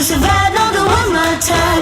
Survive, know the one more time.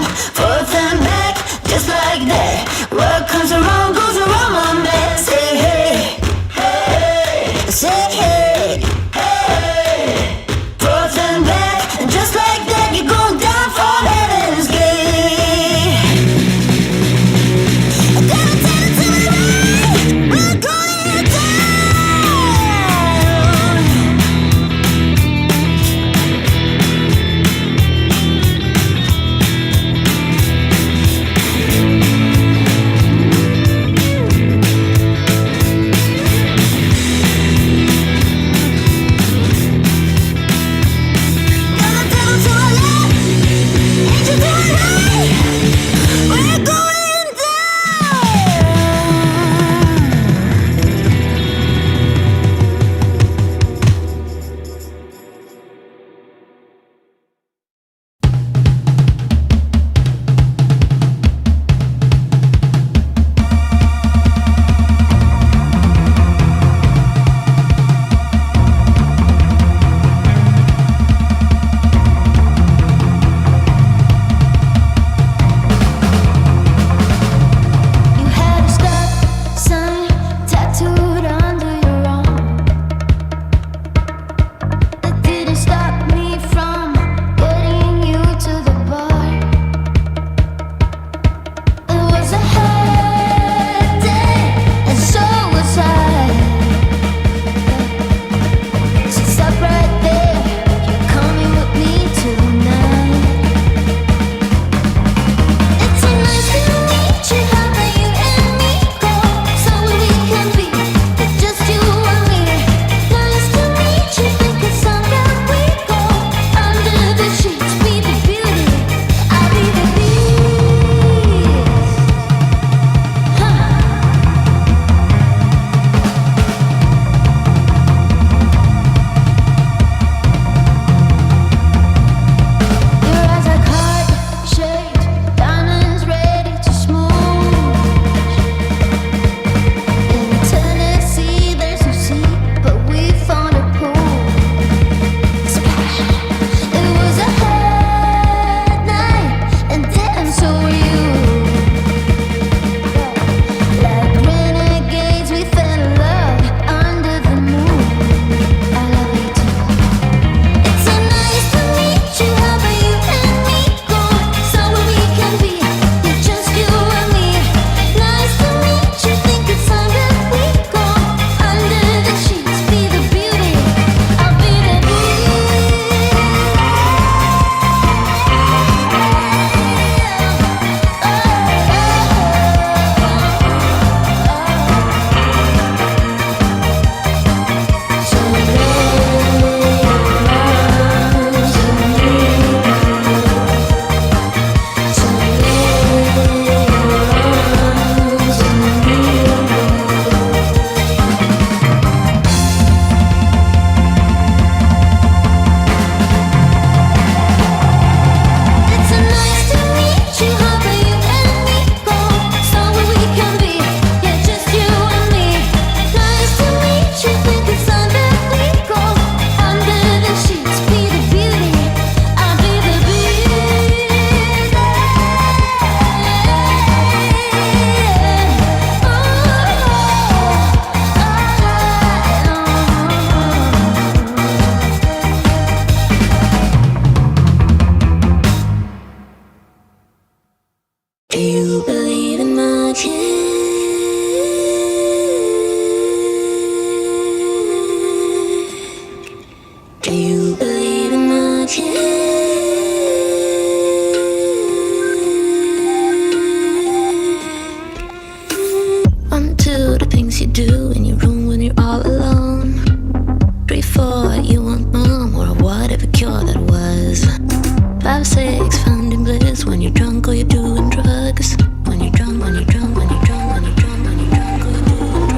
bliss when you're drunk or you're doing drugs. When you're drunk, when you're drunk, when you're drunk, when you're drunk, when you're drunk or you're doing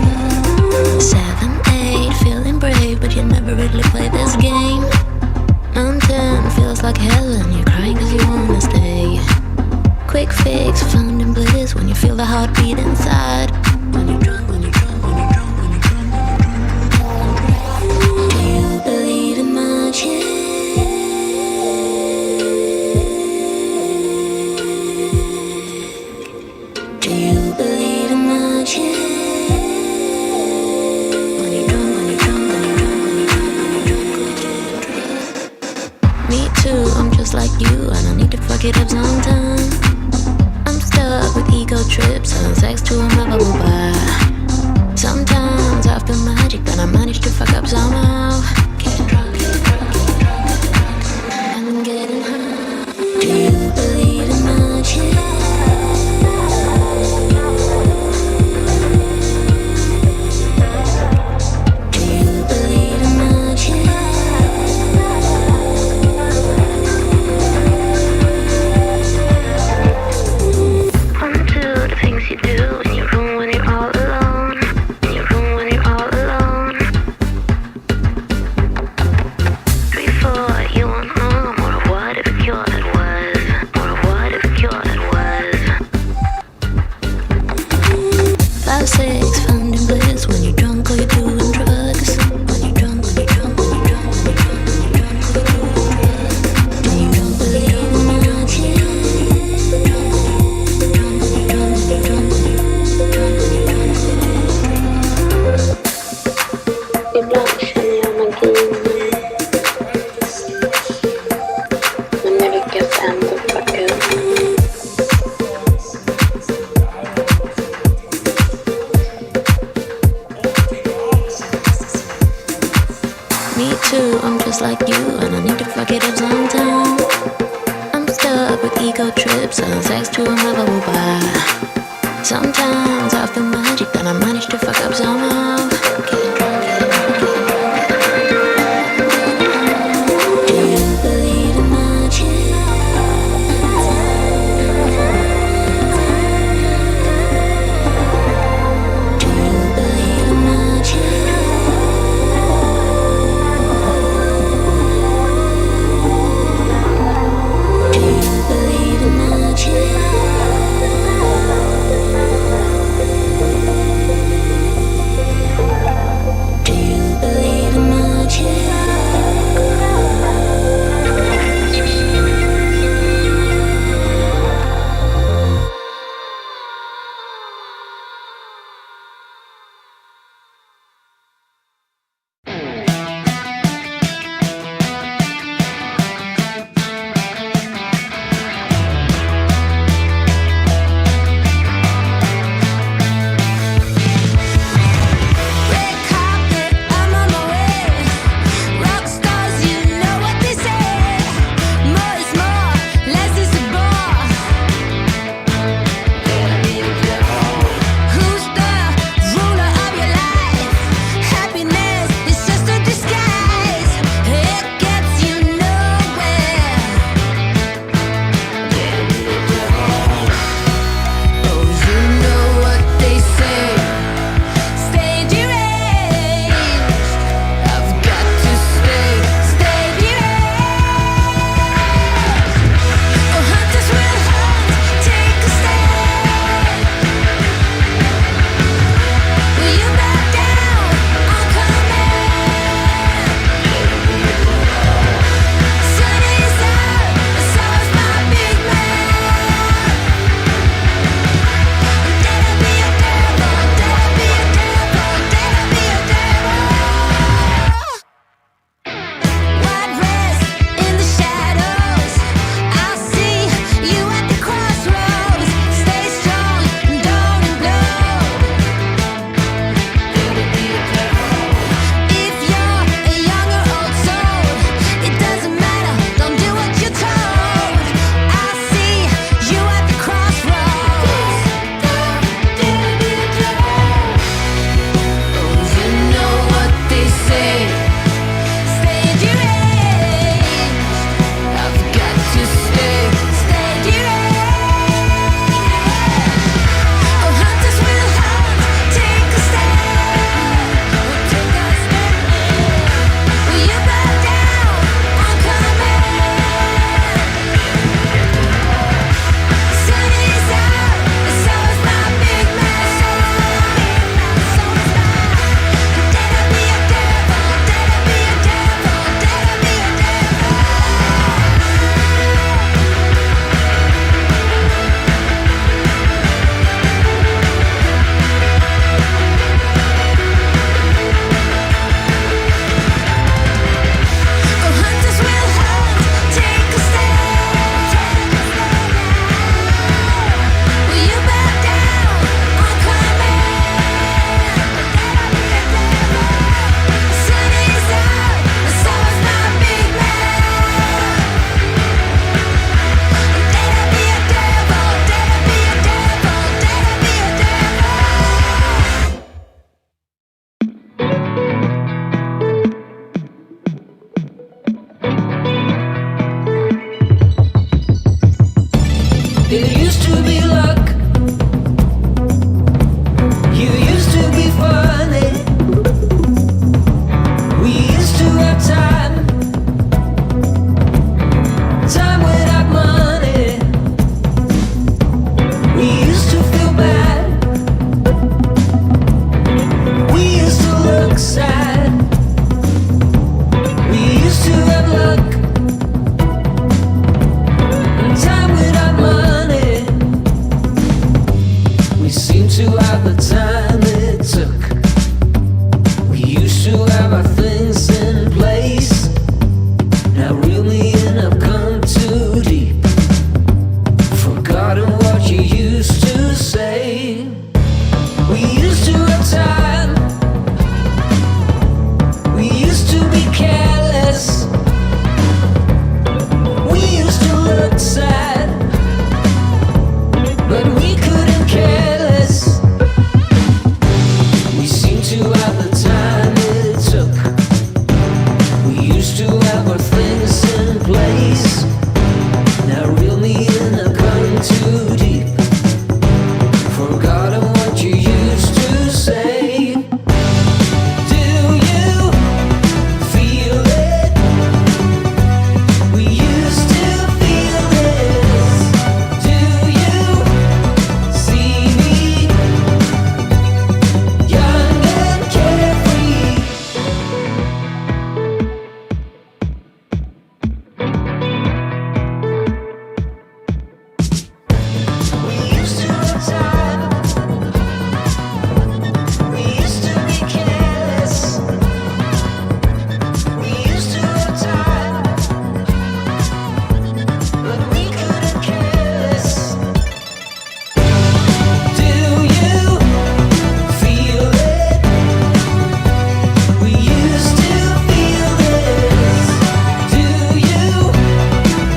drugs. 7, 8, feeling brave, but you never really play this game. 9, 10, feels like heaven, you're crying cause you wanna stay. Quick fix, found in bliss when you feel the heartbeat inside. When you're drunk, when you're drunk, when you're drunk, when you're drunk, when you're drunk. Do you believe in magic? Do you believe in magic? When you're drunk, when you're drunk, when you're drunk, when you're drunk, when you're drunk, when you're drunk. Me too, I'm just like you, and I need to fuck it up sometime. I'm stuck with ego trips, selling sex to a mother will buy. Sometimes I feel magic, but I manage to fuck up somehow. Get drunk, get drunk, get drunk, get drunk, and I'm getting high. Do you believe in magic? be luck. You used to be funny. We used to have time. Time without money. We used to feel bad. We used to look sad. We used to have luck. Time without money. We seem to have the time it took. We used to have our things in place. Now real me and I've come too deep. Forgotten what you used to say. We used to have time. We used to be careless. We used to look sad, but we couldn't care less. We seem to have the time it took. We used to have our things in place. Now reel me in, I've come too deep. Forgotten what you used to say. Do you feel it? We used to feel this. Do you see me? Young and carefree. We used to have time. We used to be careless. We used to have time, but we couldn't care less. Do you feel it? We used to feel this. Do you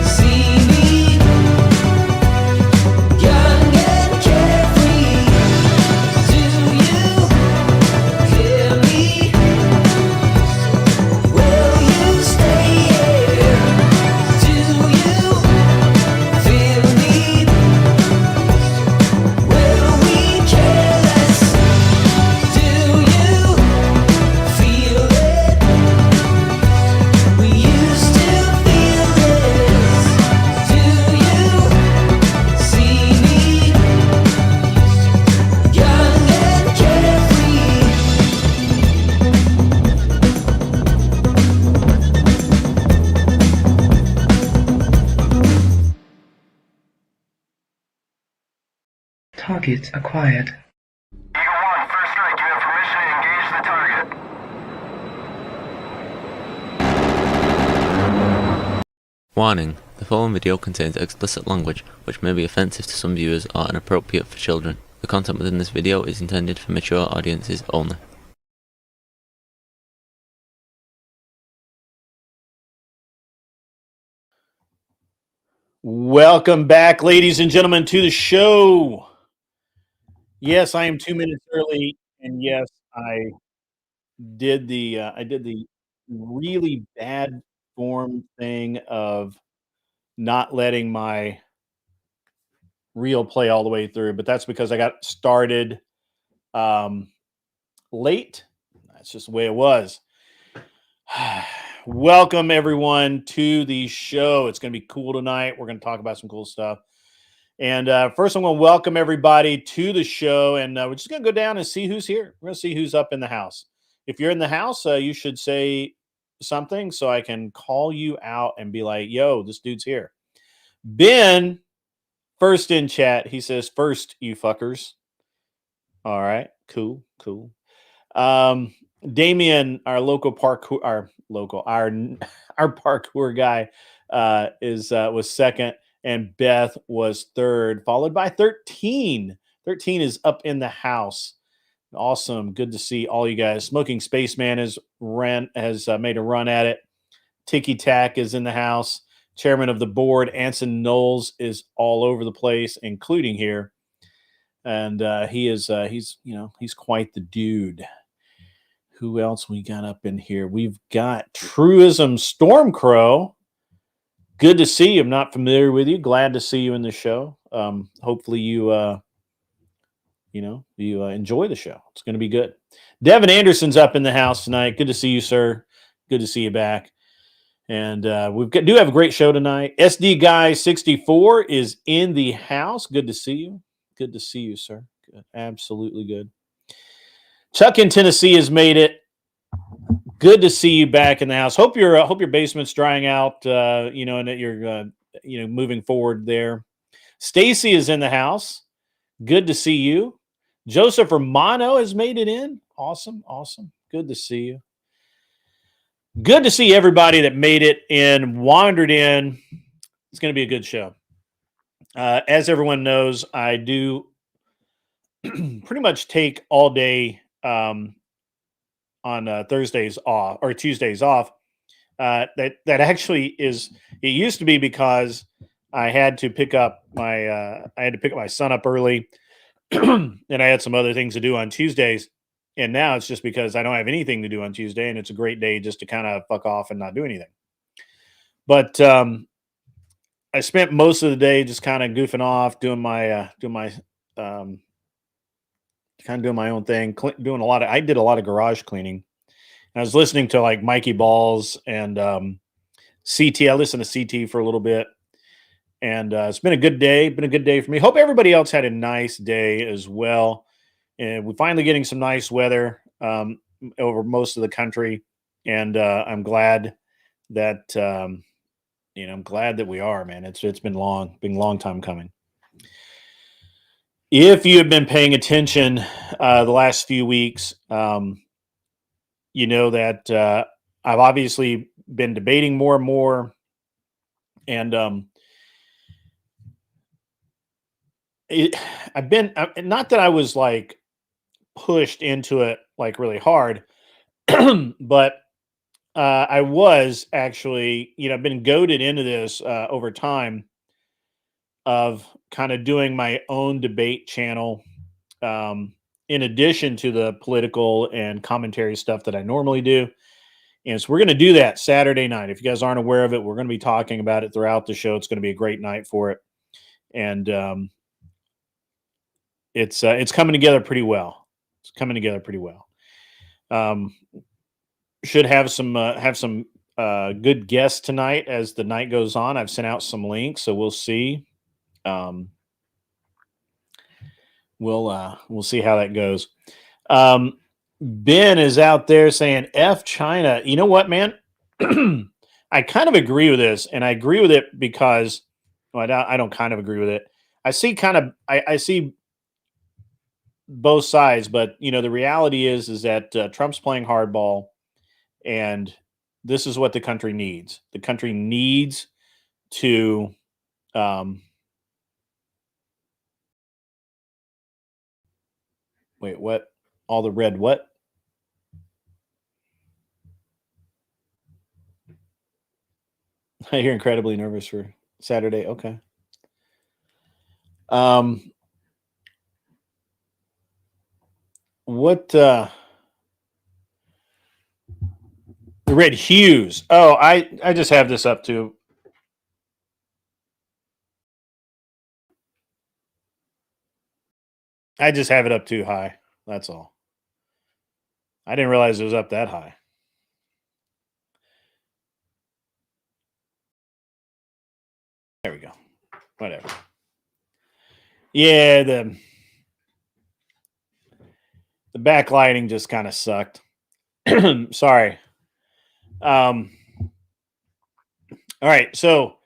see me? Young and carefree. Do you hear me? Will you stay here? Do you feel me? Will we care less? Do you feel it? We used to feel this. Do you see me? Young and carefree. Target acquired. Eagle 1, first strike. You have permission to engage the target. Warning: the following video contains explicit language which may be offensive to some viewers or inappropriate for children. The content within this video is intended for mature audiences only. Welcome back, ladies and gentlemen, to the show. Yes, I am 2 minutes early, and yes, I did the really bad form thing of not letting my reel play all the way through, but that's because I got started late. That's just the way it was. Welcome everyone to the show. It's going to be cool tonight. We're going to talk about some cool stuff. And first, I'm going to welcome everybody to the show, and we're just going to go down and see who's here. We're going to see who's up in the house. If you're in the house, you should say something so I can call you out and be like, "Yo, this dude's here." Ben, first in chat, he says, "First, you fuckers." All right, cool. Damien, our local parkour, our parkour guy, was second, and Beth was third, followed by 13. 13 is up in the house. Awesome, good to see all you guys. Smoking Spaceman has made a run at it. Tiki Tack is in the house. Chairman of the board, Anson Knowles, is all over the place, including here, and he's quite the dude. Who else we got up in here? We've got Truism Stormcrow. Good to see you. I'm not familiar with you. Glad to see you in the show. Hopefully you enjoy the show. It's going to be good. Devin Anderson's up in the house tonight. Good to see you, sir. Good to see you back. And do have a great show tonight. SD Guy 64 is in the house. Good to see you. Good to see you, sir. Good. Absolutely good. Chuck in Tennessee has made it. Good to see you back in the house. Hope your basement's drying out. And that you're moving forward there. Stacy is in the house. Good to see you. Joseph Romano has made it in. Awesome. Good to see you. Good to see everybody that made it and wandered in. It's going to be a good show. As everyone knows, I do pretty much take all day on Thursdays off or Tuesdays off. That actually is. It used to be because I had to pick up my son up early, and I had some other things to do on Tuesdays. And now it's just because I don't have anything to do on Tuesday, and it's a great day just to kind of fuck off and not do anything. But I spent most of the day just kind of goofing off, doing my own thing, I did a lot of garage cleaning. And I was listening to like Mikey Balls and CT. I listened to CT for a little bit, and it's been a good day. Been a good day for me. Hope everybody else had a nice day as well. And we're finally getting some nice weather over most of the country, and I'm glad that we are, man. It's been a long time coming. If you have been paying attention the last few weeks, you know that I've obviously been debating more and more, and I've been not that I was like pushed into it like really hard, but I was actually, I've been goaded into this over time of kind of doing my own debate channel in addition to the political and commentary stuff that I normally do. And so we're going to do that Saturday night. If you guys aren't aware of it, we're going to be talking about it throughout the show. It's going to be a great night for it. And it's coming together pretty well. Should have some good guests tonight as the night goes on. I've sent out some links, so we'll see. We'll see how that goes. Ben is out there saying F China. You know what, man? I kind of agree with this, and I agree with it because I don't kind of agree with it. I see I see both sides, but the reality is that Trump's playing hardball, and this is what the country needs. The country needs to wait, what? All the red what? You're incredibly nervous for Saturday. Okay. What the red hues? Oh, I just have this up too. I just have it up too high. That's all. I didn't realize it was up that high. There we go. Whatever. Yeah, the backlighting just kind of sucked. Sorry. All right. So,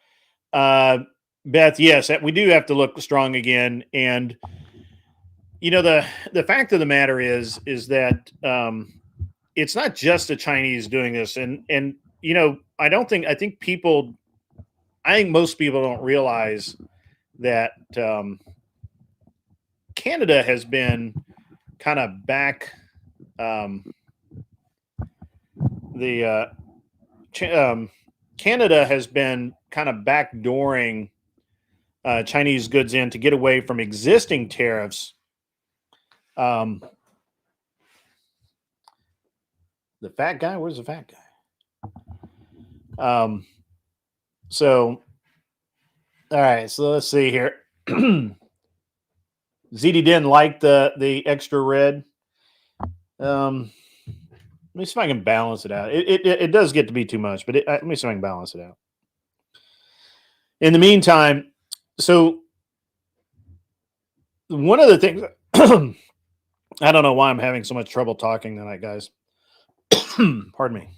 Beth, yes, we do have to look strong again. And, the fact of the matter is that it's not just the Chinese doing this. And I think most people don't realize that Canada has been kind of back Canada has been kind of backdooring Chinese goods in to get away from existing tariffs. The fat guy? Where's the fat guy? So, all right. So let's see here. ZD didn't like the extra red. Let me see if I can balance it out. It does get to be too much, but let me see if I can balance it out. In the meantime, so one of the things I don't know why I'm having so much trouble talking tonight, guys. Pardon me.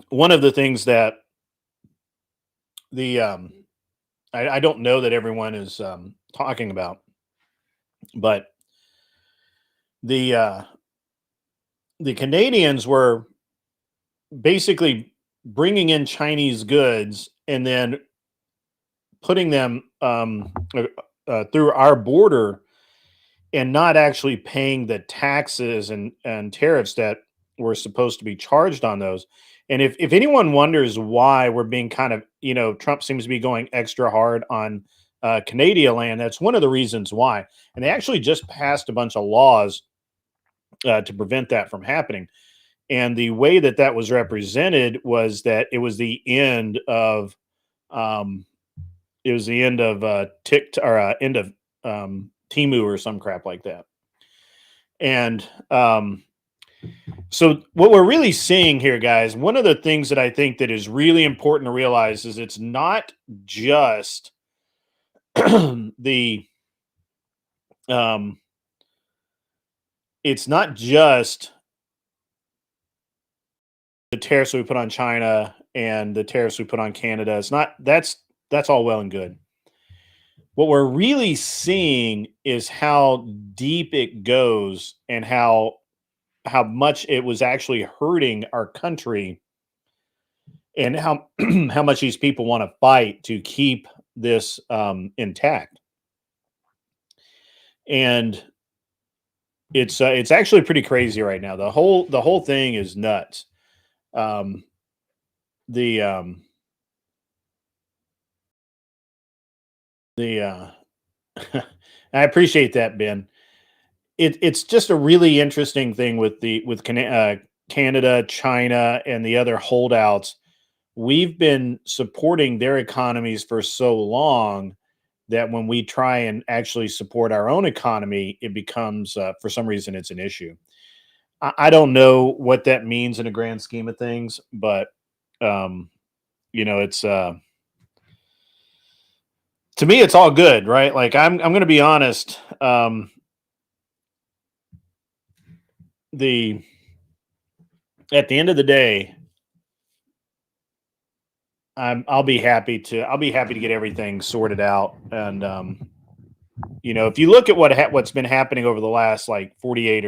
One of the things that the I don't know that everyone is talking about, but the Canadians were basically bringing in Chinese goods and then putting them through our border and not actually paying the taxes and tariffs that were supposed to be charged on those. And if anyone wonders why we're being kind of, Trump seems to be going extra hard on Canadian land, that's one of the reasons why. And they actually just passed a bunch of laws to prevent that from happening. And the way that was represented was that it was the end of Timu or some crap like that. And so what we're really seeing here, guys, one of the things that I think that is really important to realize is it's not just it's not just the tariffs we put on China and the tariffs we put on Canada. It's not that's all well and good. What we're really seeing is how deep it goes and how much it was actually hurting our country and how how much these people want to fight to keep this intact. And it's actually pretty crazy right now. The whole thing is nuts. I appreciate that, Ben. It's just a really interesting thing with Canada, China, and the other holdouts. We've been supporting their economies for so long that when we try and actually support our own economy, it becomes, for some reason, it's an issue. I don't know what that means in a grand scheme of things, but it's to me, it's all good, right? Like I'm going to be honest. At the end of the day, I'll be happy to get everything sorted out. And if you look at what's been happening over the last like 48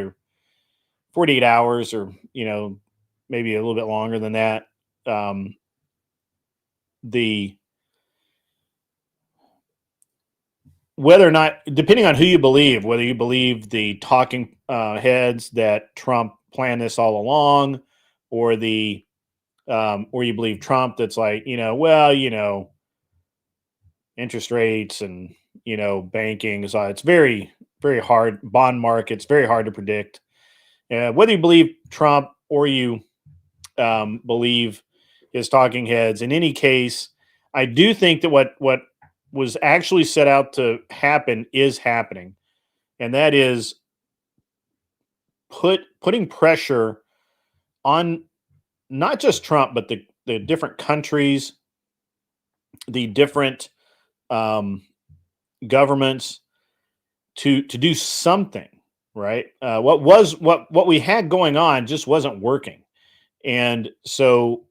hours, or maybe a little bit longer than that, whether or not, depending on who you believe, whether you believe the talking heads that Trump planned this all along, or or you believe Trump that's like, interest rates and, banking. So it's very, very hard. Bond markets, very hard to predict. Whether you believe Trump or you believe his talking heads, in any case, I do think that what was actually set out to happen is happening. And that is putting pressure on not just Trump, but the different countries, the different governments to do something, right? What we had going on just wasn't working. And so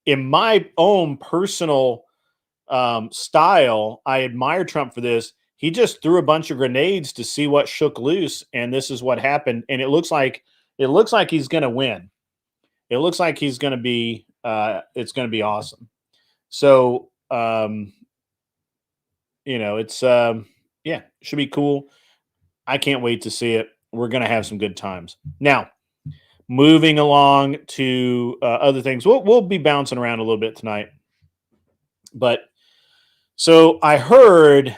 in my own personal style, I admire Trump for this. He just threw a bunch of grenades to see what shook loose, and this is what happened. And it looks like he's going to win. It looks like he's going to be. It's going to be awesome. So, it's should be cool. I can't wait to see it. We're going to have some good times. Now, moving along to other things, we'll be bouncing around a little bit tonight. But so I heard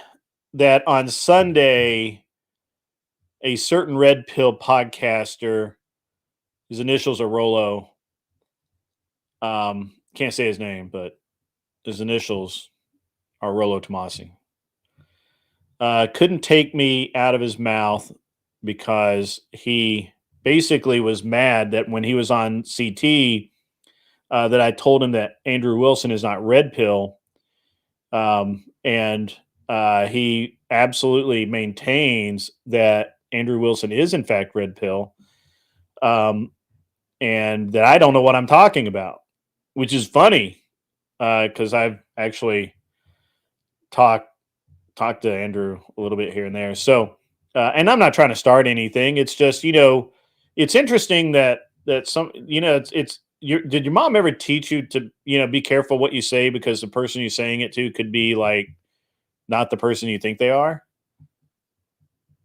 that on Sunday, a certain red pill podcaster, his initials are Rolo, can't say his name, but his initials are Rollo Tomasi. Couldn't take me out of his mouth because he basically was mad that when he was on CT, that I told him that Andrew Wilson is not red pill, and he absolutely maintains that Andrew Wilson is in fact red pill, and that I don't know what I'm talking about, which is funny because I've actually talked to Andrew a little bit here and there. So, and I'm not trying to start anything. It's just, it's interesting that some, did your mom ever teach you to, be careful what you say because the person you're saying it to could be like not the person you think they are?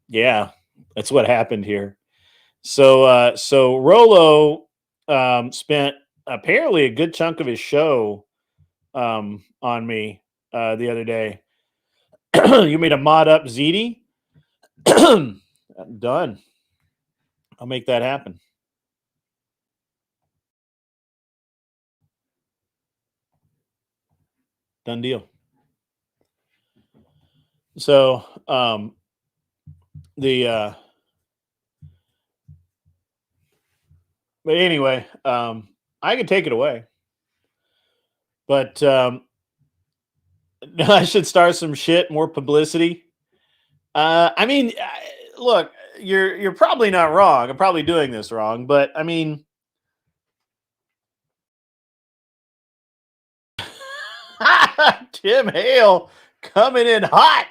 Yeah, that's what happened here. So Rollo spent apparently a good chunk of his show on me the other day. You made a mod up ZD? Done. I'll make that happen. Done deal. So but anyway, I can take it away. But I should start some shit, more publicity. I mean, look, you're probably not wrong. I'm probably doing this wrong, but I mean, Tim Hale coming in hot.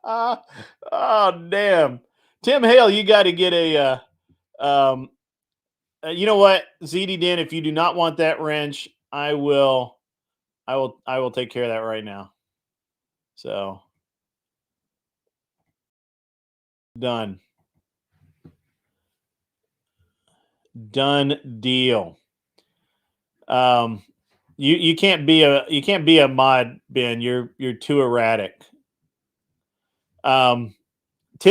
Oh damn, Tim Hale, you got to get a. You know what, ZD Dan, if you do not want that wrench, I will take care of that right now. So done deal. You can't be a mod, Ben. You're too erratic. Tim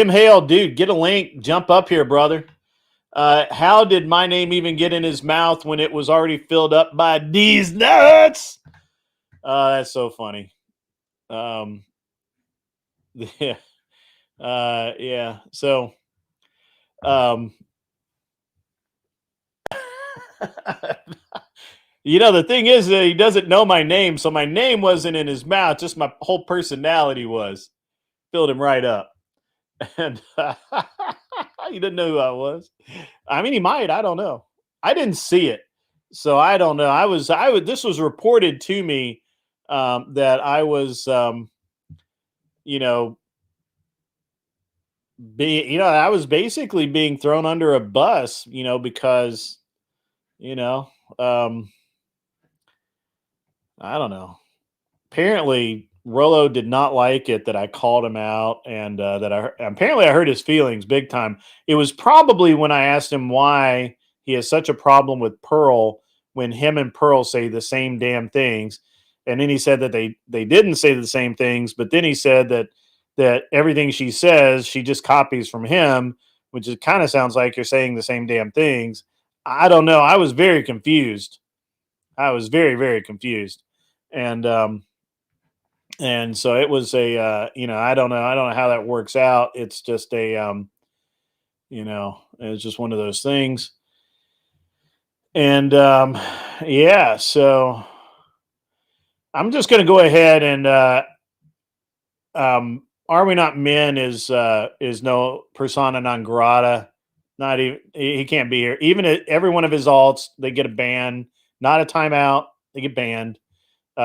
Hale, dude, get a link, jump up here, brother. How did my name even get in his mouth when it was already filled up by these nuts? That's so funny. Yeah. Yeah. So, the thing is that he doesn't know my name, so my name wasn't in his mouth. Just my whole personality was. Filled him right up, and he didn't know who I was. I mean, he might. I don't know. I didn't see it, so I don't know. I was. This was reported to me that I was, I was basically being thrown under a bus, because, I don't know. Apparently, Rollo did not like it that I called him out, and apparently I hurt his feelings big time. It was probably when I asked him why he has such a problem with Pearl when him and Pearl say the same damn things, and then he said that they didn't say the same things, but then he said that everything she says she just copies from him, which it kind of sounds like you're saying the same damn things. I don't know. I was very confused. I was very, very confused, and so it was a, I don't know how that works out. It's just a, it's just one of those things. And yeah, so I'm just going to go ahead and Are We Not Men is no persona non grata. Not even, he can't be here. Even at every one of his alts, they get a ban, not a timeout. They get banned. We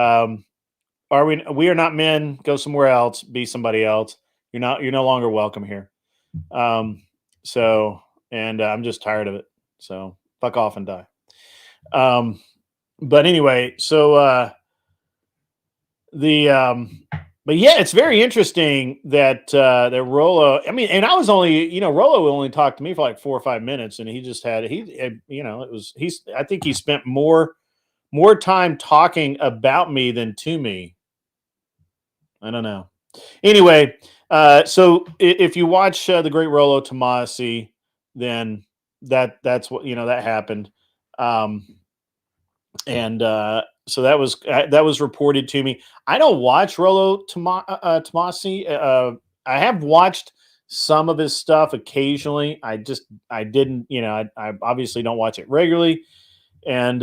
Are Not Men, go somewhere else, be somebody else. You're no longer welcome here. So, and I'm just tired of it. So fuck off and die. But anyway, so but yeah, it's very interesting that Rollo. I mean, and I was only, Rollo only talked to me for like 4 or 5 minutes, and he just had I think he spent more time talking about me than to me. I don't know. Anyway, so if you watch the great Rollo Tomasi, then that's what that happened. And so that was reported to me. I don't watch Rollo Tomasi. I have watched some of his stuff occasionally. I didn't, I obviously don't watch it regularly. And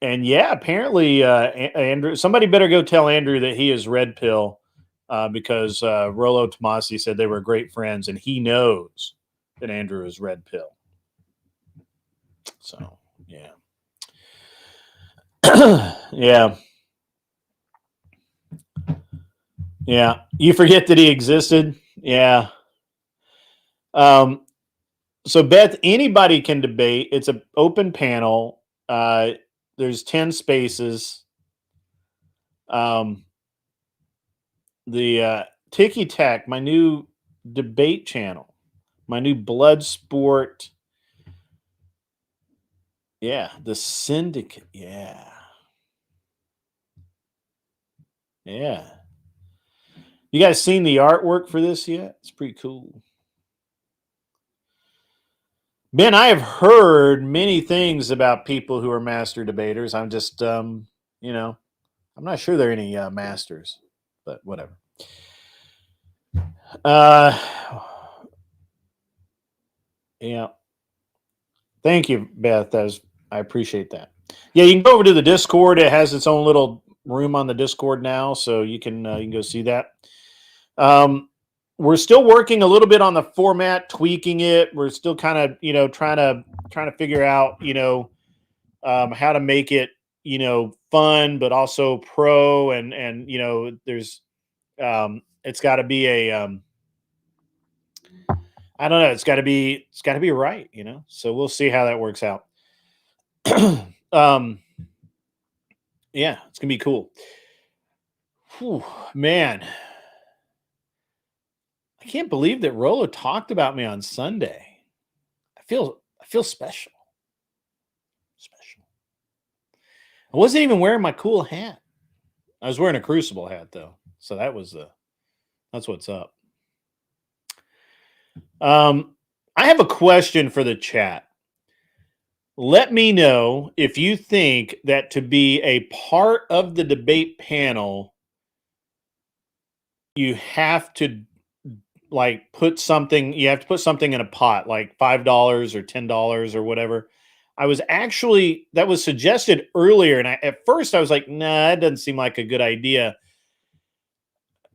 yeah, apparently Andrew, somebody better go tell Andrew that he is red pill, because Rollo Tomasi said they were great friends, and he knows that Andrew is red pill. So yeah. Yeah. Yeah. You forget that he existed. Yeah. So Beth, anybody can debate. It's an open panel. There's 10 spaces. The Tiki Tack, my new debate channel, my new blood sport. Yeah, the syndicate. Yeah. Yeah. You guys seen the artwork for this yet? It's pretty cool. Ben, I have heard many things about people who are master debaters. I'm just, I'm not sure there are any masters, but whatever. Yeah. Thank you, Beth. I appreciate that. Yeah, you can go over to the Discord. It has its own little room on the Discord now, so you can go see that. We're still working a little bit on the format, tweaking it. We're still kind of trying to figure out how to make it fun, but also pro, and there's it's got to be a I don't know. It's got to be right, So we'll see how that works out. Yeah, it's gonna be cool. Whew, man, I can't believe that Rollo talked about me on Sunday. I feel special. Special. I wasn't even wearing my cool hat. I was wearing a Crucible hat though, so that's what's up. I have a question for the chat. Let me know if you think that to be a part of the debate panel, you have to put something in a pot, like $5 or $10 or whatever. That was suggested earlier, and at first I was like, nah, that doesn't seem like a good idea.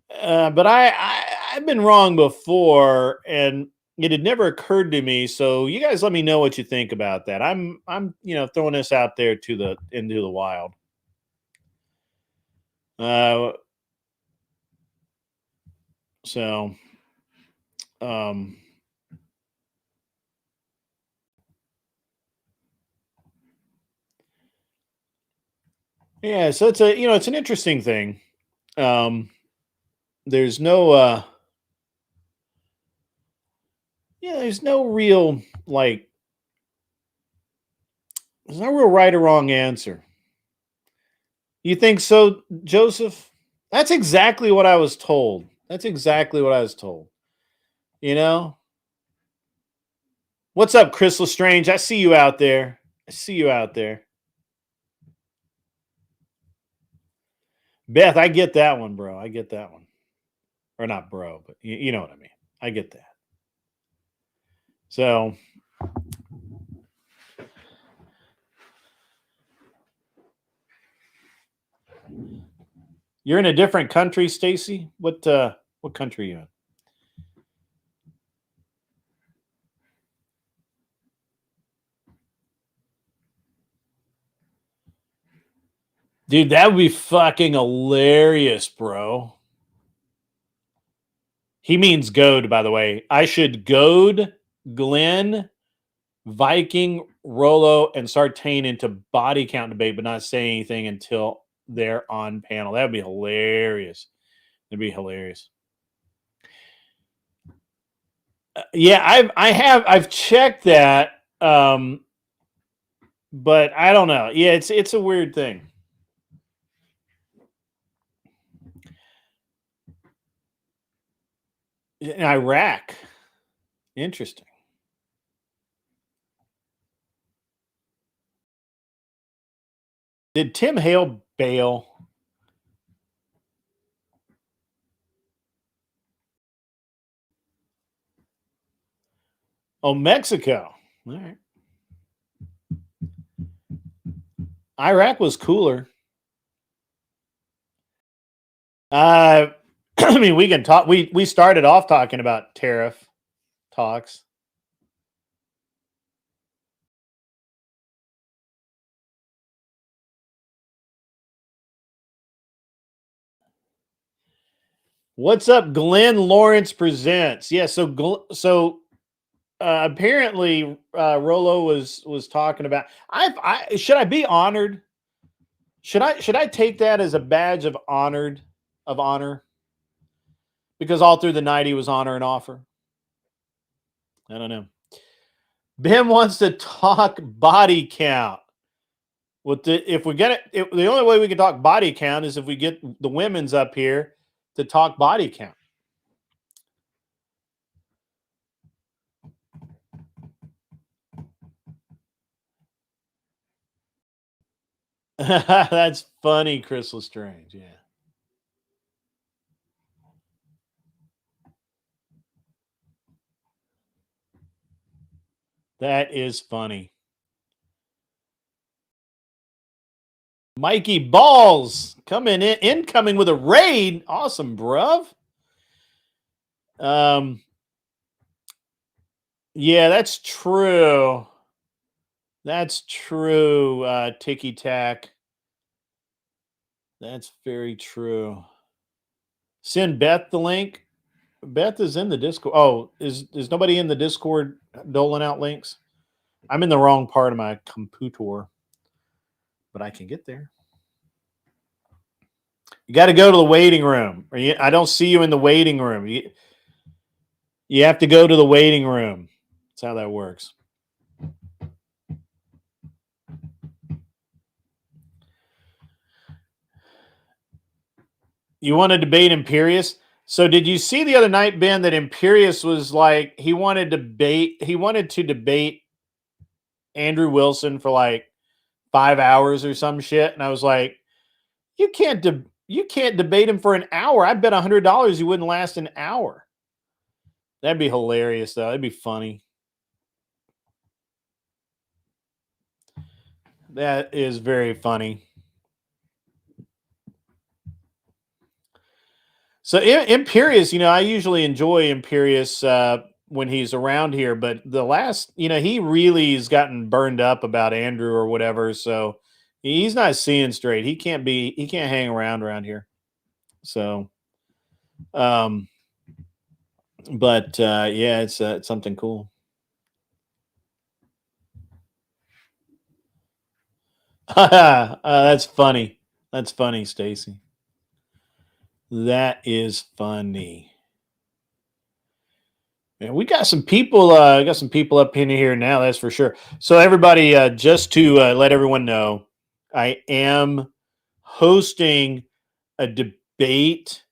But I've been wrong before, and it had never occurred to me. So you guys, let me know what you think about that. I'm throwing this out there into the wild. So, yeah. So it's an interesting thing. There's no there's no real there's no real right or wrong answer. You think so, Joseph? That's exactly what I was told. What's up, Chris Lestrange? I see you out there. Beth, I get that one, bro. I get that one. Or not bro, but you know what I mean. I get that. So, you're in a different country, Stacy? What country are you in? Dude, that would be fucking hilarious, bro. He means goad, by the way. I should goad Glenn, Viking, Rollo, and Sartain into body count debate, but not say anything until they're on panel. That would be hilarious. Yeah, I've checked that, but I don't know. Yeah, it's a weird thing. In Iraq, interesting. Did Tim Hale bail? Oh, Mexico. All right. Iraq was cooler. I mean, we can talk. We started off talking about tariff talks. What's up, Glenn Lawrence presents? Yeah, apparently Rolo was talking about. I should I be honored? Should I take that as a badge of honor? Because all through the night he was honor and offer. I don't know. Ben wants to talk body count. If we get it, the only way we can talk body count is if we get the women's up here to talk body count. That's funny, Crystal Strange. Yeah. That is funny. Mikey Balls coming in, incoming with a raid. Awesome, bruv. Yeah, that's true. That's true, Ticky Tack. That's very true. Send Beth the link. Beth is in the Discord. Oh, is nobody in the Discord doling out links? I'm in the wrong part of my computer, but I can get there. You got to go to the waiting room. I don't see you in the waiting room. You have to go to the waiting room. That's how that works. You want to debate Imperius? So did you see the other night, Ben, that Imperius was like he wanted to debate Andrew Wilson for like 5 hours or some shit, and I was like, you can't debate him for an hour. I bet $100 he wouldn't last an hour. That'd be hilarious, though. That'd be funny. That is very funny. So Imperius, I usually enjoy Imperius when he's around here, but the last, he really has gotten burned up about Andrew or whatever. So he's not seeing straight. He can't hang around here. So, but yeah, it's something cool. That's funny. That's funny, Stacy. That is funny. Man, we got some people. Up in here now. That's for sure. So everybody, just to let everyone know, I am hosting a debate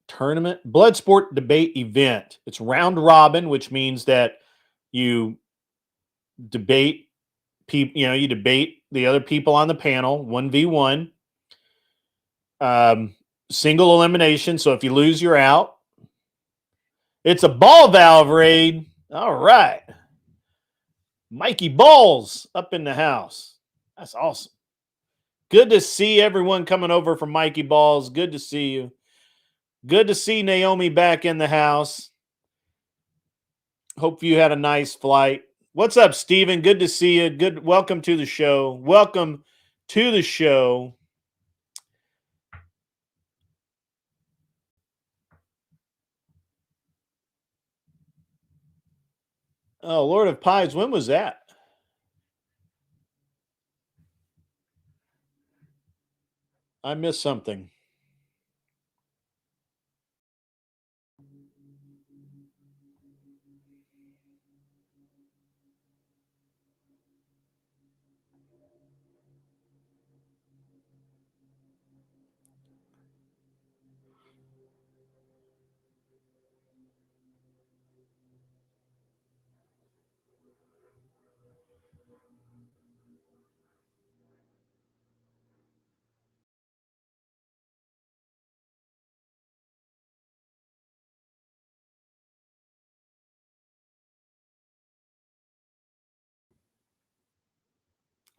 tournament, Bloodsport debate event. It's round robin, which means that you debate people. You debate the other people on the panel 1v1. Single elimination. So if you lose, you're out. It's a ball valve raid. All right. Mikey Balls up in the house. That's awesome. Good to see everyone coming over from Mikey Balls. Good to see you. Good to see Naomi back in the house. Hope you had a nice flight. What's up, Steven? Good to see you. Good. Welcome to the show. Welcome to the show. Oh, Lord of Pies. When was that? I missed something.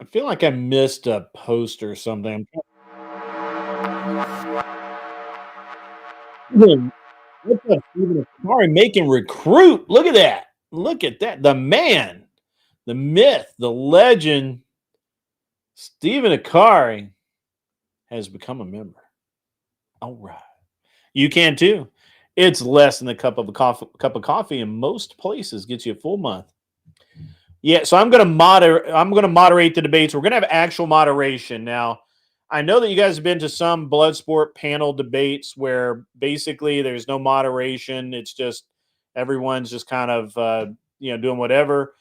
I feel like I missed a post or something. What's up, Stephen Akari making recruit? Look at that. Look at that. The man, the myth, the legend, Stephen Akari has become a member. All right. You can too. It's less than a cup of coffee in most places. Gets you a full month. Yeah, so I'm gonna moderate the debates. We're gonna have actual moderation. Now, I know that you guys have been to some Bloodsport panel debates where basically there's no moderation. It's just everyone's just kind of doing whatever.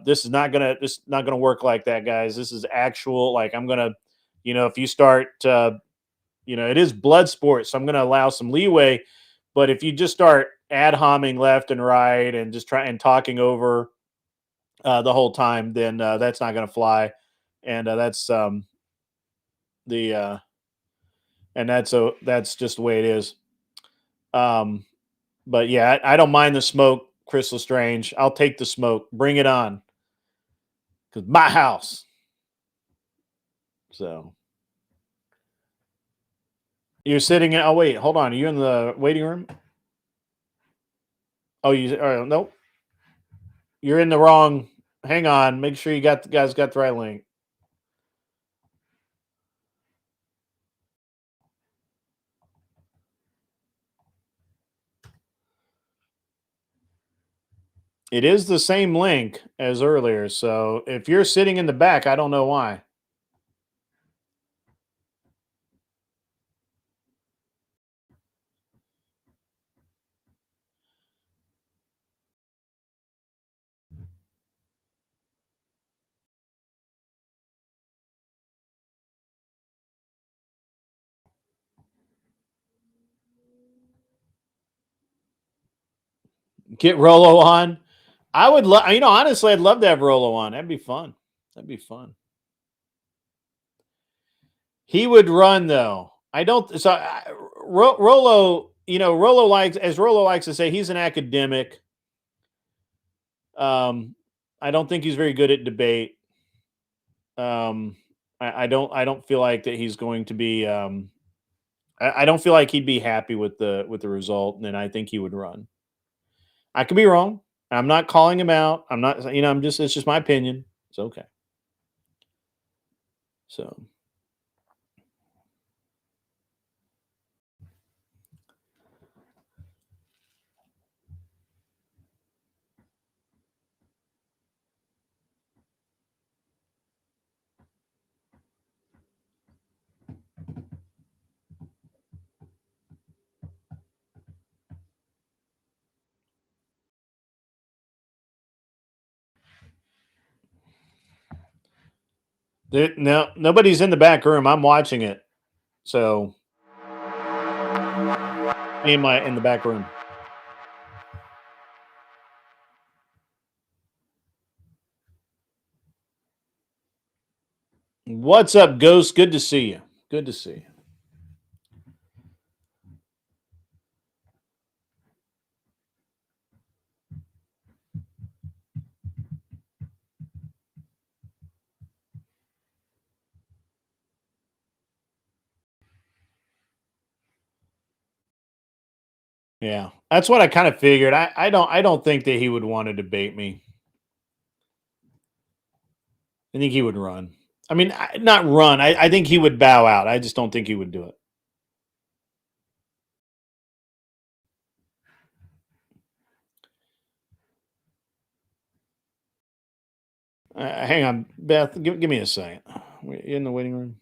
This is not gonna work like that, guys. This is actual. Like I'm gonna, if you start, it is Bloodsport, so I'm gonna allow some leeway. But if you just start ad homing left and right and just try and talking over the whole time, then that's not going to fly, and that's just the way it is. But yeah, I don't mind the smoke, Crystal Strange. I'll take the smoke. Bring it on, because my house. So you're sitting in. Oh wait, hold on. Are you in the waiting room? Oh, nope. You're in the wrong. Hang on. Make sure you guys got the right link. It is the same link as earlier. So if you're sitting in the back, I don't know why. Get Rolo on. I would love, honestly, I'd love to have Rolo on. That'd be fun. He would run though. I don't. So Rolo, Rolo likes to say, he's an academic. I don't think he's very good at debate. I don't feel like that he's going to be. I don't feel like he'd be happy with the result, and I think he would run. I could be wrong. I'm not calling him out. I'm not, it's just my opinion. It's okay. So. No, nobody's in the back room. I'm watching it. So, in the back room. What's up, Ghost? Good to see you. Good to see you. Yeah, that's what I kind of figured. I don't think that he would want to debate me. I think he would run. I mean, not run. I think he would bow out. I just don't think he would do it. Hang on, Beth. Give me a second. You in the waiting room?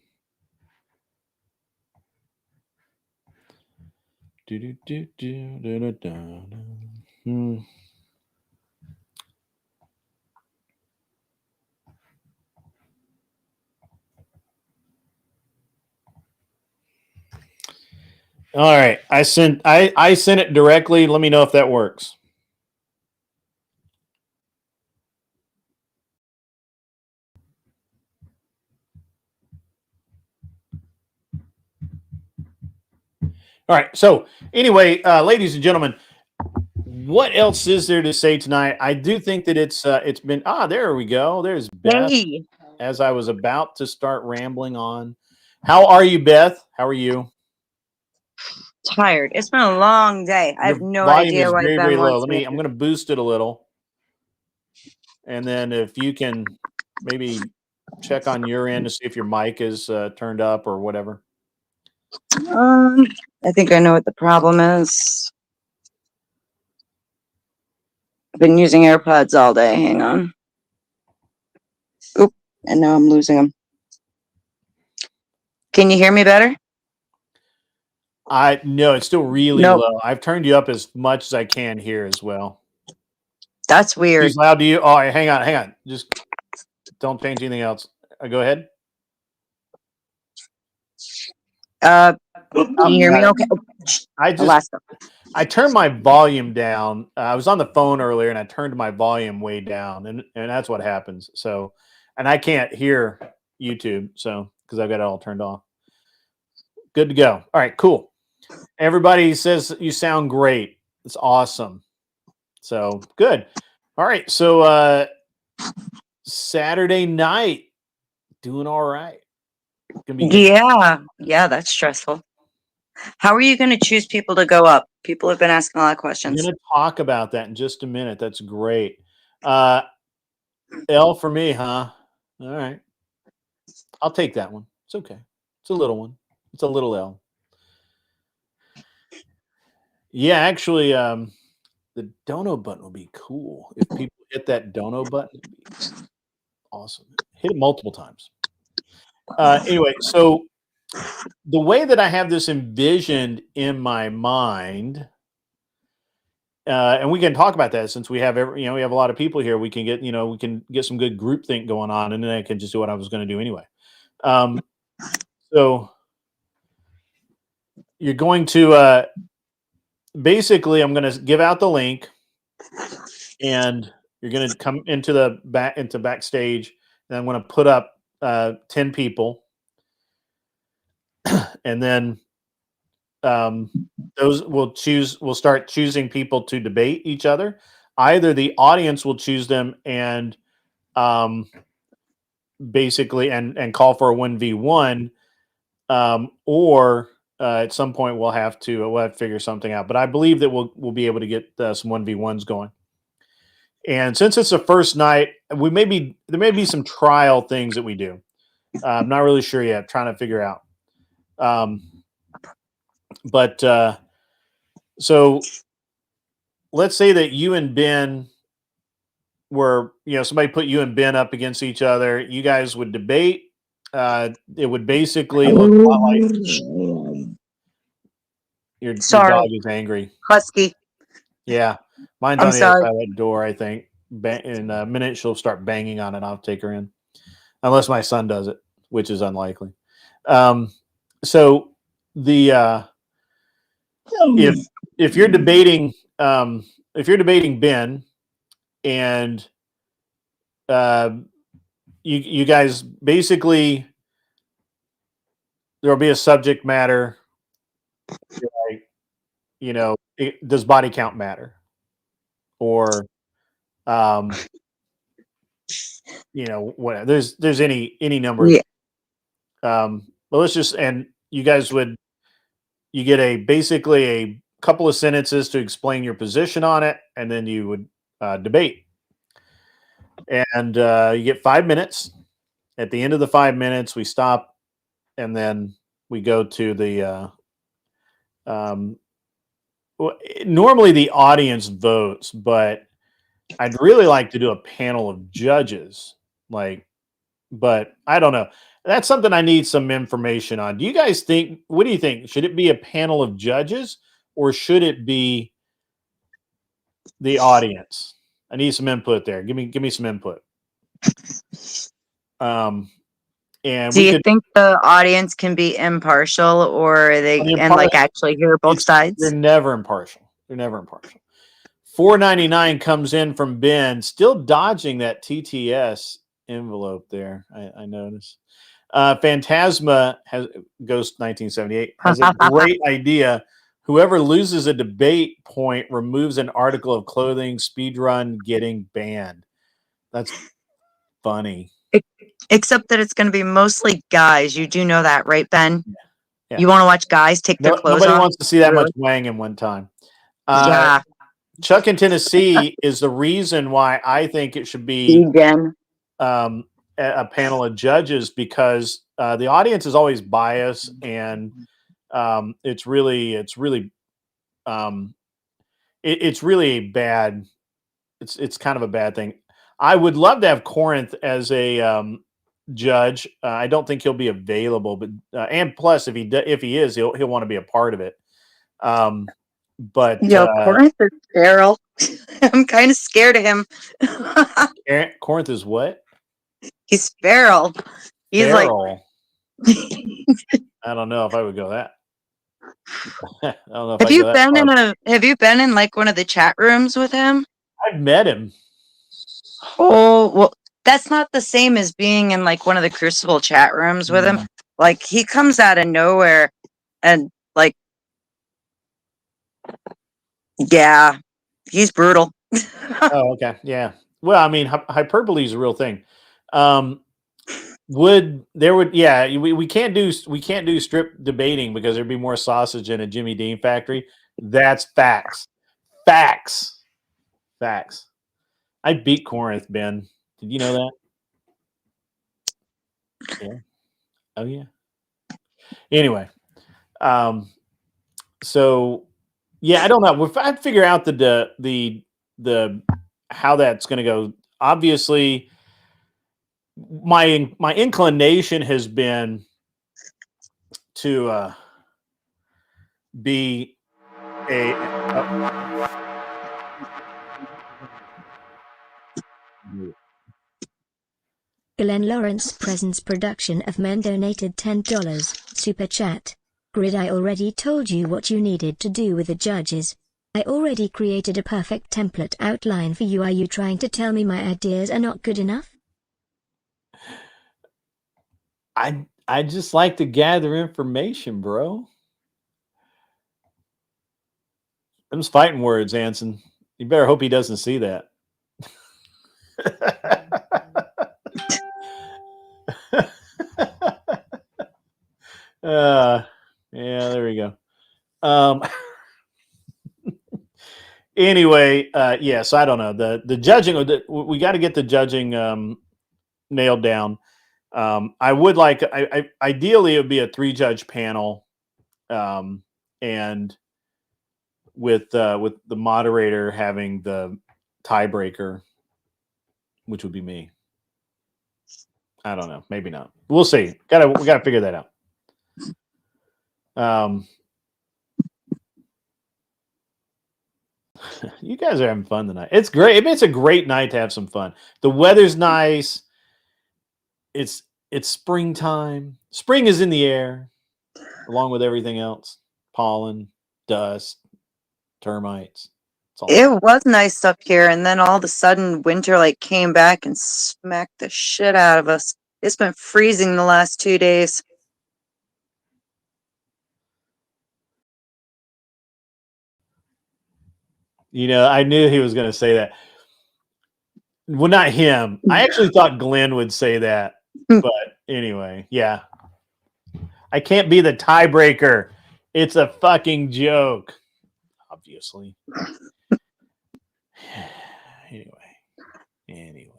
All right, I sent it directly. Let me know if that works. All right. So anyway, ladies and gentlemen, what else is there to say tonight? I do think that it's been there we go. There's Beth. Hey, as I was about to start rambling on. How are you, Beth? How are you? Tired. It's been a long day. I have Your no volume idea is why very, Ben very low. wants me. I'm going to boost it a little. And then if you can maybe check on your end to see if your mic is turned up or whatever. I think I know what the problem is. I've been using AirPods all day. Hang on. Oop, and now I'm losing them. Can you hear me better? No, it's still really Nope. low. I've turned you up as much as I can here as well. That's weird. He's loud to you. Oh, hang on. Just don't change anything else. Go ahead. Can you hear me okay? I turned my volume down. I was on the phone earlier and I turned my volume way down, and that's what happens. So, and I can't hear YouTube, so because I've got it all turned off. Good to go. All right, cool. Everybody says you sound great. It's awesome. So good. All right. So Saturday night, doing all right. Gonna be good. Yeah, that's stressful. How are you going to choose people to go up? People have been asking a lot of I'm questions. gonna talk about that in just a minute. That's great. L for me, huh? All right. I'll take that one. It's okay. It's a little one. It's a little L. Yeah, actually, the dono button will be cool. If people hit that dono button, it'd be awesome. Hit it multiple times. Anyway, so the way that I have this envisioned in my mind, and we can talk about that since we have we have a lot of people here. We can get some good groupthink going on, and then I can just do what I was going to do anyway. So you're going to basically, I'm going to give out the link, and you're going to come into backstage, and I'm going to put up 10 people, and then those we'll start choosing people to debate each other. Either the audience will choose them and basically and call for a 1v1, or at some point we'll have to figure something out. But I believe that we'll be able to get some 1v1s going. And since it's the first night, there may be some trial things that we do. I'm not really sure yet. Trying to figure out. So let's say that you and Ben were, somebody put you and Ben up against each other. You guys would debate. It would basically look a lot like your dog is angry. Husky. Yeah. Mine's I'm on the other sorry. side of that door, I think. In a minute, she'll start banging on it. I'll take her in. Unless my son does it, which is unlikely. So the if you're debating Ben and you guys basically, there'll be a subject matter like, does body count matter? Or whatever. There's any number of but let's just, and you guys you get basically a couple of sentences to explain your position on it, and then you would debate. And you get 5 minutes. At the end of the 5 minutes, we stop, and then we go to the normally the audience votes, but I'd really like to do a panel of judges, but I don't know. That's something I need some information on. What do you think? Should it be a panel of judges, or should it be the audience? I need some input there. Give me some input. And do you think the audience can be impartial, or actually hear both sides? They're never impartial. $4.99 comes in from Ben, still dodging that TTS envelope there. I noticed. Phantasma Ghost 1978 has a great idea. Whoever loses a debate point removes an article of clothing. Speedrun getting banned. That's funny. Except that it's going to be mostly guys. You do know that, right, Ben? Yeah. You want to watch guys take their clothes Nobody off? wants to see that much Really? wang in one time. Yeah. Chuck in Tennessee is the reason why I think it should be Vegan. a panel of judges, because the audience is always biased, and it's really a bad. It's kind of a bad thing. I would love to have Corinth as a judge. I don't think he'll be available, but and plus, if he is, he'll want to be a part of it. But Yo, Corinth is feral. I'm kind of scared of him. Corinth is what? He's feral. He's Feral. I don't know if I would go that. I don't know if Have I you go that been far. have you been in like one of the chat rooms with him? I've met him. Oh, well, that's not the same as being in like one of the Crucible chat rooms with him. Like he comes out of nowhere and like yeah, he's brutal. Oh, okay. Yeah. Well, I mean, hyperbole is a real thing. We can't do strip debating because there'd be more sausage in a Jimmy Dean factory. That's facts. Facts. I beat Corinth, Ben. Did you know that? Yeah. Oh yeah. Anyway, so yeah, I don't know. If I figure out the how that's going to go, obviously, my inclination has been to be a. Glenn Lawrence Presents Production of Men donated $10. Super Chat. Grid, I already told you what you needed to do with the judges. I already created a perfect template outline for you. Are you trying to tell me my ideas are not good enough? I just like to gather information, bro. Them's fighting words, Anson. You better hope he doesn't see that. Yeah, there we go. Anyway, yes, I don't know. The judging, we got to get the judging nailed down. I would like, ideally, it would be a 3-judge panel, and with the moderator having the tiebreaker, which would be me. I don't know. Maybe not. We'll see. We gotta figure that out. You guys are having fun tonight. It's great. I mean, it's a great night to have some fun. The weather's nice. It's springtime. Spring is in the air, along with everything else: pollen, dust, termites. It was nice up here, and then all of a sudden winter like came back and smacked the shit out of us. It's been freezing the last 2 days. You know, I knew he was going to say that. Well, not him. I actually thought Glenn would say that. But anyway, yeah. I can't be the tiebreaker. It's a fucking joke. Obviously. Anyway.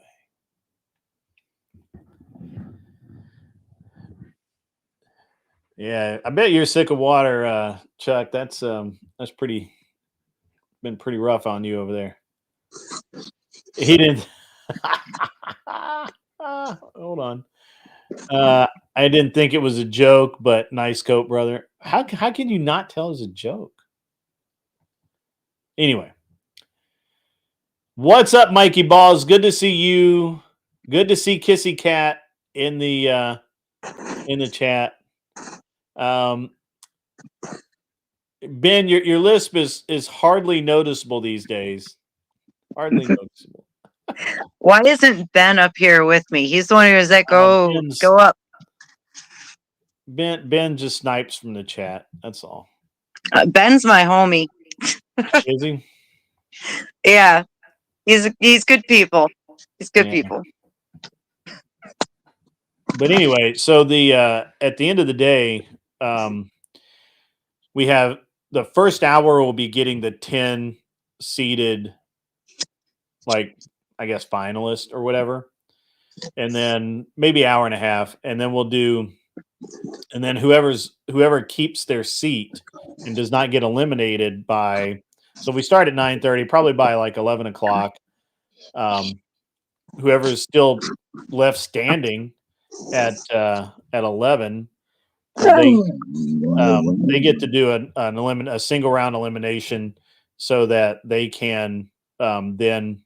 Yeah, I bet you're sick of water, Chuck. That's pretty been pretty rough on you over there. He didn't. Hold on. I didn't think it was a joke, but nice coat, brother. How can you not tell it's a joke? Anyway, what's up, Mikey Balls? Good to see you. Good to see Kissy Cat in the chat. Ben, your lisp is hardly noticeable these days. Hardly noticeable. Why isn't Ben up here with me? He's the one who was like, go up. Ben just snipes from the chat. That's all. Ben's my homie. Is he? Yeah, he's good people. He's good people. But anyway, so the at the end of the day, we have the first hour will be getting the 10 seeded, like, I guess, finalist or whatever, and then maybe hour and a half, and then and then whoever keeps their seat and does not get eliminated by, so we start at 9:30, probably by like 11 o'clock. Whoever is still left standing at 11, they get to do a single round elimination, so that they can then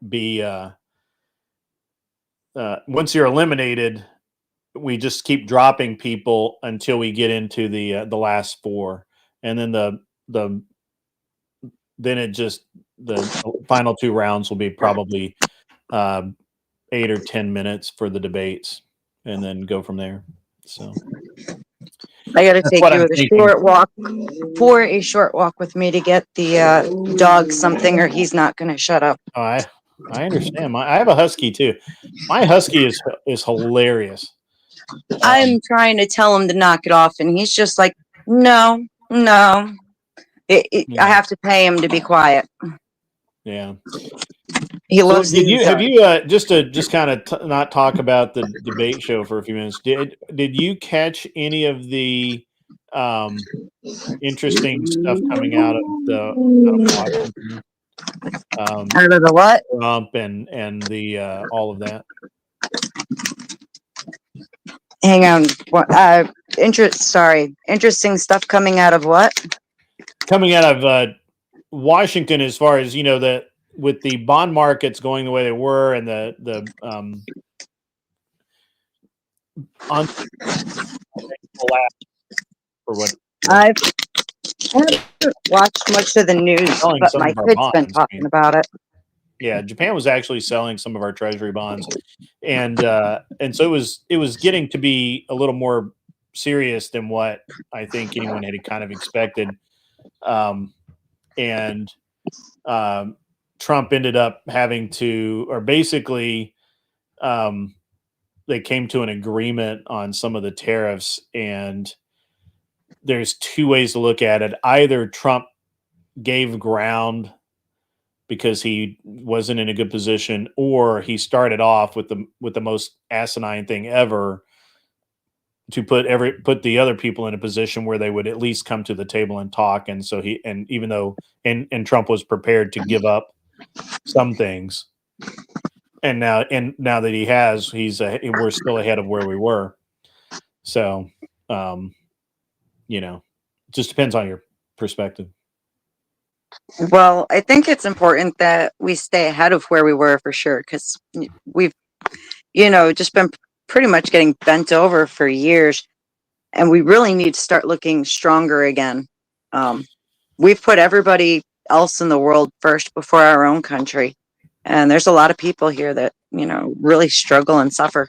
be once you're eliminated, we just keep dropping people until we get into the last four, and then the final two rounds will be probably 8 or 10 minutes for the debates, and then go from there. So I got to that's take what you I'm with a thinking. short walk for a short walk with me to get the dog something, or he's not going to shut up. Oh, I understand. I have a husky too. My husky is hilarious. I'm trying to tell him to knock it off, and he's just like, no. I have to pay him to be quiet. Yeah. He loves Did these. you just kind of not talk about the debate show for a few minutes? Did you catch any of the interesting stuff coming out of Washington? Out of the what? Trump and the all of that. Hang on. Interesting stuff coming out of what? Coming out of Washington, as far as that with the bond markets going the way they were, and the on for what I haven't watched much of the news, selling but some my of our kid's been bonds. talking about it. Yeah, Japan was actually selling some of our treasury bonds, and so it was getting to be a little more serious than what I think anyone had kind of expected. And Trump ended up having to, or basically, they came to an agreement on some of the tariffs, and there's two ways to look at it. Either Trump gave ground because he wasn't in a good position, or he started off with the most asinine thing ever to put the other people in a position where they would at least come to the table and talk. And so even though Trump was prepared to give up some things, and now that he has, we're still ahead of where we were. So, it just depends on your perspective. Well, I think it's important that we stay ahead of where we were for sure, because we've, just been pretty much getting bent over for years, and we really need to start looking stronger again. We've put everybody else in the world first before our own country, and there's a lot of people here that really struggle and suffer.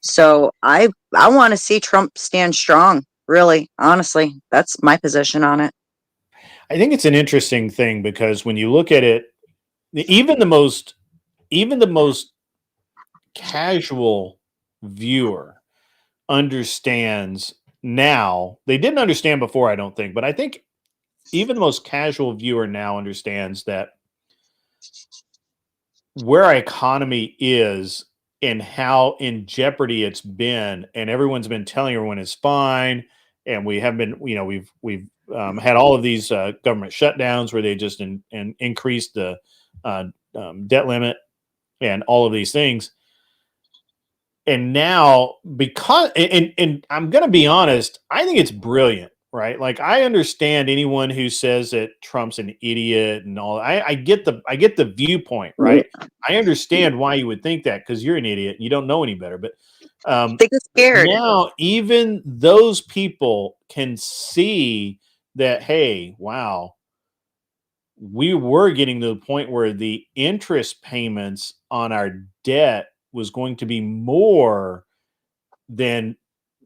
So I want to see Trump stand strong. Really, honestly, that's my position on it. I think it's an interesting thing, because when you look at it, even the most casual viewer understands now. They didn't understand before, I don't think, but I think even the most casual viewer now understands that where our economy is and how in jeopardy it's been, and everyone's been telling everyone it's fine, and we have been, we've had all of these government shutdowns where they just increased the debt limit and all of these things. And now, because, and I'm going to be honest, I think it's brilliant, right? Like, I understand anyone who says that Trump's an idiot and all. I get the viewpoint, right? I understand why you would think that, because you're an idiot and you don't know any better. But They get scared. now even those people can see that, hey, wow, we were getting to the point where the interest payments on our debt was going to be more than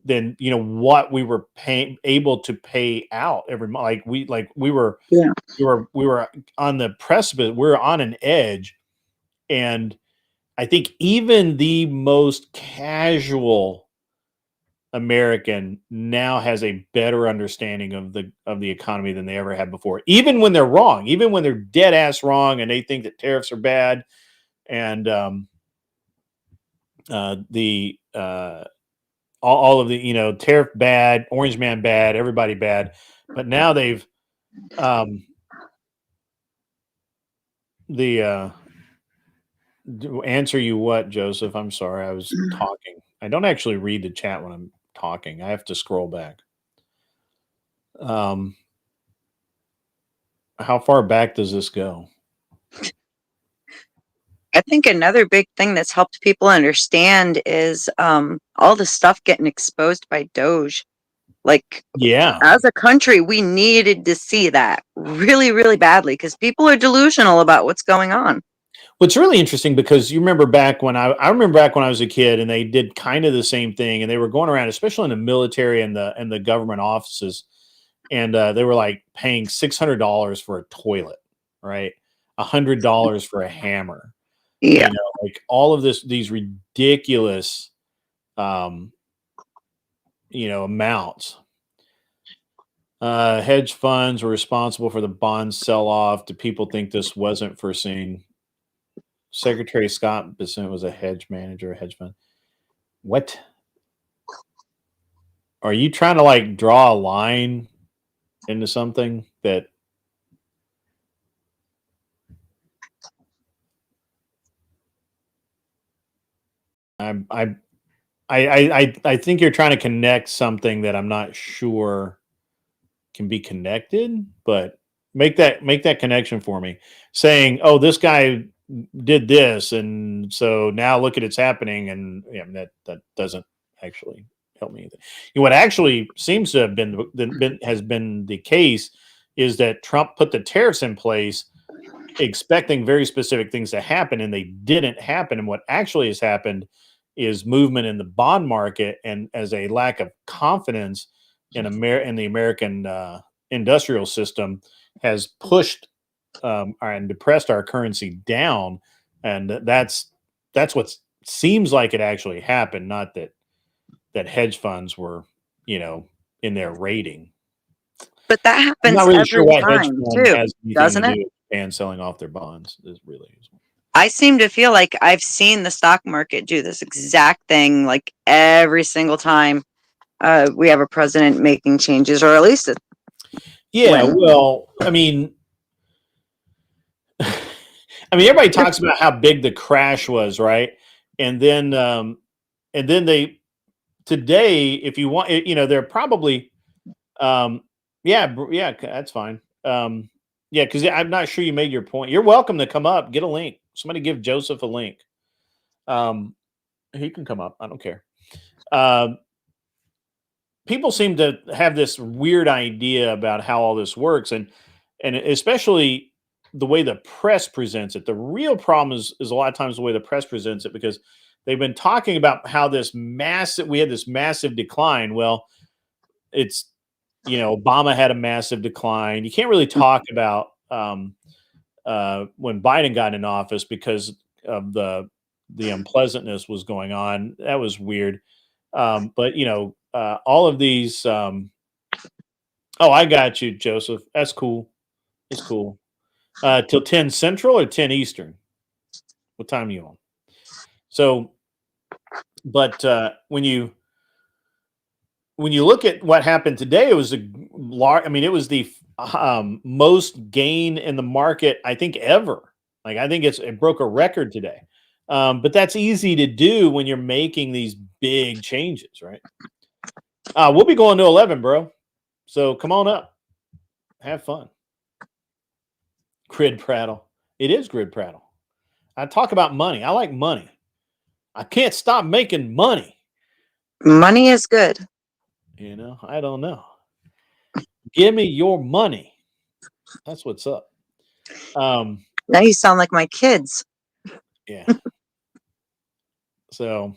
what we were able to pay out every month. We were on the precipice. We were on an edge, and I think even the most casual American now has a better understanding of the economy than they ever had before. Even when they're wrong, even when they're dead ass wrong, and they think that tariffs are bad, and all of the tariff bad, orange man bad, everybody bad, but now they've the answer you what, Joseph? I'm sorry, I was talking. I don't actually read the chat when I'm talking. I have to scroll back. How far back does this go? I think another big thing that's helped people understand is all the stuff getting exposed by Doge. Like, Yeah. as a country, we needed to see that really, really badly because people are delusional about what's going on. What's really interesting, because you remember back when I remember back when I was a kid, and they did kind of the same thing, and they were going around, especially in the military and the government offices, and they were like paying $600 for a toilet, right? $100 for a hammer. Yeah. Like all of these ridiculous amounts. Hedge funds were responsible for the bond sell-off. Do people think this wasn't foreseen? Secretary Scott Bessent was a hedge manager, a hedge fund. What? Are you trying to like draw a line into something that I think you're trying to connect something that I'm not sure can be connected, but make that connection for me. Saying, "Oh, this guy did this, and so now look at it's happening," and that doesn't actually help me either. What actually seems to have been the case is that Trump put the tariffs in place expecting very specific things to happen, and they didn't happen. And what actually has happened is movement in the bond market, and as a lack of confidence in the American industrial system has pushed and depressed our currency down, and that's what seems like it actually happened. Not that hedge funds were in their rating. But that I'm happens not really sure every what hedge time fund too, has anything doesn't to it? do with Japan selling off their bonds. Is really I seem to feel like I've seen the stock market do this exact thing like every single time we have a president making changes, or at least yeah. when Well, I mean, everybody talks about how big the crash was, right? And then they today, if you want, they're probably, yeah, that's fine. Yeah, because I'm not sure you made your point. You're welcome to come up, get a link. Somebody give Joseph a link. He can come up. I don't care. People seem to have this weird idea about how all this works, and especially the way the press presents it. The real problem is a lot of times the way the press presents it, because they've been talking about how we had this massive decline. Well, it's Obama had a massive decline. You can't really talk about when Biden got in office because of the unpleasantness was going on. That was weird. But all of these. Oh, I got you, Joseph. That's cool. It's cool. Till 10 Central or 10 Eastern? What time are you on? So, but when you look at what happened today, it was a large. It was the most gain in the market I think ever. Like I think it broke a record today. But that's easy to do when you're making these big changes, right? We'll be going to 11, bro. So come on up, have fun. Grid prattle. It is grid prattle. I talk about money. I like money. I can't stop making money. money is good. I don't know. Give me your money. That's what's up. Now you sound like my kids. Yeah. So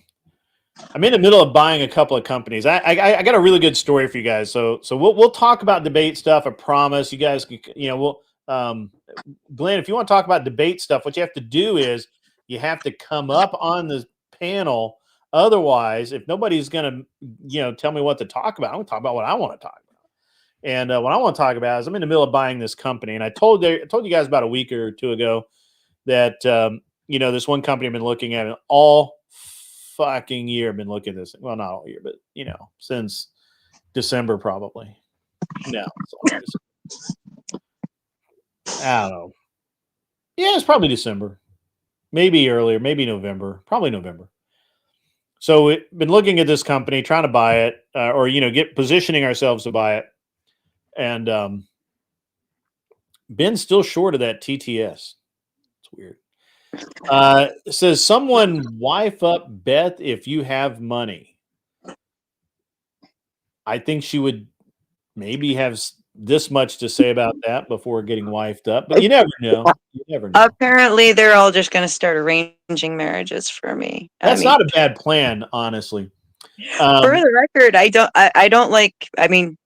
I'm in the middle of buying a couple of companies. I got a really good story for you guys. So we'll talk about debate stuff. I promise you guys. We'll Glenn, if you want to talk about debate stuff, what you have to do is You have to come up on the panel. Otherwise, if nobody's going to, tell me what to talk about, I'm going to talk about what I want to talk about. And what I want to talk about is I'm in the middle of buying this company, and I told you guys about a week or two ago that this one company I've been looking at it all fucking year. I've been looking at this. Well, not all year, but since December probably. No, I don't know. Yeah, it's probably December, maybe earlier, maybe November, probably November. So we've been looking at this company, trying to buy it, or get positioning ourselves to buy it. And Ben's still short of that TTS. It's weird. It says someone wife up Beth if you have money. I think she would maybe have this much to say about that before getting wifed up, but you never know. You never know. Apparently, they're all just going to start arranging marriages for me. That's not a bad plan, honestly. For the record, I don't like. I mean,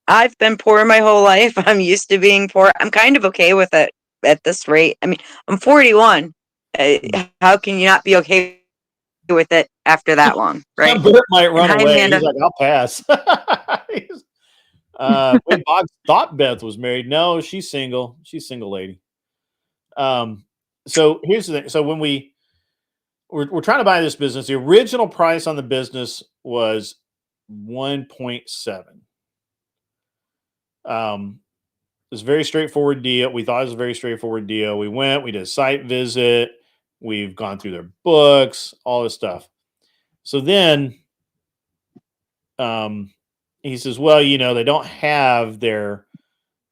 I've been poor my whole life. I'm used to being poor. I'm kind of okay with it at this rate. I mean, I'm 41. How can you not be okay with it after that long, right? Bert might run Hi, away. Amanda. He's like, I'll pass. Bob thought Beth was married. No, she's single. She's a single lady. So here's the thing. So when we're trying to buy this business, the original price on the business was 1.7. It's a very straightforward deal. We thought it was a very straightforward deal. We did a site visit. We've gone through their books, all this stuff. So then he says, well, they don't have their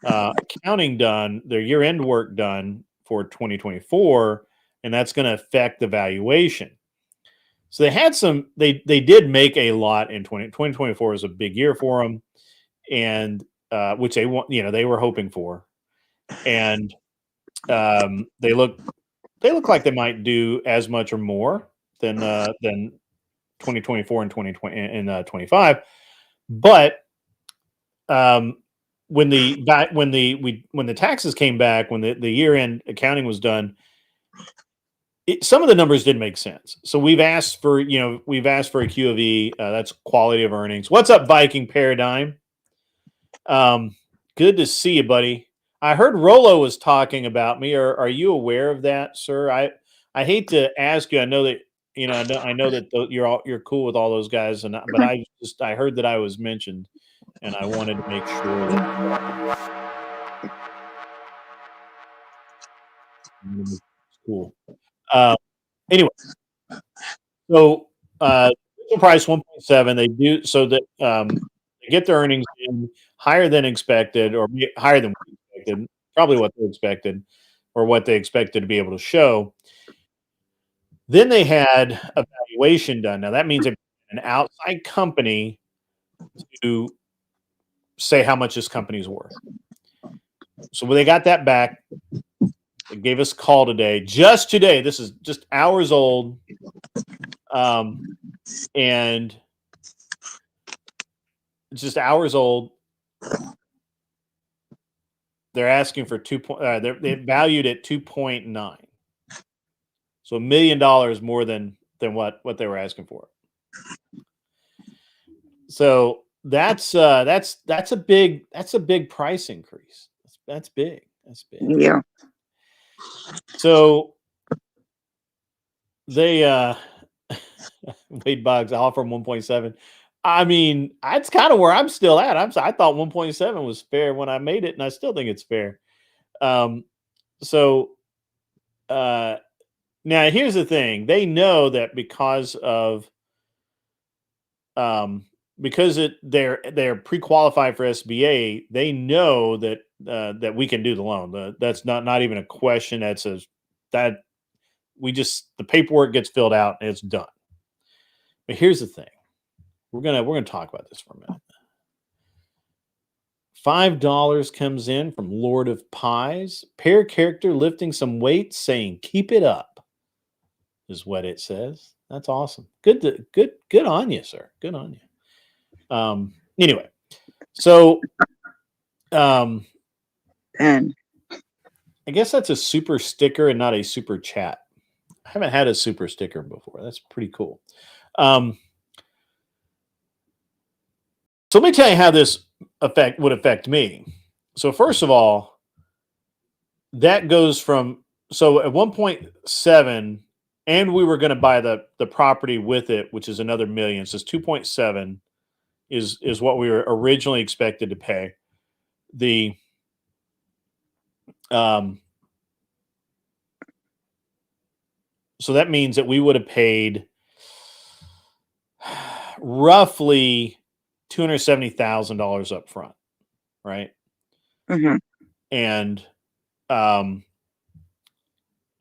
accounting done, their year-end work done for 2024, and that's going to affect the valuation. So they did make a lot in 2024 was a big year for them, and which they want, they were hoping for. And they look like they might do as much or more than 2024 and 2020 and 25. But when the taxes came back, when the year-end accounting was done, some of the numbers didn't make sense. So we've asked for a Q of E. That's quality of earnings. What's up, Viking Paradigm? Good to see you, buddy. I heard Rolo was talking about me. Are you aware of that, sir? I hate to ask you. I know that I know that you're cool with all those guys, but I heard that I was mentioned, and I wanted to make sure that it's cool. Anyway, so price 1.7. They do so that they get their earnings in higher than expected, or higher than we expected, probably what they expected, or what they expected to be able to show. Then they had a valuation done. Now that means an outside company to say how much this company's worth. So when they got that back, they gave us a call today. Just today, this is just hours old, and it's just hours old. They're asking for they valued at 2.9. So $1 million more than what they were asking for. So that's a big price increase. That's big. That's big. Yeah. So they Wade Boggs, I offer 1.7. I mean, that's kind of where I'm still at. I thought 1.7 was fair when I made it, and I still think it's fair. Now here's the thing. They know that because they're pre-qualified for SBA, they know that we can do the loan. That's not even a question. The paperwork gets filled out and it's done. But here's the thing. We're gonna talk about this for a minute. $5 comes in from Lord of Pies. Pair character lifting some weight, saying "keep it up," is what it says. That's awesome. Good on you, sir. Good on you. Anyway, so And I guess that's a super sticker and not a super chat. I haven't had a super sticker before. That's pretty cool. So let me tell you how this would affect me. So first of all, that goes from, so at 1.7, and we were going to buy the property with it, which is another million. So it's 2.7 is what we were originally expected to pay. The so that means that we would have paid roughly $270,000 up front, right? Mm-hmm. And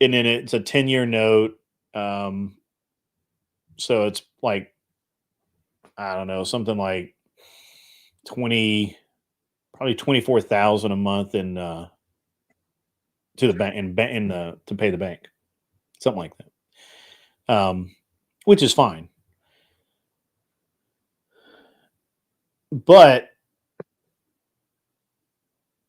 then it's a 10-year note. So it's like, I don't know, something like probably 24,000 a month in to the bank to pay the bank, something like that, which is fine. But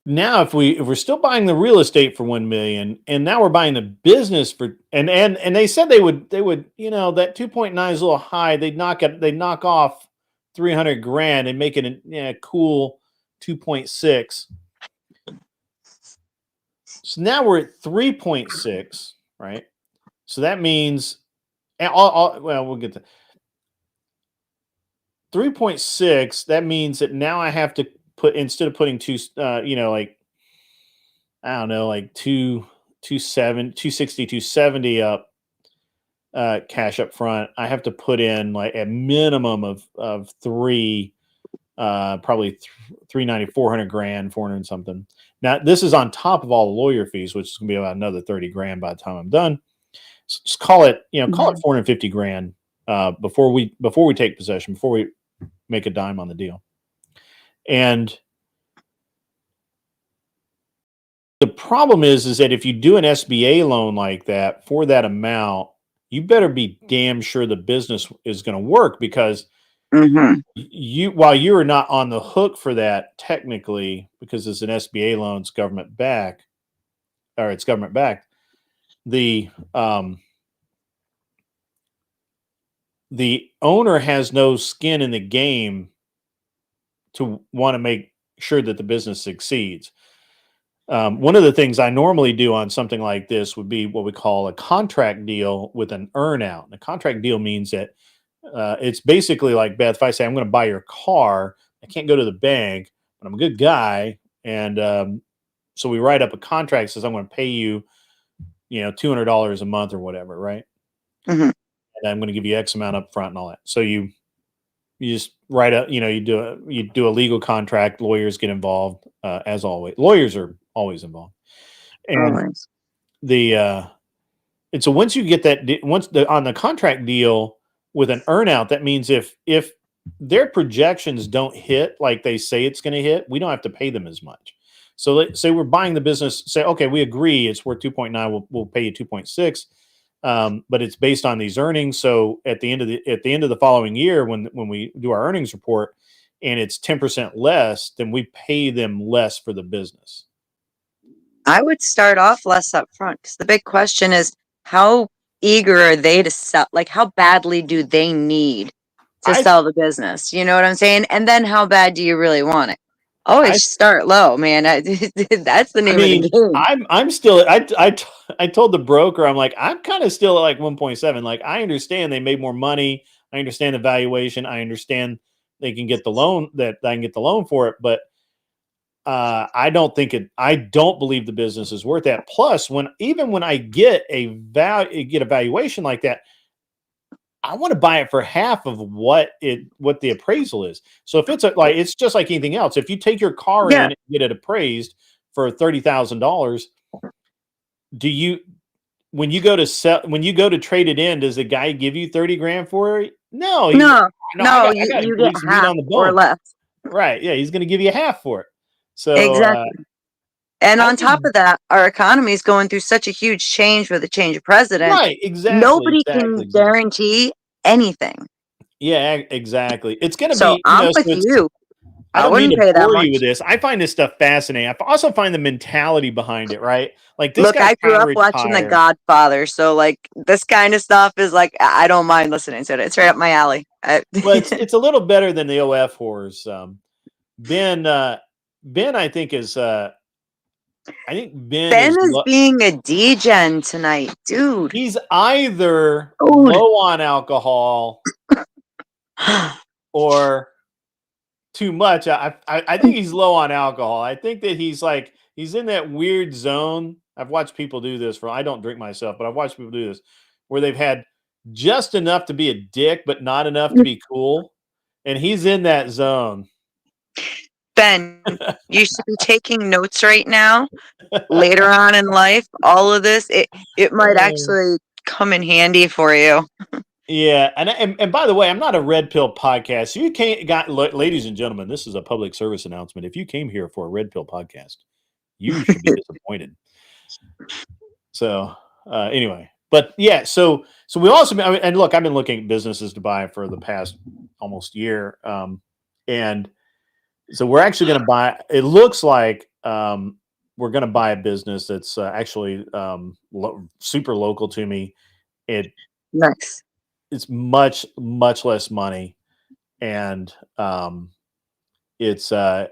now if we're still buying the real estate for 1 million, and now we're buying the business for, and they said they would, that 2.9 is a little high. They'd knock off 300 grand and make it a cool 2.6. So now we're at 3.6, right? So that means, well, we'll get to 3.6. That means that now I have to put, instead of putting like, I don't know, like 270 up cash up front, I have to put in like a minimum of three, probably 390, 400 grand, 400 and something. Now this is on top of all the lawyer fees, which is gonna be about another 30 grand by the time I'm done. So just call it 450 grand before we take possession, before we make a dime on the deal. And the problem is that if you do an SBA loan like that for that amount, you better be damn sure the business is going to work, because while you are not on the hook for that technically, because it's an SBA loan, it's government backed. The owner has no skin in the game to want to make sure that the business succeeds. One of the things I normally do on something like this would be what we call a contract deal with an earnout. And a contract deal means that it's basically like, Beth, if I say I'm going to buy your car, I can't go to the bank, but I'm a good guy, and so we write up a contract that says I'm going to pay you, $200 a month or whatever, right? Mm-hmm. And I'm going to give you X amount up front and all that. So you just write up, you do a legal contract. Lawyers get involved, as always. Lawyers are always involved. And Always. and so once you get that, on the contract deal with an earnout, that means if their projections don't hit like they say it's going to hit, we don't have to pay them as much. So let's say we're buying the business, say, okay, we agree it's worth 2.9, we'll pay you 2.6. But it's based on these earnings. So at the end of the following year, when we do our earnings report and it's 10% less, then we pay them less for the business. I would start off less up front, because the big question is, how eager are they to sell? Like, how badly do they need to sell the business? You know what I'm saying? And then how bad do you really want it? Always start low, man. That's the name of the game. I'm still, I told the broker, I'm like, I'm kind of still at like 1.7. Like, I understand they made more money. I understand the valuation. I understand they can get the loan, that I can get the loan for it. But I don't believe the business is worth that. Plus, when I get a valuation like that, I want to buy it for half of what the appraisal is. So if it's it's just like anything else. If you take your car in and get it appraised for $30,000, when you go to trade it in, does the guy give you 30 grand for it? No. You get half on the bone. Or less. Right. Yeah. He's going to give you half for it. So exactly. And on top of that, our economy is going through such a huge change with a change of president. Right, exactly. Nobody can guarantee anything. Yeah, exactly. It's going to be. So I'm with you. I I don't mean wouldn't to pay that bore much. you with this. I find this stuff fascinating. I also find the mentality behind it, right? Like this Look, guy's I grew kind of up watching The retired. Godfather, so like this kind of stuff is like I don't mind listening to it. It's right up my alley. Well, it's a little better than the OF horrors. Ben, I think is I think Ben Ben is is being a degen tonight, dude. he's either Dude. low on alcohol or too much. I think he's low on alcohol. I think that he's in that weird zone. I've watched people do this I don't drink myself, but I've watched people do this where they've had just enough to be a dick, but not enough to be cool. And he's in that zone. Ben, you should be taking notes right now. Later on in life, all of this, it might actually come in handy for you. Yeah, and by the way, I'm not a red pill podcast. You can't ladies and gentlemen, this is a public service announcement. If you came here for a red pill podcast, you should be disappointed. So anyway, but yeah, so we also and look, I've been looking at businesses to buy for the past almost year, and so we're actually going to buy. It looks like we're going to buy a business that's actually super local to me. Nice. It's much less money, and it's I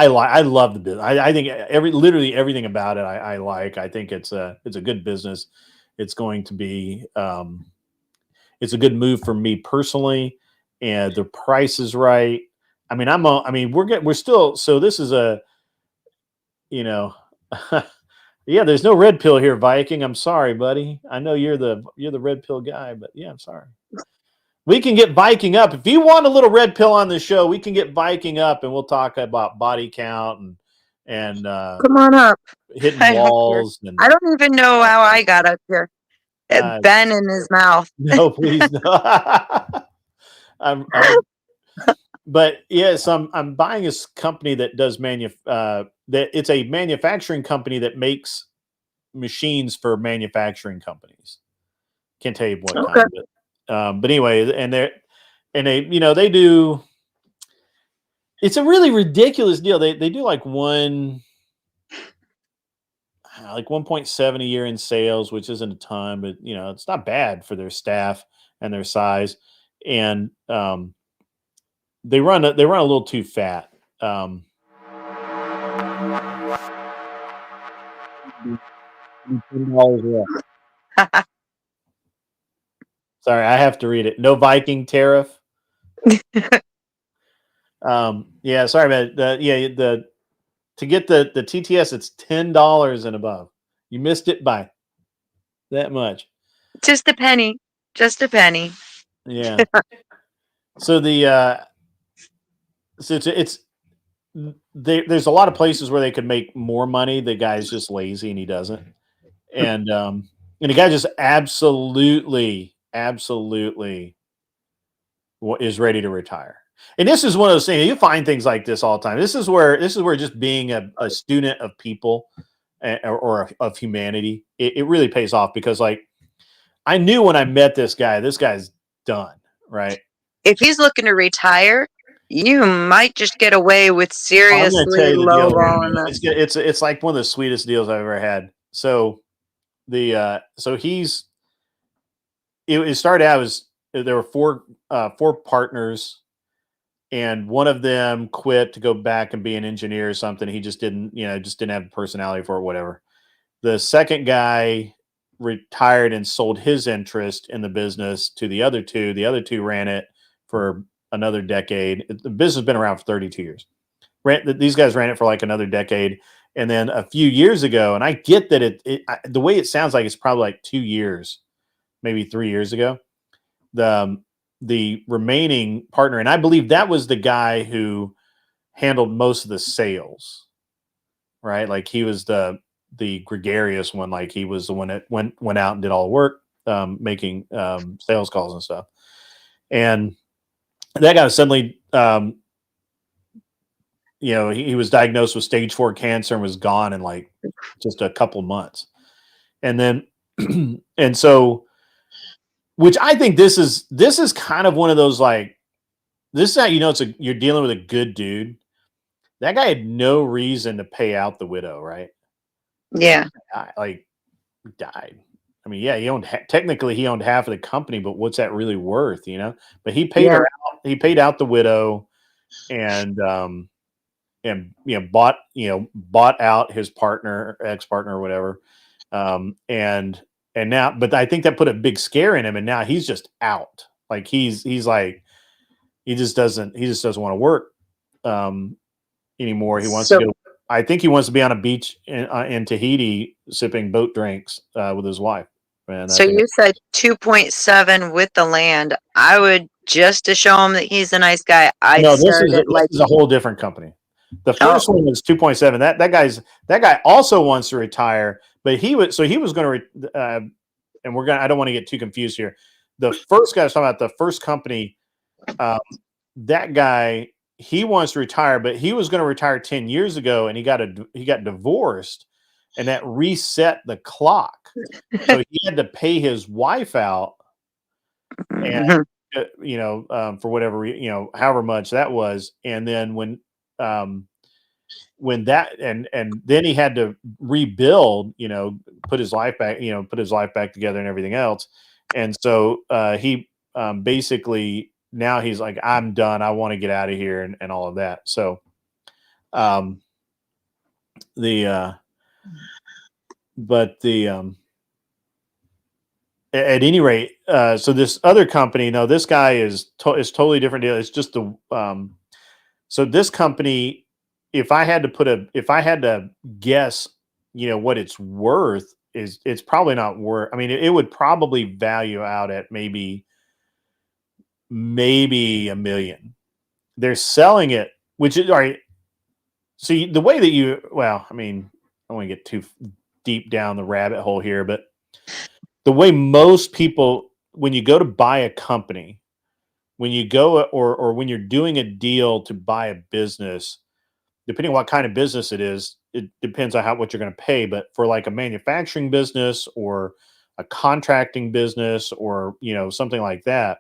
love the business. I think literally everything about it I like. I think it's a good business. It's going to be it's a good move for me personally, and the price is right. I mean, we're still, so this is a, yeah, there's no red pill here, Viking. I'm sorry, buddy. I know you're the red pill guy, but yeah, I'm sorry. We can get Viking up. If you want a little red pill on the show, we can get Viking up and we'll talk about body count and come on up. hitting I walls. I don't even know how I got up here. Ben in his mouth. No, please no. But yes, I'm buying this company that does that it's a manufacturing company that makes machines for manufacturing companies. Can't tell you what kind, but anyway, and they they do. It's a really ridiculous deal. They do like 1.7 a year in sales, which isn't a ton, but it's not bad for their staff and their size, and they run a little too fat. Sorry, I have to read it. No Viking tariff. Yeah, sorry about that. To get the TTS, it's $10 and above. You missed it by that much. Just a penny. Just a penny. Yeah. So there's a lot of places where they could make more money. The guy's just lazy and he doesn't. And the guy just absolutely is ready to retire. And this is one of those things, you find things like this all the time. This is where just being a student of people or of humanity, it really pays off, because like I knew when I met this guy's done, right? If he's looking to retire, you might just get away with seriously lowballing this. It's like one of the sweetest deals I've ever had. So it started out as there were four partners, and one of them quit to go back and be an engineer or something. He just didn't have the personality for it, whatever. The second guy retired and sold his interest in the business to the other two. The other two ran it for another decade. The business has been around for 32 years. These guys ran it for like another decade. And then a few years ago, and I get that the way it sounds like it's probably like 2 years, maybe 3 years ago, the remaining partner, and I believe that was the guy who handled most of the sales, right? Like he was the gregarious one. Like he was the one that went out and did all the work, making sales calls and stuff. And that guy suddenly, he was diagnosed with stage 4 cancer and was gone in like just a couple months. And then, and so, which I think this is kind of one of those, like, this is how you're dealing with a good dude. that guy had no reason to pay out the widow, right? Yeah. Like died. I mean, yeah, technically he owned half of the company, but what's that really worth, you know? But he paid her out. He paid out the widow, and bought out his partner, ex-partner, or whatever. And now, but I think that put a big scare in him, and now he's just out. Like he's like he just doesn't want to work anymore. He wants to go. I think he wants to be on a beach in Tahiti sipping boat drinks with his wife. And so you said 2.7 with the land. I would, just to show him that he's a nice guy. No, this is a whole different company. The first one was 2.7. That guy also wants to retire, but he was going to. And I don't want to get too confused here. The first guy I was talking about, the first company, that guy, he wants to retire, but he was going to retire 10 years ago, and he got divorced, and that reset the clock. So he had to pay his wife out, and for whatever however much that was, and then when that and then he had to rebuild, put his life back together and everything else, and so he basically. Now he's like, I'm done. I want to get out of here and all of that. So, at any rate, so this other company, no, this guy is totally different deal. It's just so this company, if I had to guess, what it's worth it's probably not worth. I mean, it would probably value out at maybe $1 million. They're selling it, which is all right. See, the way that I mean, I don't want to get too deep down the rabbit hole here, but the way most people, when you go to buy a company, when you go or when you're doing a deal to buy a business, depending on what kind of business it is, it depends on what you're going to pay. But for like a manufacturing business or a contracting business or something like that,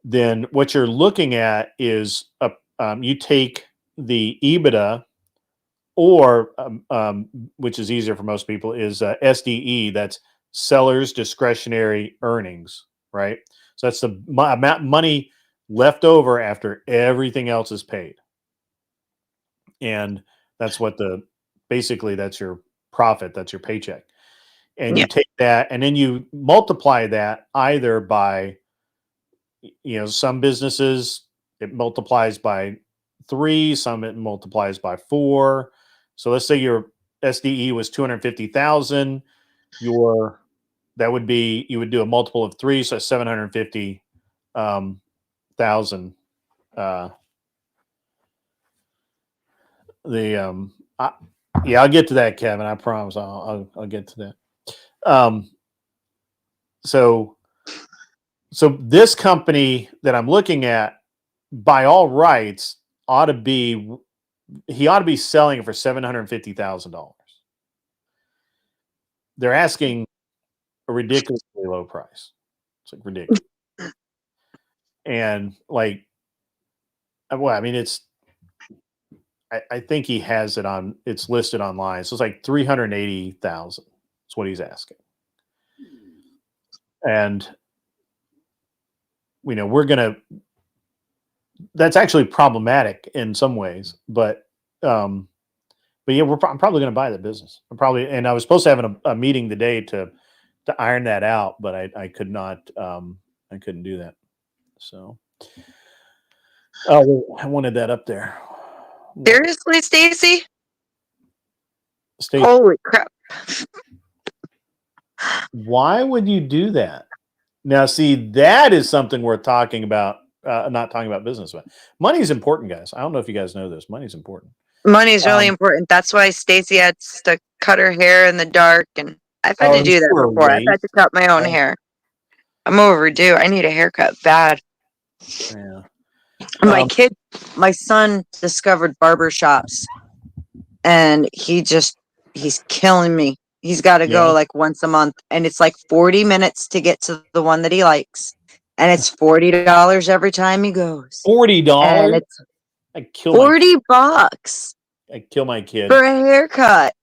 then what you're looking at is you take the EBITDA, or which is easier for most people, is SDE. That's seller's discretionary earnings, right? So that's the amount of money left over after everything else is paid, and that's basically that's your profit, that's your paycheck, and you take that and then you multiply that either by some businesses it multiplies by 3, some it multiplies by 4. So let's say your SDE was 250,000. You would do a multiple of 3, so 750,000. I'll get to that, Kevin. I promise. I'll get to that. So this company that I'm looking at, by all rights, he ought to be selling it for $750,000. They're asking a ridiculously low price. It's like ridiculous. And like, well, I mean, I think he has it's listed online. So it's like 380,000. That's what he's asking. And that's actually problematic in some ways, but yeah, I'm probably going to buy the business. And I was supposed to have a meeting today to iron that out, but I could not. I couldn't do that. So, I wanted that up there. Seriously, Stacy? Holy crap! Why would you do that? Now, see, that is something worth talking about. Not talking about business, but money is important, guys. I don't know if you guys know this. Money is important. Money is really important. That's why Stacy had to cut her hair in the dark, and I've had to do that before. I've had to cut my own hair. I'm overdue. I need a haircut bad. Yeah. My son discovered barbershops, and he's killing me. He's got to go like once a month, and it's like 40 minutes to get to the one that he likes, and it's $40 every time he goes. $40? I kill $40 my kid. for a haircut.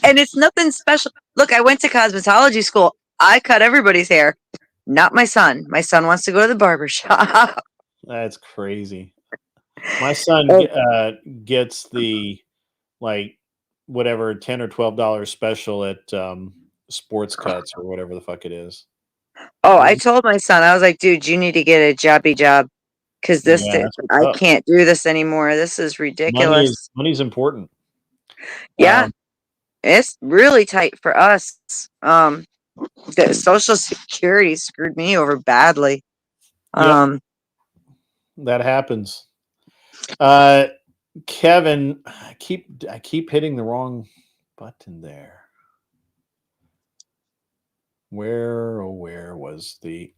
And it's nothing special. Look, I went to cosmetology school. I cut everybody's hair. Not my son. My son wants to go to the barber shop. That's crazy. My son gets the like whatever $10 or $12 special at Sports Cuts or whatever the fuck it is. Oh, I told my son, I was like, dude, you need to get a jobby job because Yeah, that's what's I up. can't do this anymore. This is ridiculous. Money's important. Yeah, it's really tight for us. The Social Security screwed me over badly. Yep. That happens. Kevin, I keep hitting the wrong button there. Where was the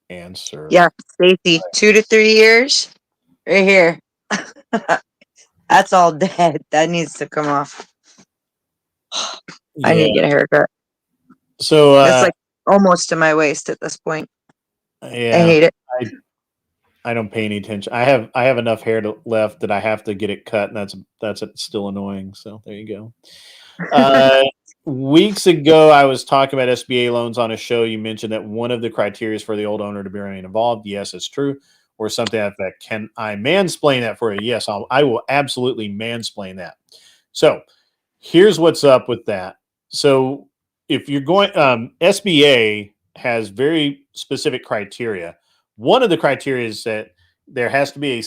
answer? Yeah, Stacy, 2 to 3 years. Right here. That's all dead. That needs to come off. I need to get a haircut. So It's like almost to my waist at this point. yeah, I hate it. I don't pay any attention. I have enough hair left that I have to get it cut, and that's still annoying. So there you go. Weeks ago, I was talking about SBA loans on a show. You mentioned that one of the criteria is for the old owner to be remain involved. Yes, it's true. Or something like that. Can I mansplain that for you? Yes, I will absolutely mansplain that. So here's what's up with that. So if you're going, SBA has very specific criteria. One of the criteria is that there has to be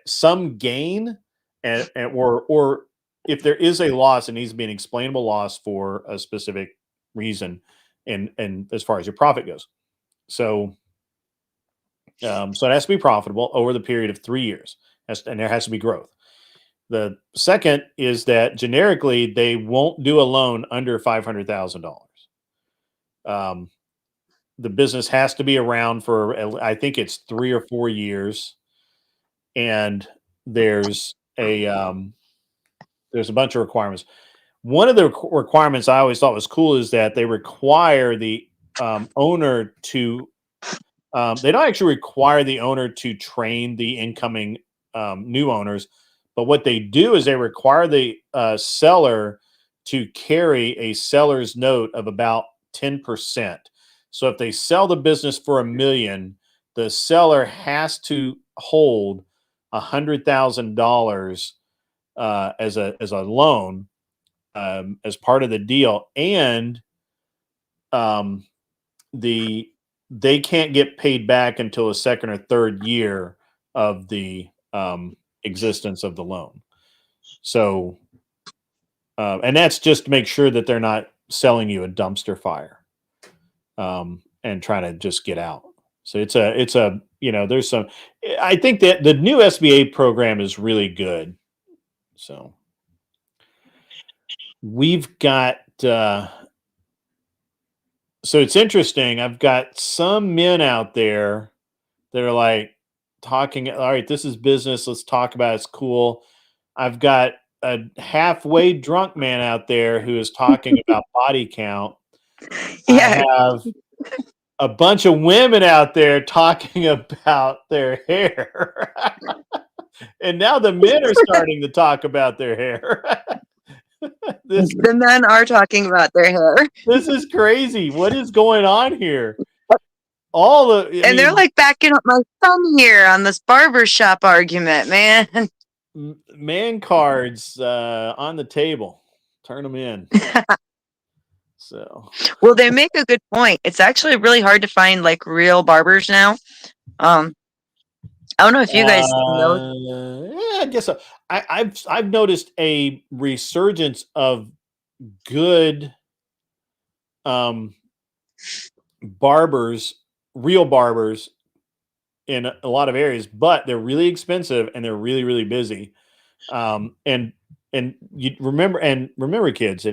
some gain, or if there is a loss, it needs to be an explainable loss for a specific reason, and as far as your profit goes. So, so it has to be profitable over the period of 3 years, and there has to be growth. The second is that generically they won't do a loan under $500,000. The business has to be around for, I think it's 3 or 4 years, and there's a bunch of requirements. One of the requirements I always thought was cool is that they require the owner to. They don't actually require the owner to train the incoming new owners, but what they do is they require the seller to carry a seller's note of about 10%. So if they sell the business for $1 million, the seller has to hold $100,000 as a loan as part of the deal, and they can't get paid back until the second or third year of the existence of the loan. So, and that's just to make sure that they're not selling you a dumpster fire and trying to just get out. So it's a there's some. I think that the new SBA program is really good. So we've got. So it's interesting. I've got some men out there that are like talking. All right, this is business. Let's talk about it. It's cool. I've got a halfway drunk man out there who is talking about body count. Yeah. I have a bunch of women out there talking about their hair. And now the men are starting to talk about their hair. The men are talking about their hair. This is crazy. What is going on here? They're like backing up my son here on this barbershop argument, man. Man cards on the table. Turn them in. So, well, they make a good point. It's actually really hard to find like real barbers now. I don't know if you guys know. Yeah, I guess so. I've noticed a resurgence of good barbers, real barbers in a lot of areas, but they're really expensive and they're really, really busy. And you remember kids,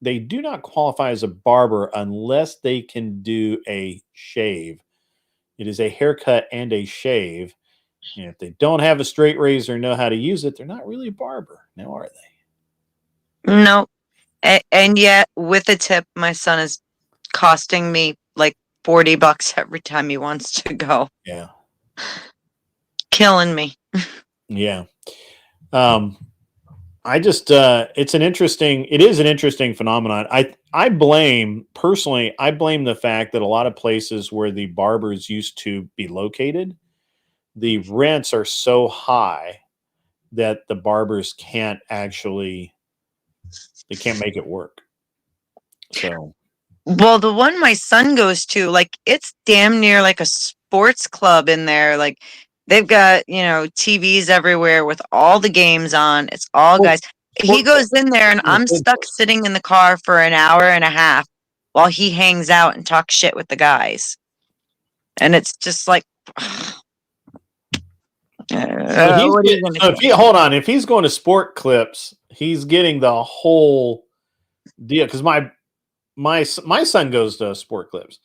they do not qualify as a barber unless they can do a shave. It is a haircut and a shave. And if they don't have a straight razor and know how to use it, they're not really a barber. Now, are they? No. And yet, with a tip, my son is costing me like $40 every time he wants to go. Yeah. Killing me. Yeah. I just it is an interesting phenomenon. Personally, I blame the fact that a lot of places where the barbers used to be located, the rents are so high that the barbers can't actually they can't make it work. So Well, the one my son goes to, like, it's damn near like a sports club in there. Like, they've got, TVs everywhere with all the games on. It's all guys. He goes in there, and I'm stuck sitting in the car for an hour and a half while he hangs out and talks shit with the guys. And it's just like, what are you gonna do? hold on, if he's going to sport clips, he's getting the whole deal. Because my son goes to sport clips,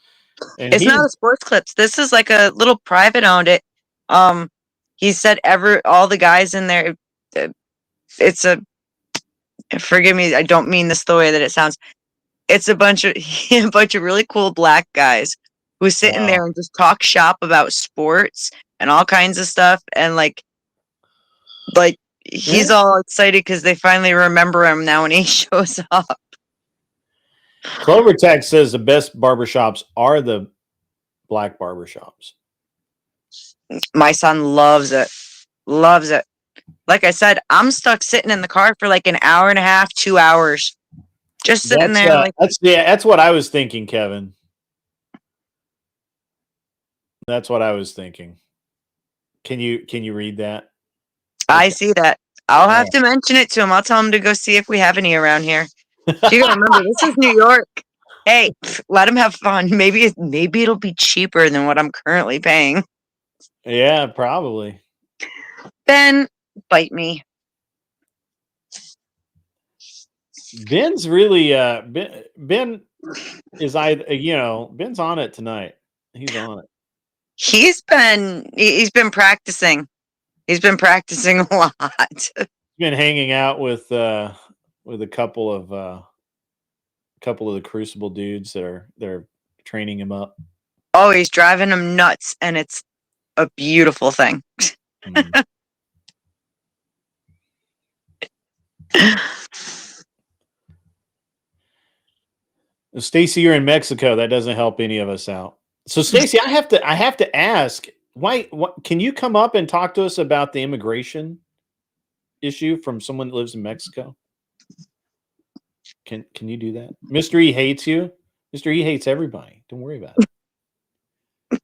and It's not a sports clips. This is like a little private owned it. He said all the guys in there. It's a forgive me. I don't mean this the way that it sounds. It's a bunch of a bunch of really cool black guys who sit in there and just talk shop about sports and all kinds of stuff. And like he's all excited because they finally remember him now when he shows up. Clover Tech says the best barbershops are the black barbershops. My son loves it. Loves it. Like I said, I'm stuck sitting in the car for like an hour and a half, 2 hours. Just sitting there. That's what I was thinking, Kevin. That's what I was thinking. Can you read that? I see that. I'll have to mention it to him. I'll tell him to go see if we have any around here. You gotta remember, this is New York. Hey, let him have fun. Maybe it'll be cheaper than what I'm currently paying. Yeah, probably. Ben, bite me. Ben's really Ben is Ben's on it tonight. He's on it. He's been practicing. He's been practicing a lot. He's been hanging out with a couple of the Crucible dudes they're training him up. Oh, he's driving them nuts, and it's a beautiful thing. Stacy, you're in Mexico. That doesn't help any of us out. So, Stacy, I have to ask, why can you come up and talk to us about the immigration issue from someone that lives in Mexico? Can you do that? Mr. E hates you. Mr. E hates everybody. Don't worry about it.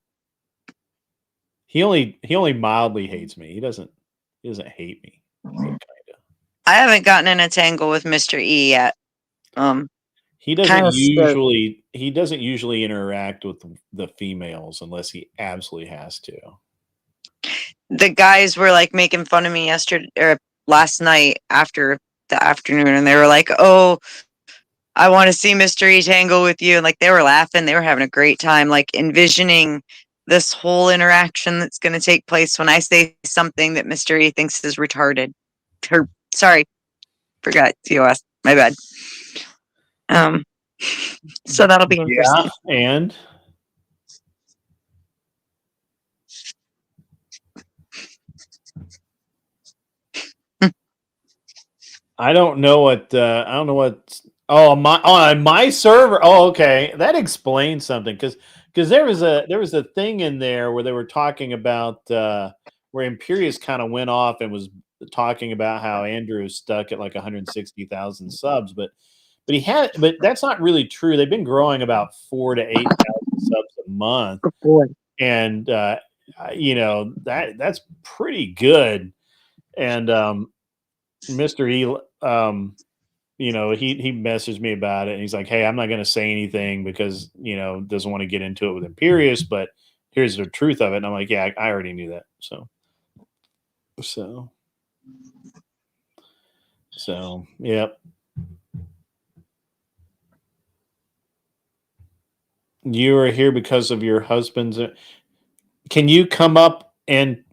He only mildly hates me. He doesn't hate me. Kind of. I haven't gotten in a tangle with Mr. E yet. He doesn't usually interact with the females unless he absolutely has to. The guys were like making fun of me yesterday or last night after the afternoon, and they were like, "Oh, I want to see Mr. E tangle with you," and like they were laughing, they were having a great time, like envisioning this whole interaction that's going to take place when I say something that Mr. E thinks is retarded. Sorry, forgot TOS. My bad. So that'll be interesting. Yeah, and I don't know what. Oh, my server. Oh, okay. That explains something because there was a thing in there where they were talking about where Imperius kind of went off and was talking about how Andrew is stuck at like 160,000 subs, but that's not really true. They've been growing about 4,000 to 8,000 subs a month, and that's pretty good. And Mr. E, he messaged me about it, and he's like, "Hey, I'm not going to say anything because doesn't want to get into it with Imperius, but here's the truth of it." And I'm like, "Yeah, I already knew that." So, yep. You are here because of your husband's. Can you come up and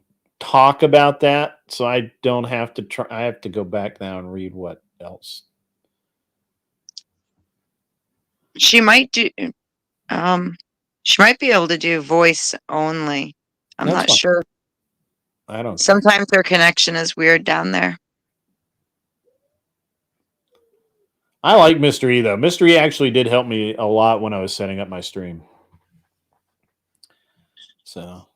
talk about that so I don't have to try? I have to go back now and read what else. She might do. She might be able to do voice only. I'm not sure. I don't care. Sometimes their connection is weird down there. I like Mr. E though. Mr. E actually did help me a lot when I was setting up my stream. So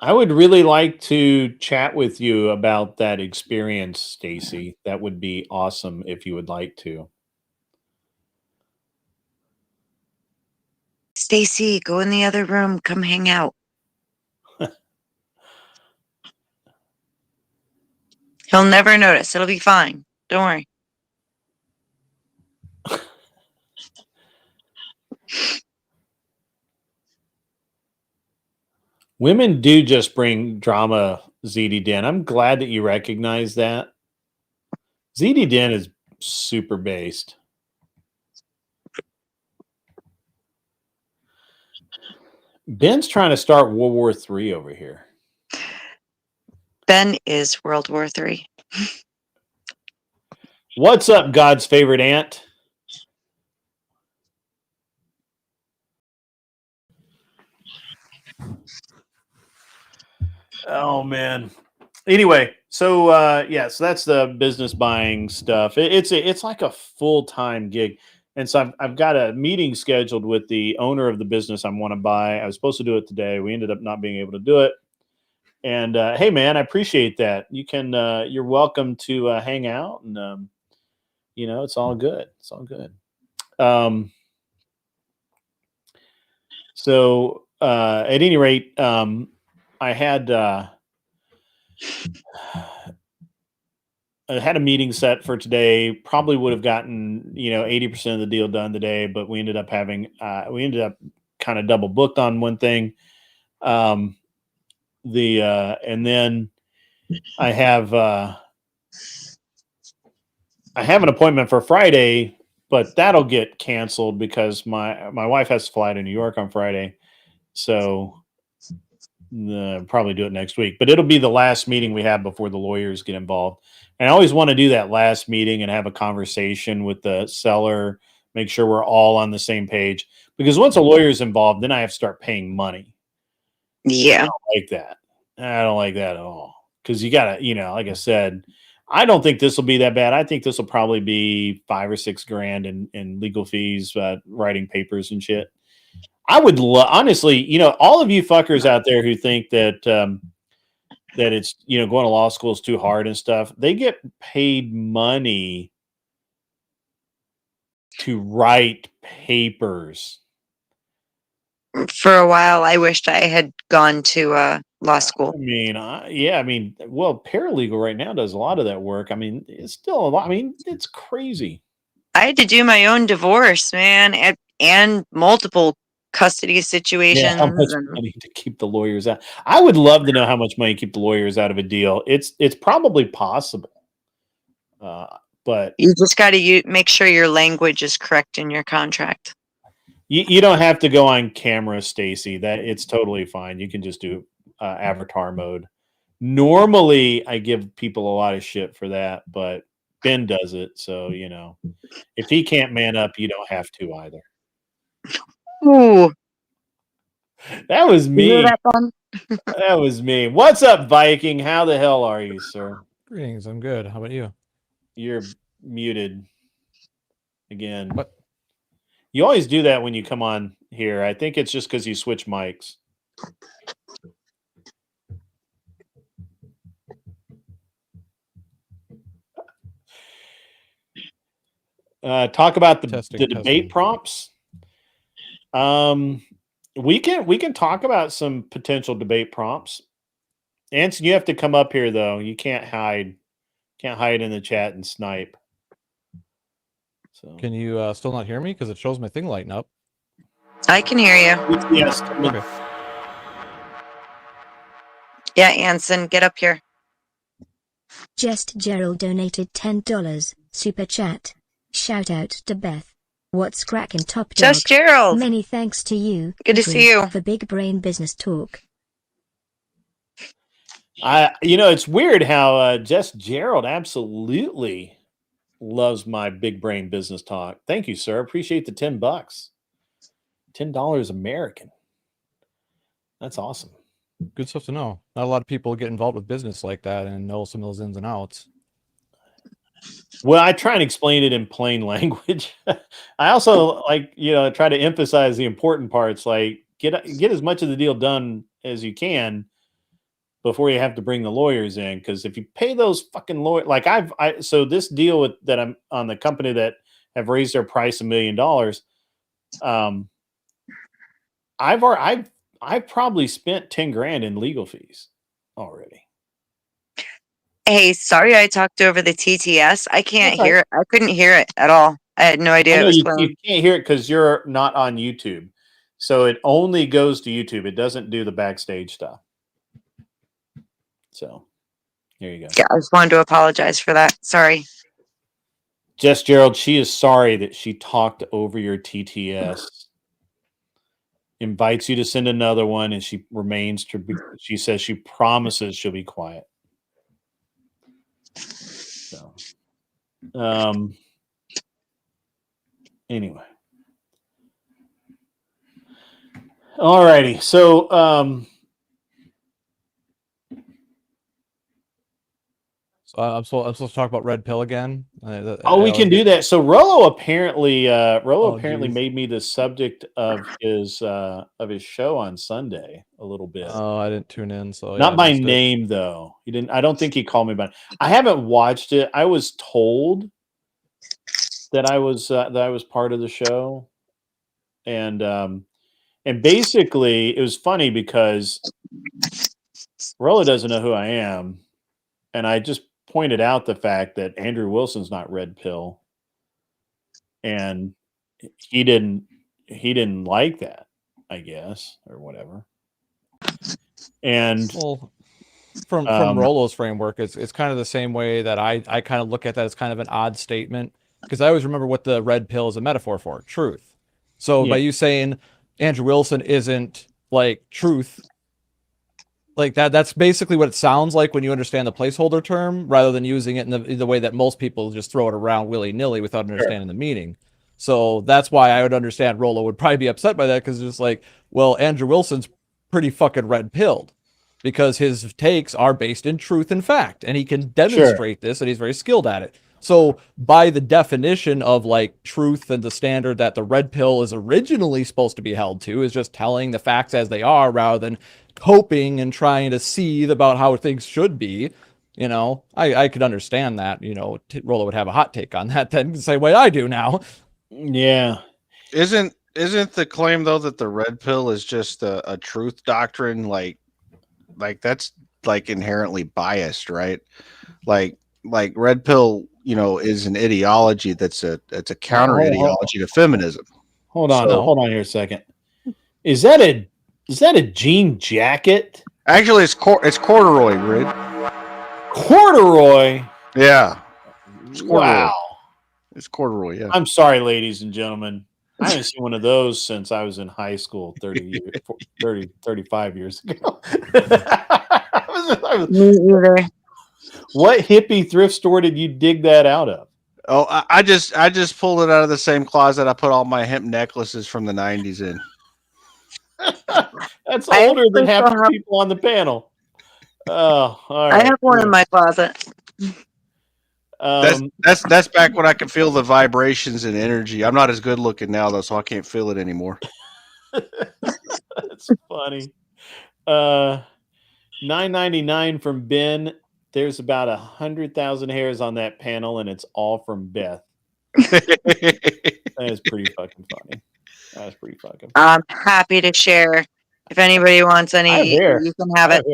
I would really like to chat with you about that experience, Stacy. That would be awesome if you would like to. Stacy, go in the other room. Come hang out. He'll never notice. It'll be fine. Don't worry. Women do just bring drama, ZD Den. I'm glad that you recognize that. ZD Den is super based. Ben's trying to start World War III over here. Ben is World War III. What's up, God's favorite ant? Oh man. Anyway, so yeah, so that's the business buying stuff. It's like a full-time gig. And so I've got a meeting scheduled with the owner of the business I want to buy. I was supposed to do it today. We ended up not being able to do it. And hey man, I appreciate that. You can you're welcome to hang out, and you know, it's all good. It's all good. So at any rate, I had a meeting set for today. Probably would have gotten 80% of the deal done today, but we ended up kind of double booked on one thing. And then I have an appointment for Friday, but that'll get canceled because my wife has to fly to New York on Friday, so probably do it next week. But it'll be the last meeting we have before the lawyers get involved. And I always want to do that last meeting and have a conversation with the seller, make sure we're all on the same page. Because once a lawyer's involved, then I have to start paying money. Yeah. I don't like that. I don't like that at all. Because you got to, like I said, I don't think this will be that bad. I think this will probably be $5 or $6 grand in legal fees, writing papers and shit. I would honestly, all of you fuckers out there who think that that it's going to law school is too hard and stuff. They get paid money to write papers. For a while, I wished I had gone to law school. I mean, well, paralegal right now does a lot of that work. I mean, it's still a lot. I mean, it's crazy. I had to do my own divorce, man, and multiple custody situations. Yeah, how much money to keep the lawyers out? I would love to know how much money to keep the lawyers out of a deal. It's probably possible, but you just got to make sure your language is correct in your contract. You don't have to go on camera, Stacy. That it's totally fine. You can just do avatar mode. Normally, I give people a lot of shit for that, but Ben does it, so if he can't man up, you don't have to either. Ooh, that was me. You hear that, Bon? That was me. What's up, Viking? How the hell are you, sir? Greetings. I'm good. How about you? You're muted again. What? You always do that when you come on here. I think it's just because you switch mics. Talk about the debate prompts. We can talk about some potential debate prompts. Anson, you have to come up here though. You can't hide. Can't hide in the chat and snipe. So can you still not hear me? Because it shows my thing lighting up. I can hear you. Yes. Okay. Yeah, Anson, get up here. Just Gerald donated $10. Super chat. Shout out to Beth. What's crackin' top dog? Just Gerald. Many thanks to you. Good to see you. For big brain business talk. It's weird how Jess Gerald absolutely loves my big brain business talk. Thank you, sir. Appreciate the $10. $10 American. That's awesome. Good stuff to know. Not a lot of people get involved with business like that and know some of those ins and outs. Well, I try and explain it in plain language. I also try to emphasize the important parts, like get as much of the deal done as you can before you have to bring the lawyers in. Because if you pay those fucking lawyers, like so this deal that I'm on, the company that have raised their price $1 million, I've probably spent 10 grand in legal fees already. Hey, sorry I talked over the TTS. I can't That's all hear it. I couldn't hear it at all. I had no idea I it know was you playing. can't hear it because you're not on YouTube. So it only goes to YouTube. It doesn't do the backstage stuff. So there you go. Yeah, I just wanted to apologize for that. Sorry. Jess Gerald, she is sorry that she talked over your TTS. Invites you to send another one, and she remains to be, she says she promises she'll be quiet. So anyway. All righty. So I'm supposed to talk about Red Pill again. we can do that. So Rollo apparently geez. made me the subject of his show on Sunday a little bit. Oh, I didn't tune in, so Not yeah, I by missed it. name though. He didn't. I don't think he called me by. I haven't watched it. I was told that I was part of the show, and basically it was funny because Rollo doesn't know who I am, and I just pointed out the fact that Andrew Wilson's not Red Pill, and he didn't like that, I guess, or whatever. And Well, from Rollo's framework, it's kind of the same way that I kind of look at that as kind of an odd statement, because I always remember what the red pill is a metaphor for: truth. So by you saying Andrew Wilson isn't like truth, like that's basically what it sounds like when you understand the placeholder term, rather than using it in the way that most people just throw it around willy-nilly without understanding the meaning. So that's why I would understand Rollo would probably be upset by that, because it's just like, well, Andrew Wilson's pretty fucking red-pilled because his takes are based in truth and fact, and he can demonstrate this, and he's very skilled at it. So by the definition of like truth and the standard that the red pill is originally supposed to be held to is just telling the facts as they are rather than coping and trying to seethe about how things should be. I could understand that. Rollo would have a hot take on that then, the same way I do now. Yeah. Isn't the claim though that the red pill is just a truth doctrine? Like that's like inherently biased, right? Like red pill, is an ideology that's a counter ideology to feminism. Hold on here a second. Is that a jean jacket? Actually, it's corduroy, Grid. Corduroy? Yeah. It's corduroy. Wow. It's corduroy, yeah. I'm sorry, ladies and gentlemen. I haven't seen one of those since I was in high school 35 years ago. Me either. What hippie thrift store did you dig that out of? Oh, I just pulled it out of the same closet I put all my hemp necklaces from the 90s in. That's older than half the people on the panel. Oh, all right. I have one in my closet. That's back when I could feel the vibrations and energy. I'm not as good looking now though, so I can't feel it anymore. That's funny. $9.99 from Ben. There's about 100,000 hairs on that panel, and it's all from Beth. That is pretty fucking funny. That is pretty fucking funny. I'm happy to share. If anybody wants any, you can have it.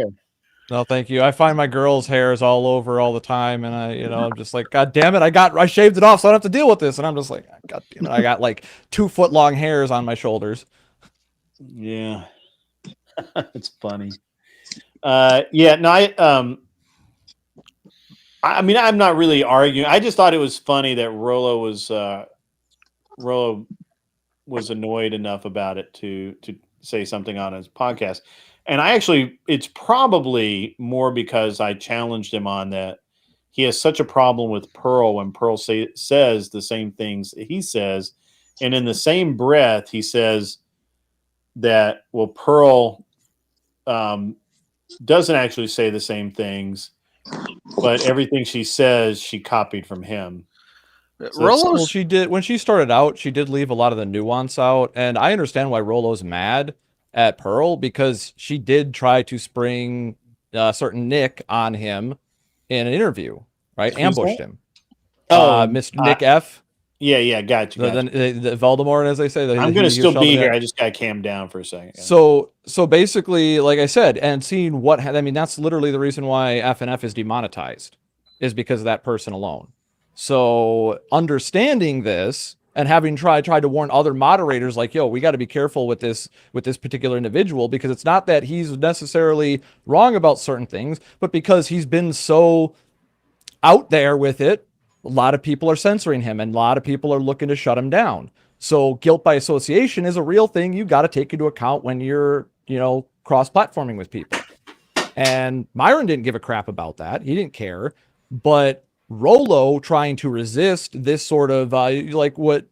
No, thank you. I find my girls' hairs all over all the time, and I'm just like, God damn it, I shaved it off, so I don't have to deal with this. And I'm just like, God damn it, I got like 2 foot long hairs on my shoulders. Yeah, it's funny. No, I mean, I'm not really arguing. I just thought it was funny that Rollo was annoyed enough about it to say something on his podcast. And it's probably more because I challenged him on that. He has such a problem with Pearl when Pearl says the same things he says. And in the same breath, he says that, well, Pearl doesn't actually say the same things, but everything she says, she copied from him. Well, she did when she started out. She did leave a lot of the nuance out, and I understand why Rolo's mad at Pearl because she did try to spring certain Nick on him in an interview, right? Ambushed him. Mr. Nick F. Yeah, gotcha. The Voldemort, as they say. I'm going to still be here. I just got cammed down for a second. Yeah. So basically, like I said, and seeing that's literally the reason why FNF is demonetized, is because of that person alone. So understanding this and having tried to warn other moderators, like, yo, we got to be careful with this particular individual, because it's not that he's necessarily wrong about certain things, but because he's been so out there with it, a lot of people are censoring him and a lot of people are looking to shut him down. So guilt by association is a real thing you got to take into account when you're, cross-platforming with people. And Myron didn't give a crap about that. He didn't care. But Rolo trying to resist this sort of, like what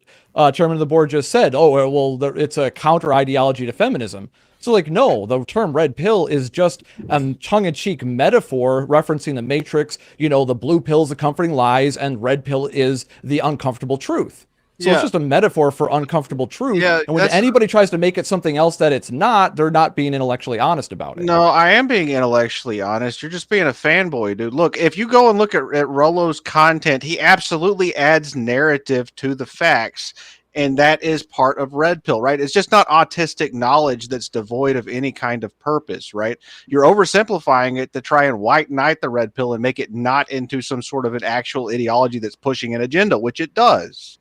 Chairman of the Board just said, it's a counter ideology to feminism. So, like, no, the term red pill is just a tongue-in-cheek metaphor referencing the Matrix, the blue pill is the comforting lies, and red pill is the uncomfortable truth. So it's just a metaphor for uncomfortable truth. Yeah, and when anybody tries to make it something else that it's not, they're not being intellectually honest about it. No, I am being intellectually honest. You're just being a fanboy, dude. Look, if you go and look at Rolo's content, he absolutely adds narrative to the facts. And that is part of red pill, right? It's just not autistic knowledge that's devoid of any kind of purpose, right? You're oversimplifying it to try and white knight the red pill and make it not into some sort of an actual ideology that's pushing an agenda, which it does.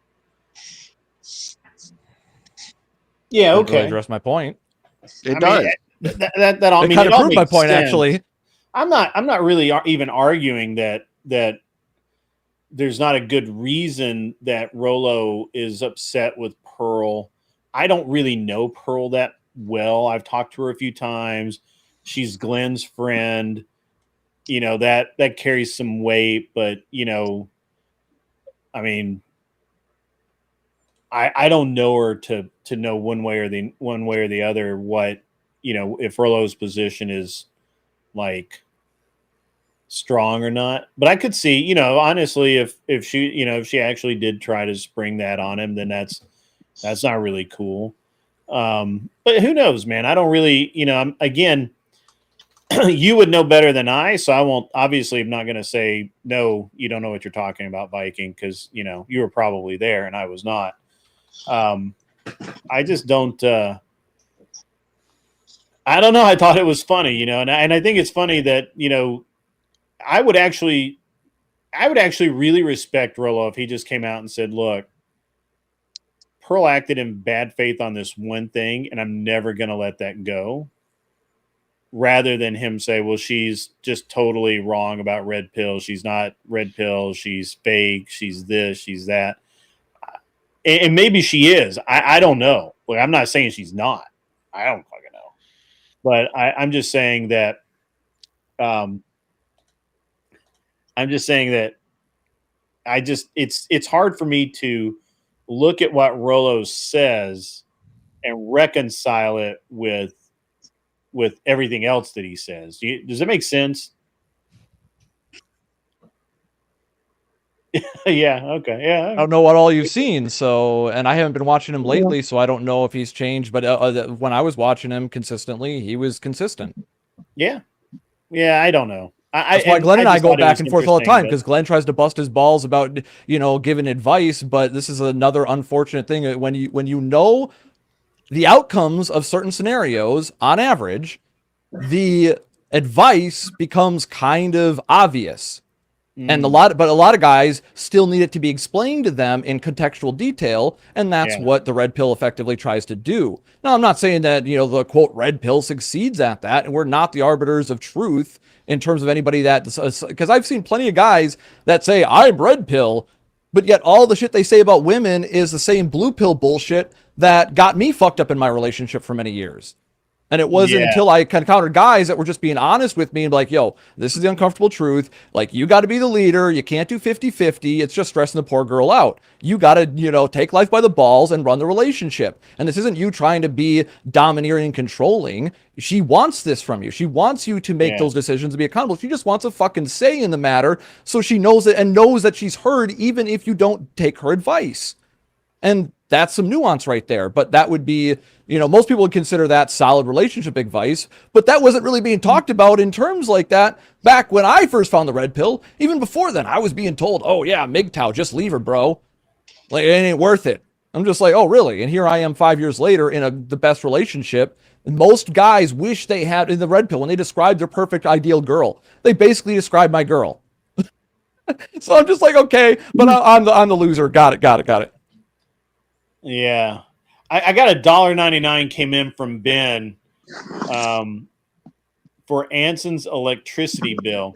Yeah, okay. Really address my point. It does. That kind of proved my point, actually. I'm not really even arguing that there's not a good reason that Rolo is upset with Pearl. I don't really know Pearl that well. I've talked to her a few times. She's Glenn's friend. That carries some weight, but I don't know her to know one way or the other what, if Rolo's position is like strong or not. But I could see, honestly, if she actually did try to spring that on him, then that's not really cool. But who knows, man? I don't really, again, you would know better than I, so I won't. Obviously, I'm not going to say no. You don't know what you're talking about, Viking, because you were probably there and I was not. I just don't. I don't know. I thought it was funny, and I think it's funny that I would actually really respect Rolo if he just came out and said, "Look, Pearl acted in bad faith on this one thing, and I'm never going to let that go." Rather than him say, well, she's just totally wrong about red pill. She's not red pill. She's fake. She's this, she's that. And maybe she is. I don't know. Like, I'm not saying she's not. I don't fucking know. But I'm just saying that it's hard for me to look at what Rolo says and reconcile it with everything else that he says. Does that make sense? Yeah. Okay. Yeah. I don't know what all you've seen, and I haven't been watching him lately, so I don't know if he's changed. But when I was watching him consistently, he was consistent. Yeah. Yeah. I don't know. That's why Glenn and I go back and forth all the time, because Glenn tries to bust his balls about giving advice, but this is another unfortunate thing when you know the outcomes of certain scenarios. On average, the advice becomes kind of obvious. And a lot of guys still need it to be explained to them in contextual detail, and that's what the red pill effectively tries to do. Now, I'm not saying that the quote red pill succeeds at that, and we're not the arbiters of truth in terms of anybody that, because I've seen plenty of guys that say I'm red pill, but yet all the shit they say about women is the same blue pill bullshit that got me fucked up in my relationship for many years. And it wasn't until I encountered guys that were just being honest with me and like, yo, this is the uncomfortable truth. Like, you got to be the leader. You can't do 50-50. It's just stressing the poor girl out. You got to, take life by the balls and run the relationship. And this isn't you trying to be domineering and controlling. She wants this from you. She wants you to make those decisions and be accountable. She just wants a fucking say in the matter so she knows it and knows that she's heard even if you don't take her advice. And that's some nuance right there. But that would be, most people would consider that solid relationship advice, but that wasn't really being talked about in terms like that back when I first found the red pill. Even before then, I was being told, oh yeah, MGTOW, just leave her, bro. Like, it ain't worth it. I'm just like, oh really? And here I am 5 years later in the best relationship. And most guys wish they had in the red pill when they describe their perfect ideal girl. They basically describe my girl. So I'm just like, okay, but I'm the loser. Got it. Yeah. I got $1.99 came in from Ben for Anson's electricity bill.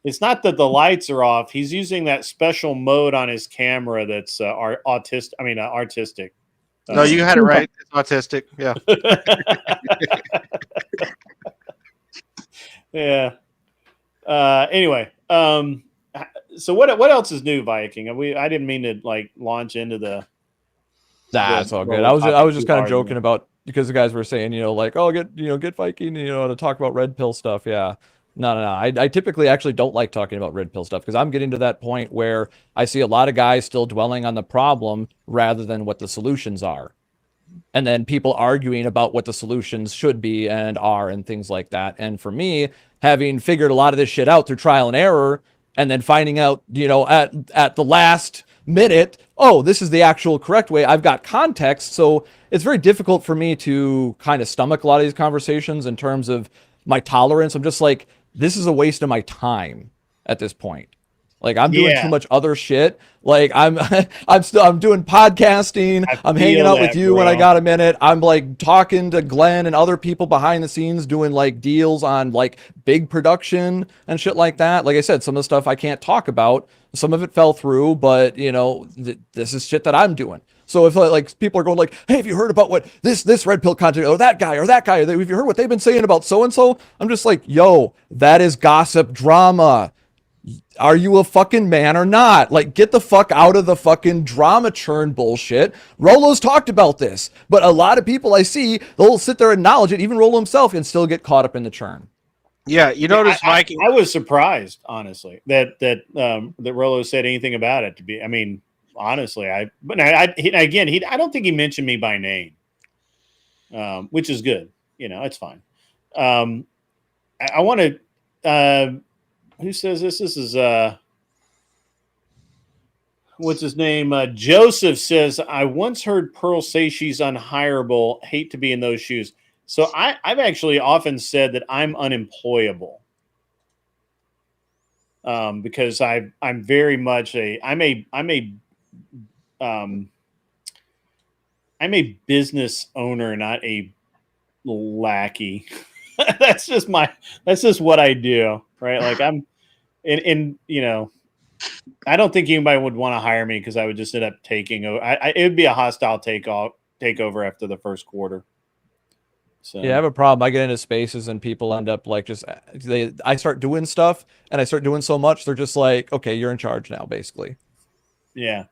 It's not that the lights are off. He's using that special mode on his camera that's artistic. No, you had it right. It's autistic. Yeah. Yeah. Anyway, so what else is new, Viking? I didn't mean to launch into the. That's all good. I was just kind of joking about, because the guys were saying, oh, get Viking, to talk about red pill stuff. Yeah. No. I typically actually don't like talking about red pill stuff because I'm getting to that point where I see a lot of guys still dwelling on the problem rather than what the solutions are. And then people arguing about what the solutions should be and are and things like that. And for me, having figured a lot of this shit out through trial and error and then finding out, at the last minute, oh, this is the actual correct way, I've got context. So it's very difficult for me to kind of stomach a lot of these conversations in terms of my tolerance. I'm just like, this is a waste of my time at this point. Like, I'm doing too much other shit. Like, I'm doing podcasting. I'm hanging out with you when I got a minute. I'm like talking to Glenn and other people behind the scenes doing like deals on like big production and shit like that. Like I said, some of the stuff I can't talk about. Some of it fell through, but this is shit that I'm doing. So if like people are going like, hey, have you heard about what this red pill content or that guy, have you heard what they've been saying about so and so? I'm just like, yo, that is gossip drama. Are you a fucking man or not? Like, get the fuck out of the fucking drama churn bullshit. Rolo's talked about this, but a lot of people I see, they'll sit there and acknowledge it, even Rolo himself, and still get caught up in the churn. Yeah, you notice, Viking. I was surprised, honestly, that Rolo said anything about it. Honestly, I don't think he mentioned me by name, which is good. It's fine. I want to. Who says this? This is what's his name? Joseph says, I once heard Pearl say she's unhireable. Hate to be in those shoes. So I've actually often said that I'm unemployable. Because I'm very much I'm a business owner, not a lackey. That's just what I do, right? Like I'm I don't think anybody would want to hire me because I would just end up taking over. It would be a hostile takeover after the first quarter. So yeah, I have a problem. I get into spaces and people end up like I start doing stuff and I start doing so much, they're just like, okay, you're in charge now, basically. Yeah.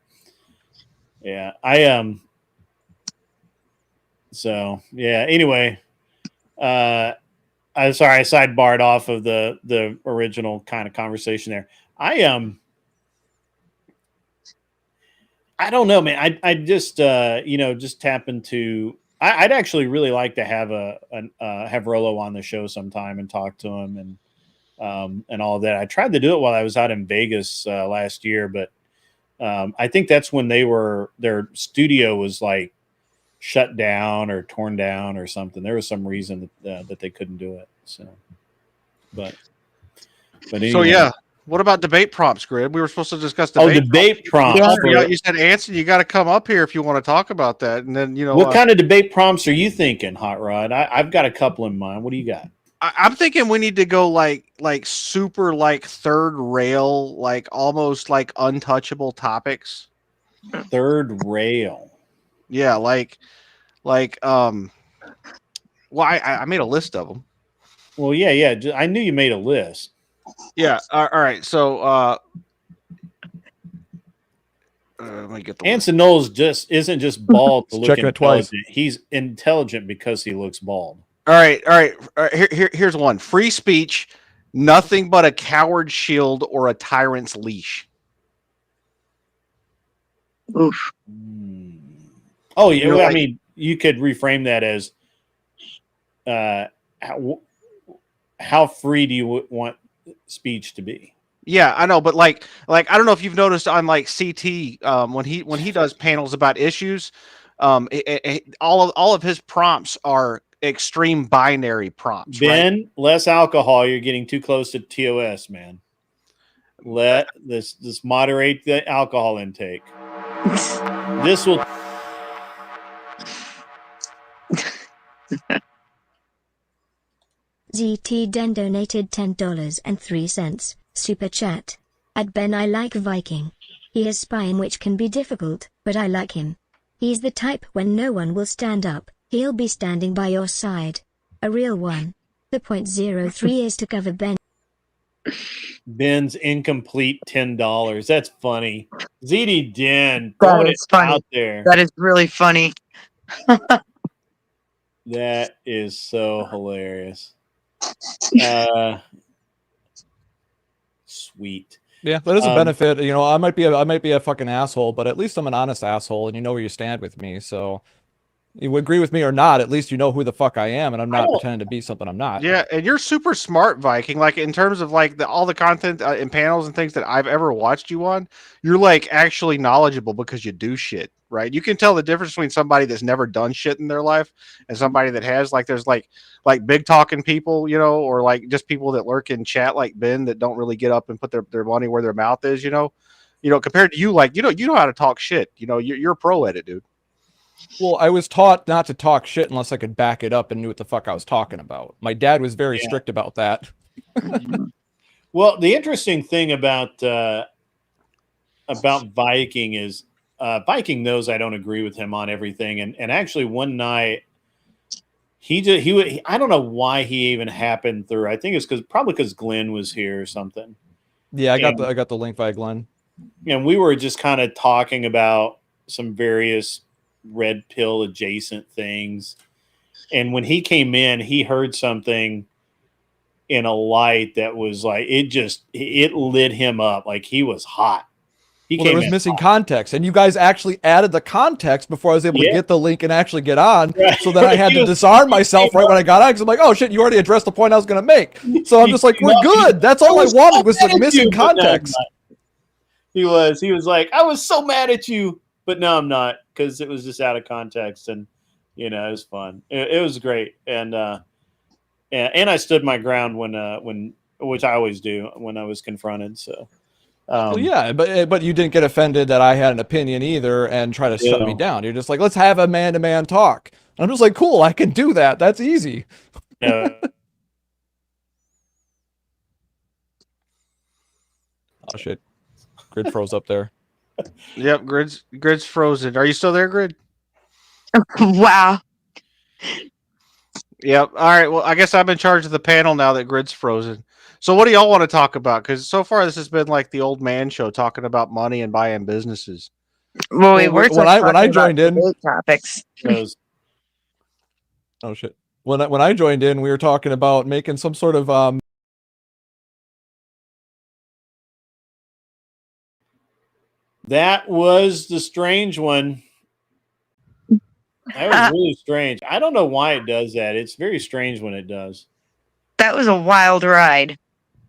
So yeah. Anyway, I'm sorry, I sidebarred off of the original kind of conversation there. I don't know, man. I just just tap into. I'd actually really like to have have Rolo on the show sometime and talk to him and all of that. I tried to do it while I was out in Vegas last year, but I think that's when their studio was like shut down or torn down or something. There was some reason that they couldn't do it. So, but anyway. So yeah, what about debate prompts, Grid? We were supposed to discuss debate prompts. You said, Anson, you got to come up here if you want to talk about that. And then what kind of debate prompts are you thinking, Hot Rod? I've got a couple in mind. What do you got? I'm thinking we need to go like super like third rail, like almost like untouchable topics. Third rail. Yeah, like Well, I made a list of them. Well, yeah. I knew you made a list. Yeah. All right. So let me get the list. Anson Knowles isn't just bald to look Checking it twice. intelligent. He's intelligent because he looks bald. All right. Here's one. Free speech, nothing but a coward's shield or a tyrant's leash. Oof. Oh yeah, You're well, I like- mean, you could reframe that as, how free do you want speech to be? Yeah, I know, but like I don't know if you've noticed on like CT when he does panels about issues, all of his prompts are extreme binary prompts. Ben, right? less alcohol. You're getting too close to TOS, man. Let this moderate the alcohol intake. This will. ZT Den donated $10.03. Super chat. At Ben, I like Viking. He has spine which can be difficult, but I like him. He's the type when no one will stand up, he'll be standing by your side. A real one. The .03 is to cover Ben's incomplete $10. That's funny. ZD Den, That throwing it is funny. out there. That is really funny. That is so hilarious. Sweet. Yeah, that is a benefit. You know, I might be a fucking asshole, but at least I'm an honest asshole, and you know where you stand with me. So you agree with me or not, at least you know who the fuck I am, and I'm not pretending to be something I'm not. Yeah, and you're super smart, Viking. Like in terms of like all the content and panels and things that I've ever watched you on, you're like actually knowledgeable because you do shit, right? You can tell the difference between somebody that's never done shit in their life and somebody that has. Like there's like big talking people, you know, or like just people that lurk in chat like Ben that don't really get up and put their money where their mouth is, you know. Compared to you, like you know how to talk shit. You know, you're a pro at it, dude. Well, I was taught not to talk shit unless I could back it up and knew what the fuck I was talking about. My dad was very strict about that. Well, the interesting thing about Viking is Viking knows I don't agree with him on everything, and actually one night I don't know why he even happened through. I think it's probably because Glenn was here or something. Yeah, I got the link via Glenn. And we were just kind of talking about some various red pill adjacent things. And when he came in, he heard something in a light that was like, it lit him up. Like he was hot. There was missing context, and you guys actually added the context before I was able to get the link and actually get on. Right. So then I had to disarm myself right when I got on because I'm like, oh shit, you already addressed the point I was going to make. So I'm just like, we're good. That's all I wanted was the missing context. He was like, I was so mad at you, but no, I'm not, because it was just out of context, and it was fun. It was great, and I stood my ground when which I always do when I was confronted. So. Well, yeah, but you didn't get offended that I had an opinion either and try to shut me down. You're just like, let's have a man-to-man talk. And I'm just like, cool, I can do that. That's easy. Oh shit, Grid froze up there. Yep, Grid's frozen. Are you still there, Grid? Wow. Yep. All right. Well, I guess I'm in charge of the panel now that Grid's frozen. So what do y'all want to talk about? Because so far this has been like the old man show talking about money and buying businesses. Well, when I joined in topics. Oh shit. When I joined in, we were talking about making some sort of That was the strange one. That was really strange. I don't know why it does that. It's very strange when it does. That was a wild ride.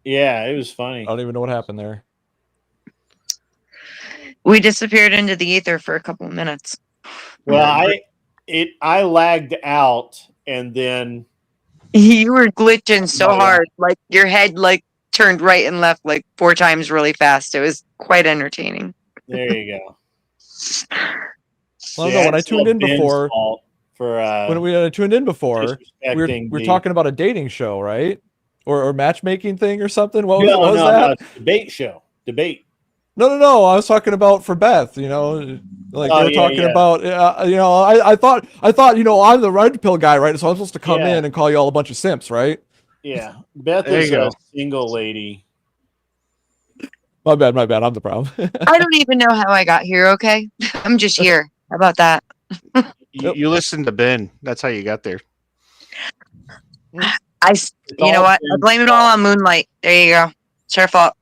Yeah, it was funny. I don't even know what happened there. We disappeared into the ether for a couple of minutes. Well, I lagged out, and then you were glitching so hard, like your head like turned right and left like 4 times really fast. It was quite entertaining. There you go. Well, no, when I tuned in before, when we tuned in before, we were talking about a dating show, right? Or matchmaking thing or something. What was that? No, debate show. Debate. No. I was talking about for Beth. You know, like Oh, they were yeah, talking yeah. about. You know, I thought, you know, I'm the red pill guy, right? So I'm supposed to come Yeah. in and call you all a bunch of simps, right? Yeah. Beth There is you a go. single lady. My bad. I'm the problem. I don't even know how I got here. Okay, I'm just here. How about that? Yep. You listened to Ben. That's how you got there. You know all what? I Ben's blame it all on Moonlight. There you go. It's her fault.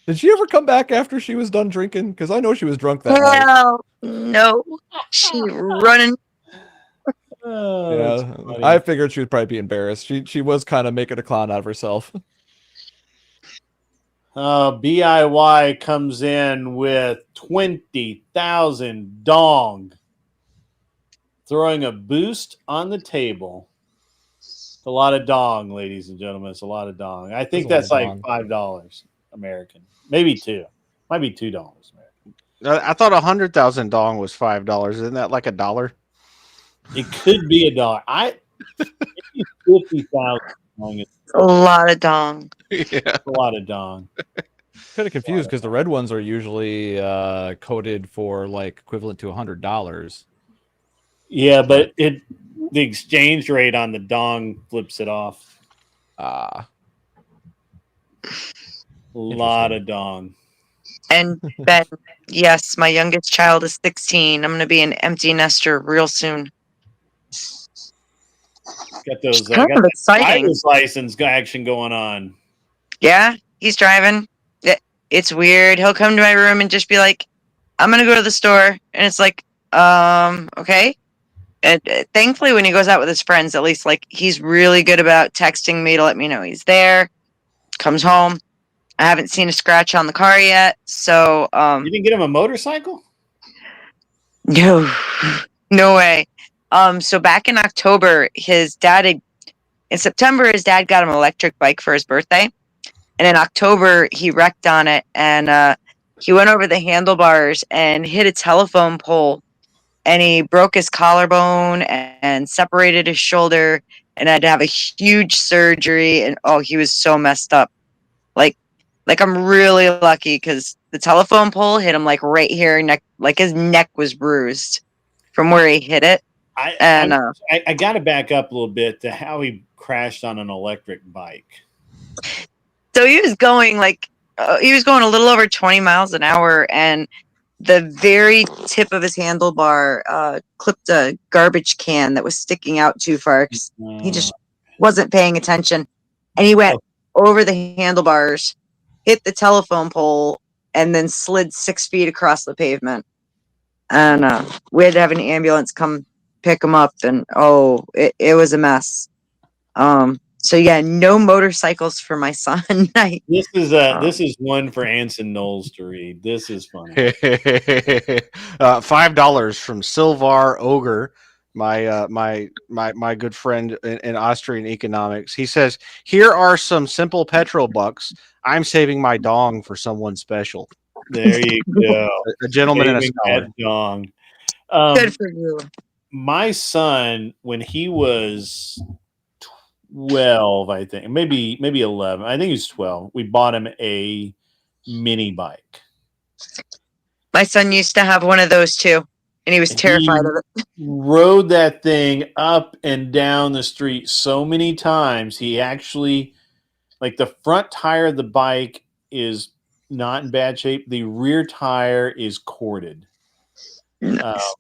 Did she ever come back after she was done drinking? Because I know she was drunk that night. Hell no. She running. Oh, that's Yeah, funny. I figured she would probably be embarrassed. She was kind of making a clown out of herself. BIY comes in with 20,000 dong, throwing a boost on the table. It's a lot of dong, ladies and gentlemen. It's a lot of dong. I think That's that's a lot like of $5 American, maybe $2, might be $2 American. I thought 100,000 dong was $5. Isn't that like $1? It could be $1. I 50,000 dong is A lot of dong. Yeah. a lot of dong. kind of confused because the red ones are usually coded for like equivalent to $100. Yeah, but the exchange rate on the dong flips it off. Ah, A lot of dong. And Ben, yes, my youngest child is 16. I'm going to be an empty nester real soon. Got those. Kind Got of that exciting. driver's license action going on. Yeah, he's driving. It's weird. He'll come to my room and just be like, I'm going to go to the store. And it's like, okay. And thankfully, when he goes out with his friends, at least like he's really good about texting me to let me know he's there. Comes home. I haven't seen a scratch on the car yet. So, You didn't get him a motorcycle? no, no way. So back in October, in September, his dad got him an electric bike for his birthday. And in October, he wrecked on it and he went over the handlebars and hit a telephone pole. And he broke his collarbone and separated his shoulder and had to have a huge surgery. And oh, he was so messed up. Like I'm really lucky because the telephone pole hit him like right here, like his neck was bruised from where he hit it. And I got to back up a little bit to how he crashed on an electric bike. so he was going a little over 20 miles an hour, and the very tip of his handlebar clipped a garbage can that was sticking out too far. He just wasn't paying attention, and he went over the handlebars, hit the telephone pole, and then slid 6 feet across the pavement. And we had to have an ambulance come pick him up, and it was a mess. So yeah, no motorcycles for my son. This is one for Anson Knowles to read. This is funny. $5 from Silvar Ogre, my good friend in Austrian economics. He says, "Here are some simple petrol bucks. I'm saving my dong for someone special." There you go. A gentleman and a Saving scholar. that dong. Good for you. My son, when he was 12, I think, maybe 11. I think he was 12. We bought him a mini bike. My son used to have one of those too, and he was terrified of it. Rode that thing up and down the street so many times. He actually, like, the front tire of the bike is not in bad shape. The rear tire is corded. Nice.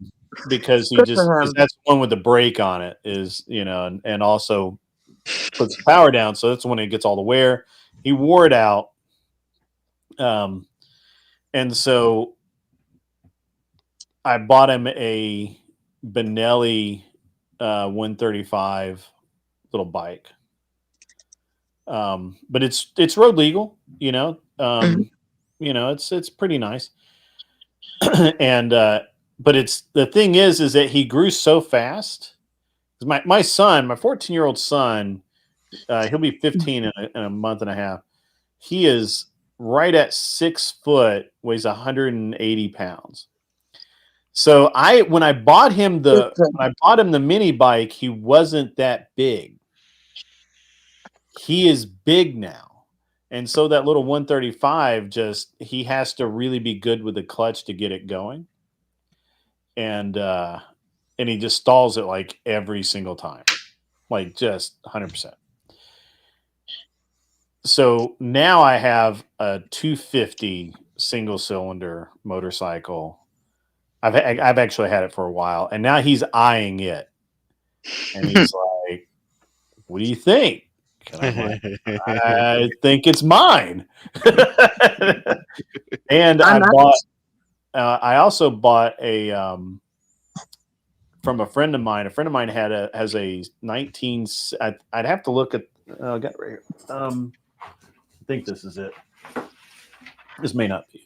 Because that's the one with the brake on it is, and also puts the power down. So that's when it gets all the wear. He wore it out. And so I bought him a Benelli 135 little bike. But it's road legal, it's pretty nice. And but the thing is that he grew so fast. My son, my 14-year-old son, he'll be 15 in a month and a half. He is right at 6 foot, weighs 180 pounds. So when I bought him the mini bike, he wasn't that big. He is big now. And so that little 135 he has to really be good with the clutch to get it going. And he just stalls it like every single time. Like just 100%. So now I have a 250 single cylinder motorcycle. I've actually had it for a while, and now he's eyeing it, and he's like, "What do you think?" And I'm like, "I think it's mine." And I also bought a from a friend of mine. A friend of mine has a 19. I'd have to look at. I got it right here. I think this is it. This may not be it.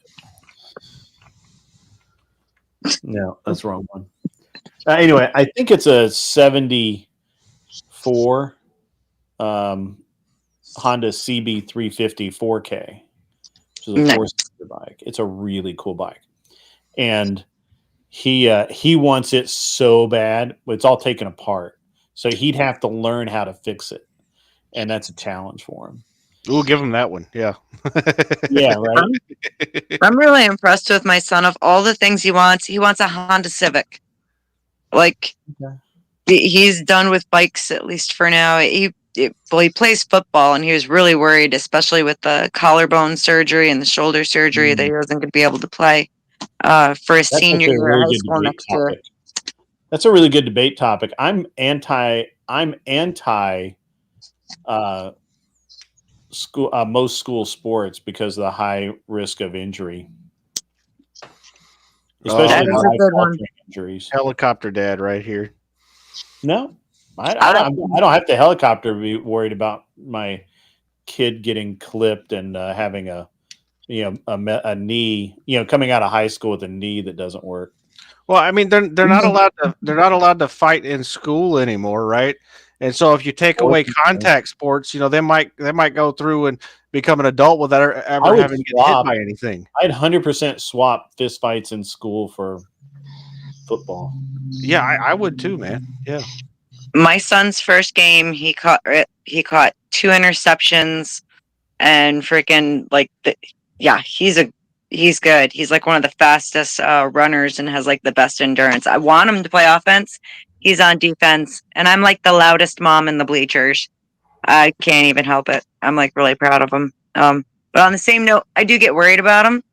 No, that's the wrong one. Anyway, I think it's a 74 Honda CB 350 4K, which is a four-cylinder bike. It's a really cool bike. And he wants it so bad, but it's all taken apart. So he'd have to learn how to fix it. And that's a challenge for him. We'll give him that one. Yeah. Yeah, right. I'm really impressed with my son. Of all the things he wants a Honda Civic. Like, he's done with bikes, at least for now. He plays football, and he was really worried, especially with the collarbone surgery and the shoulder surgery, that he wasn't going to be able to play for his senior year of high school next year. That's a really good debate topic. I'm anti school most school sports because of the high risk of injury, especially life-altering injuries. Helicopter dad right here. No, I don't have to helicopter to be worried about my kid getting clipped and having a knee, coming out of high school with a knee that doesn't work. Well, I mean, they're not allowed to fight in school anymore, right? And so if you take away contact sports, they might go through and become an adult without ever having to get hit by anything. I'd 100% swap fist fights in school for football. Yeah, I would too, man. Yeah. My son's first game, he caught 2 interceptions, and freaking he's good. He's like one of the fastest runners and has like the best endurance. I want him to play offense. He's on defense, and I'm like the loudest mom in the bleachers. I can't even help it. I'm like really proud of him. But on the same note, I do get worried about him,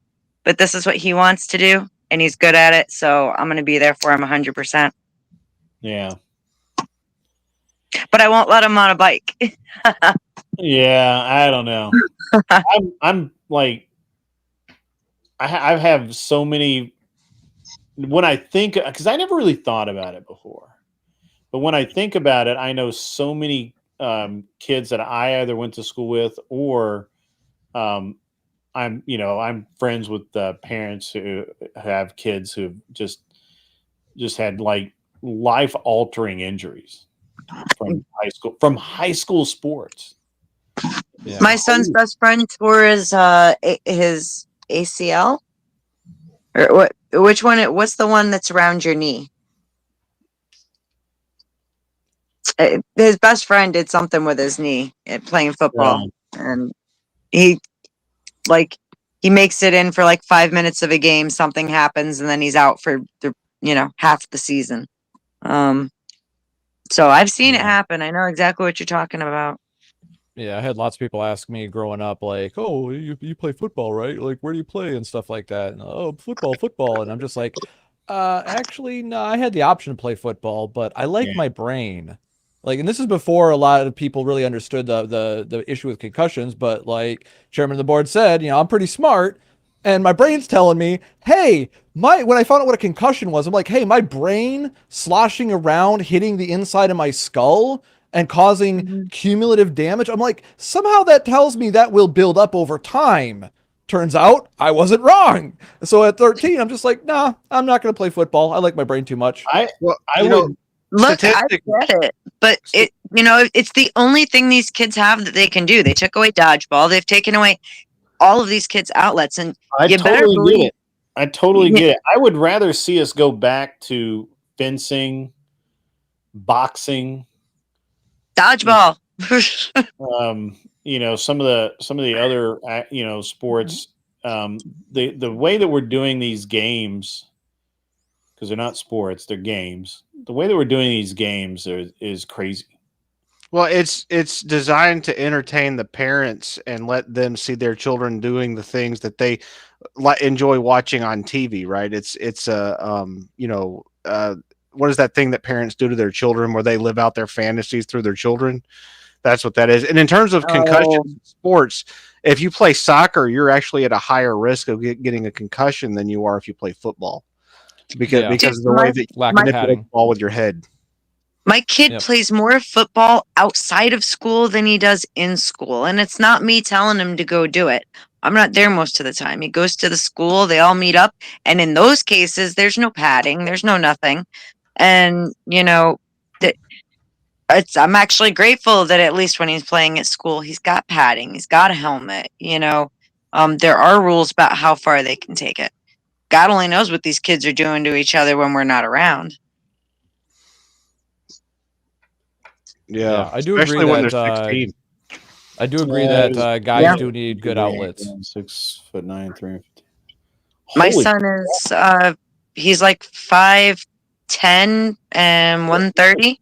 but this is what he wants to do, and he's good at it. So I'm going to be there for him 100%. Yeah. But I won't let him on a bike. Yeah, I don't know. I'm like, I have so many. When I think, because I never really thought about it before, but when I think about it, I know so many kids that I either went to school with, or I'm friends with parents who have kids who've just had like life-altering injuries from high school sports. Yeah. My son's best friend tore his ACL. Or what? Which one? What's the one that's around your knee? His best friend did something with his knee playing football, and he makes it in for like 5 minutes of a game. Something happens, and then he's out for half the season. So I've seen it happen. I know exactly what you're talking about. Yeah, I had lots of people ask me growing up, like, "Oh, you play football, right? Like, where do you play and stuff like that?" And, "Oh, football," and I'm just like, actually, no. I had the option to play football, but I like my brain. Like, and this is before a lot of people really understood the issue with concussions. But like chairman of the board said, I'm pretty smart, and my brain's telling me, hey, when I found out what a concussion was, I'm like, hey, my brain sloshing around, hitting the inside of my skull and causing cumulative damage. I'm like, somehow that tells me that will build up over time. Turns out I wasn't wrong. So at 13, I'm just like, nah, I'm not going to play football. I like my brain too much. Look, I get it, but it's the only thing these kids have that they can do. They took away dodgeball. They've taken away all of these kids' outlets, and I totally get it. I totally get it. I would rather see us go back to fencing, boxing, dodgeball. some of the other sports, the way that we're doing these games, because they're not sports, they're games. The way that we're doing these games is crazy. Well, it's designed to entertain the parents and let them see their children doing the things that they enjoy watching on TV, right? It's what is that thing that parents do to their children where they live out their fantasies through their children? That's what that is. And in terms of concussions in sports, if you play soccer, you're actually at a higher risk of getting a concussion than you are if you play football, because of the way that you manipulate the ball with your head. My kid plays more football outside of school than he does in school. And it's not me telling him to go do it. I'm not there most of the time. He goes to the school, they all meet up. And in those cases, there's no padding, there's no nothing. And, I'm actually grateful that at least when he's playing at school, he's got padding, he's got a helmet. There are rules about how far they can take it. God only knows what these kids are doing to each other when we're not around. Yeah, I do especially agree when that they're 16. I do agree that guys do need good outlets. 6'9", 350. My son is he's like 5'10" and 130.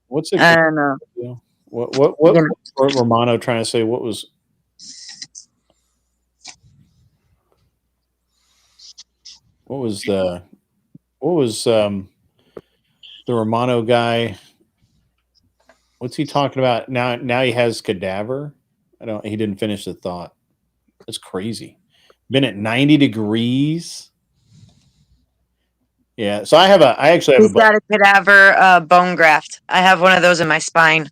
What's it? And what Romano trying to say? What was the Romano guy? What's he talking about now? Now he has cadaver. He didn't finish the thought. That's crazy. Been at 90 degrees. Yeah. So I actually have he's got a cadaver bone graft. I have one of those in my spine.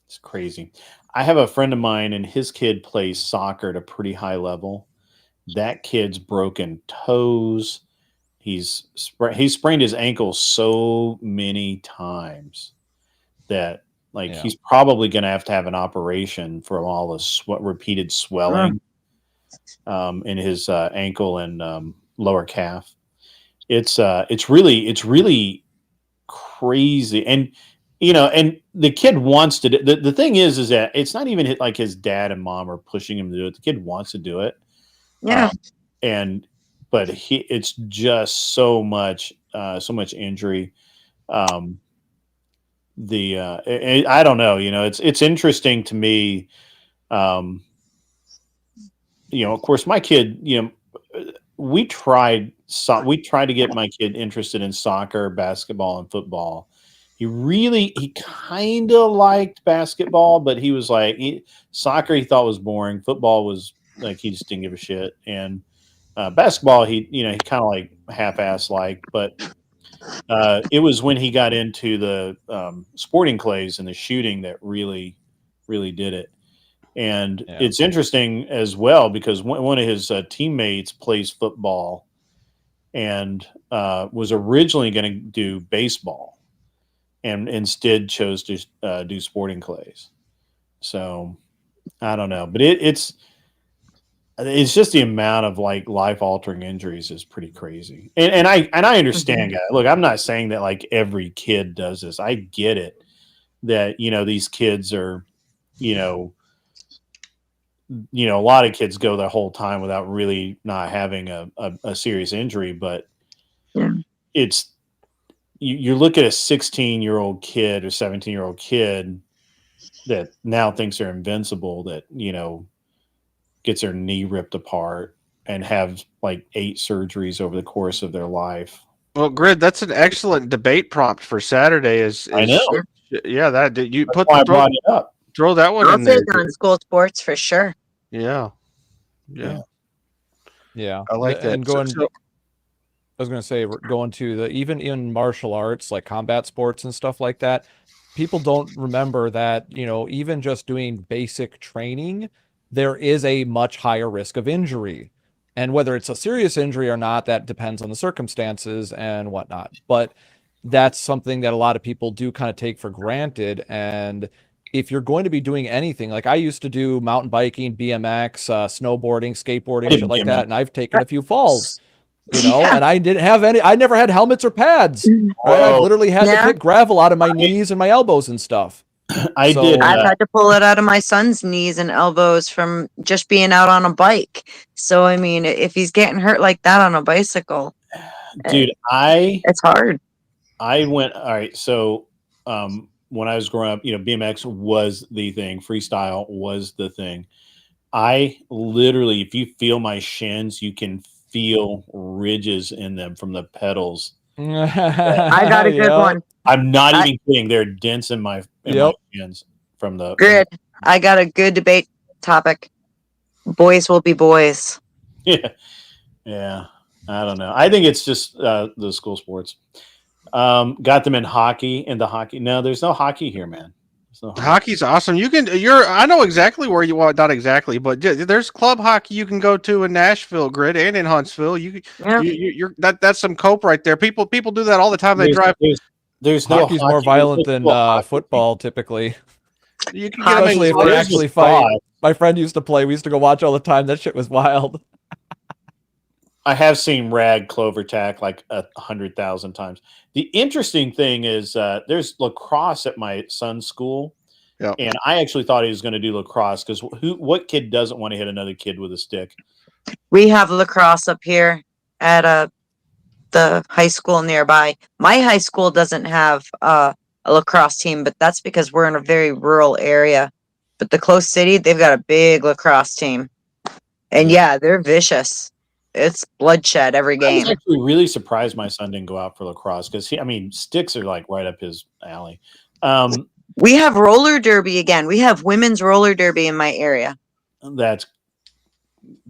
It's crazy. I have a friend of mine, and his kid plays soccer at a pretty high level. That kid's broken toes. He's sprained his ankle so many times that he's probably going to have an operation for all the repeated swelling in his ankle and lower calf. It's really crazy, and and the kid wants to. The thing is that it's not even like his dad and mom are pushing him to do it. The kid wants to do it. Yeah. But it's just so much injury. I don't know. It's interesting to me. Of course, my kid. We tried to get my kid interested in soccer, basketball, and football. He kind of liked basketball, but he was like soccer. He thought was boring. Football was like he just didn't give a shit, and basketball, he kind of like half-ass like, but it was when he got into the sporting clays and the shooting that really did it. And it's interesting as well because one of his teammates plays football and was originally going to do baseball and instead chose to do sporting clays. So I don't know, but it's just the amount of life-altering injuries is pretty crazy. And I understand, guys. Look, I'm not saying that every kid does this. I get it that, these kids are, a lot of kids go their whole time without really not having a serious injury, but it's, you look at a 16-year-old kid or 17-year-old kid that now thinks they're invincible, that, gets their knee ripped apart and have 8 surgeries over the course of their life. Well, Grid, that's an excellent debate prompt for Saturday. I know. Yeah, that you That's why I brought it up. Throw that one I'll in there. take on school sports for sure. Yeah. I like that. And I was going to say, going to even in martial arts, like combat sports and stuff like that, people don't remember that, even just doing basic training, there is a much higher risk of injury. And whether it's a serious injury or not, that depends on the circumstances and whatnot. But that's something that a lot of people do kind of take for granted. And if you're going to be doing anything, like I used to do mountain biking, BMX, snowboarding, skateboarding, shit like that, and I've taken a few falls, and I never had helmets or pads. I've literally had to pick gravel out of my knees and my elbows and stuff. I So- did. I've had to pull it out of my son's knees and elbows from just being out on a bike. So I mean, if he's getting hurt like that on a bicycle, Dude, it's hard. I went. All right. So, when I was growing up, BMX was the thing. Freestyle was the thing. I literally, if you feel my shins, you can feel ridges in them from the pedals. I got a good Yep. one. I'm not even kidding. They're dents in my shins from the. Good. I got a good debate topic. Boys will be boys. Yeah. Yeah. I don't know. I think it's just the school sports. Got them in hockey. No, there's no hockey here, man. There's no hockey. Hockey's awesome. I know exactly where you want, not exactly, but there's club hockey you can go to in Nashville, Grid, and in Huntsville. That's some cope right there. People do that all the time. They drive. There's no Hockey's more hockey. violent than Hockey. football typically. You can get them Especially in if they There's actually a fight. spot. My friend used to play. We used to go watch all the time. That shit was wild. I have seen rag clover tack like 100,000 times. The interesting thing is there's lacrosse at my son's school, and I actually thought he was going to do lacrosse because what kid doesn't want to hit another kid with a stick? We have lacrosse up here at the high school nearby. My high school doesn't have a lacrosse team, but that's because we're in a very rural area. But the close city, they've got a big lacrosse team, and yeah, they're vicious. It's bloodshed every I game. was actually really surprised my son didn't go out for lacrosse because sticks are like right up his alley. We have roller derby again. We have women's roller derby in my area. That's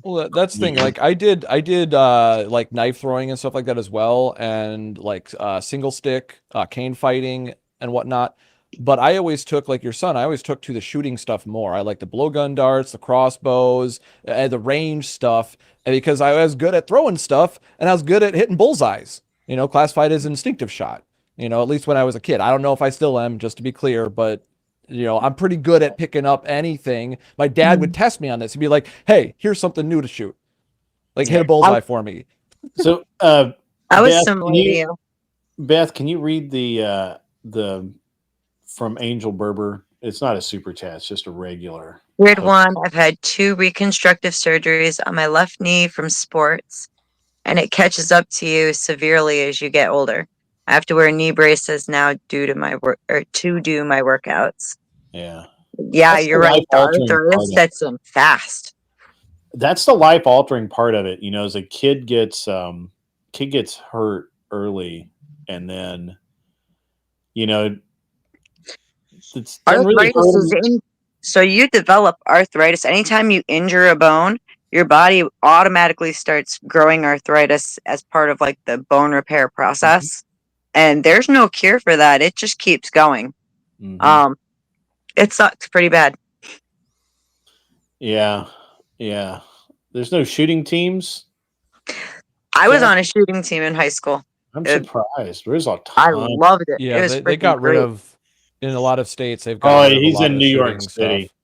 Well, that's the thing. Like I did like knife throwing and stuff like that as well, and like single stick, cane fighting and whatnot. But I always took, like your son, I always took to the shooting stuff more. I like the blowgun darts, the crossbows, the range stuff, and because I was good at throwing stuff and I was good at hitting bullseyes. Classified as instinctive shot. At least when I was a kid. I don't know if I still am, just to be clear, but I'm pretty good at picking up anything. My dad would test me on this. He'd be like, "Hey, here's something new to shoot. Like hit a bullseye for me." so. I was Beth, similar to you. Beth, can you read the from Angel Berber? It's not a super chat; it's just a regular. Weird one. I've had 2 reconstructive surgeries on my left knee from sports, and it catches up to you severely as you get older. I have to wear knee braces now due to my work or to do my workouts. Yeah. Yeah, That's you're the right. The life-altering part arthritis of it. sets in fast. That's the life altering part of it. As a kid gets hurt early, and then it's doesn't really Arthritis hurt is him. in. So you develop arthritis anytime you injure a bone. Your body automatically starts growing arthritis as part of like the bone repair process, and there's no cure for that. It just keeps going. It sucks pretty bad. Yeah. There's no shooting teams. I was on a shooting team in high school. I'm surprised. There's a ton. I loved it. Yeah, it was they got rid great. of, in a lot of states, they've got rid of a he's lot in of New the York shooting City. stuff.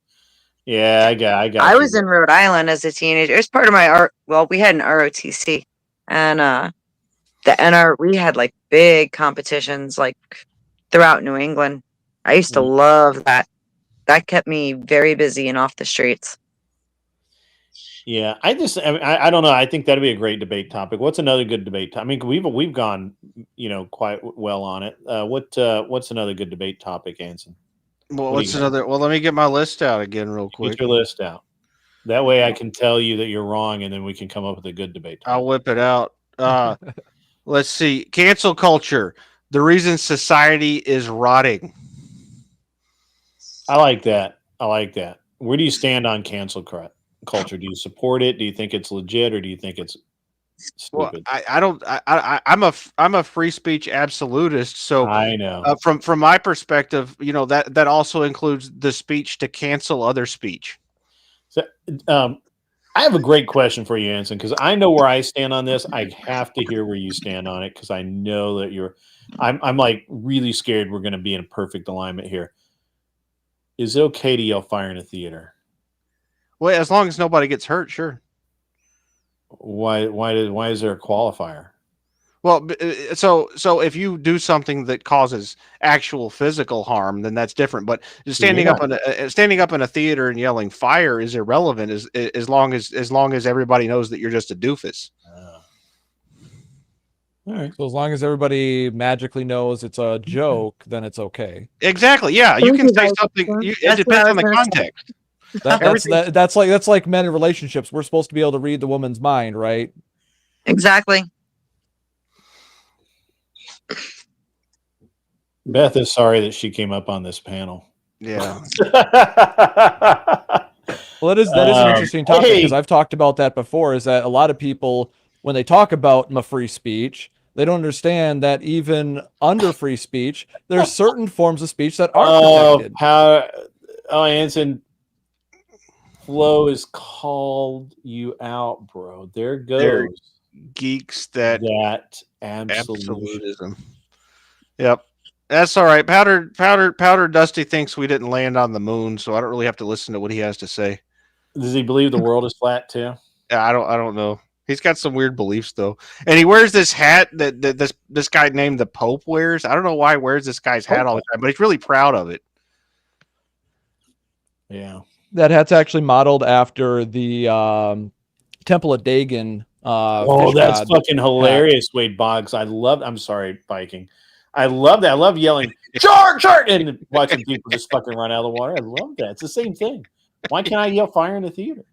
Yeah, I got. I was in Rhode Island as a teenager. It was part of my art. Well, we had an ROTC, and we had like big competitions like throughout New England. I used to love that. That kept me very busy and off the streets. Yeah, I don't know. I think that'd be a great debate topic. What's another good debate topic? I mean, we've gone, quite well on it. What's another good debate topic, Anson? Well, what's another? Well, let me get my list out again real quick. Get your list out. That way, I can tell you that you're wrong, and then we can come up with a good debate topic. I'll whip it out. Let's see. Cancel culture. The reason society is rotting. I like that. Where do you stand on cancel culture? Do you support it? Do you think it's legit, or do you think it's stupid? Well, I don't. I'm a free speech absolutist. So I know. From my perspective, that also includes the speech to cancel other speech. So, I have a great question for you, Anson, because I know where I stand on this. I have to hear where you stand on it because I know that I'm like really scared we're going to be in perfect alignment here. Is it okay to yell fire in a theater? Well, as long as nobody gets hurt, sure. Why is there a qualifier? Well, so if you do something that causes actual physical harm, then that's different. But standing up in a theater and yelling fire is irrelevant as long as everybody knows that you're just a doofus. All right. So as long as everybody magically knows it's a joke, then it's okay. Exactly. Yeah, you can say something. It depends on the context. That's like men in relationships. We're supposed to be able to read the woman's mind, right? Exactly. Beth is sorry that she came up on this panel. Yeah. Well, that is an interesting topic because I've talked about that before. Is that a lot of people, when they talk about free speech, they don't understand that even under free speech, there's certain forms of speech that are protected. Anson, Flo has called you out, bro. There goes They're geeks that absolutism. Yep. That's all right. Powder Dusty thinks we didn't land on the moon, so I don't really have to listen to what he has to say. Does he believe the world is flat too? Yeah, I don't know. He's got some weird beliefs though, and he wears this hat that this guy named the Pope wears. I don't know why he wears this guy's hat all the time, but he's really proud of it. Yeah, that hat's actually modeled after the Temple of Dagon. That's fucking hilarious, Wade Boggs. I'm sorry, Viking. I love that. I love yelling, "Shark, shark!" and watching people just fucking run out of the water. I love that. It's the same thing. Why can't I yell fire in the theater?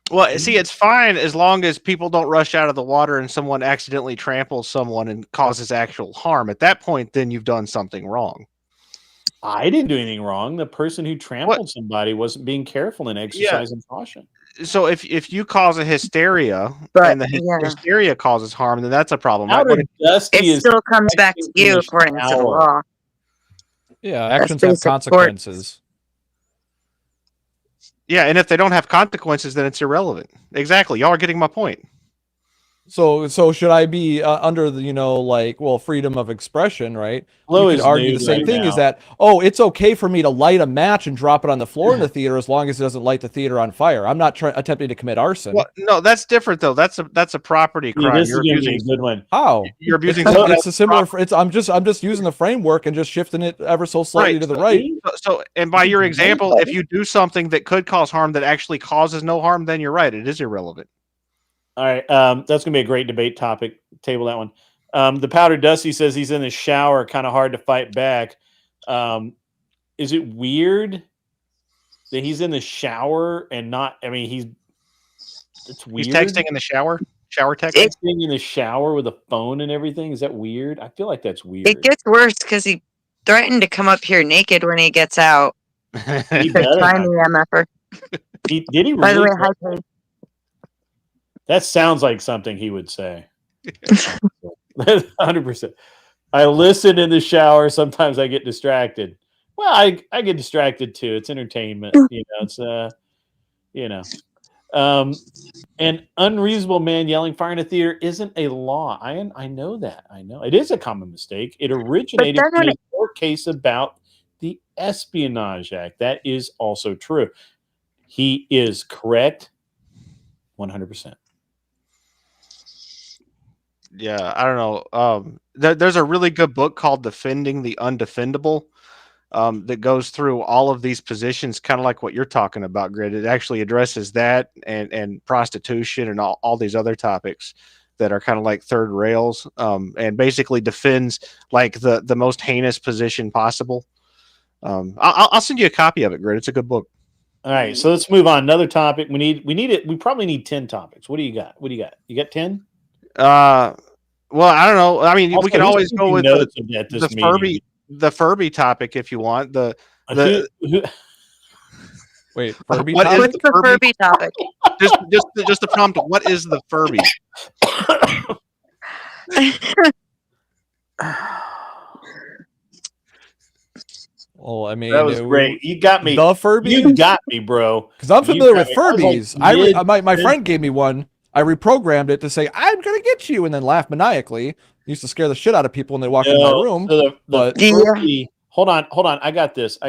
Well, see, it's fine as long as people don't rush out of the water and someone accidentally tramples someone and causes actual harm. At that point, then you've done something wrong. I didn't do anything wrong. The person who trampled somebody wasn't being careful and exercising caution. So if you cause a hysteria and the hysteria causes harm, then that's a problem. Right? It still comes back to you according to the law. Yeah, actions have consequences. Yeah, and if they don't have consequences, then it's irrelevant. Exactly. Y'all are getting my point. So should I be under the freedom of expression, right? Flo you could argue the same thing is that it's okay for me to light a match and drop it on the floor in the theater as long as it doesn't light the theater on fire. I'm not attempting to commit arson. Well, no, that's different though. That's a property crime. This is a good one. How? You're abusing. It's a similar. I'm just using the framework and just shifting it ever so slightly to the right. So, and by your example, if you do something that could cause harm that actually causes no harm, then you're right. It is irrelevant. All right, that's gonna be a great debate topic. Table that one. The Powder Dusty says he's in the shower, kind of hard to fight back. Is it weird that he's in the shower and not? I mean, it's weird. He's texting in the shower. Shower texting. Texting in the shower with a phone and everything. Is that weird? I feel like that's weird. It gets worse because he threatened to come up here naked when he gets out. He better. Did he? By the way, hi, Paige. That sounds like something he would say. 100%. I listen in the shower. Sometimes I get distracted. Well, I get distracted too. It's entertainment. It's an unreasonable man yelling fire in a theater isn't a law. I know that. I know. It is a common mistake. It originated in a court case about the Espionage Act. That is also true. He is correct 100%. Yeah, I don't know. There's a really good book called Defending the Undefendable that goes through all of these positions, kind of like what you're talking about, Grid. It actually addresses that and prostitution and all these other topics that are kind of like third rails, and basically defends like the most heinous position possible. I'll send you a copy of it, Grid. It's a good book. All right, so let's move on. Another topic. We need it. We probably need 10 topics. What do you got? You got 10? Well, I don't know. I mean, Also, we can always go with the Furby topic if you want. Wait, Furby. What is the Furby topic? Just the prompt. What is the Furby? Well, I mean, that was great. You got me. The Furby. You got me, bro. Because I'm familiar with Furbies. My friend gave me one. I reprogrammed it to say, "I'm gonna get you," and then laugh maniacally. Used to scare the shit out of people when they walk in my room. So the Furby, hold on. I got this.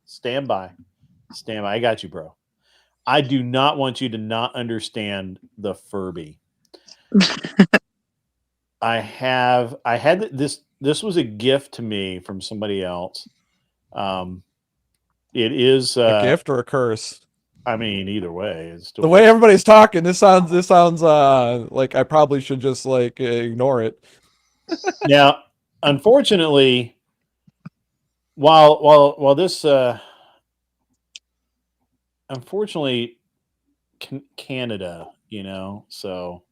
Stand by. I got you, bro. I do not want you to not understand the Furby. I had this. This was a gift to me from somebody else. It is A gift or a curse? I mean, either way, it's still The way everybody's talking, this sounds like I probably should just like ignore it. now. Unfortunately, while this unfortunately Canada, so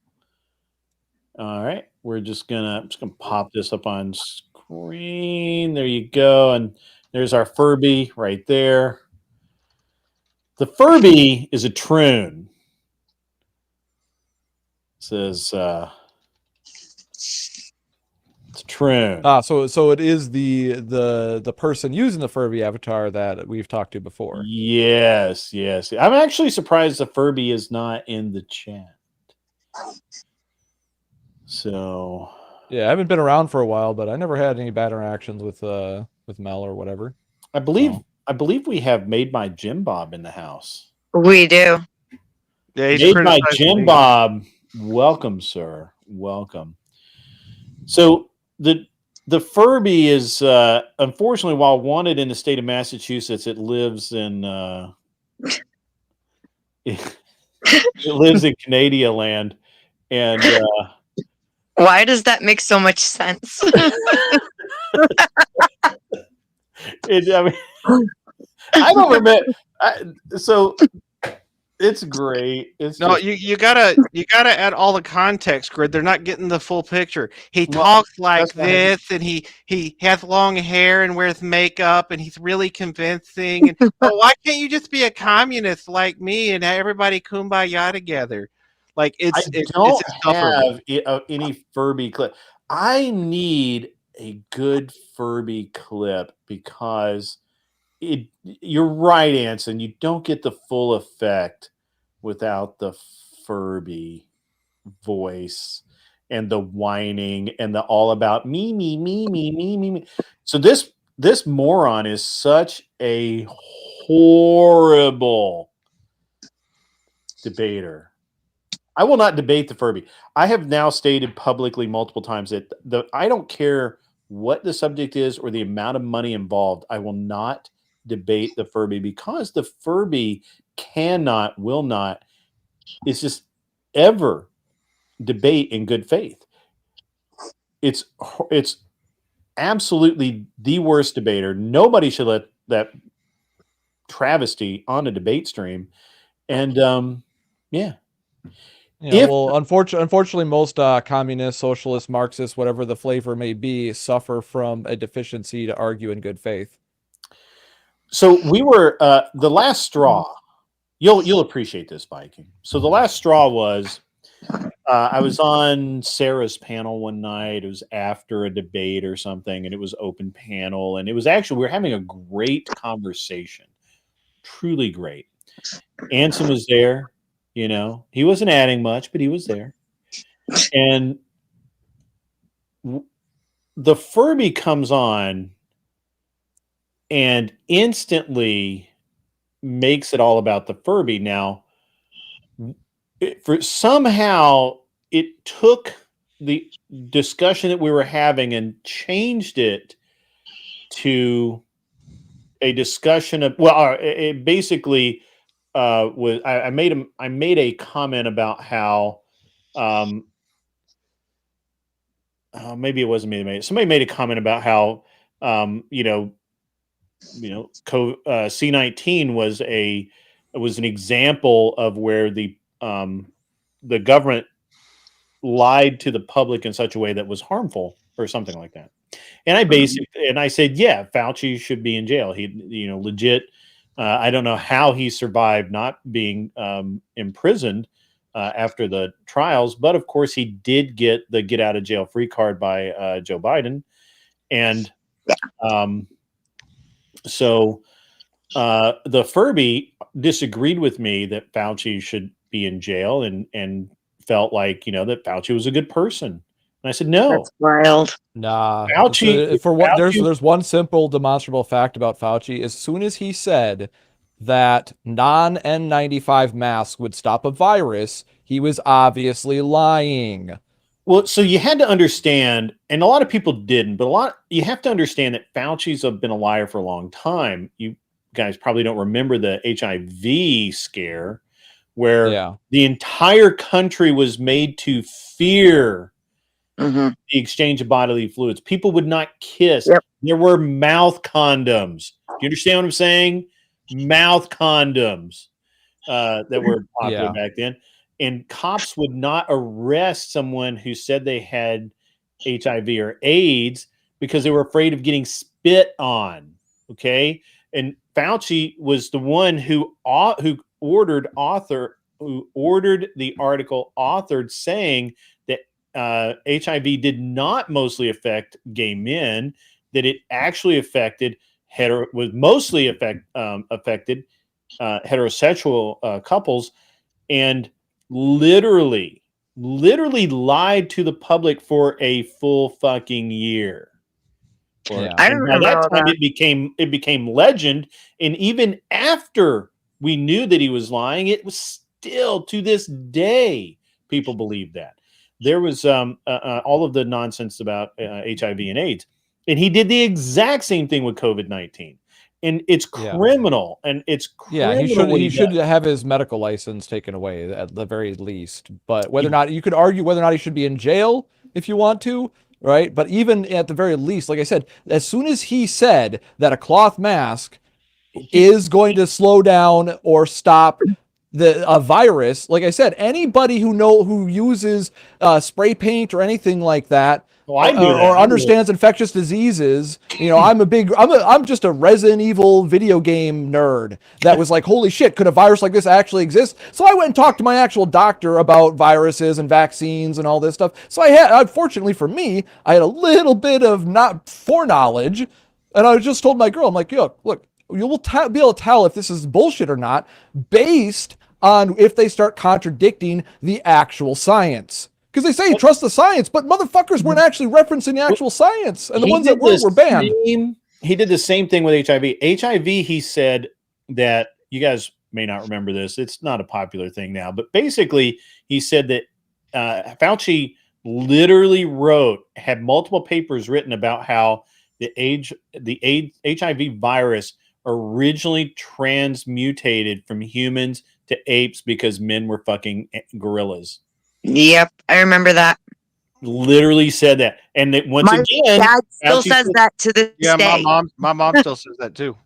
all right, I'm just gonna pop this up on screen. There you go, and there's our Furby right there. The Furby is a troon. It says it's a troon. So it is the person using the Furby avatar that we've talked to before. Yes. I'm actually surprised the Furby is not in the chat. So yeah, I haven't been around for a while, but I never had any bad interactions with Mel or whatever. I believe we have Made by Jim Bob in the house. We do. Yeah, he's Made by criticizing Jim me. Bob. Welcome, sir. Welcome. So the Furby is unfortunately, while wanted in the state of Massachusetts, it lives in it lives in Canada land, and Why does that make so much sense? I mean, I don't remember. So it's great. It's No, just, you gotta add all the context, Grid. They're not getting the full picture. He Well, talks like that's why I- this, and he has long hair and wears makeup, and he's really convincing. And why can't you just be a communist like me and everybody kumbaya together? Like I it's don't insufferable. have any Furby clip. I need a good Furby clip because you're right, Anson. You don't get the full effect without the Furby voice and the whining and the all about me, me, me, me, me, me, me. So this moron is such a horrible debater. I will not debate the Furby. I have now stated publicly multiple times that I don't care what the subject is or the amount of money involved. I will not debate the Furby because the Furby will not, it's just ever debate in good faith. It's absolutely the worst debater. Nobody should let that travesty on a debate stream. And yeah. Well, unfortunately, most communists, socialists, Marxists, whatever the flavor may be, suffer from a deficiency to argue in good faith. So we were the last straw. You'll appreciate this, Viking. So the last straw was I was on Sarah's panel one night. It was after a debate or something, and it was open panel, and it was actually we were having a great conversation, truly great. Anson was there. He wasn't adding much, but he was there, and the Furby comes on and instantly makes it all about the Furby. Now, somehow it took the discussion that we were having and changed it to a discussion of it basically was I made a comment about how maybe it wasn't me that made it. Somebody made a comment about how C-19 was an example of where the government lied to the public in such a way that was harmful or something like that. And I said, yeah, Fauci should be in jail. He, legit. I don't know how he survived not being imprisoned after the trials, but of course he did get the get out of jail free card by Joe Biden. And so the Furby disagreed with me that Fauci should be in jail and felt like, that Fauci was a good person. And I said, no. That's wild. Nah. Fauci, there's one simple demonstrable fact about Fauci. As soon as he said that non-N95 mask would stop a virus, he was obviously lying. Well, so you had to understand, and a lot of people didn't, but you have to understand that Fauci's been a liar for a long time. You guys probably don't remember the HIV scare, where the entire country was made to fear the exchange of bodily fluids. People would not kiss. Yep. There were mouth condoms. Do you understand what I'm saying? Mouth condoms that were popular back then. And cops would not arrest someone who said they had HIV or AIDS because they were afraid of getting spit on. Okay. And Fauci was the one who ordered the article authored saying that HIV did not mostly affect gay men, that it actually affected affected heterosexual couples, and literally lied to the public for a full fucking year. I And by that time it became legend. And even after we knew that he was lying, it was still to this day people believe that. There was all of the nonsense about HIV and AIDS, and he did the exact same thing with COVID-19. And it's criminal, and it's criminal. He should have his medical license taken away at the very least. But whether or not you could argue whether or not he should be in jail if you want to, right? But even at the very least, like I said, as soon as he said that a cloth mask is going to slow down or stop a virus, like I said, anybody who uses spray paint or anything like that, or understands infectious diseases, I'm just a Resident Evil video game nerd that was like, holy shit, could a virus like this actually exist? So I went and talked to my actual doctor about viruses and vaccines and all this stuff. So unfortunately for me, I had a little bit of foreknowledge, and I just told my girl, I'm like, yo, look, you will be able to tell if this is bullshit or not based on if they start contradicting the actual science. Because they say trust the science, but motherfuckers weren't actually referencing the actual science, and the ones that were banned. He did the same thing with HIV. HIV, he said that, you guys may not remember this, it's not a popular thing now, but basically he said that Fauci literally had multiple papers written about how the HIV virus originally transmutated from humans to apes because men were fucking gorillas. Yep, I remember that. Literally said that, and that once my again, dad still says that to this day. My mom still says that too.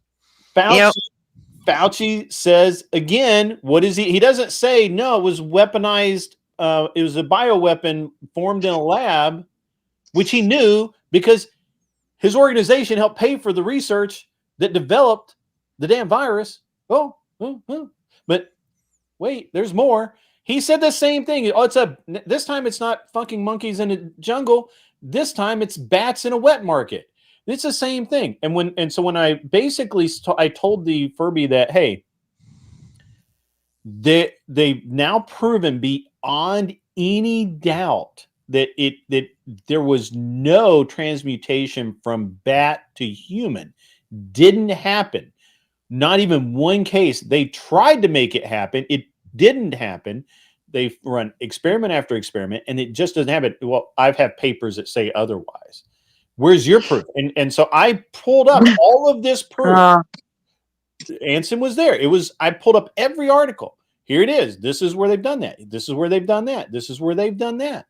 Fauci says again, what is he? He doesn't say no. It was weaponized. It was a bioweapon formed in a lab, which he knew because his organization helped pay for the research that developed the damn virus. But wait, there's more. He said the same thing. This time it's not fucking monkeys in a jungle. This time it's bats in a wet market. It's the same thing. So when I basically I told the Furby that, hey, they've now proven beyond any doubt that there was no transmutation from bat to human. Didn't happen. Not even one case. They tried to make it happen. It didn't happen. They've run experiment after experiment, and it just doesn't happen. Well, I've had papers that say otherwise. Where's your proof? And so I pulled up all of this proof. Anson was there. I pulled up every article. Here it is. This is where they've done that. This is where they've done that. This is where they've done that.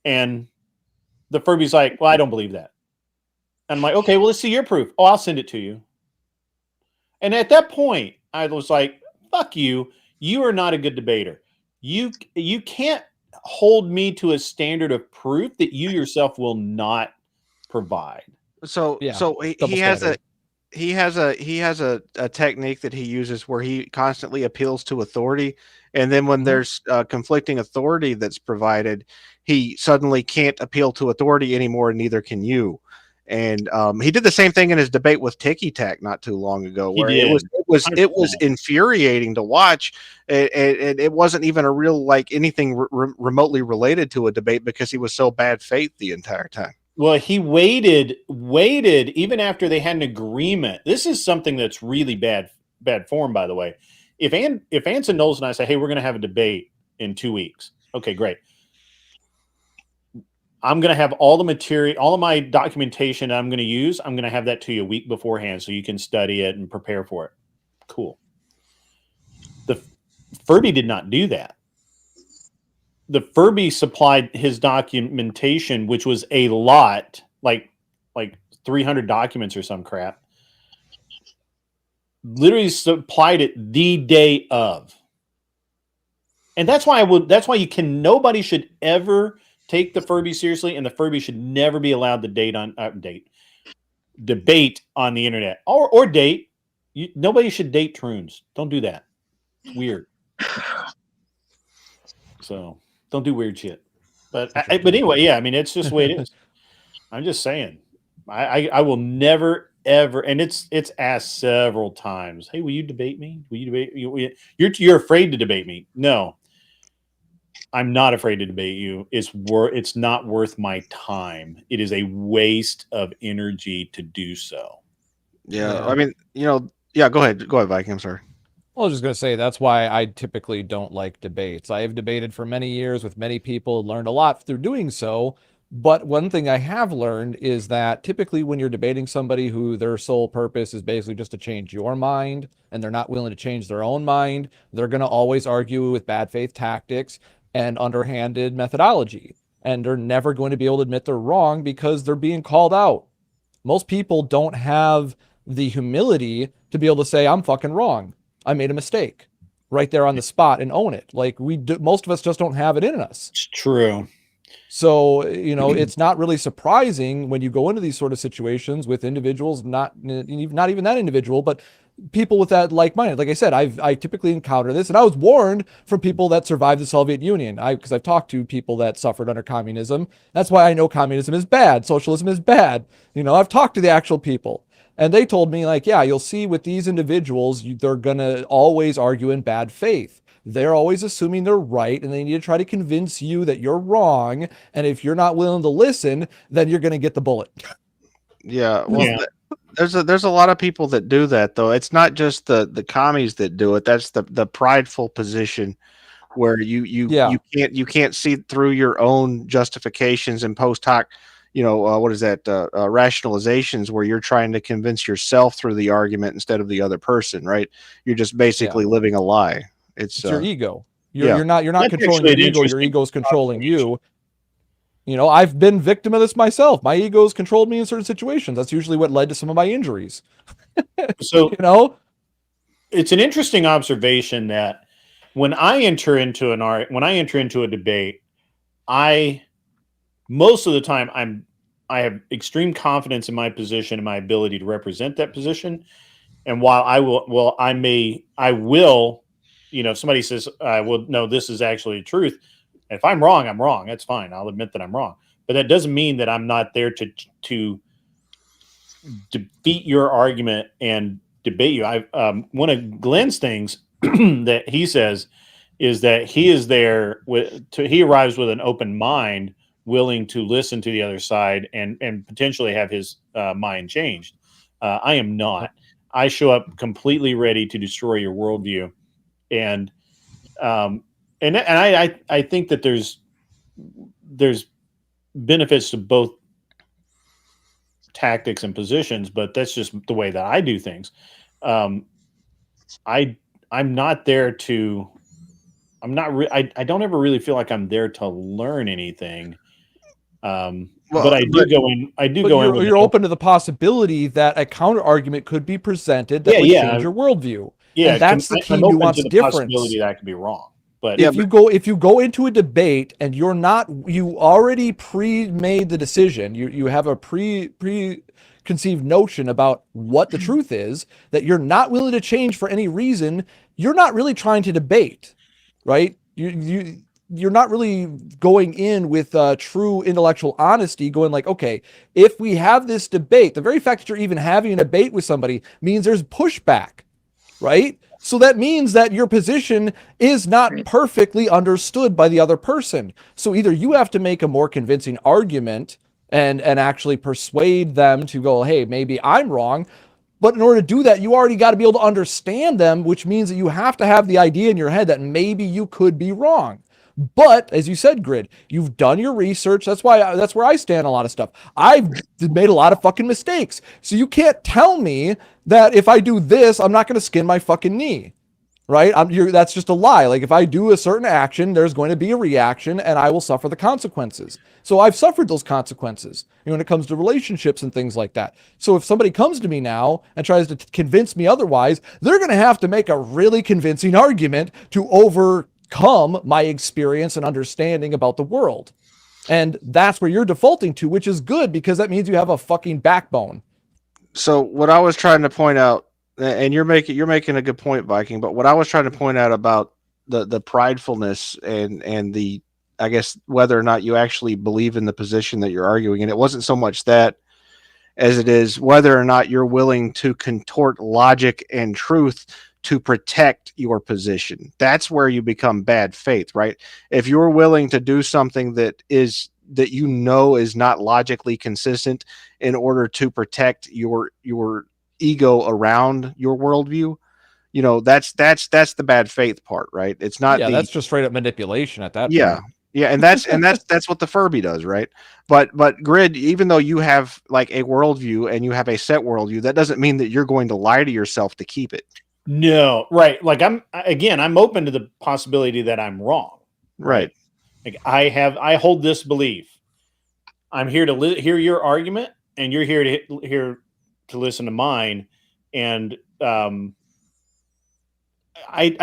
And the Furby's like, well, I don't believe that. And I'm like, okay, well, let's see your proof. Oh, I'll send it to you. And at that point, I was like, fuck you. You are not a good debater. You can't hold me to a standard of proof that you yourself will not provide. So he has a technique that he uses where he constantly appeals to authority, and then when there's conflicting authority that's provided, he suddenly can't appeal to authority anymore, and neither can you. And he did the same thing in his debate with Tiki Tac not too long ago, where it was infuriating to watch. It wasn't even a real anything remotely related to a debate because he was so bad faith the entire time. Well, he waited even after they had an agreement. This is something that's really bad form, by the way. If Anson Knowles and I say, hey, we're going to have a debate in 2 weeks. Okay, great. I'm going to have all the material, all of my documentation I'm going to use. I'm going to have that to you a week beforehand so you can study it and prepare for it. Cool. The Furby did not do that. The Furby supplied his documentation, which was a lot, like 300 documents or some crap. Literally supplied it the day of. And that's why nobody should ever take the Furby seriously, and the Furby should never be allowed to debate on the internet or date. Nobody should date Troons. Don't do that. It's weird. So don't do weird shit. But anyway, yeah. I mean, it's just the way it is. I'm just saying. I will never ever, and it's asked several times. Hey, will you debate me? Will you debate? You're afraid to debate me? No. I'm not afraid to debate you. It's not worth my time. It is a waste of energy to do so. Yeah. I mean, yeah, go ahead, Viking. I'm sorry. Well, I was just going to say, that's why I typically don't like debates. I have debated for many years with many people, learned a lot through doing so. But one thing I have learned is that typically when you're debating somebody who their sole purpose is basically just to change your mind, and they're not willing to change their own mind, they're going to always argue with bad faith tactics and underhanded methodology. And they're never going to be able to admit they're wrong because they're being called out. Most people don't have the humility to be able to say, I'm fucking wrong. I made a mistake right there on the spot and own it. Like most of us just don't have it in us. It's true. So, it's not really surprising when you go into these sort of situations with individuals, not even that individual, but people with that like-minded. Like I said, I typically encounter this, and I was warned from people that survived the Soviet Union. Because I've talked to people that suffered under communism. That's why I know communism is bad. Socialism is bad. I've talked to the actual people. And they told me, like, yeah, you'll see with these individuals, they're going to always argue in bad faith. They're always assuming they're right, and they need to try to convince you that you're wrong. And if you're not willing to listen, then you're going to get the bullet. Yeah. Well, there's a lot of people that do that, though. It's not just the commies that do it. That's the prideful position where you can't see through your own justifications and post hoc, what is that? Rationalizations where you're trying to convince yourself through the argument instead of the other person, right? You're just basically living a lie. It's your ego. You're not controlling your ego. Your ego is controlling you. I've been victim of this myself. My ego's controlled me in certain situations. That's usually what led to some of my injuries. So, it's an interesting observation that when I enter into a debate, most of the time I have extreme confidence in my position and my ability to represent that position. And while I will, if somebody says, well, no, this is actually the truth. And if I'm wrong, I'm wrong. That's fine. I'll admit that I'm wrong. But that doesn't mean that I'm not there to defeat your argument and debate you. One of Glenn's things that he says is that he is there he arrives with an open mind, willing to listen to the other side and potentially have his mind changed. I am not. I show up completely ready to destroy your worldview. And I think that there's benefits to both tactics and positions, but that's just the way that I do things. I'm not there to. I don't ever really feel like I'm there to learn anything. But I do go in. You're open to the possibility that a counter argument could be presented that would change your worldview. Yeah, and that's the key nuanced difference. Possibility that I could be wrong. But if you go into a debate and you already pre-made the decision, you have a preconceived notion about what the truth is that you're not willing to change for any reason, you're not really trying to debate, right? You're not really going in with true intellectual honesty, going like, okay, if we have this debate, the very fact that you're even having a debate with somebody means there's pushback, right? So that means that your position is not perfectly understood by the other person. So either you have to make a more convincing argument and actually persuade them to go, hey, maybe I'm wrong. But in order to do that, you already got to be able to understand them, which means that you have to have the idea in your head that maybe you could be wrong. But as you said, Grid, you've done your research. That's where I stand on a lot of stuff. I've made a lot of fucking mistakes. So you can't tell me that if I do this, I'm not going to skin my fucking knee. Right? That's just a lie. Like if I do a certain action, there's going to be a reaction and I will suffer the consequences. So I've suffered those consequences when it comes to relationships and things like that. So if somebody comes to me now and tries to convince me otherwise, they're going to have to make a really convincing argument to overcome my experience and understanding about the world. And that's where you're defaulting to, which is good because that means you have a fucking backbone. So what I was trying to point out, and you're making a good point, Viking, but what I was trying to point out about the pridefulness and the, I guess, whether or not you actually believe in the position that you're arguing, and it wasn't so much that as it is whether or not you're willing to contort logic and truth to protect your position. That's where you become bad faith, right? If you're willing to do something that you know is not logically consistent in order to protect your ego around your worldview, you know, that's the bad faith part, right? It's not that's just straight up manipulation at that point. Yeah, and that's what the Furby does, right? But Grid, even though you have like a worldview and you have a set worldview, that doesn't mean that you're going to lie to yourself to keep it. No, right. Like I'm open to the possibility that I'm wrong. Right. Like I hold this belief. I'm here to hear your argument, and you're here to listen to mine. And I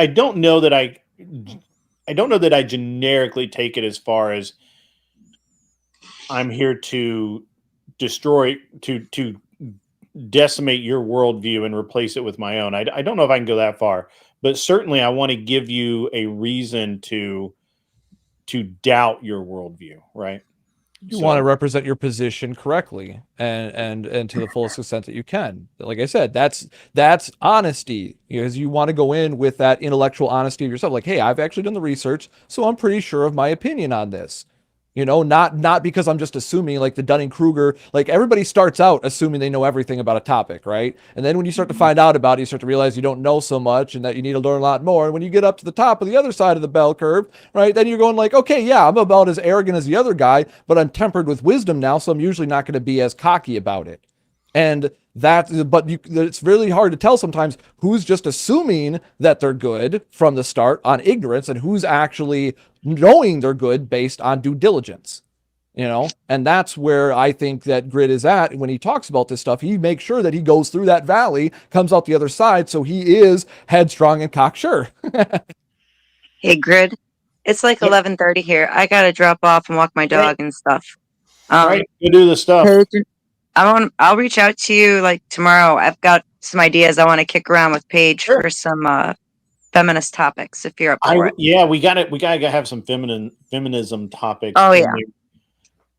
don't know that I generically take it as far as I'm here to destroy, to decimate your worldview and replace it with my own. I don't know if I can go that far, but certainly I want to give you a reason to doubt your worldview, right? You want to represent your position correctly and to the fullest extent that you can. Like I said, that's honesty, because you want to go in with that intellectual honesty of yourself. Like, hey, I've actually done the research, so I'm pretty sure of my opinion on this. You know, not because I'm just assuming, like the Dunning-Kruger, like everybody starts out assuming they know everything about a topic, right? And then when you start to find out about it, you start to realize you don't know so much and that you need to learn a lot more. And when you get up to the top of the other side of the bell curve, right, then you're going like, okay, yeah, I'm about as arrogant as the other guy, but I'm tempered with wisdom now, so I'm usually not going to be as cocky about it. And it's really hard to tell sometimes who's just assuming that they're good from the start on ignorance and who's actually knowing they're good based on due diligence, you know? And that's where I think that Grid is at when he talks about this stuff. He makes sure that he goes through that valley, comes out the other side, so he is headstrong and cocksure. Hey, Grid, it's like 11:30 here. I gotta drop off and walk my dog and stuff. Right, you do the stuff. I'll reach out to you like tomorrow. I've got some ideas I want to kick around with Paige for some feminist topics if you're up for it. Yeah, we gotta have some feminism topics. Oh yeah.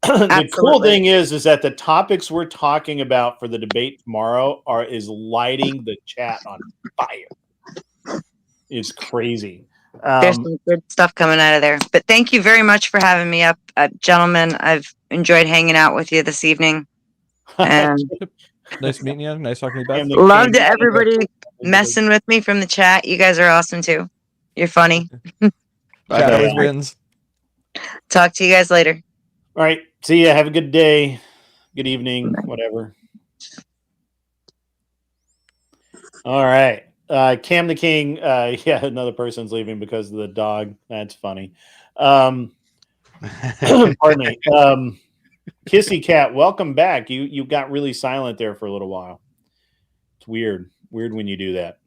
The cool thing is that the topics we're talking about for the debate tomorrow is lighting the chat on fire. It's crazy. There's some good stuff coming out of there. But thank you very much for having me up, gentlemen. I've enjoyed hanging out with you this evening. And nice meeting you. Nice talking to you, Beth. Love to everybody messing with me from the chat. You guys are awesome too. You're funny. Chat always wins. Talk to you guys later. All right. See ya. Have a good day. Good evening. Whatever. All right. Cam the King. Yeah, another person's leaving because of the dog. That's funny. Pardon me. Kissy Cat, welcome back. You got really silent there for a little while. It's weird when you do that.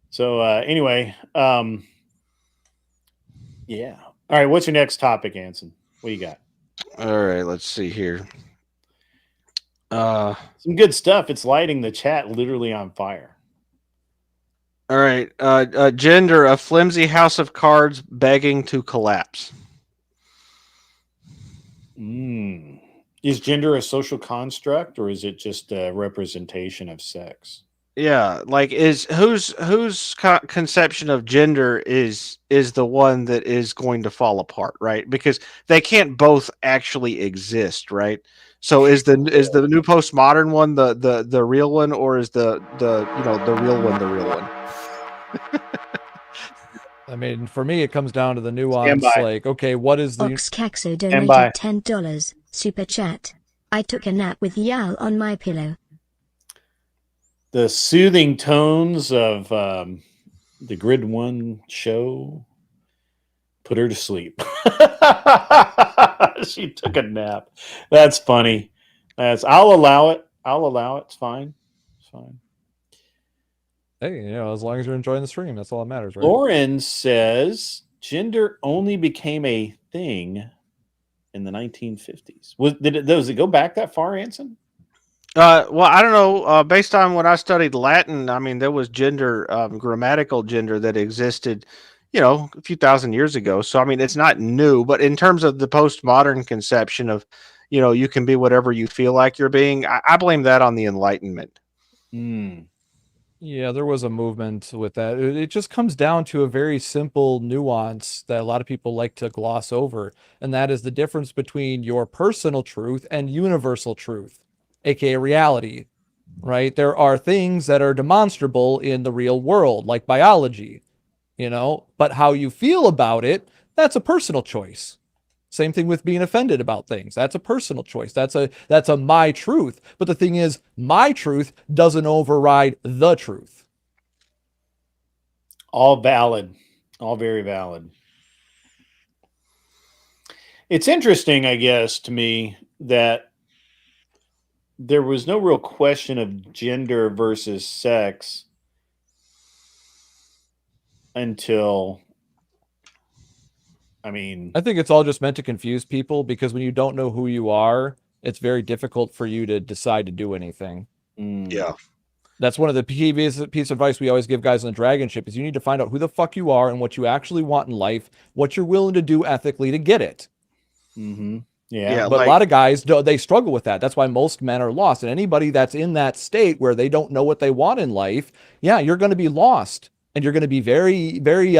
So anyway, yeah. All right, what's your next topic, Anson? What do you got? All right, let's see here. Some good stuff. It's lighting the chat literally on fire. All right, gender, a flimsy house of cards begging to collapse. Is gender a social construct, or is it just a representation of sex? Yeah, like whose conception of gender is the one that is going to fall apart, right? Because they can't both actually exist, right? So is the new postmodern one the real one, or is the real one the real one? I mean, for me, it comes down to the nuance. by. Like, okay, what is the Oxcaxo Stand by. donated $10. Super chat. I took a nap with Yal on my pillow. The soothing tones of the Grid One show put her to sleep. She took a nap. That's funny. I'll allow it. It's fine. It's fine. hey, as long as you're enjoying the stream, that's all that matters, right? Lauren says gender only became a thing in the 1950s. Does it go back that far, Anson? Well, I don't know. Based on when I studied Latin, I mean, there was gender, grammatical gender that existed, a few thousand years ago. So, I mean, it's not new, but in terms of the postmodern conception of, you can be whatever you feel like you're being, I blame that on the Enlightenment. Yeah, there was a movement with that. It just comes down to a very simple nuance that a lot of people like to gloss over, and that is the difference between your personal truth and universal truth, aka reality, right? There are things that are demonstrable in the real world, like biology, but how you feel about it, that's a personal choice. Same thing with being offended about things. That's a personal choice. That's a my truth. But the thing is, my truth doesn't override the truth. All valid. All very valid. It's interesting, I guess, to me that there was no real question of gender versus sex until, I think it's all just meant to confuse people, because when you don't know who you are, it's very difficult for you to decide to do anything. Yeah. That's one of the piece of advice we always give guys on the Dragon Ship is you need to find out who the fuck you are and what you actually want in life, what you're willing to do ethically to get it. Yeah. But a lot of guys, they struggle with that. That's why most men are lost. And anybody that's in that state where they don't know what they want in life, you're going to be lost. And you're going to be very, very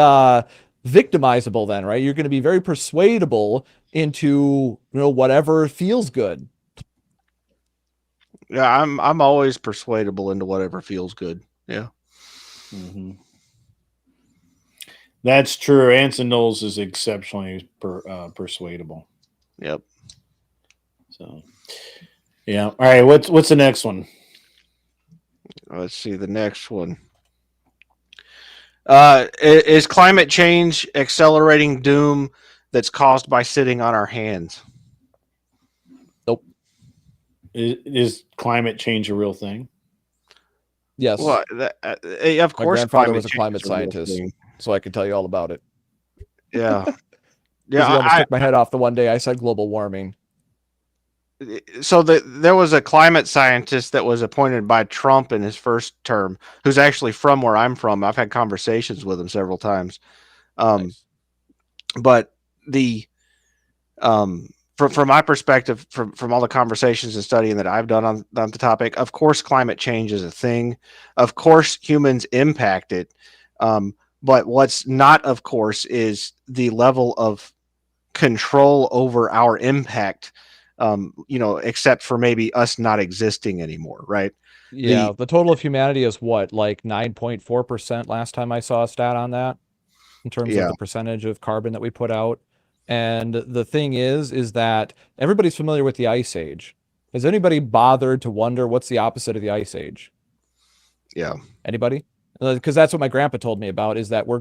victimizable then, right? You're going to be very persuadable into, whatever feels good. Yeah, I'm always persuadable into whatever feels good. Yeah. That's true. Anson Knowles is exceptionally persuadable. Yep. So, yeah. All right. What's the next one? Let's see the next one. Is climate change accelerating doom that's caused by sitting on our hands? Nope. Is climate change a real thing? Yes. Well, of course. My grandfather was a climate scientist, so I can tell you all about it. Yeah. Yeah. He almost took my head off the one day I said global warming. So there was a climate scientist that was appointed by Trump in his first term, who's actually from where I'm from. I've had conversations with him several times. Nice. But from my perspective, from all the conversations and studying that I've done on the topic, of course, climate change is a thing. Of course, humans impact it. But what's not, of course, is the level of control over our impact. Except for maybe us not existing anymore, right? Yeah, the total of humanity is what, like 9.4% last time I saw a stat on that, in terms of the percentage of carbon that we put out. And the thing is that everybody's familiar with the Ice Age. Has anybody bothered to wonder what's the opposite of the Ice Age? Yeah. Anybody? Because that's what my grandpa told me about, is that we're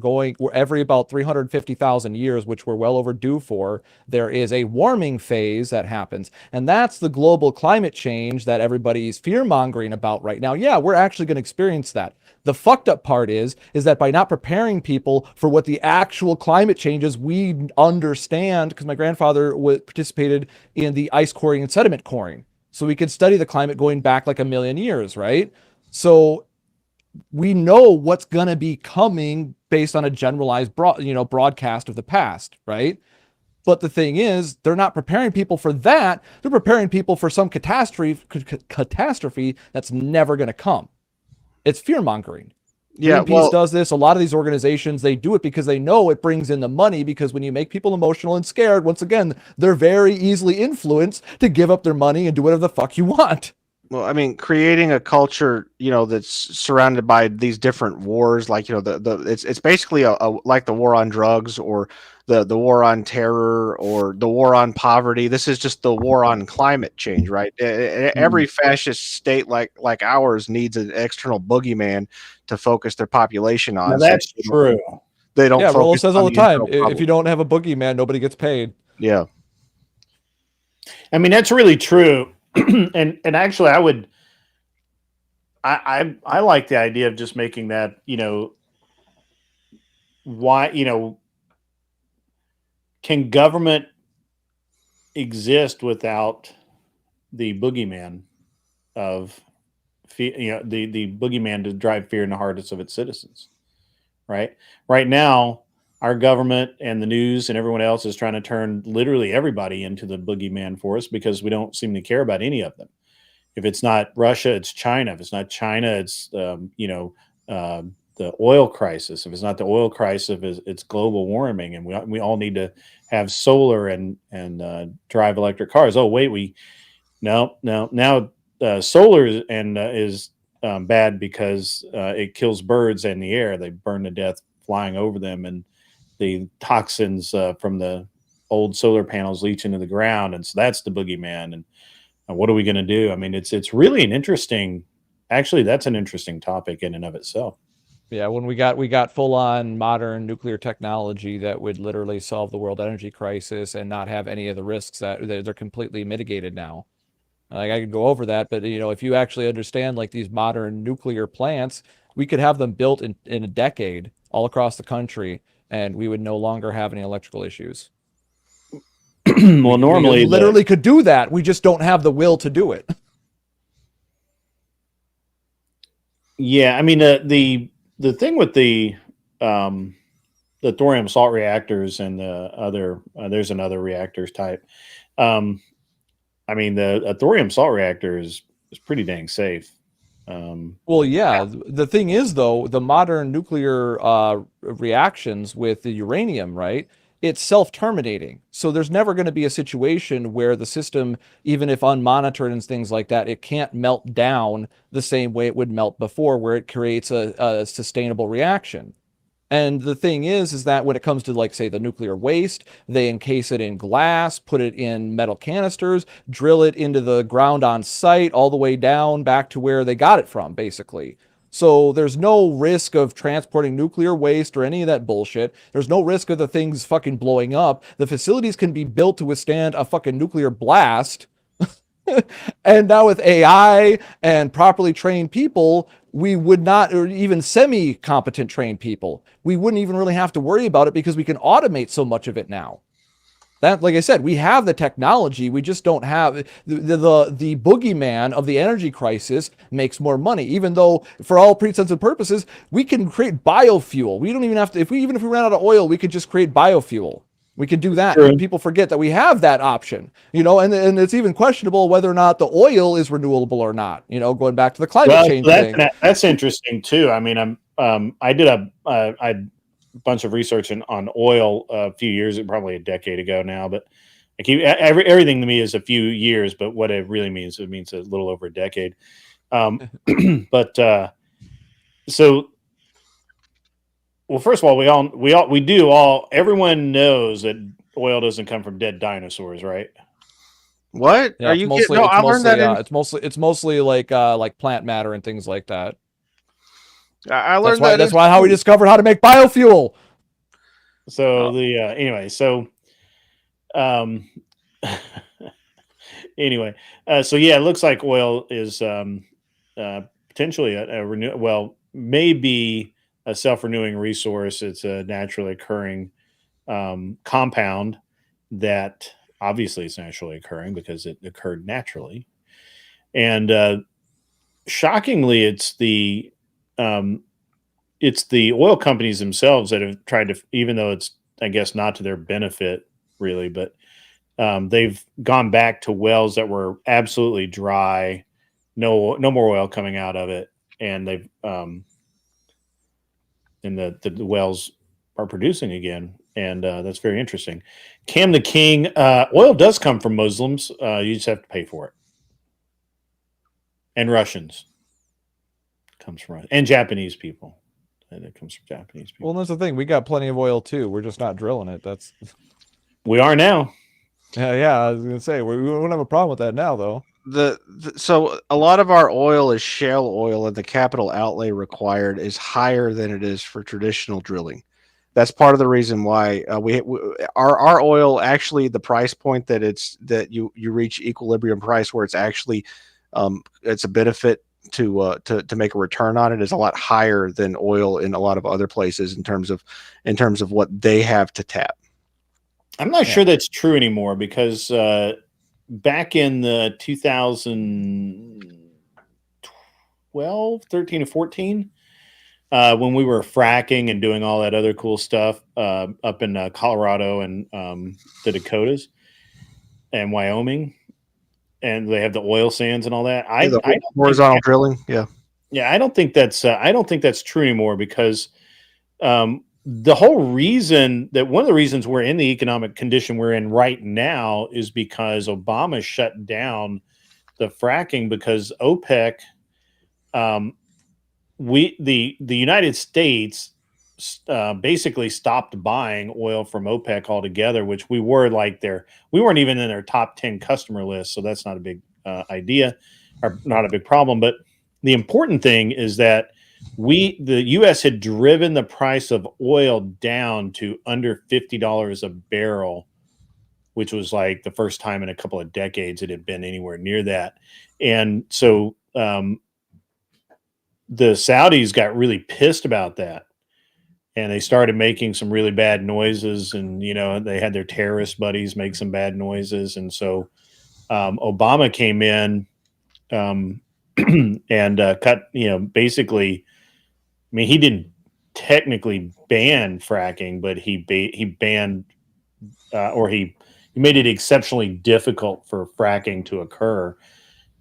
every about 350,000 years, which we're well overdue for, there is a warming phase that happens. And that's the global climate change that everybody's fear-mongering about right now. Yeah, we're actually going to experience that. The fucked up part is that by not preparing people for what the actual climate changes we understand, because my grandfather participated in the ice coring and sediment coring, so we could study the climate going back like 1 million years, right? So we know what's going to be coming based on a generalized broadcast of the past, right? But the thing is, they're not preparing people for that. They're preparing people for some catastrophe that's never going to come. It's fear-mongering. Yeah, Greenpeace does this. A lot of these organizations, they do it because they know it brings in the money, because when you make people emotional and scared, once again, they're very easily influenced to give up their money and do whatever the fuck you want. Well, I mean, creating a culture, that's surrounded by these different wars, like it's basically like the war on drugs or the war on terror or the war on poverty. This is just the war on climate change, right? Every fascist state like ours needs an external boogeyman to focus their population Now on. So that's true. they don't Yeah, Rollo focus says on all the the time, internal if problem. you don't have a boogeyman, nobody gets paid. Yeah. I mean, that's really true. and actually, I like the idea of just making that, why, can government exist without the boogeyman of the boogeyman to drive fear in the hearts of its citizens, right now our government and the news and everyone else is trying to turn literally everybody into the boogeyman for us because we don't seem to care about any of them. If it's not Russia, it's China. If it's not China, it's the oil crisis. If it's not the oil crisis, it's global warming, and we all need to have solar and drive electric cars. Oh wait, now solar is bad because it kills birds in the air. They burn to death flying over them, and the toxins from the old solar panels leach into the ground, and so that's the boogeyman. And what are we going to do? I mean, it's really an interesting. Actually, that's an interesting topic in and of itself. Yeah, when we got full on modern nuclear technology that would literally solve the world energy crisis and not have any of the risks that they're completely mitigated now. Like I could go over that, but if you actually understand like these modern nuclear plants, we could have them built in a decade all across the country, and we would no longer have any electrical issues. Well, normally we literally could do that. We just don't have the will to do it. Yeah, I mean the thing with the thorium salt reactors and the other there's another reactors type. I mean the thorium salt reactor is pretty dang safe. Well, yeah. The thing is, though, the modern nuclear reactions with the uranium, right? It's self-terminating. So there's never going to be a situation where the system, even if unmonitored and things like that, it can't melt down the same way it would melt before, where it creates a sustainable reaction. And the thing is that when it comes to, like, say, the nuclear waste, they encase it in glass, put it in metal canisters, drill it into the ground on site, all the way down back to where they got it from, basically. So there's no risk of transporting nuclear waste or any of that bullshit. There's no risk of the things fucking blowing up. The facilities can be built to withstand a fucking nuclear blast. And now with AI and properly trained people, we would not, or even semi-competent trained people, we wouldn't even really have to worry about it because we can automate so much of it now. That, like I said, we have the technology. We just don't have the boogeyman of the energy crisis makes more money, even though for all intents and purposes, we can create biofuel. We don't even have to, even if we ran out of oil, we could just create biofuel. We could do that. True. People forget that we have that option, and it's even questionable whether or not the oil is renewable or not, going back to the climate change thing. That's interesting too. I mean, I did a bunch of research on oil a few years, probably a decade ago now, but I keep everything to me is a few years, but what it really means, it means a little over a decade. But so, well, first of all, everyone knows that oil doesn't come from dead dinosaurs, right? What Yeah, are you kidding? No, I learned that. It's mostly like plant matter and things like that. I learned that. That's why how we discovered how to make biofuel. So anyway, so anyway, so yeah, it looks like oil is potentially maybe a self-renewing resource. It's a naturally occurring compound that obviously is naturally occurring because it occurred naturally, and shockingly, it's the oil companies themselves that have tried to, even though it's, I guess, not to their benefit really, but they've gone back to wells that were absolutely dry, no more oil coming out of it, and they've and the wells are producing again, and that's very interesting. Cam the King, oil does come from Muslims. You just have to pay for it. and Russians. Comes from Russia. And Japanese people. And it comes from Japanese people. Well, that's the thing. We got plenty of oil too. We're just not drilling it. That's We are now. yeah. I was gonna say we don't have a problem with that now, though. So a lot of our oil is shale oil, and the capital outlay required is higher than it is for traditional drilling. That's part of the reason why our oil, actually, the price point that you reach equilibrium price where it's actually it's a benefit to make a return on it, is a lot higher than oil in a lot of other places in terms of what they have to tap. I'm not sure that's true anymore, because back in the 2012, 13 and 14, when we were fracking and doing all that other cool stuff up in Colorado and the Dakotas and Wyoming, and they have the oil sands and all that. Horizontal drilling, yeah. I don't think that's true anymore, because the whole reason that one of the reasons we're in the economic condition we're in right now is because Obama shut down the fracking, because OPEC, the United States basically stopped buying oil from OPEC altogether, which we weren't even in their top 10 customer list. So that's not a big idea, or not a big problem. But the important thing is that the U.S. had driven the price of oil down to under $50 a barrel, which was like the first time in a couple of decades it had been anywhere near that. And so the Saudis got really pissed about that, and they started making some really bad noises, and they had their terrorist buddies make some bad noises, and so Obama came in and cut, basically. I mean, he didn't technically ban fracking, but he banned or he made it exceptionally difficult for fracking to occur,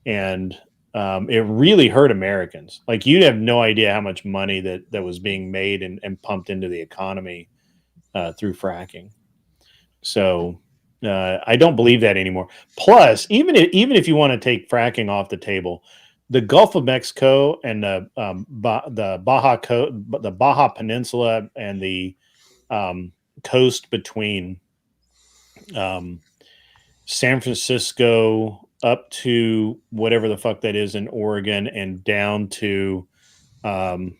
and it really hurt Americans. Like, you have no idea how much money that was being made and pumped into the economy through fracking. So I don't believe that anymore. Plus, even if you want to take fracking off the table, the Gulf of Mexico and the Baja Peninsula and the coast between San Francisco up to whatever the fuck that is in Oregon, and down to like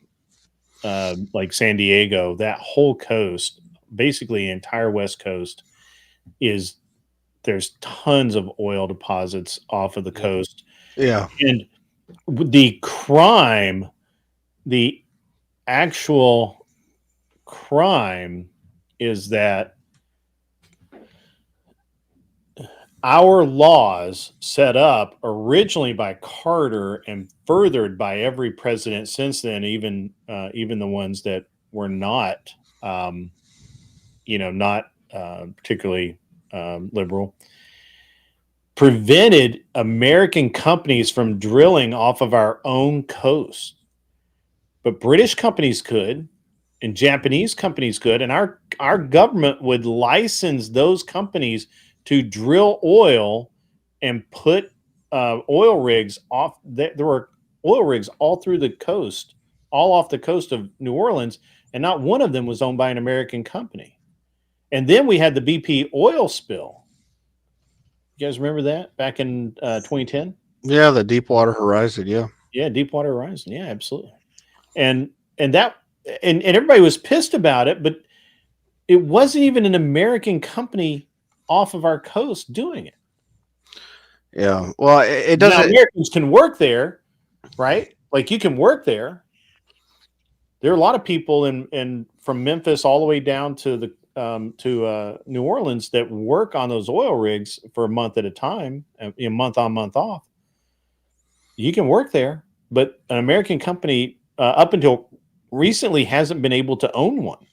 San Diego, that whole coast, basically the entire West Coast, there's tons of oil deposits off of the coast. Yeah. And the actual crime is that our laws, set up originally by Carter and furthered by every president since then, even the ones that were not, not particularly liberal, prevented American companies from drilling off of our own coast. But British companies could, and Japanese companies could, and our government would license those companies to drill oil and put oil rigs off. There were oil rigs all through the coast, all off the coast of New Orleans, and not one of them was owned by an American company. And then we had the BP oil spill. You guys remember that back in 2010? Yeah, the Deepwater Horizon. Yeah, Deepwater Horizon. Yeah, absolutely. And everybody was pissed about it, but it wasn't even an American company off of our coast doing it. Yeah. Well, it doesn't. Now, Americans can work there, right? Like, you can work there. There are a lot of people in from Memphis all the way down to the to New Orleans that work on those oil rigs for a month at a time, a month on, month off. You can work there, but an American company up until recently hasn't been able to own one.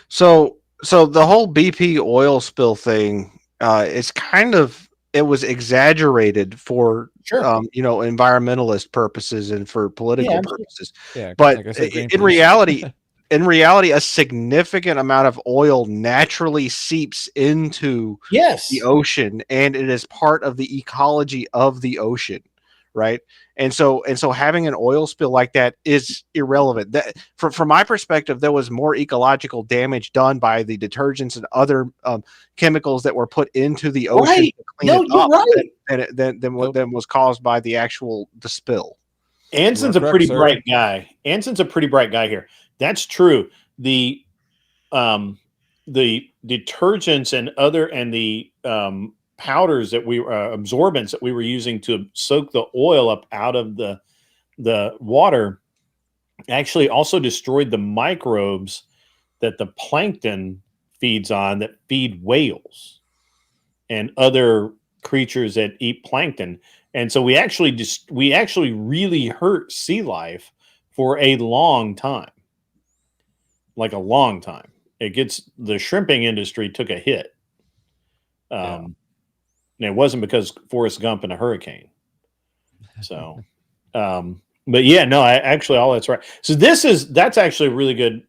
So the whole BP oil spill thing, it was exaggerated for environmentalist purposes and for political purposes. Yeah, but like I said, in reality, a significant amount of oil naturally seeps into the ocean, and it is part of the ecology of the ocean, right? And so having an oil spill like that is irrelevant. That from my perspective, there was more ecological damage done by the detergents and other chemicals that were put into the ocean Right. to clean No, it you're up right. than was caused by the spill. Anson's a correct, pretty sir. bright guy. Anson's a pretty bright guy here. That's true. The detergents and the powders that we absorbents that we were using to soak the oil up out of the water actually also destroyed the microbes that the plankton feeds on that feed whales and other creatures that eat plankton. And so we actually really hurt sea life for a long time. Like a long time. The shrimping industry took a hit. And it wasn't because Forrest Gump and a hurricane. So, but yeah, no, all that's right. So that's actually a really good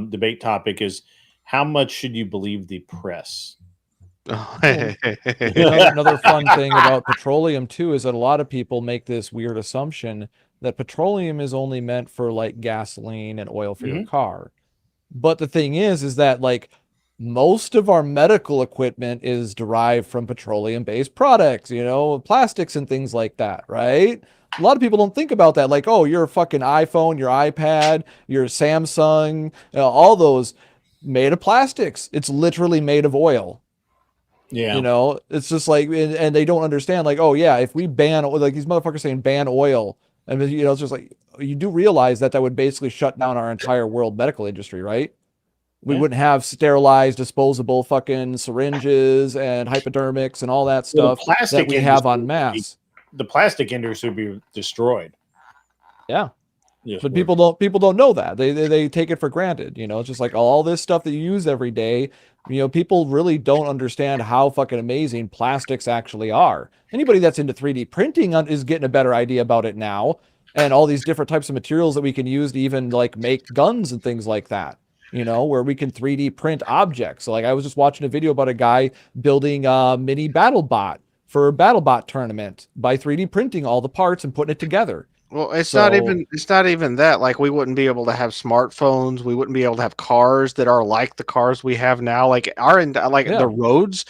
debate topic is how much should you believe the press? Another fun thing about petroleum too is that a lot of people make this weird assumption that petroleum is only meant for like gasoline and oil for your car. But the thing is that like most of our medical equipment is derived from petroleum-based products, plastics and things like that, right? A lot of people don't think about that. Like, oh, your fucking iPhone, your iPad, your Samsung, all those made of plastics. It's literally made of oil. Yeah. It's just like, and they don't understand, like, oh yeah, if we ban, like these motherfuckers saying ban oil, and it's just like, you do realize that would basically shut down our entire world medical industry, right? We wouldn't have sterilized, disposable fucking syringes and hypodermics and all that stuff that we have on mass. The plastic industry would be destroyed. Yeah. But people don't know that. They take it for granted. It's just like all this stuff that you use every day. People really don't understand how fucking amazing plastics actually are. Anybody that's into 3D printing is getting a better idea about it now, and all these different types of materials that we can use to even like make guns and things like that. Where we can 3D print objects. So like I was just watching a video about a guy building a mini battle bot for a battle bot tournament by 3D printing all the parts and putting it together. Well, it's not even that. Like we wouldn't be able to have smartphones. We wouldn't be able to have cars that are like the cars we have now. Like the roads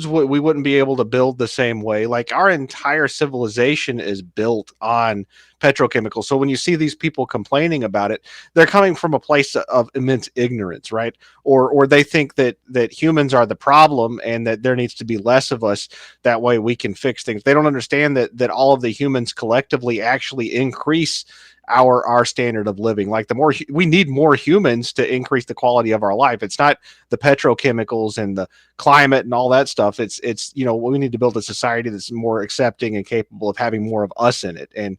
we wouldn't be able to build the same way. Like our entire civilization is built on petrochemicals. So when you see these people complaining about it, they're coming from a place of immense ignorance, right? Or they think that humans are the problem and that there needs to be less of us. That way we can fix things. They don't understand that all of the humans collectively actually increase our standard of living. Like we need more humans to increase the quality of our life. It's not the petrochemicals and the climate and all that stuff. It's we need to build a society that's more accepting and capable of having more of us in it. And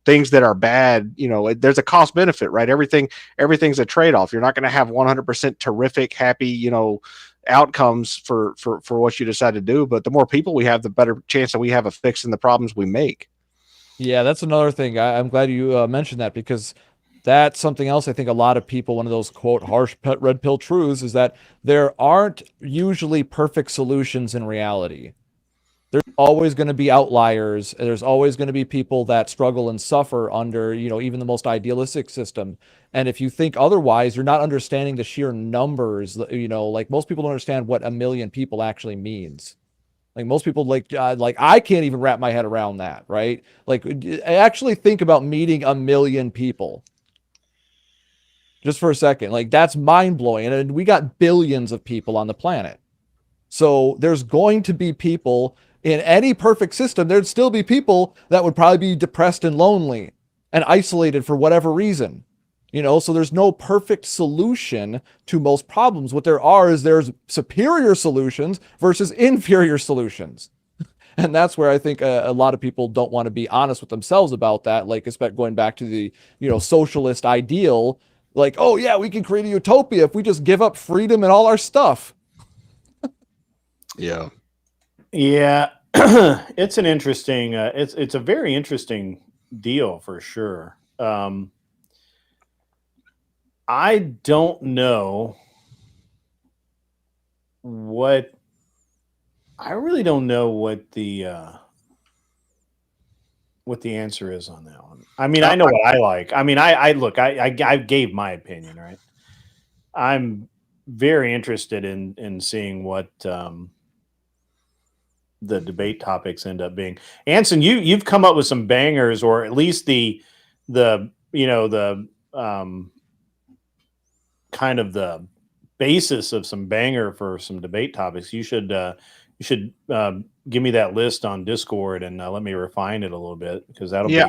things that are bad, there's a cost benefit, right? Everything's a trade-off. You're not going to have 100% terrific, happy, outcomes for what you decide to do. But the more people we have, the better chance that we have of fixing the problems we make. Yeah, that's another thing. I'm glad you mentioned that, because that's something else I think a lot of people, one of those quote harsh red pill truths, is that there aren't usually perfect solutions in reality. There's always going to be outliers. There's always going to be people that struggle and suffer under, even the most idealistic system. And if you think otherwise, you're not understanding the sheer numbers. Like most people don't understand what 1 million people actually means. Like most people, like I can't even wrap my head around that, right? Like actually think about meeting 1 million people. Just for a second, like that's mind blowing. And we got billions of people on the planet. So there's going to be people in any perfect system. There'd still be people that would probably be depressed and lonely and isolated for whatever reason. So there's no perfect solution to most problems. What there's superior solutions versus inferior solutions. And that's where I think a lot of people don't want to be honest with themselves about that. Like, especially going back to the, socialist ideal, like, oh yeah, we can create a utopia if we just give up freedom and all our stuff. Yeah. Yeah. It's an interesting, it's a very interesting deal for sure. I don't know I really don't know what the what the answer is on that one. I mean, I know what I like. I mean, I look, I gave my opinion, right? I'm very interested in seeing what the debate topics end up being. Anson, you've come up with some bangers, or at least the kind of the basis of some banger for some debate topics. You should give me that list on Discord and let me refine it a little bit, because that'll be.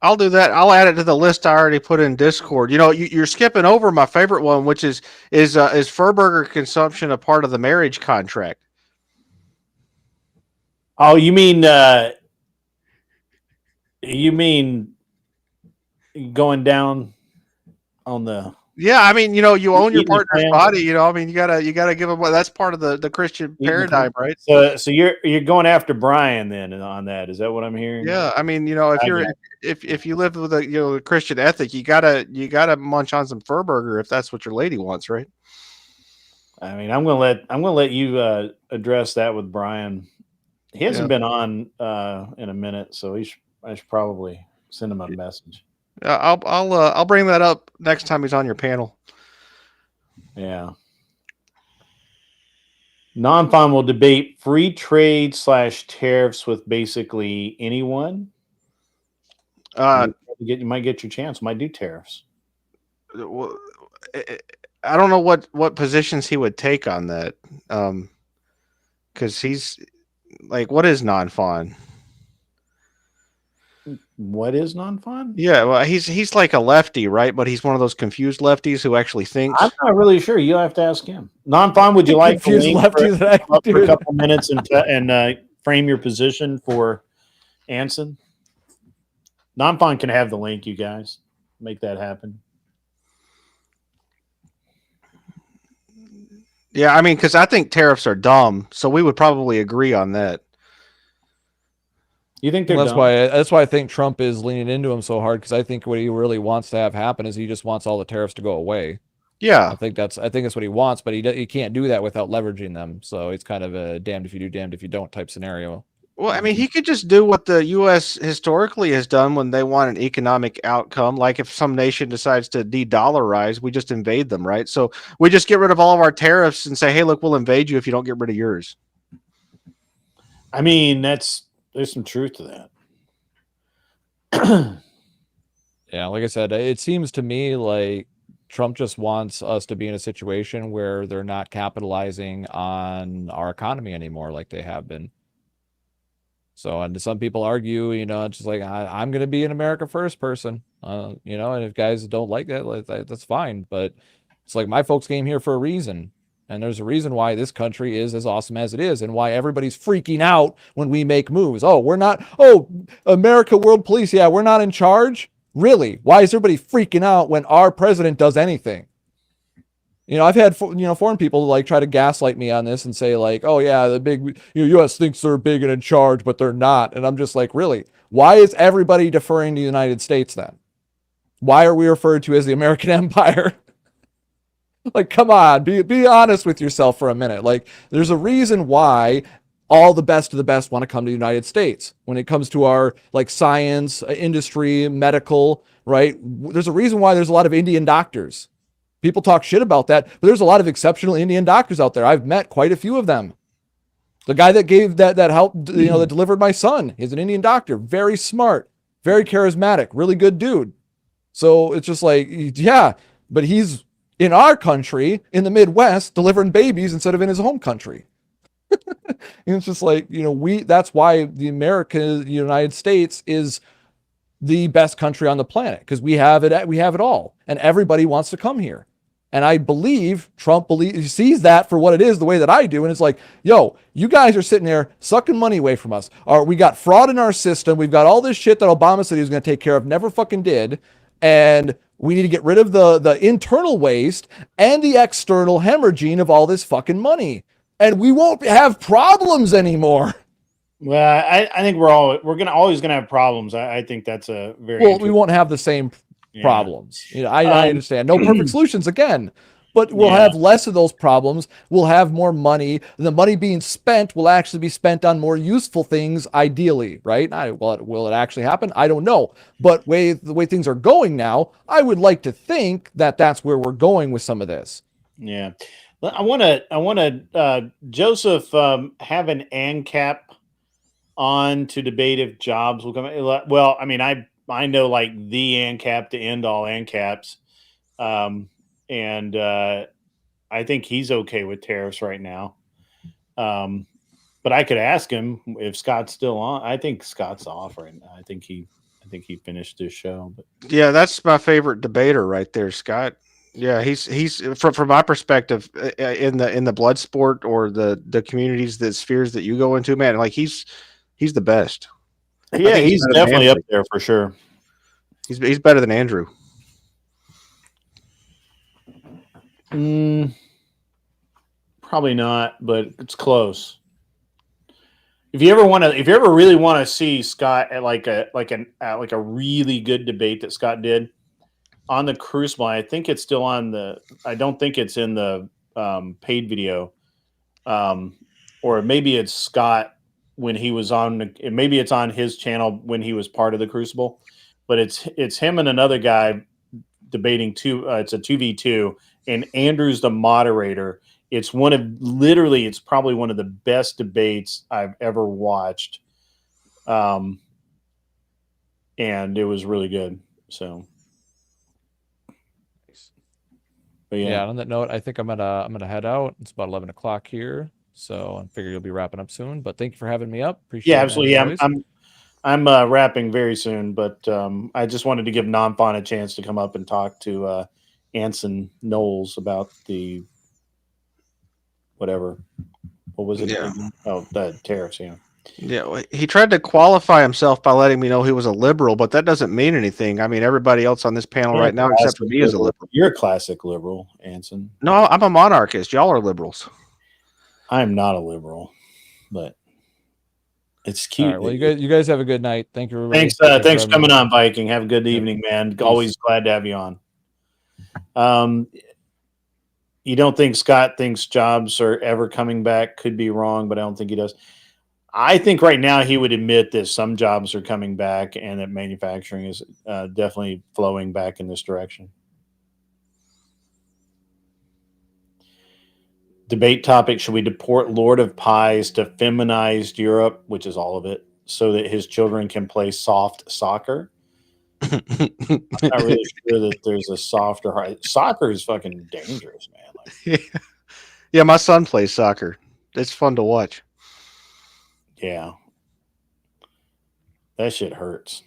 I'll do that. I'll add it to the list I already put in Discord. You know, you're skipping over my favorite one, which is Furburger consumption a part of the marriage contract? Oh, you mean going down on the? Yeah, I mean, you know, you own your Eating the partner's plan? body. You know, I mean, you gotta give them. That's part of the Christian paradigm, right? So you're going after Brian then on that? Is that what I'm hearing? Yeah, I mean, you know, if you live with a Christian ethic, you gotta munch on some Furburger if that's what your lady wants, right? I mean, I'm gonna let you address that with Brian. He hasn't been on in a minute, so I should probably send him a message. I'll bring that up next time he's on your panel. Yeah. Non-farm will debate free trade / tariffs with basically anyone. You might get your chance. Might do tariffs. I don't know what positions he would take on that, because he's like, what is non-fawn? What is non-fawn? Yeah, well, he's like a lefty, right? But he's one of those confused lefties who actually thinks. I'm not really sure. You'll have to ask him. Non-fawn, would you like to link for a couple minutes and frame your position for Anson? Non-fawn can have the link, you guys. Make that happen. Yeah, I mean, because I think tariffs are dumb, so we would probably agree on that. You think they're dumb? That's why I think Trump is leaning into him so hard, because I think what he really wants to have happen is he just wants all the tariffs to go away. Yeah, I think that's what he wants, but he can't do that without leveraging them. So it's kind of a damned if you do, damned if you don't type scenario. Well, I mean, he could just do what the U.S. historically has done when they want an economic outcome. Like if some nation decides to de-dollarize, we just invade them, right? So we just get rid of all of our tariffs and say, hey, look, we'll invade you if you don't get rid of yours. I mean, there's some truth to that. Yeah, like I said, it seems to me like Trump just wants us to be in a situation where they're not capitalizing on our economy anymore like they have been. So, and some people argue, you know, it's just like, I'm going to be an America first person, you know, and if guys don't like that, that's fine. But it's like, my folks came here for a reason. And there's a reason why this country is as awesome as it is, and why everybody's freaking out when we make moves. Oh, we're not, America World Police. Yeah, we're not in charge. Really? Why is everybody freaking out when our president does anything? You know, I've had, foreign people like try to gaslight me on this and say like, oh yeah, the big U.S. thinks they're big and in charge, but they're not. And I'm just like, really? Why is everybody deferring to the United States then? Why are we referred to as the American Empire? Like, come on, be honest with yourself for a minute. Like, there's a reason why all the best of the best want to come to the United States when it comes to our like science, industry, medical, right? There's a reason why there's a lot of Indian doctors. People talk shit about that, but there's a lot of exceptional Indian doctors out there. I've met quite a few of them. The guy that gave that help, that delivered my son, is an Indian doctor, very smart, very charismatic, really good dude. So it's just like, yeah, but he's in our country, in the Midwest, delivering babies instead of in his home country. And it's just like, that's why the United States is the best country on the planet, because we have it all, and everybody wants to come here. And I believe Trump sees that for what it is, the way that I do. And it's like, yo, you guys are sitting there sucking money away from us. We got fraud in our system. We've got all this shit that Obama said he was going to take care of, never fucking did. And we need to get rid of the internal waste and the external hemorrhaging of all this fucking money. And we won't have problems anymore. Well, I think we're always gonna have problems. I think that's a very we won't have the same problems. I understand. No perfect solutions again, but we'll have less of those problems. We'll have more money. The money being spent will actually be spent on more useful things, ideally, right? Will it actually happen? I don't know. But the way things are going now, I would like to think that that's where we're going with some of this. Yeah. I want to, Joseph, have an ANCAP on to debate if jobs will come. Well, I mean, I know like the ANCAP to end all ANCAPs. And I think he's okay with tariffs right now. But I could ask him if Scott's still on. I think Scott's off right now. I think he finished his show. But Yeah, that's my favorite debater right there, Scott. Yeah, he's from my perspective in the blood sport or the communities, the spheres that you go into, man. Like he's the best. Yeah, he's definitely up there for sure. He's better than Andrew. Probably not, but it's close. If you ever really want to see Scott at like a really good debate that Scott did on the Crucible, I think it's still on the. I don't think it's in the paid video, or maybe it's Scott when he was on. Maybe it's on his channel when he was part of the Crucible, but it's him and another guy debating it's a 2v2, and Andrew's the moderator. It's it's probably one of the best debates I've ever watched. And it was really good. So, but yeah. On that note, I think I'm gonna head out. It's about 11 o'clock here, so I figure you'll be wrapping up soon. But thank you for having me up. Appreciate it. Yeah, absolutely. Yeah, I'm wrapping very soon, but I just wanted to give Non-Fon a chance to come up and talk to Anson Knowles about the whatever. What was it? Yeah. Oh, the tariffs. Yeah. Yeah, he tried to qualify himself by letting me know he was a liberal, but that doesn't mean anything. I mean, everybody else on this panel right now, except for me, is a liberal. You're a classic liberal, Anson. No, I'm a monarchist. Y'all are liberals. I'm not a liberal, but it's cute. All right, well, you guys have a good night. Thank you, everybody. Thanks for coming on, Viking. Have a good evening, man. Peace. Always glad to have you on. You don't think Scott thinks jobs are ever coming back? Could be wrong, but I don't think he does. I think right now he would admit that some jobs are coming back and that manufacturing is definitely flowing back in this direction. Debate topic: should we deport Lord of Pies to feminized Europe, which is all of it, so that his children can play soft soccer? I'm not really sure that there's a softer hard. Soccer is fucking dangerous, man. Yeah, my son plays soccer. It's fun to watch. Yeah. That shit hurts.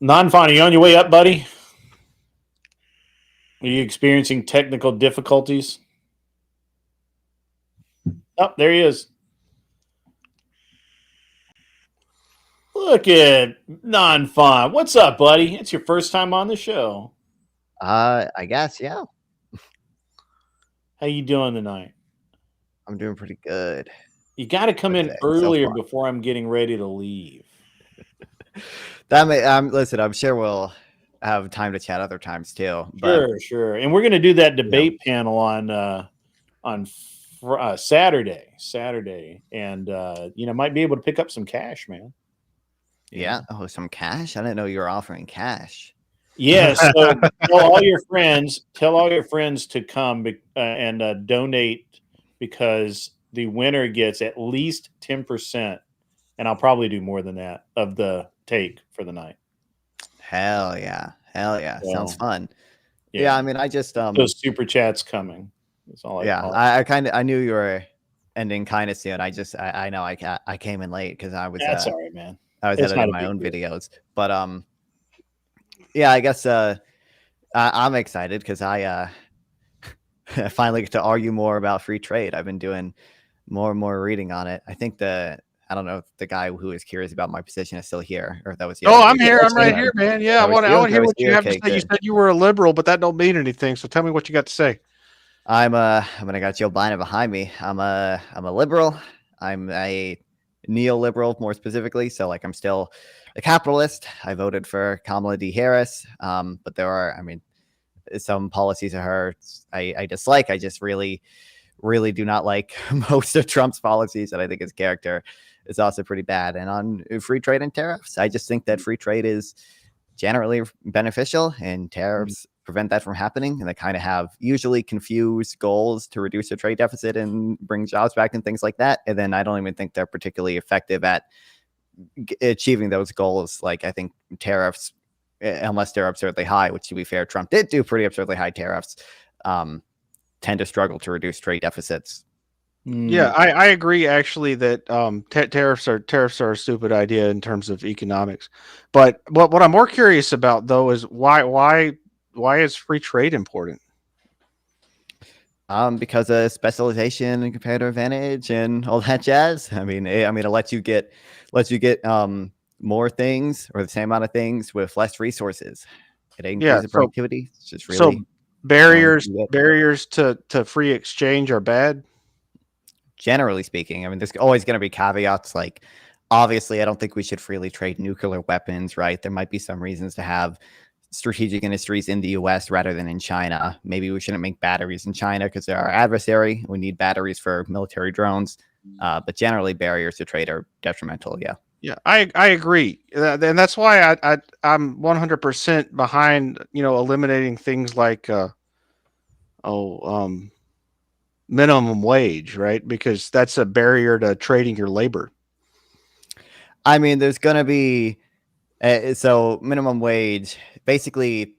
Non-Fon, are you on your way up, buddy? Are you experiencing technical difficulties? Oh, there he is. Look at Non-Fon. What's up, buddy? It's your first time on the show. I guess, yeah. How you doing tonight? I'm doing pretty good. You got to come in earlier before I'm getting ready to leave. Listen, I'm sure we'll have time to chat other times too. Sure. And we're going to do that debate panel on Saturday, and might be able to pick up some cash, man. Yeah. Oh, some cash? I didn't know you were offering cash. Yeah. So tell all your friends to come and donate, because the winner gets at least 10%, and I'll probably do more than that, of the take for the night. Hell yeah. So, sounds fun. Yeah. I mean, I just those super chats coming. That's all. I knew you were ending kind of soon. I know I came in late because I was. That's all right, man. I was editing my own videos, but I guess I'm excited because I finally get to argue more about free trade. I've been doing more and more reading on it. I think I don't know if the guy who is curious about my position is still here, or if that was. Oh, I'm here. I'm right here, man. Yeah, I want to hear what you have to say. You said you were a liberal, but that don't mean anything. So tell me what you got to say. I'm gonna got Joe Biden behind me. I'm a liberal. I'm a neoliberal, more specifically. So like, I'm still a capitalist. I voted for Kamala D. Harris. But there are, some policies of hers I dislike. I just really do not like most of Trump's policies, and I think his character is also pretty bad. And on free trade and tariffs, I just think that free trade is generally beneficial, and tariffs prevent that from happening. And they kind of have usually confused goals to reduce the trade deficit and bring jobs back and things like that. And then I don't even think they're particularly effective at achieving those goals. Like, I think tariffs, unless they're absurdly high, which, to be fair, Trump did do pretty absurdly high tariffs, tend to struggle to reduce trade deficits. Yeah, I agree actually that tariffs are a stupid idea in terms of economics. But what I'm more curious about though is why is free trade important? Because of specialization and competitive advantage and all that jazz. I mean, it lets you get more things or the same amount of things with less resources. It increases productivity. It's just really barriers to free exchange are bad. Generally speaking, I mean, there's always going to be caveats. Like, obviously, I don't think we should freely trade nuclear weapons, right? There might be some reasons to have strategic industries in the US rather than in China. Maybe we shouldn't make batteries in China because they're our adversary. We need batteries for military drones. But generally, barriers to trade are detrimental. Yeah. Yeah, I agree. And that's why I'm 100% behind, eliminating things like, minimum wage, right? Because that's a barrier to trading your labor. I mean, there's going to be so minimum wage. Basically,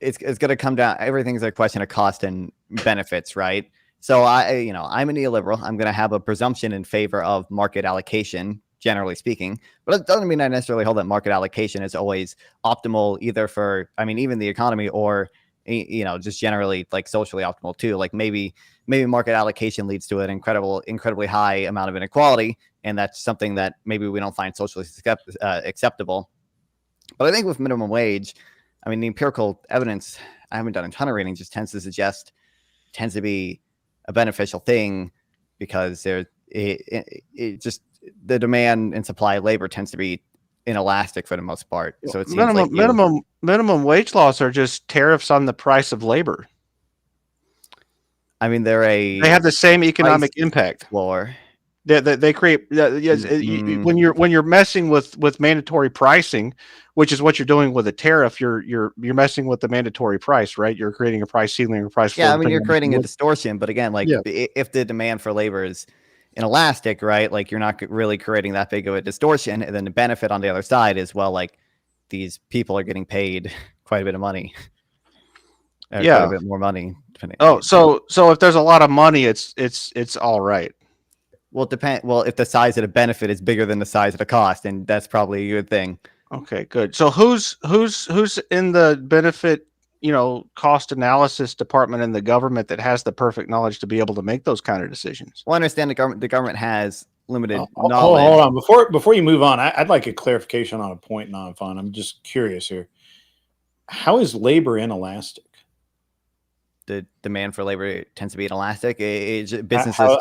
it's going to come down. Everything's a question of cost and benefits, right? So I'm a neoliberal. I'm going to have a presumption in favor of market allocation, generally speaking, but it doesn't mean I necessarily hold that market allocation is always optimal either for, even the economy or, just generally like socially optimal too. Like maybe market allocation leads to an incredibly high amount of inequality, and that's something that maybe we don't find socially acceptable. But I think with minimum wage, the empirical evidence, I haven't done a ton of reading, just tends to be a beneficial thing because the demand and supply of labor tends to be inelastic for the most part. So it seems minimum wage laws are just tariffs on the price of labor. They have the same economic impact. Floor. They create when you're messing with mandatory pricing, which is what you're doing with a tariff. You're messing with the mandatory price, right? You're creating a price ceiling or price floor. Yeah, you're creating a distortion. But again, if the demand for labor is inelastic, right? Like, you're not really creating that big of a distortion, and then the benefit on the other side is, well, like, these people are getting paid quite a bit of money. Quite a bit more money. So if there's a lot of money, it's all right. Well, it depends. Well, if the size of the benefit is bigger than the size of the cost, and that's probably a good thing. Okay, good. So who's in the benefit, cost analysis department in the government that has the perfect knowledge to be able to make those kind of decisions? Well, I understand the government has limited knowledge. Hold on. Before you move on, I'd like a clarification on a point, Non-Fun. I'm just curious here. How is labor inelastic? The demand for labor tends to be inelastic. Businesses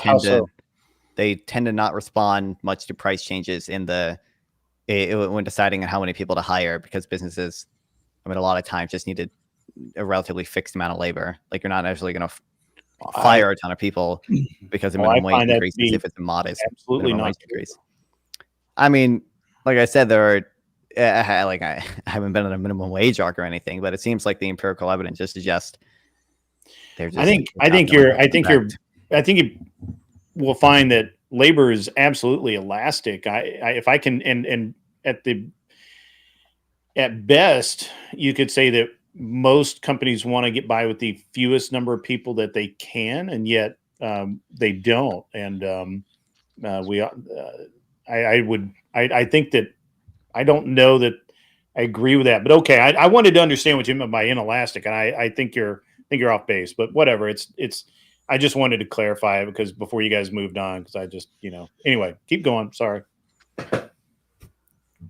tend to not respond much to price changes when deciding on how many people to hire, because businesses, a lot of times just need a relatively fixed amount of labor. Like, you're not necessarily going to fire a ton of people because the minimum wage increases if it's a modest wage increase. Like I said, there are I haven't been on a minimum wage arc or anything, but it seems like the empirical evidence just suggests I think you will find that labor is absolutely elastic. If I can, and at best, you could say that most companies want to get by with the fewest number of people that they can, and yet they don't. And I think that, I don't know that I agree with that, but okay. I wanted to understand what you meant by inelastic, and I think you're off base, but whatever. I just wanted to clarify it because before you guys moved on, because I just, anyway, keep going. Sorry.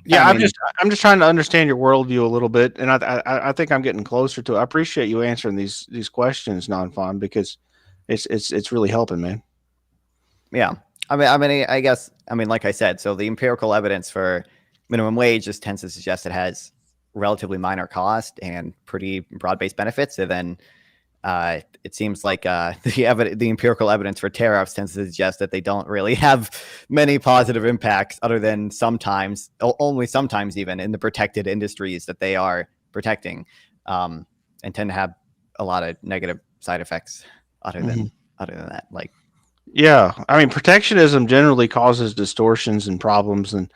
Yeah, I'm just trying to understand your worldview a little bit, and I think I'm getting closer to it. I appreciate you answering these questions, Non-Fun, because it's really helping, man. Yeah, I guess, like I said, so the empirical evidence for minimum wage just tends to suggest it has relatively minor cost and pretty broad-based benefits. And then it seems like the empirical evidence for tariffs tends to suggest that they don't really have many positive impacts, other than sometimes, only sometimes even, in the protected industries that they are protecting, and tend to have a lot of negative side effects other than that. Like, Yeah, I mean, protectionism generally causes distortions and problems, and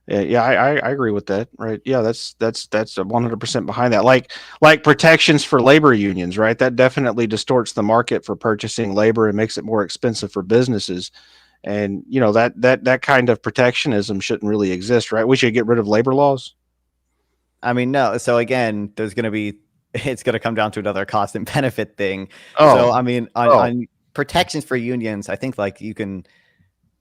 yeah, I agree with that, right? Yeah, that's 100% behind that. Like protections for labor unions, right? That definitely distorts the market for purchasing labor and makes it more expensive for businesses. And you know that kind of protectionism shouldn't really exist, right? We should get rid of labor laws. I mean, no. So again, it's going to come down to another cost and benefit thing. Oh, So I mean, on protections for unions, I think like you can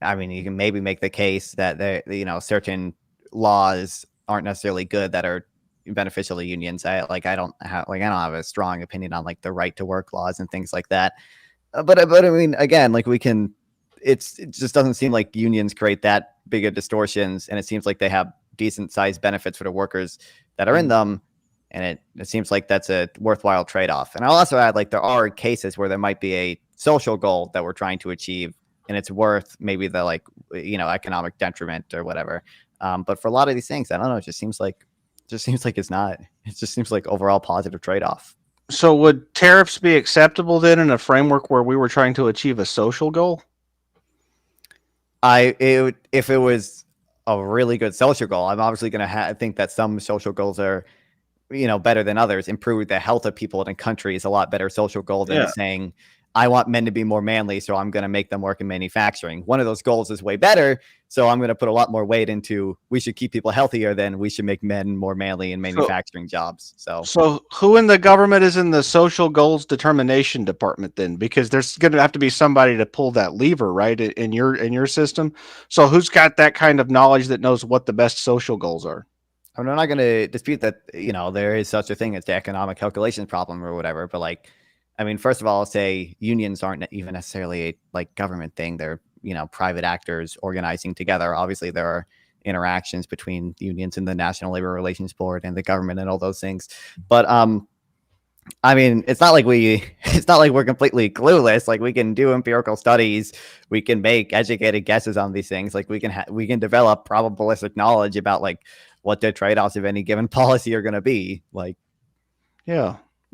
maybe make the case that certain laws aren't necessarily good that are beneficial to unions. I don't have a strong opinion on like the right to work laws and things like that. But I mean, again, like it just doesn't seem like unions create that big of distortions, and it seems like they have decent sized benefits for the workers that are in them. And it seems like that's a worthwhile trade-off. And I'll also add, like, there are cases where there might be a social goal that we're trying to achieve, and it's worth maybe the economic detriment or whatever. But for a lot of these things, I don't know. It just seems like it's not. It just seems like overall positive trade-off. So would tariffs be acceptable then in a framework where we were trying to achieve a social goal? If it was a really good social goal, I'm obviously going to think that some social goals are better than others. Improve the health of people in a country is a lot better social goal than saying, I want men to be more manly, so I'm going to make them work in manufacturing. One of those goals is way better, so I'm going to put a lot more weight into we should keep people healthier than we should make men more manly in manufacturing jobs. So who in the government is in the social goals determination department then? Because there's going to have to be somebody to pull that lever, right, in your system. So who's got that kind of knowledge that knows what the best social goals are? I'm not going to dispute that, there is such a thing as the economic calculations problem or whatever. But first of all, I'll say unions aren't even necessarily a government thing. They're, private actors organizing together. Obviously, there are interactions between unions and the National Labor Relations Board and the government and all those things. But it's not like we're completely clueless. Like, we can do empirical studies, we can make educated guesses on these things. Like, we can develop probabilistic knowledge about what the trade-offs of any given policy are going to be.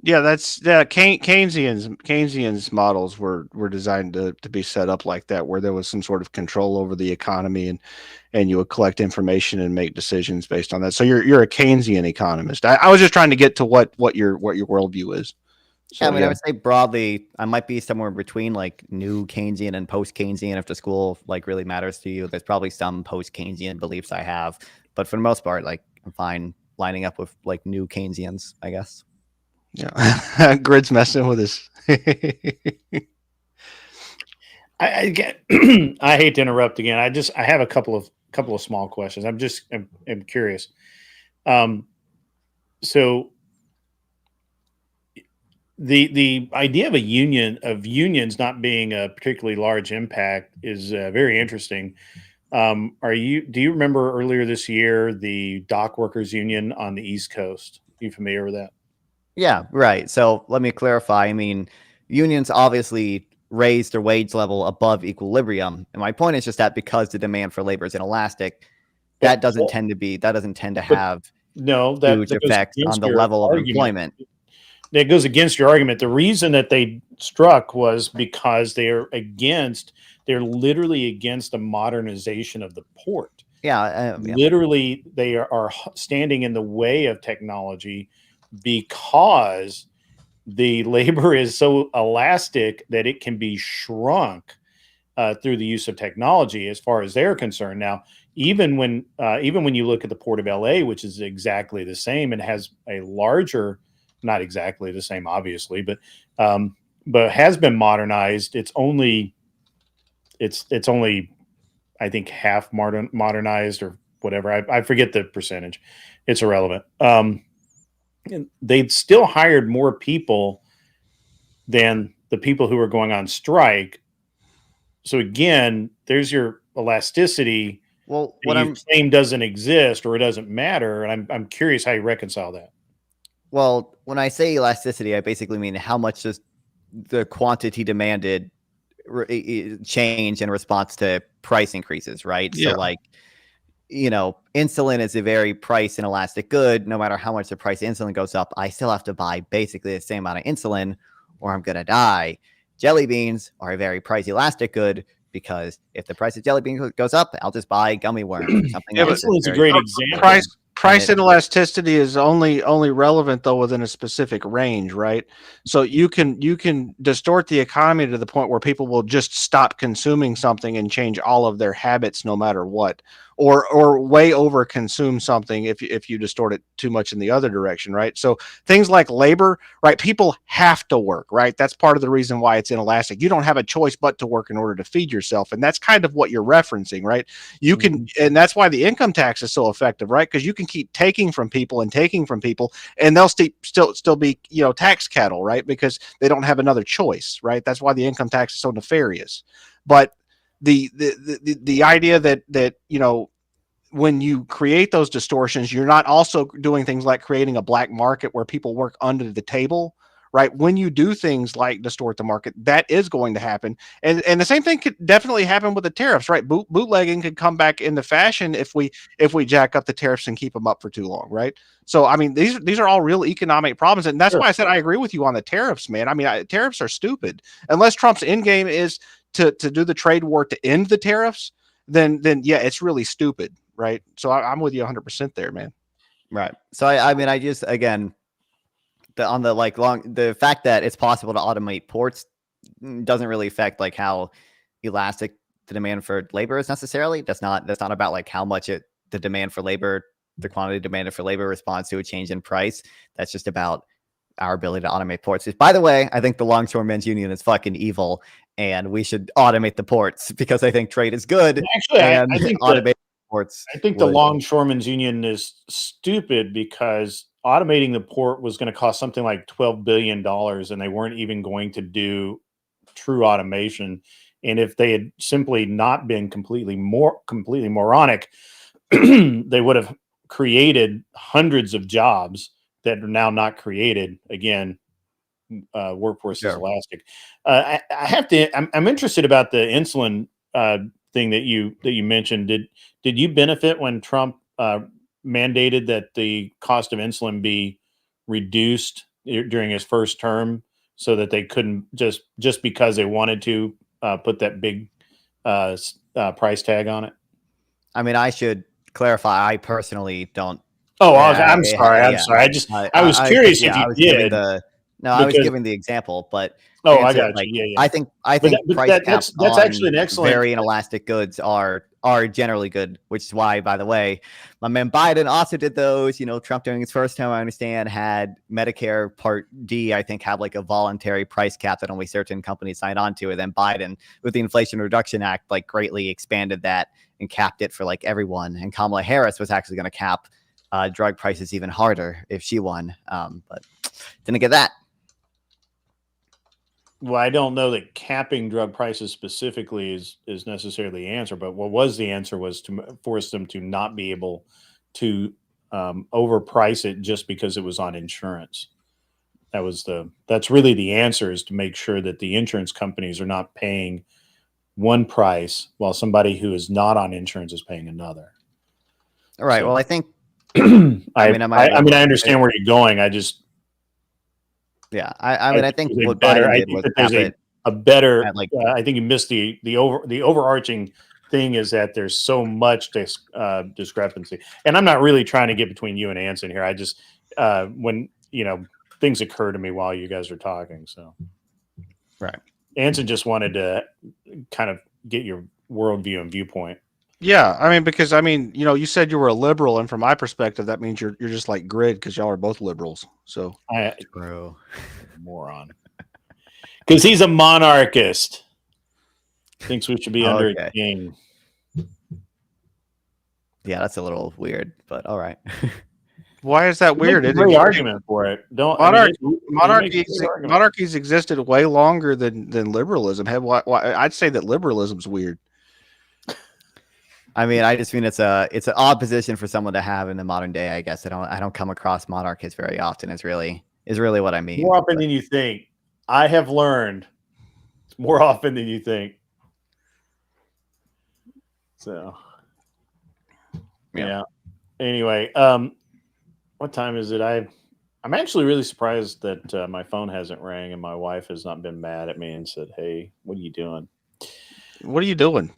That's Keynesian's models were designed to be set up like that, where there was some sort of control over the economy, and you would collect information and make decisions based on that. So you're a Keynesian economist. I was just trying to get to what your worldview is. So, I would say broadly, I might be somewhere between new Keynesian and post Keynesian. If the school really matters to you, there's probably some post Keynesian beliefs I have, but for the most part, I'm fine lining up with new Keynesians, I guess. Yeah, Grid's messing with us. I hate to interrupt again. I have a couple of small questions. I'm curious. So the idea of unions not being a particularly large impact is very interesting. Do you remember earlier this year the dock workers union on the East Coast? Are you familiar with that? Yeah, right. So let me clarify. Unions obviously raise their wage level above equilibrium, and my point is just that because the demand for labor is inelastic, that doesn't tend to have huge effects on the level of employment. That goes against your argument. The reason that they struck was because they're literally against the modernization of the port. Yeah. Literally, they are standing in the way of technology because the labor is so elastic that it can be shrunk through the use of technology as far as they're concerned. Now, even when you look at the Port of LA, which is exactly the same and has a larger, not exactly the same, obviously, but has been modernized. It's only, I think, half modernized or whatever. I forget the percentage. It's irrelevant. They'd still hired more people than the people who were going on strike. So again, there's your elasticity Well, what you claim doesn't exist or it doesn't matter, and I'm curious how you reconcile that. Well, when I say elasticity, I basically mean how much does the quantity demanded change in response to price increases, right? Yeah. So, like, you know, insulin is a very price inelastic good. No matter how much the price of insulin goes up, I still have to buy basically the same amount of insulin or I'm going to die. Jelly beans are a very price elastic good because if the price of jelly beans goes up, I'll just buy gummy worms or something else. Insulin's a great example. Price inelasticity is only relevant though within a specific range, right? So you can distort the economy to the point where people will just stop consuming something and change all of their habits no matter what, or way over consume something if you distort it too much in the other direction, right? So things like labor, right? People have to work, right? That's part of the reason why it's inelastic. You don't have a choice but to work in order to feed yourself, and that's kind of what you're referencing, right? You can, and that's why the income tax is so effective, right? Because you can keep taking from people, and they'll still be, you know, tax cattle, right? Because they don't have another choice, right? That's why the income tax is so nefarious. But the idea that you know, when you create those distortions, you're not also doing things like creating a black market where people work under the table, right? When you do things like distort the market, that is going to happen. And the same thing could definitely happen with the tariffs, right? Bootlegging could come back into fashion if we jack up the tariffs and keep them up for too long, right? So, I mean, these are all real economic problems. And that's why I said I agree with you on the tariffs, man. I mean, tariffs are stupid. Unless Trump's end game is to do the trade war to end the tariffs, then yeah, it's really stupid. Right. So I'm with you 100% there, man. Right. So I mean, I just, again, the fact that it's possible to automate ports doesn't really affect like how elastic the demand for labor is necessarily. That's not about like how much the demand for labor, the quantity demanded for labor responds to a change in price. That's just about our ability to automate ports. By the way, I think the Longshoremen's Union is fucking evil and we should automate the ports because I think trade is good. Actually, and I think automate ports. I think the Longshoremen's Union is stupid because automating the port was going to cost something like $12 billion and they weren't even going to do true automation. And if they had simply not been completely moronic, they would have created hundreds of jobs that are now not created. Again, workforce is elastic. I have to. I'm interested about the insulin thing that you mentioned. Did you benefit when Trump mandated that the cost of insulin be reduced during his first term, so that they couldn't just because they wanted to put that big price tag on it? I mean, I should clarify. I personally don't. Oh, I'm sorry. I'm sorry. I was curious if you did. I was giving the example, but I got you. Yeah. I think price caps that's actually an excellent. Very inelastic goods are generally good, which is why, by the way, my man Biden also did those. You know, Trump during his first term, I understand, had Medicare Part D. I think had like a voluntary price cap that only certain companies signed on to, and then Biden, with the Inflation Reduction Act, like greatly expanded that and capped it for like everyone. And Kamala Harris was actually going to cap drug prices even harder if she won, but didn't get that. Well, I don't know that capping drug prices specifically is necessarily the answer, but what was the answer was to force them to not be able to overprice it just because it was on insurance. That's really the answer, is to make sure that the insurance companies are not paying one price while somebody who is not on insurance is paying another. All right. So, well, I think I understand where you're going. I think what Biden did was there's a better. I think you missed the overarching thing is that there's so much discrepancy, and I'm not really trying to get between you and Anson here. I just when things occur to me while you guys are talking. So, right, Anson just wanted to kind of get your worldview and viewpoint. Yeah, I mean, because you said you were a liberal, and from my perspective, that means you're just like Grid, because y'all are both liberals. So, bro, moron, because he's a monarchist. Thinks we should be under a king. Yeah, that's a little weird, but all right. Why is that weird? It's a great argument for it. Monarchies existed way longer than liberalism. I'd say that liberalism's weird. I mean, I just mean it's an odd position for someone to have in the modern day. I guess I don't come across monarchists very often. Is really what I mean. More often than you think. I have learned it's more often than you think. So, yeah. Anyway, what time is it? I'm actually really surprised that my phone hasn't rang and my wife has not been mad at me and said, "Hey, what are you doing?" What are you doing?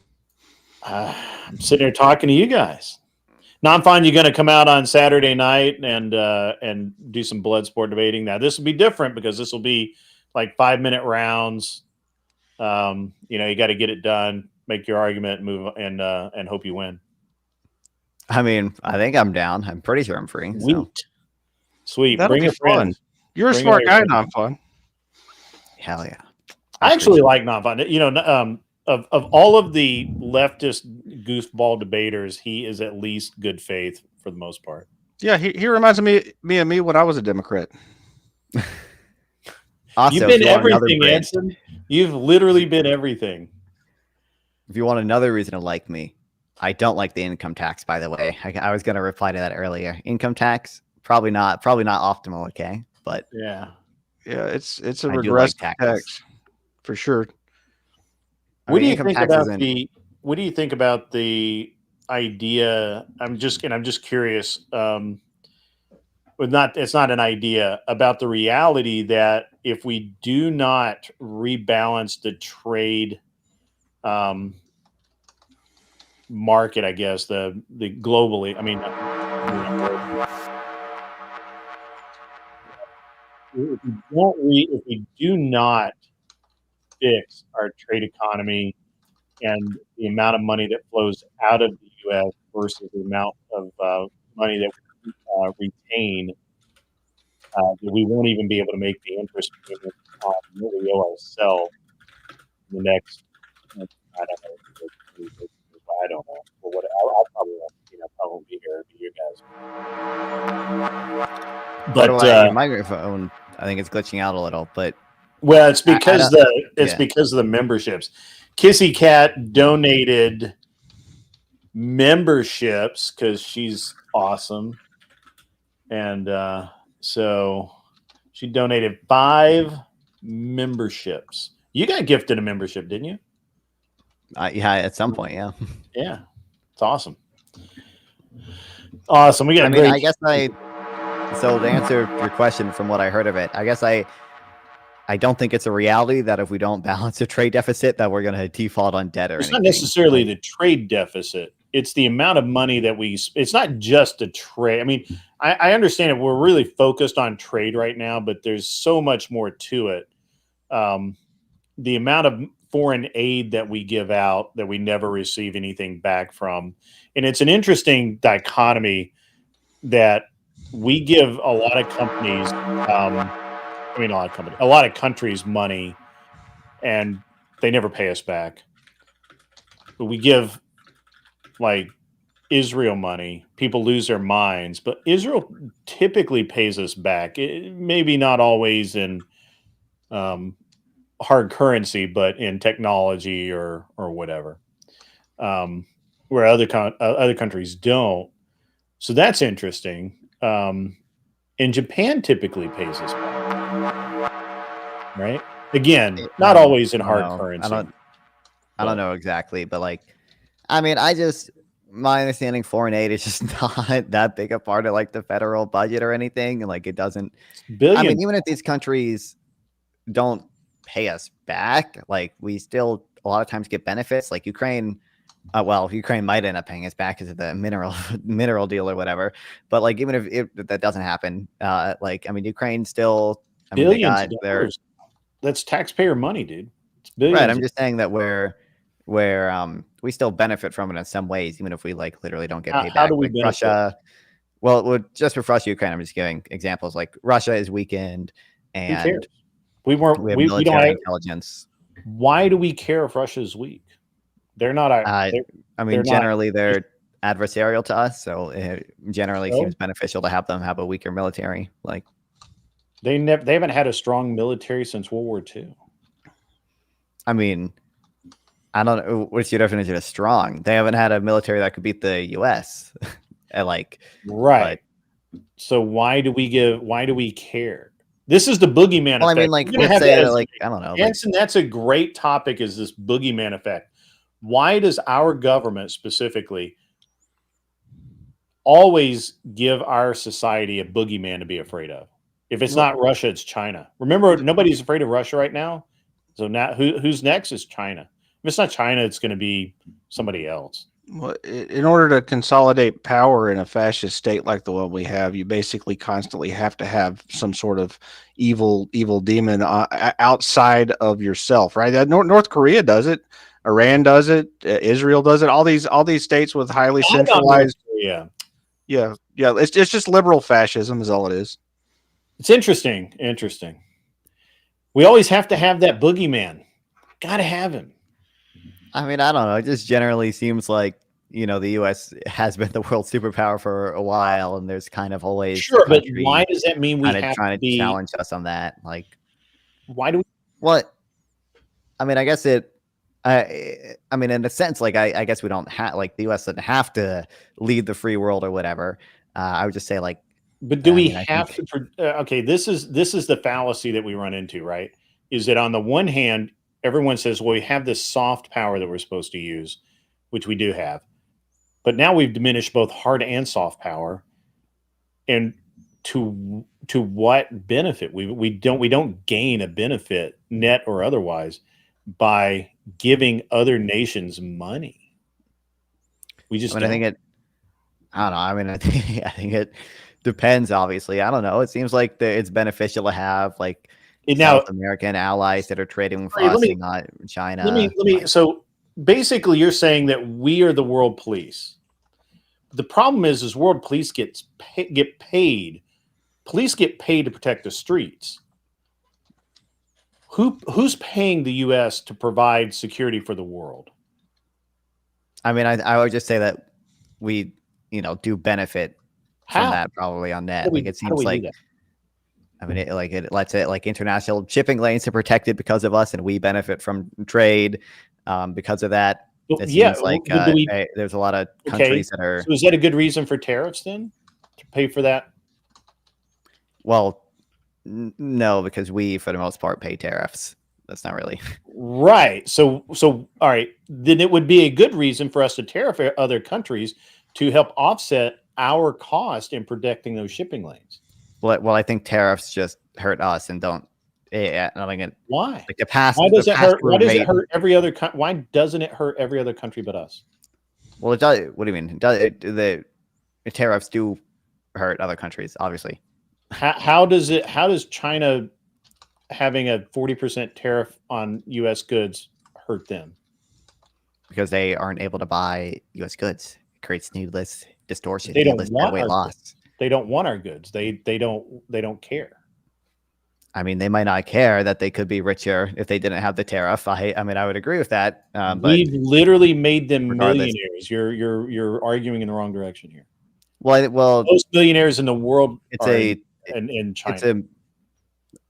I'm sitting here talking to you guys. Now I'm fine. You're going to come out on Saturday night and do some blood sport debating. Now this will be different because this will be like 5-minute rounds. You got to get it done, make your argument, move, and hope you win. I mean, I think I'm down. I'm pretty sure I'm free. Sweet. That'll Bring be your fun. friends. You're a smart guy, not fun. Hell yeah. I actually like non-fun. Of all of the leftist goofball debaters, he is at least good faith for the most part. Yeah, he reminds me of me when I was a Democrat. Also, You've been everything, Anson. You've literally been everything. If you want another reason to like me, I don't like the income tax, by the way. I was going to reply to that earlier. Income tax, probably not optimal, okay? But yeah, it's a I regressive like tax for sure. What do you think about the idea? I'm just curious. It's not an idea about the reality that if we do not rebalance the trade market, I guess the globally. I mean, if we do not fix our trade economy and the amount of money that flows out of the U.S. versus the amount of money that we retain, that we won't even be able to make the interest payments on what we owe ourselves in the next, I don't know. Well, I'll probably be here for you guys. But your microphone, I think it's glitching out a little. But well, it's because because of the memberships. Kissy Cat donated memberships because she's awesome, and so she donated 5 memberships. You got gifted a membership, didn't you? Yeah, at some point, yeah. Yeah, it's awesome. Awesome. We got. So to answer your question, from what I heard of it, I guess I don't think it's a reality that if we don't balance a trade deficit, that we're going to default on debt or anything. It's not necessarily the trade deficit. It's the amount of money that it's not just a trade. I mean, I understand it. We're really focused on trade right now, but there's so much more to it. The amount of foreign aid that we give out that we never receive anything back from. And it's an interesting dichotomy that we give a lot of companies, a lot of countries money, and they never pay us back. But we give like Israel money, people lose their minds, but Israel typically pays us back. Maybe not always in hard currency, but in technology or whatever, where other countries don't. So that's interesting. And Japan typically pays us back, right? Again, not always in hard currency. I don't know exactly, but my understanding, foreign aid is just not that big a part of like the federal budget or anything. Like it doesn't. Billions. I mean, even if these countries don't pay us back, like we still a lot of times get benefits. Like Ukraine. Ukraine might end up paying us back because of the mineral deal or whatever. But like, even if that doesn't happen, Ukraine still billions of dollars. That's taxpayer money, dude. It's billions. Right. I'm just saying that we still benefit from it in some ways, even if we like literally don't get paid back. How do we benefit? Russia? Well, just for Russia, Ukraine, I'm just giving examples. Like Russia is weakened, and we have military intelligence. Why do we care if Russia is weak? They're not. Generally, they're adversarial to us, so it generally seems beneficial to have them have a weaker military. Like they haven't had a strong military since World War II. I mean, I don't know what's your definition of strong. They haven't had a military that could beat the U.S. and like Right. So why do we care? This is the boogeyman Well, I effect. mean, like, We're gonna let's have say that that, as like, I don't know, like, Anson, that's a great topic, is this boogeyman effect. Why does our government specifically always give our society a boogeyman to be afraid of? If it's not Russia, it's China. Remember, nobody's afraid of Russia right now. So now who's next is China. If it's not China, it's going to be somebody else. Well, in order to consolidate power in a fascist state like the one we have, you basically constantly have to have some sort of evil demon outside of yourself, right? North Korea does it, Iran does it, Israel does it. All these states with highly centralized. Yeah. It's just liberal fascism is all it is. It's interesting. We always have to have that boogeyman. Got to have him. I mean, I don't know. It just generally seems like, you know, the U.S. has been the world superpower for a while, and there's kind of always sure. But why does that mean we have trying to challenge us on that? Like, why do we? What? I mean, I guess it. I mean, in a sense, like I guess we don't have, like, the U.S. doesn't have to lead the free world or whatever. I would just say, like, but do we have to? Okay, this is the fallacy that we run into, right? Is that on the one hand, everyone says, well, we have this soft power that we're supposed to use, which we do have. But now we've diminished both hard and soft power. And to what benefit? We don't gain a benefit, net or otherwise, by giving other nations money. We just I think it, I don't know. I mean, I think it depends, obviously. I don't know. It seems like it's beneficial to have, like, South American allies that are trading with us and not China. Let me. So basically, you're saying that we are the world police. The problem is world police get paid. Police get paid to protect the streets. Who's paying the U.S. to provide security for the world? I mean, I would just say that we, you know, do benefit from that probably on net. Like, it seems like, I mean, it lets it, like, international shipping lanes are protected because of us, and we benefit from trade because of that. It seems like there's a lot of countries that are. So is that a good reason for tariffs then, to pay for that? Well, no, because we, for the most part, pay tariffs. That's not really right. So all right, then it would be a good reason for us to tariff other countries to help offset our cost in protecting those shipping lanes. Well, I think tariffs just hurt us and don't. Yeah, I mean, why? Like the past. Why does it hurt? Why does it hurt every other? Why doesn't it hurt every other country but us? Well, it does. What do you mean? The tariffs do hurt other countries, obviously. How does China having a 40% tariff on U.S. goods hurt them? Because they aren't able to buy U.S. goods. It creates needless distortion. They don't want weight loss. They don't want our goods. They don't care. I mean, they might not care that they could be richer if they didn't have the tariff. I mean, I would agree with that. But we've literally made them millionaires. You're arguing in the wrong direction here. Well, most millionaires in the world in China.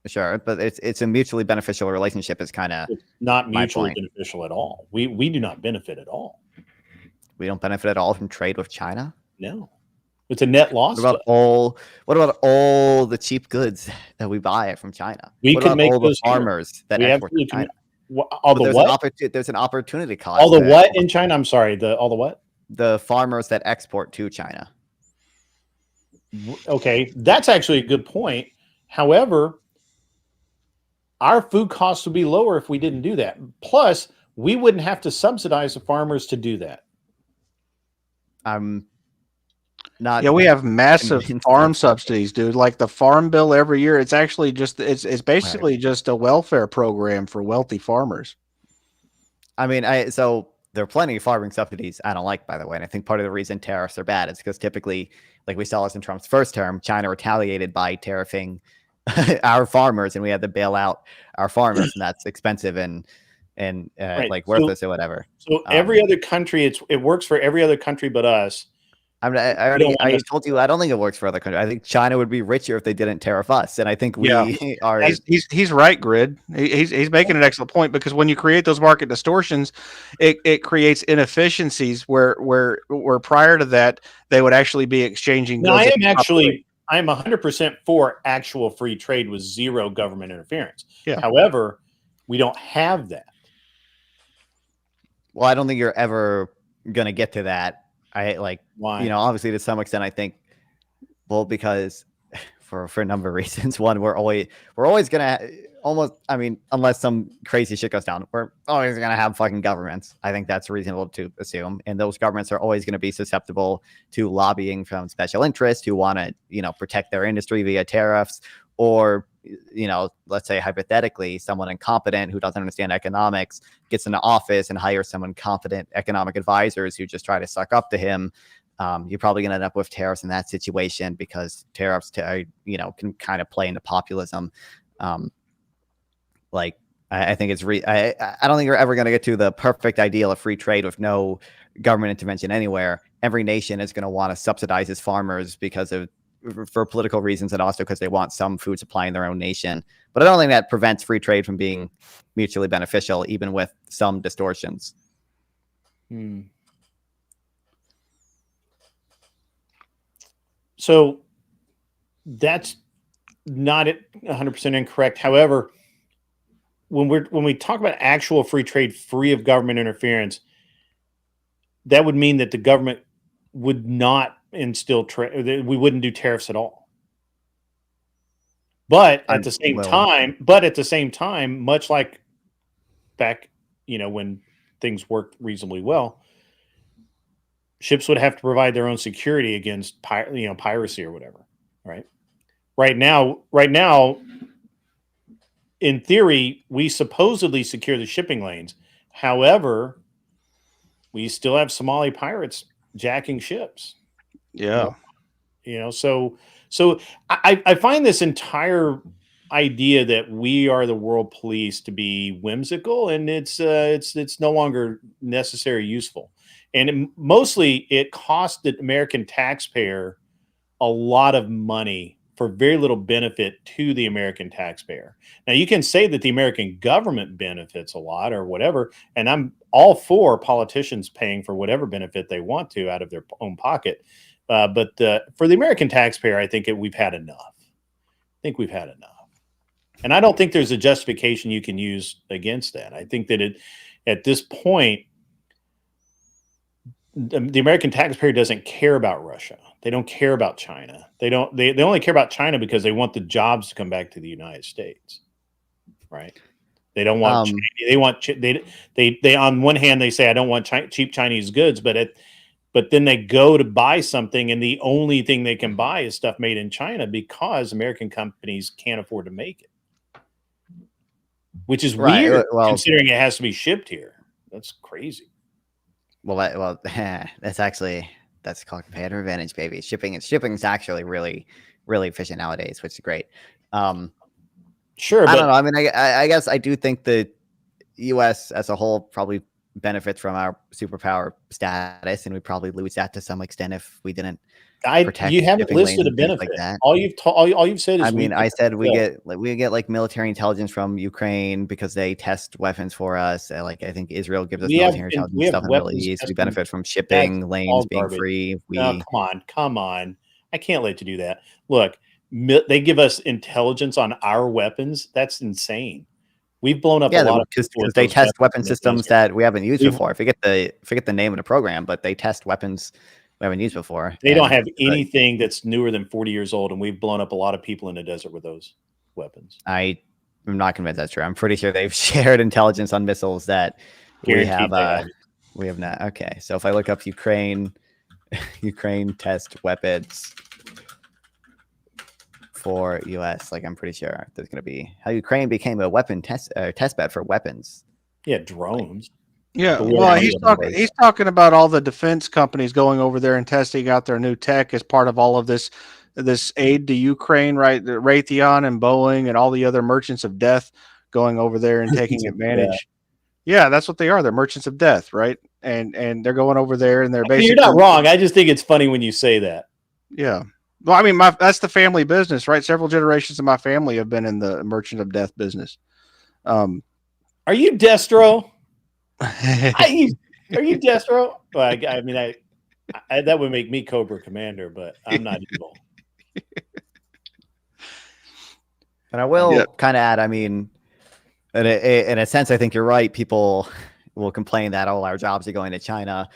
Sure, but it's a mutually beneficial relationship. Is kind of not mutually beneficial at all. We do not benefit at all. We don't benefit at all from trade with China. No. It's a net loss. What about all the cheap goods that we buy from China? We can make all the farmers that export to China. There's an opportunity cost. All the what in China? I'm sorry. All the what? The farmers that export to China. Okay, that's actually a good point. However, our food costs would be lower if we didn't do that. Plus, we wouldn't have to subsidize the farmers to do that. We have massive farm subsidies, dude. Like the farm bill every year, it's actually just it's basically just a welfare program for wealthy farmers. I mean, so there are plenty of farming subsidies I don't like, by the way. And I think part of the reason tariffs are bad is because typically, like we saw this in Trump's first term, China retaliated by tariffing our farmers, and we had to bail out our farmers, and that's expensive and like worthless or whatever. So every other country, it works for every other country but us I told you I don't think it works for other countries. I think China would be richer if they didn't tariff us, and I think we are. He's right, Grid. He's making an excellent point, because when you create those market distortions, it creates inefficiencies where prior to that they would actually be exchanging No, goods. I'm 100% for actual free trade with zero government interference. Yeah. However, we don't have that. Well, I don't think you're ever gonna get to that. Why? Obviously to some extent, I think, well, because for a number of reasons. One, we're always gonna unless some crazy shit goes down, we're always gonna have fucking governments. I think that's reasonable to assume, and those governments are always gonna be susceptible to lobbying from special interests who want to, protect their industry via tariffs, or let's say hypothetically, someone incompetent who doesn't understand economics gets into office and hires some incompetent economic advisors who just try to suck up to him. You're probably going to end up with tariffs in that situation, because tariffs, can kind of play into populism. I think I don't think you're ever going to get to the perfect ideal of free trade with no government intervention anywhere. Every nation is going to want to subsidize its farmers for political reasons, and also because they want some food supply in their own nation. But I don't think that prevents free trade from being mutually beneficial, even with some distortions. So that's not 100% incorrect. However, when we talk about actual free trade free of government interference, that would mean that the government would not instill trade. We wouldn't do tariffs at all. But at the same time, much like back, when things worked reasonably well, ships would have to provide their own security against piracy or whatever, right? Right now, in theory, we supposedly secure the shipping lanes. However, we still have Somali pirates jacking ships. Yeah. So I find this entire idea that we are the world police to be whimsical, and it's no longer necessary, useful. And mostly it cost the American taxpayer a lot of money for very little benefit to the American taxpayer. Now, you can say that the American government benefits a lot or whatever, and I'm all for politicians paying for whatever benefit they want to out of their own pocket. But for the American taxpayer, I think we've had enough. And I don't think there's a justification you can use against that. I think that at this point, the American taxpayer doesn't care about Russia. They don't care about China. They only care about China because they want the jobs to come back to the United States, right? They don't want. They on one hand they say I don't want cheap Chinese goods, but then they go to buy something, and the only thing they can buy is stuff made in China because American companies can't afford to make it, which is weird considering it has to be shipped here. That's crazy. Well, that's called competitive advantage, baby. Shipping is actually really, really efficient nowadays, which is great. Sure, I don't know. I mean, I guess I do think the U.S. as a whole probably benefits from our superpower status, and we probably lose that to some extent if we didn't protect. You haven't listed a benefit. Like that. All you've said is. I mean, I said we get like military intelligence from Ukraine because they test weapons for us. I think Israel gives us military intelligence stuff in the Middle East. We benefit from shipping lanes being free. No, come on! I can't let you do that. Look, they give us intelligence on our weapons. That's insane. We've blown up a lot of because they test weapon systems that we haven't used before. I forget the name of the program, but they test weapons we haven't used before. They don't have anything that's newer than 40 years old, and we've blown up a lot of people in the desert with those weapons. I'm not convinced that's true. I'm pretty sure they've shared intelligence on missiles that we have not. Okay, so if I look up Ukraine test weapons for U.S., I'm pretty sure there's going to be how Ukraine became a weapon test bed for weapons. Yeah, drones. Yeah, well, he's talking about all the defense companies going over there and testing out their new tech as part of all of this aid to Ukraine, right? Raytheon and Boeing and all the other merchants of death going over there and taking advantage. Yeah, that's what they are. They're merchants of death, right? and they're going over there and they're I mean, basically. you're not wrong. I just think it's funny when you say that. Yeah. Well, I mean, that's the family business, right? Several generations of my family have been in the merchant of death business. Are you Destro? Are you Destro? Well, I mean, I that would make me Cobra Commander, but I'm not evil. And I will kind of add, I mean, in a sense, I think you're right. People will complain that all our jobs are going to China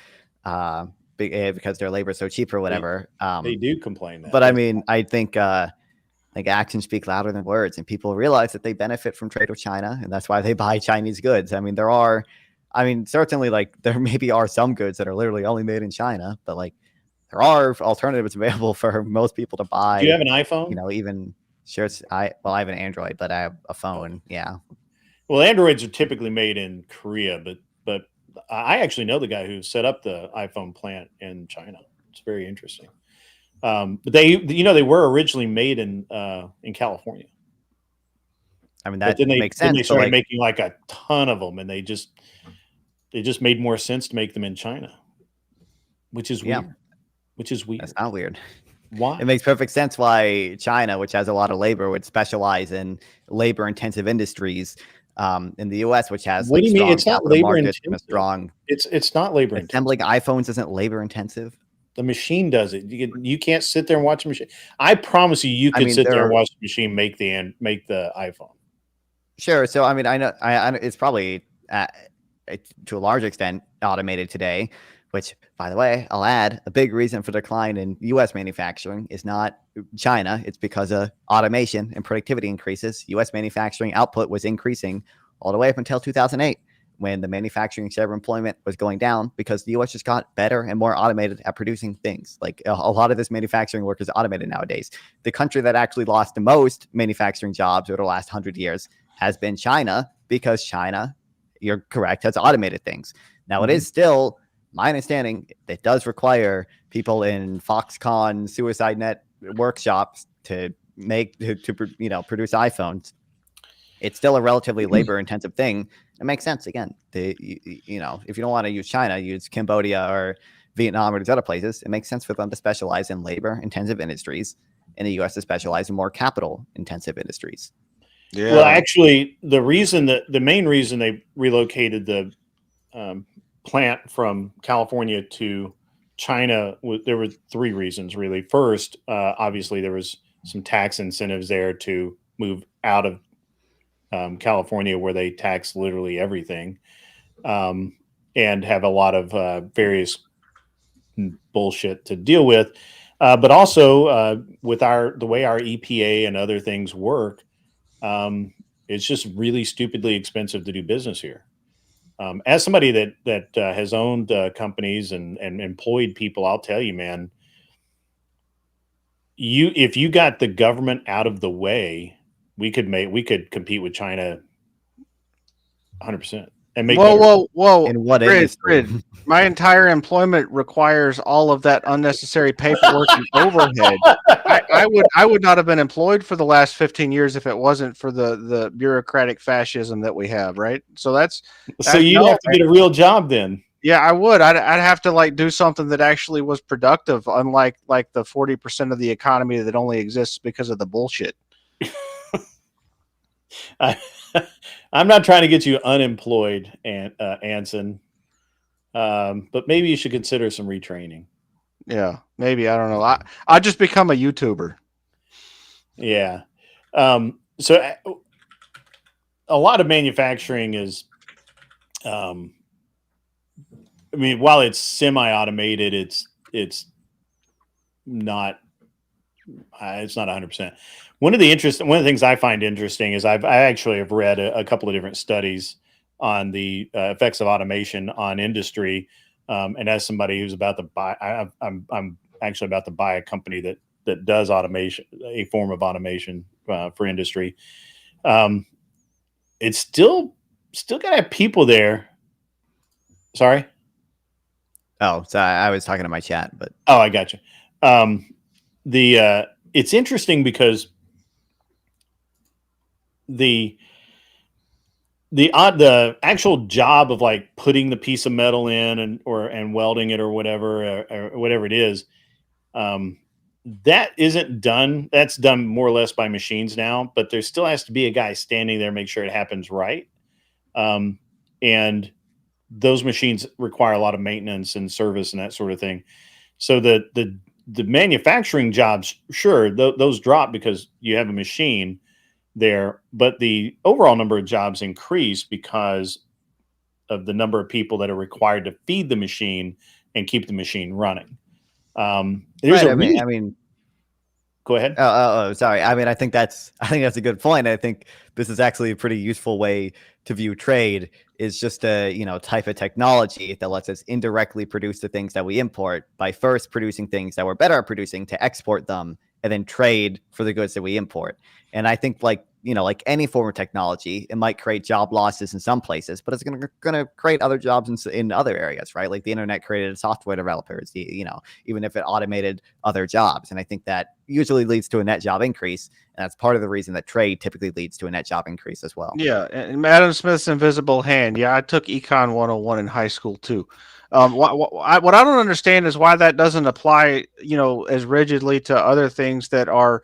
because their labor is so cheap or whatever. They do complain that. But I mean, I think actions speak louder than words, and people realize that they benefit from trade with China, and that's why they buy Chinese goods. I mean, certainly like there maybe are some goods that are literally only made in China, but like there are alternatives available for most people to buy. Do you have an iPhone? You know, even sure. I have an Android, but I have a phone. Yeah. Well, Androids are typically made in Korea, but I actually know the guy who set up the iPhone plant in China. It's very interesting. But they were originally made in California. I mean, that Then makes sense. they started making like a ton of them, and they just made more sense to make them in China, which is weird. Which is weird. That's not weird. Why? It makes perfect sense why China, which has a lot of labor, would specialize in labor-intensive industries. In the U.S., which has what do you mean? It's not labor intensive. It's not labor intensive. Assembling iPhones isn't labor intensive. The machine does it. You can't sit there and watch a machine. I promise you could sit there and watch the machine make the iPhone. Sure. So I mean, I know it's probably to a large extent automated today. Which, by the way, I'll add, a big reason for decline in U.S. manufacturing is not China. It's because of automation and productivity increases. U.S. manufacturing output was increasing all the way up until 2008, when the manufacturing share of employment was going down because the U.S. just got better and more automated at producing things. Like a lot of this manufacturing work is automated nowadays. The country that actually lost the most manufacturing jobs over the last 100 years has been China, because China, you're correct, has automated things. Now, it is still my understanding, it does require people in Foxconn, Suicide Net workshops to produce iPhones. It's still a relatively labor-intensive thing. It makes sense. Again, if you don't want to use China, use Cambodia or Vietnam or these other places. It makes sense for them to specialize in labor-intensive industries, and the U.S. to specialize in more capital-intensive industries. Yeah. Well, actually, the main reason they relocated the plant from California to China, there were three reasons really. First, obviously there was some tax incentives there to move out of California, where they tax literally everything, and have a lot of various bullshit to deal with. But also with the way our EPA and other things work, it's just really stupidly expensive to do business here. As somebody that has owned companies and employed people, I'll tell you, man, if you got the government out of the way, we could compete with China 100% and make whoa. In what Grid. My entire employment requires all of that unnecessary paperwork and overhead. I would not have been employed for the last 15 years if it wasn't for the bureaucratic fascism that we have, right? So you'd have to get a real job then. Yeah, I would. I'd have to do something that actually was productive, unlike the 40% of the economy that only exists because of the bullshit. I'm not trying to get you unemployed, Anson, but maybe you should consider some retraining. Yeah, maybe. I don't know. I just become a YouTuber. Yeah. So a lot of manufacturing is, I mean, while it's semi-automated, it's not 100%. One of the things I find interesting is I actually have read a couple of different studies on the effects of automation on industry. And as somebody who's about to buy, I'm actually about to buy a company that does automation, a form of automation for industry. It's still got to have people there. Sorry. Oh, so I was talking to my chat, but I got you. It's interesting because the actual job of like putting the piece of metal in and welding it or whatever it is, that isn't done. That's done more or less by machines now, but there still has to be a guy standing there, make sure it happens right. And those machines require a lot of maintenance and service and that sort of thing. So the manufacturing jobs, sure, those drop because you have a machine there, but the overall number of jobs increase because of the number of people that are required to feed the machine and keep the machine running. There's Right, I mean, go ahead. Sorry. I mean, I think that's a good point. I think this is actually a pretty useful way to view trade, is just a, type of technology that lets us indirectly produce the things that we import by first producing things that we're better at producing to export them and then trade for the goods that we import. And I think like any form of technology, it might create job losses in some places, but it's going to create other jobs in other areas, right? Like the internet created software developers, even if it automated other jobs. And I think that usually leads to a net job increase. And that's part of the reason that trade typically leads to a net job increase as well. Yeah. And Adam Smith's invisible hand. Yeah. I took Econ 101 in high school too. What I don't understand is why that doesn't apply, as rigidly to other things that are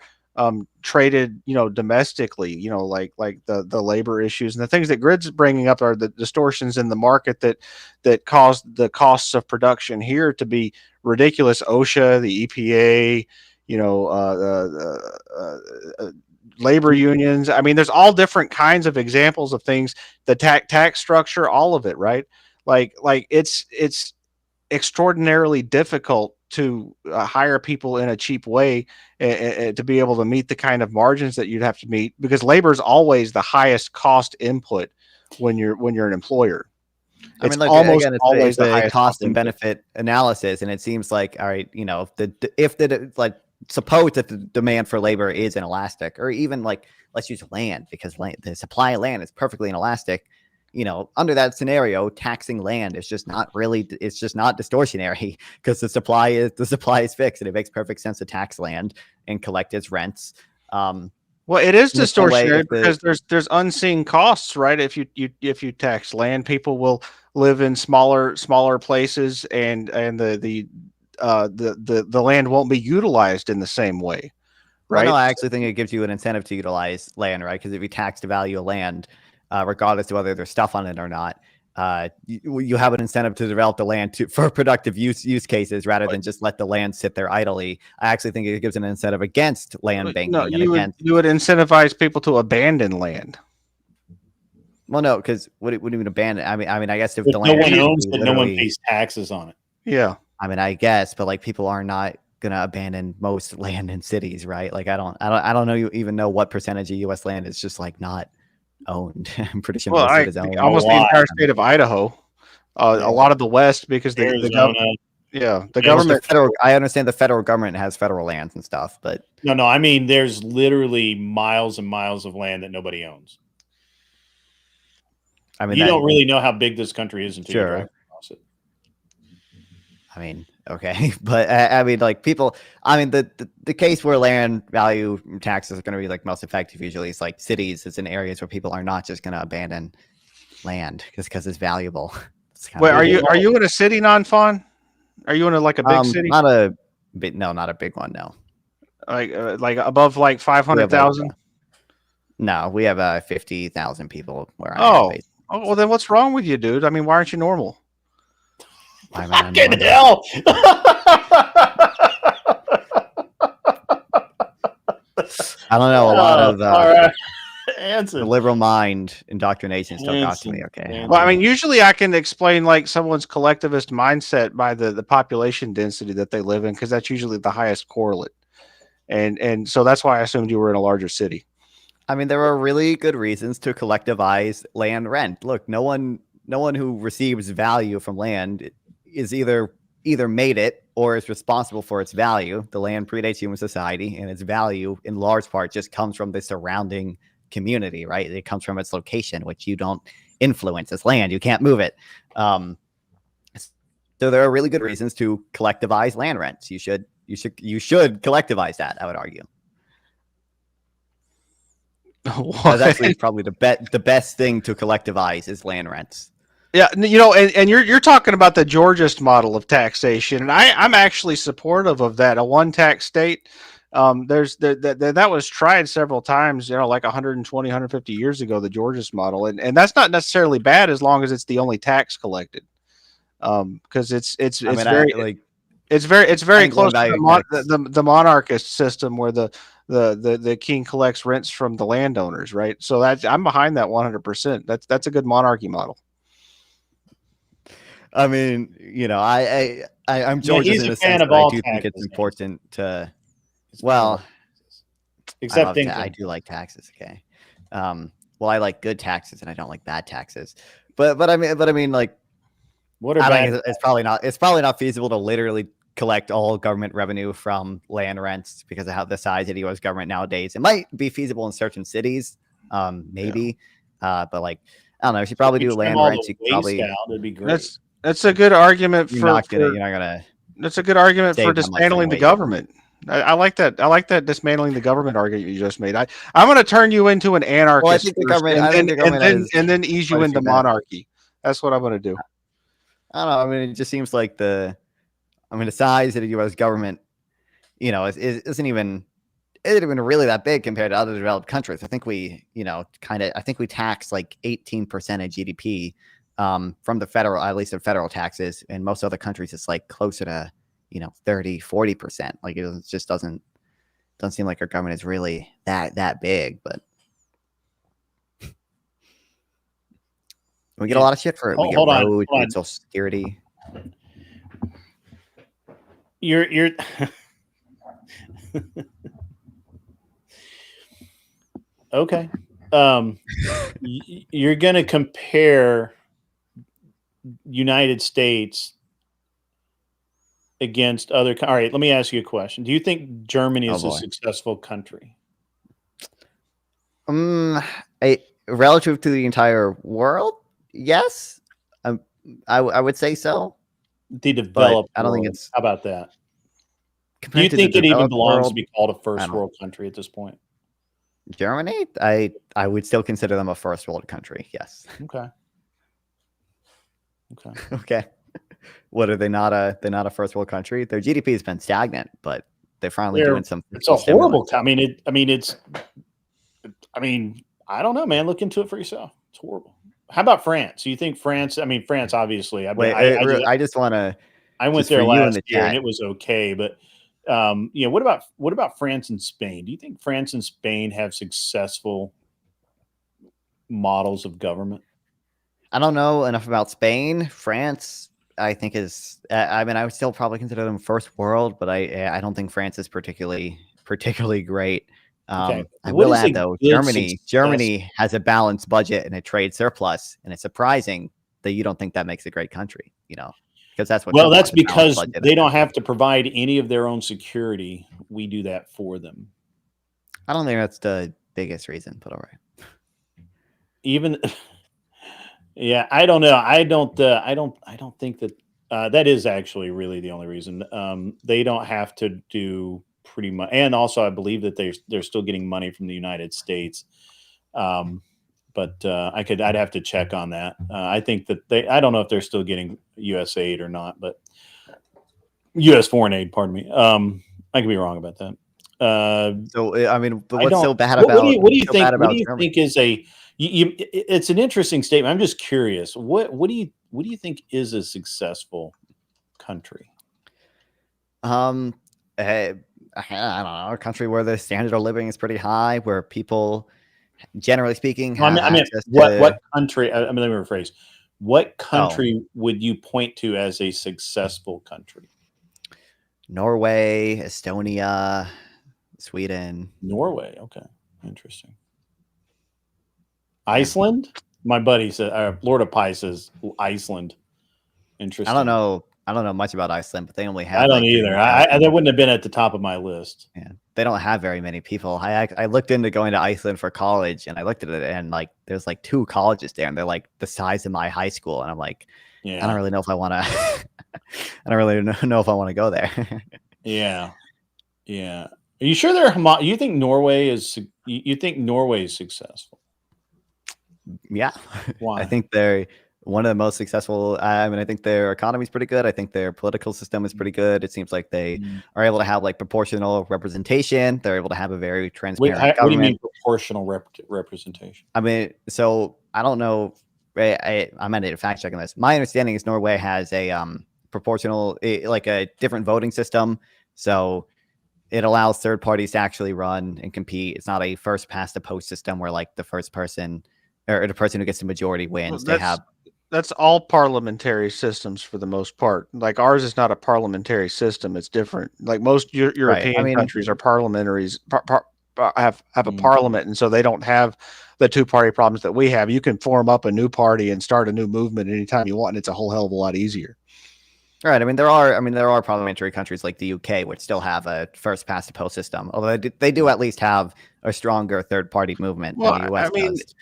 traded, domestically, like the labor issues and the things that Grid's bringing up are the distortions in the market that cause the costs of production here to be ridiculous. OSHA, the EPA, labor unions. I mean, there's all different kinds of examples of things, the tax structure, all of it, right? Like it's extraordinarily difficult to hire people in a cheap way to be able to meet the kind of margins that you'd have to meet, because labor is always the highest cost input when you're an employer. I mean, it's always the highest cost and benefit analysis, and it seems like, all right, suppose that the demand for labor is inelastic, or even like let's use land, because the supply of land is perfectly inelastic. Under that scenario, taxing land is just not it's just not distortionary, because the supply is fixed, and it makes perfect sense to tax land and collect its rents. Well, it is distortionary because there's unseen costs, right? If you tax land, people will live in smaller places, and the land won't be utilized in the same way, right? Well, no, I actually think it gives you an incentive to utilize land, right? Because if you tax the value of land, regardless of whether there's stuff on it or not, you have an incentive to develop the land for productive use cases rather than just let the land sit there idly. I actually think it gives an incentive against land banking. No, you would incentivize people to abandon land. Well, no, because what do you mean abandon? I mean, I guess if the land no one owns it, no one pays taxes on it. Yeah, I mean, I guess, but like people are not gonna abandon most land in cities, right? Like I don't even know what percentage of U.S. land is just like not owned. I'm pretty sure most of it is owned. Almost the entire state of Idaho, a lot of the West, because the government. Yeah, the government. I understand the federal government has federal lands and stuff, but no. I mean, there's literally miles and miles of land that nobody owns. I mean, you don't really know how big this country is until you drive across it. I mean, okay, but I mean, like people. I mean, the case where land value taxes are going to be like most effective usually is like cities. It's in areas where people are not just going to abandon land just because it's valuable. Wait, are you in a city, non-fawn? Are you in a big city? Not a big one. No. Like above like 500,000. No, we have 50,000 people where I am based. Oh, well, then what's wrong with you, dude? I mean, why aren't you normal? Fucking hell! I don't know. A lot of the liberal mind indoctrination still got to me. Okay. Well, I mean, usually I can explain like someone's collectivist mindset by the population density that they live in, because that's usually the highest correlate, and so that's why I assumed you were in a larger city. I mean, there are really good reasons to collectivize land rent. Look, no one who receives value from land is either made it or is responsible for its value. The land predates human society, and its value in large part just comes from the surrounding community, right? It comes from its location, which you don't influence. It's land, you can't move it. So there are really good reasons to collectivize land rents. You should collectivize that, I would argue. That's actually probably the best thing to collectivize is land rents. Yeah, and you're talking about the Georgist model of taxation, and I'm actually supportive of that. A one tax state. That was tried several times, like 120, 150 years ago, the Georgist model, and that's not necessarily bad as long as it's the only tax collected. Because it's very close to the monarchist system where the king collects rents from the landowners, right? So I'm behind that 100%. That's a good monarchy model. I mean, I'm George's in a sense, but I do think it's important to. Well, except I do like taxes. Okay. Well, I like good taxes and I don't like bad taxes. But I mean, like, what are bad? It's probably not feasible to literally collect all government revenue from land rents because of how the size of the U.S. government nowadays. It might be feasible in certain cities, maybe, but like, I don't know. If you probably do land rents, you could probably. That'd be great. That's a good argument you're not gonna. That's a good argument for dismantling the government. I like that. I like that dismantling the government argument you just made. I'm going to turn you into an anarchist, well, I think the government, and then ease you into monarchy. That's what I'm going to do. I don't know. I mean, it just seems like the size of the U.S. government, isn't even really that big compared to other developed countries. I think we, I think we tax like 18% of GDP from the federal, at least the federal taxes. And most other countries, it's like closer to, 30, 40%. Like it just doesn't seem like our government is really that big, but we get a lot of shit for it. We get roads, we get Social Security. You're okay. You're gonna compare United States against other. All right, let me ask you a question. Do you think Germany is a successful country? Relative to the entire world, yes. I would say so. The developed I don't world. think it's. How about that? Do you think it even belongs to be called a first world country at this point? Germany, I would still consider them a first world country. Yes. Okay. Okay. What are they not a first world country? Their GDP has been stagnant, but they're finally doing some. It's a horrible. I mean, I don't know, man. Look into it for yourself. It's horrible. How about France? Do you think France? I mean, France, obviously. I just want to. I went there last year and it was okay, but what about France and Spain? Do you think France and Spain have successful models of government? I don't know enough about Spain. France, I think is. I mean, I would still probably consider them first world, but I don't think France is particularly great. Okay. I will add though, Germany has a balanced budget and a trade surplus, and it's surprising that you don't think that makes a great country. Because that's what. Well, that's because they don't have to provide any of their own security. We do that for them. I don't think that's the biggest reason, but all right. Even, yeah, I don't know. I don't think that that is actually really the only reason. They don't have to do pretty much, and also I believe that they're still getting money from the United States. But I'd have to check on that. I think that I don't know if they're still getting U.S. aid or not, but U.S. foreign aid, pardon me. I could be wrong about that. So, I mean, but what's so bad about? What do you think? What do you think is a? It's an interesting statement. I'm just curious. What do you think is a successful country? I don't know. A country where the standard of living is pretty high, where people, generally speaking, have what country? Let me rephrase. What country would you point to as a successful country? Norway, Estonia, Sweden. Norway. Okay, interesting. Iceland. My buddy said, Lord of Pie says Iceland. Interesting. I don't know much about Iceland, but they only have. I don't either. That wouldn't have been at the top of my list. Yeah, they don't have very many people. I looked into going to Iceland for college, and I looked at it, and like there's like 2 colleges there, and they're like the size of my high school, and I'm like, I don't really know if I want to. I don't really know if I want to go there. Yeah. Are you sure they're you think Norway is you think Norway is successful? Yeah, Why? I think they're one of the most successful. I mean, I think their economy is pretty good. I think their political system is pretty good. It seems like they are able to have like proportional representation. They're able to have a very transparent What do you mean government. proportional representation? I mean, so I don't know. I might need to fact check on this. My understanding is Norway has a proportional, like a different voting system. So it allows third parties to actually run and compete. It's not a first past the post system where like the first person or the person who gets the majority wins. They have that's all parliamentary systems for the most part. Like ours is not a parliamentary system; it's different. Like most European countries are parliamentaries, have a parliament, and so they don't have the two-party problems that we have. You can form up a new party and start a new movement anytime you want, and it's a whole hell of a lot easier. Right. I mean, there are parliamentary countries like the UK which still have a first past the post system, although they do at least have a stronger third party movement than the US does.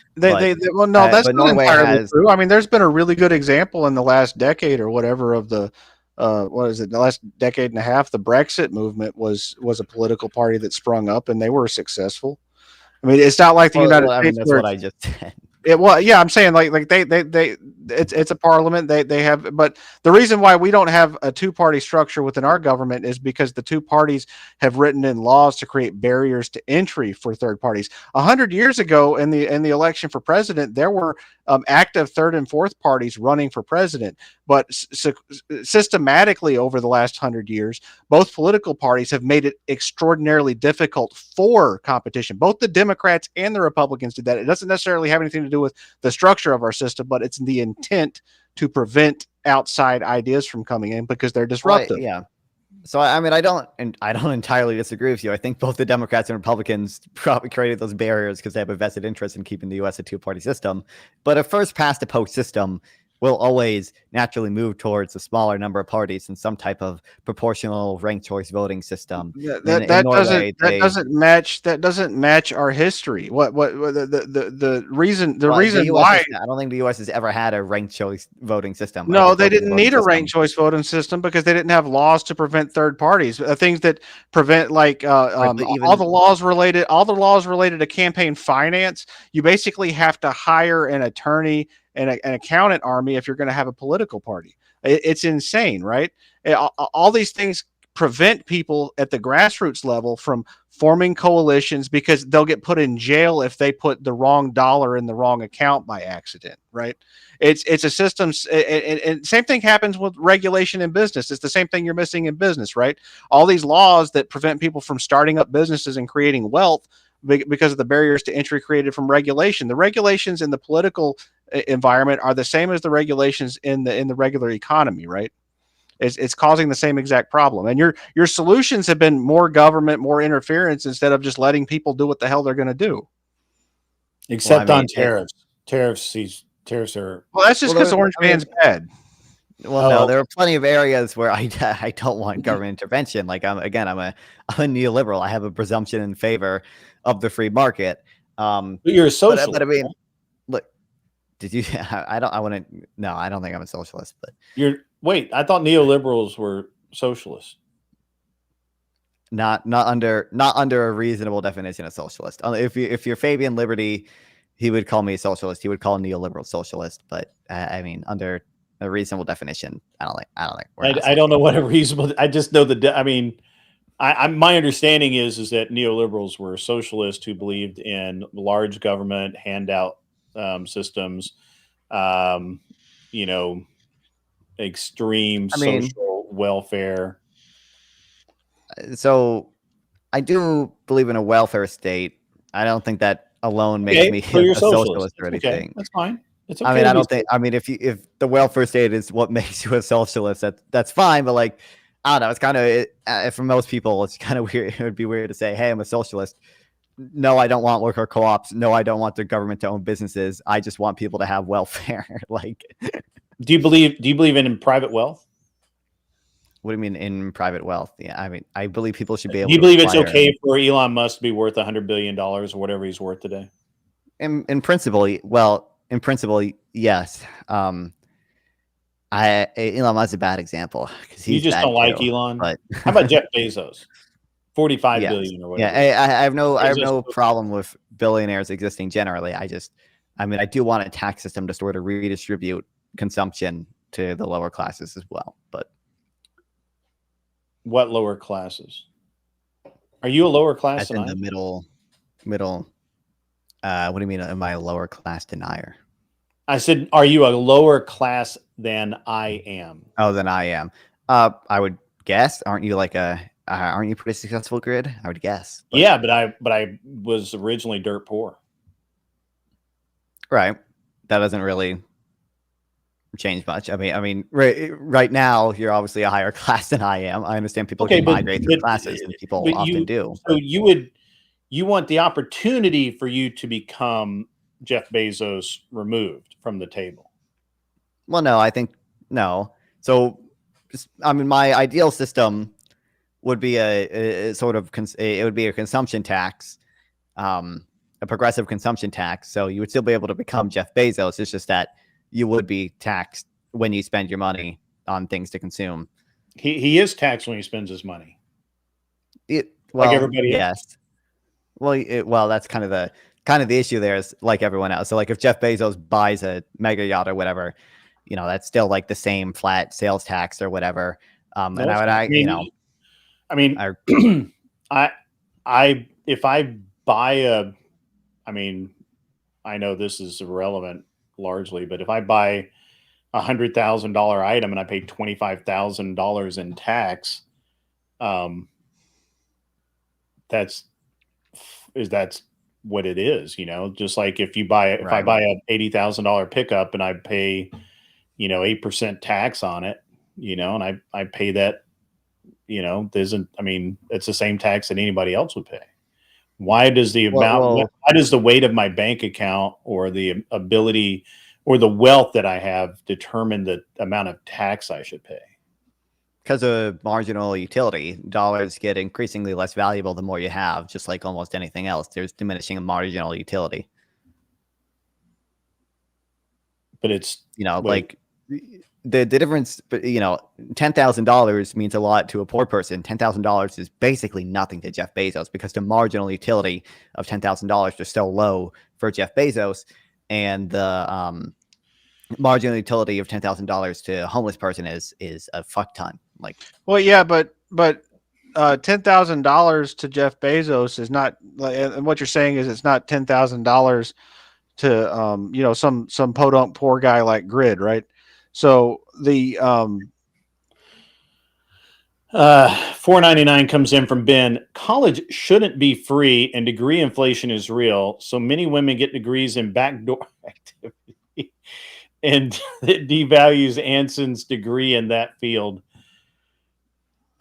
Well, no, that's not entirely true. I mean, there's been a really good example in the last decade or whatever of the what is it? The last decade and a half, the Brexit movement was a political party that sprung up, and they were successful. I mean, it's not like the United States. I mean, that's what I just said. Yeah, I'm saying like it's a parliament. They have, but the reason why we don't have a two-party structure within our government is because the two parties have written in laws to create barriers to entry for third parties. 100 years ago, in the election for president, there were active third and fourth parties running for president, but systematically over the last 100 years, both political parties have made it extraordinarily difficult for competition. Both the Democrats and the Republicans did that. It doesn't necessarily have anything to do with the structure of our system, but it's the intent to prevent outside ideas from coming in because they're disruptive. Yeah. So I mean, I don't entirely disagree with you. I think both the Democrats and Republicans probably created those barriers because they have a vested interest in keeping the U.S. a two-party system. But a first past the post system will always naturally move towards a smaller number of parties in some type of proportional ranked choice voting system. Yeah, that doesn't match our history. The reason why I don't think the US has ever had a ranked choice voting system. No, they didn't need a ranked choice voting system because they didn't have laws to prevent third parties. Things that prevent like all the laws related to campaign finance. You basically have to hire an attorney and an accountant army if you're going to have a political party. It's insane, right? All these things prevent people at the grassroots level from forming coalitions because they'll get put in jail if they put the wrong dollar in the wrong account by accident, right? It's a system, and same thing happens with regulation in business. It's the same thing you're missing in business, right? All these laws that prevent people from starting up businesses and creating wealth because of the barriers to entry created from regulation. The regulations in the political environment are the same as the regulations in the regular economy, right? It's causing the same exact problem. And your solutions have been more government, more interference instead of just letting people do what the hell they're going to do. Except on tariffs. Tariffs are. Well, that's just because Orange Man's bad. Well, no, there are plenty of areas where I don't want government intervention. Like I'm a neoliberal. I have a presumption in favor of the free market. But you're a socialist. But I mean, look, did you? I don't think I'm a socialist. But wait. I thought neoliberals were socialists. Not under a reasonable definition of socialist. If you're Fabian Liberty, he would call me a socialist. He would call neoliberal socialist. But I mean, under a reasonable definition, I don't think. I don't know what a reasonable. I just know I mean, my understanding is that neoliberals were socialists who believed in large government handout systems, extreme social welfare. So I do believe in a welfare state. I don't think that alone makes me a socialist or anything. Okay, that's fine. It's okay. I mean, I don't think. I mean, if the welfare state is what makes you a socialist, that's fine. But like, I don't know. It's kind of for most people, it's kind of weird. It would be weird to say, "Hey, I'm a socialist." No, I don't want worker co-ops. No, I don't want the government to own businesses. I just want people to have welfare. Like, do you believe in private wealth? What do you mean in private wealth? Yeah, I mean, I believe people should be able. Do you believe it's okay for Elon Musk to be worth $100 billion or whatever he's worth today? In principle, yes. Elon Musk's a bad example because you just don't like Elon. But how about Jeff Bezos? 45 Yes. billion or whatever. Yeah, I have no Just- problem with billionaires existing generally. I mean, I do want a tax system to sort of redistribute consumption to the lower classes as well. But What lower classes? Are you a lower class as in than the middle. What do you mean? Am I a lower class denier? I said, are you a lower class than I am? Oh, than I am. I would guess. Aren't you pretty successful, Grid? I would guess. But, Yeah, but I was originally dirt poor. right. That doesn't really change much. I mean, right now you're obviously a higher class than I am. I understand people can migrate through classes, and people often do. So you want the opportunity for you to become Jeff Bezos removed from the table. Well, no, I think no. So, I mean, my ideal system would be a sort of it would be a consumption tax, a progressive consumption tax. So you would still be able to become Jeff Bezos. It's just that you would be taxed when you spend your money on things to consume. He is taxed when he spends his money. Well, like everybody yes. else. Well, that's kind of the issue there is like everyone else. So like if Jeff Bezos buys a mega yacht or whatever, that's still like the same flat sales tax or whatever. And I mean, if I buy I know this is irrelevant largely, but if I buy $100,000 item and I pay $25,000 in tax, that's what it is, just like if I buy a $80,000 pickup and I pay, 8% tax on it, and I pay that, it's the same tax that anybody else would pay. Why does why does the weight of my bank account or the ability or the wealth that I have determine the amount of tax I should pay? Because of marginal utility, dollars get increasingly less valuable the more you have, just like almost anything else. There's diminishing marginal utility. But it's, like the difference, but $10,000 means a lot to a poor person. $10,000 is basically nothing to Jeff Bezos because the marginal utility of $10,000 is so low for Jeff Bezos, and the marginal utility of $10,000 to a homeless person is a fuck ton. Like, well, yeah, but $10,000 to Jeff Bezos is not, and what you're saying is it's not $10,000 to some podunk poor guy like Grid, right? So the $4.99 comes in from Ben. College shouldn't be free, and degree inflation is real. So many women get degrees in backdoor activity, and it devalues Anson's degree in that field.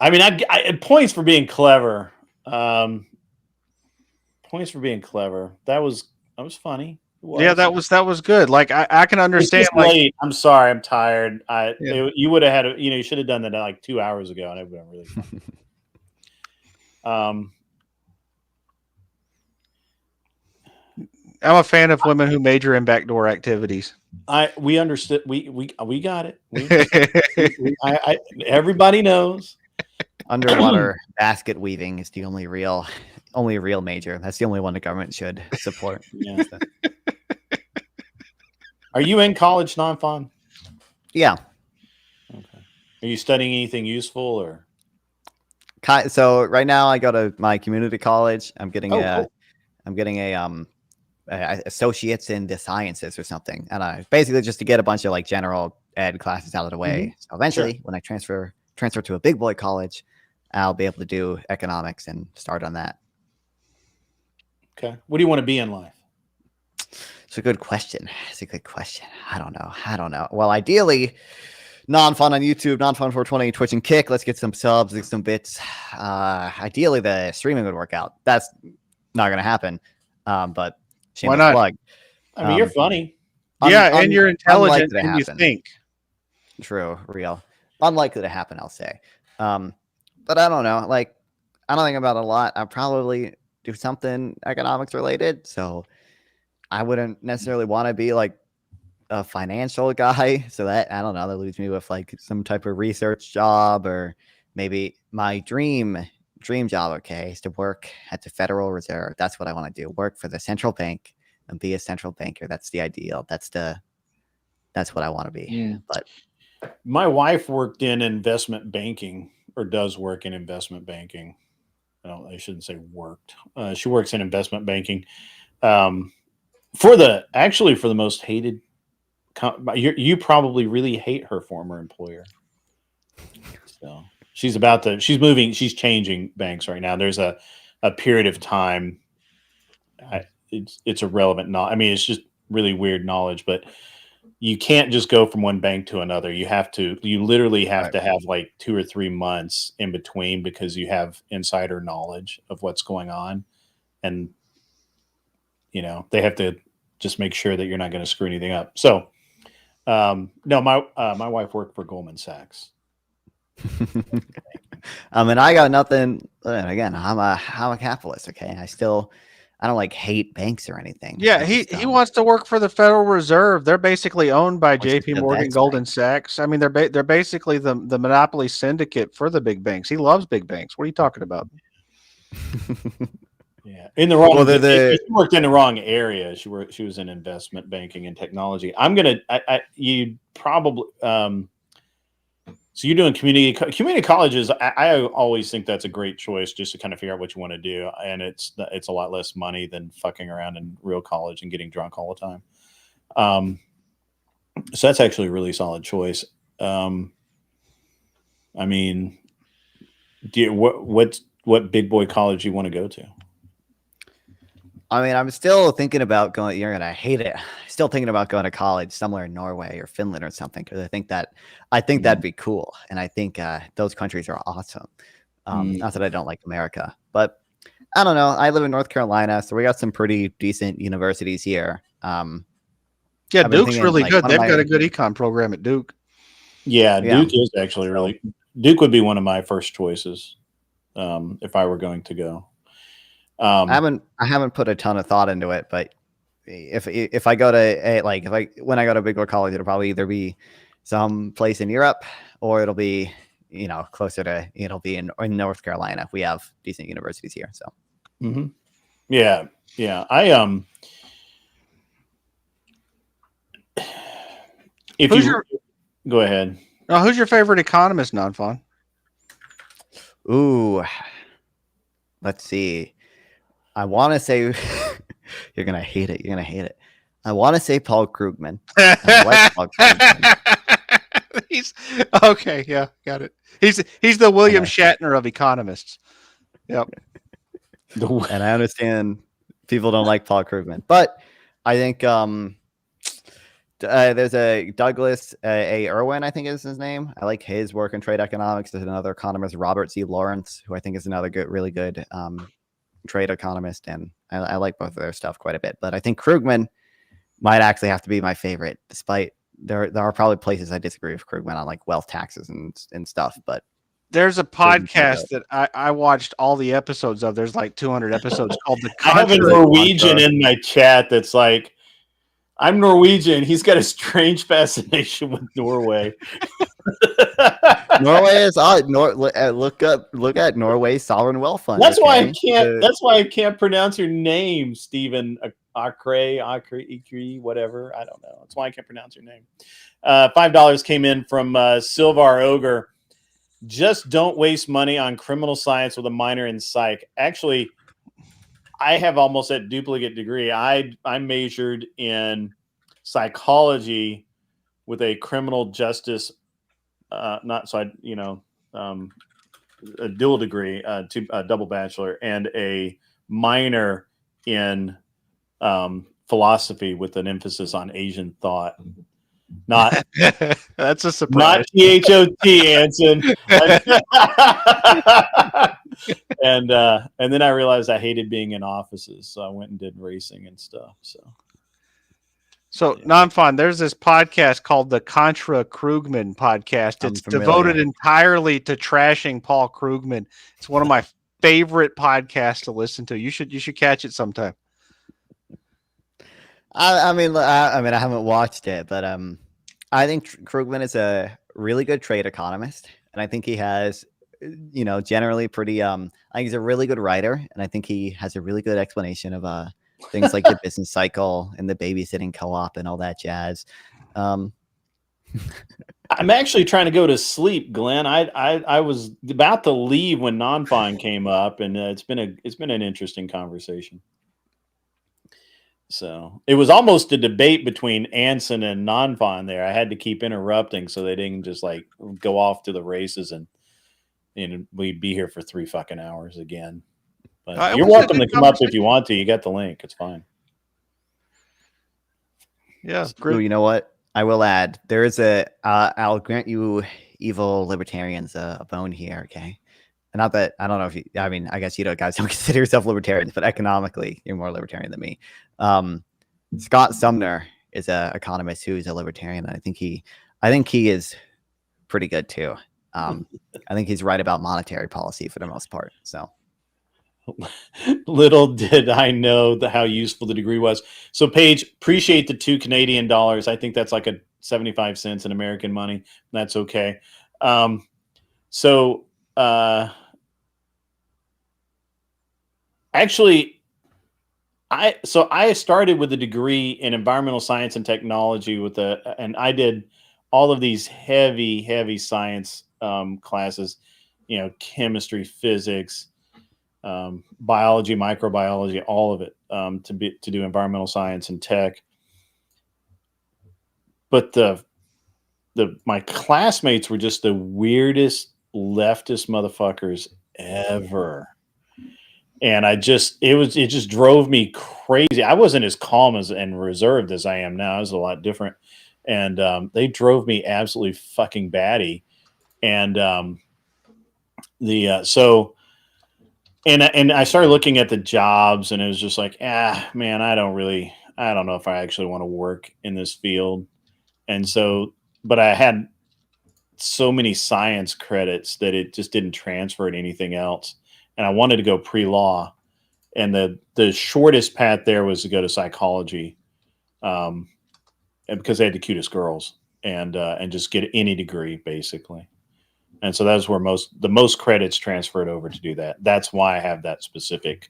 I mean, I points for being clever. Points for being clever. That was funny. Yeah, that was good. Like I can understand. Late. I'm sorry, I'm tired. You would have had you should have done that like 2 hours ago, and it would have been really fun. I'm a fan of women who major in backdoor activities. We understood. We got it. Everybody knows. Underwater basket weaving is the only real major. That's the only one the government should support. Yeah. Are you in college, non-fun? Yeah. Okay. Are you studying anything useful or? So right now I go to my community college. I'm getting cool. associates in the sciences or something, and I basically just to get a bunch of like general ed classes out of the way. Mm-hmm. So eventually, when I transfer to a big boy college, I'll be able to do economics and start on that. Okay. What do you want to be in life? It's a good question. I don't know. Well, ideally, non-fun on YouTube, non-fun 420, Twitch and Kick. Let's get some subs, get some bits. Ideally, the streaming would work out. That's not going to happen. But why not? Plug. I mean, you're funny. And you're intelligent and you think. True, real. Unlikely to happen, I'll say. But I don't know. Like, I don't think about it a lot. I'll probably do something economics related. So I wouldn't necessarily want to be like a financial guy. So that, I don't know, that leaves me with like some type of research job, or maybe my dream dream job, okay, is to work at the Federal Reserve. That's what I want to do. Work for the central bank and be a central banker. That's the ideal. That's what I want to be. But my wife worked in investment banking, or does work in investment banking. I shouldn't say worked. She works in investment banking. For the most hated, you probably really hate her former employer. So she's moving. She's changing banks right now. There's a period of time. It's irrelevant. It's just really weird knowledge, but you can't just go from one bank to another. You literally have to have like 2 or 3 months in between, because you have insider knowledge of what's going on. And, they have to just make sure that you're not going to screw anything up. So, no, my wife worked for Goldman Sachs. I got nothing. Again, I'm a capitalist. Okay. I don't like hate banks or anything. Yeah, he wants to work for the Federal Reserve. They're basically owned by J.P. Morgan, Goldman Sachs. I mean, they're basically the monopoly syndicate for the big banks. He loves big banks. What are you talking about? Yeah, in the wrong. She worked in the wrong area. She was in investment banking and technology. You probably. So you're doing community colleges. I always think that's a great choice, just to kind of figure out what you want to do, and it's a lot less money than fucking around in real college and getting drunk all the time. So that's actually a really solid choice. What big boy college you want to go to? I'm still thinking about going. You're gonna hate it. Still thinking about going to college somewhere in Norway or Finland or something, because I think that'd be cool, and I think those countries are awesome. Not that I don't like America, but I don't know. I live in North Carolina, so we got some pretty decent universities here. Duke's really good. They've got a good econ program at Duke. Yeah, Duke is actually really. Duke would be one of my first choices if I were going to go. I haven't put a ton of thought into it, but if I go to when I go to big boy college, it'll probably either be some place in Europe, or it'll be closer to in North Carolina. We have decent universities here, so yeah. Go ahead. Now, who's your favorite economist, Non-Fun? Ooh, let's see. I want to say you're gonna hate it. I want to say Paul Krugman. I like Paul Krugman. He's okay. Yeah, got it. He's the William Shatner of economists. Yep. And I understand people don't like Paul Krugman, but I think there's a Douglas A. Irwin, I think is his name. I like his work in trade economics. There's another economist, Robert C. Lawrence, who I think is another really good trade economist, and I like both of their stuff quite a bit. But I think Krugman might actually have to be my favorite, despite there are probably places I disagree with Krugman on, like wealth taxes and stuff. But there's a podcast that I watched all the episodes of. There's like 200 episodes called The I have a Norwegian in my chat that's like, I'm Norwegian. He's got a strange fascination with Norway. Norway is odd. Look at Norway's sovereign wealth fund. That's why I can't. That's why I can't pronounce your name, Stephen Akre, whatever. I don't know. That's why I can't pronounce your name. $5 came in from Silvar Ogre. Just don't waste money on criminal science with a minor in psych. Actually, I have almost a duplicate degree. I majored in psychology with a criminal justice, a dual degree, a double bachelor, and a minor in philosophy with an emphasis on Asian thought. Not that's a surprise. Not THOT, Anson. And then I realized I hated being in offices, so I went and did racing and stuff. So Non-Fun, there's this podcast called the Contra Krugman podcast. It's devoted entirely to trashing Paul Krugman. It's one of my favorite podcasts to listen to. You should catch it sometime. I haven't watched it, but I think Krugman is a really good trade economist, and I think he has generally pretty. I think he's a really good writer, and I think he has a really good explanation of things like the business cycle and the babysitting co-op and all that jazz. I'm actually trying to go to sleep, Glenn. I was about to leave when non-fine came up, and it's been an interesting conversation. So it was almost a debate between Anson and non-fine there. I had to keep interrupting so they didn't just like go off to the races and we'd be here for 3 fucking hours again. But you're welcome to come up if you want to. You got the link. It's fine. Yeah. Ooh, you know what? I will add, there is I'll grant you evil libertarians a bone here, okay? And not that, I don't know if I guess guys don't consider yourself libertarians, but economically, you're more libertarian than me. Scott Sumner is an economist who's a libertarian, and I think he is pretty good too. I think he's right about monetary policy for the most part. So little did I know how useful the degree was. So Paige, appreciate the $2 Canadian. I think that's like a 75 cents in American money. That's okay. Actually, I started with a degree in environmental science and technology and I did all of these heavy science classes, chemistry, physics, biology, microbiology, all of it, to do environmental science and tech. But my classmates were just the weirdest leftist motherfuckers ever. And it just drove me crazy. I wasn't as calm and reserved as I am now. I was a lot different. And they drove me absolutely fucking batty. And and I started looking at the jobs, and it was just like, man, I don't know if I actually want to work in this field. And so, but I had so many science credits that it just didn't transfer to anything else. And I wanted to go pre-law, and the shortest path there was to go to psychology, and because they had the cutest girls, and just get any degree basically. And so that's where the most credits transferred over to do that. That's why I have that specific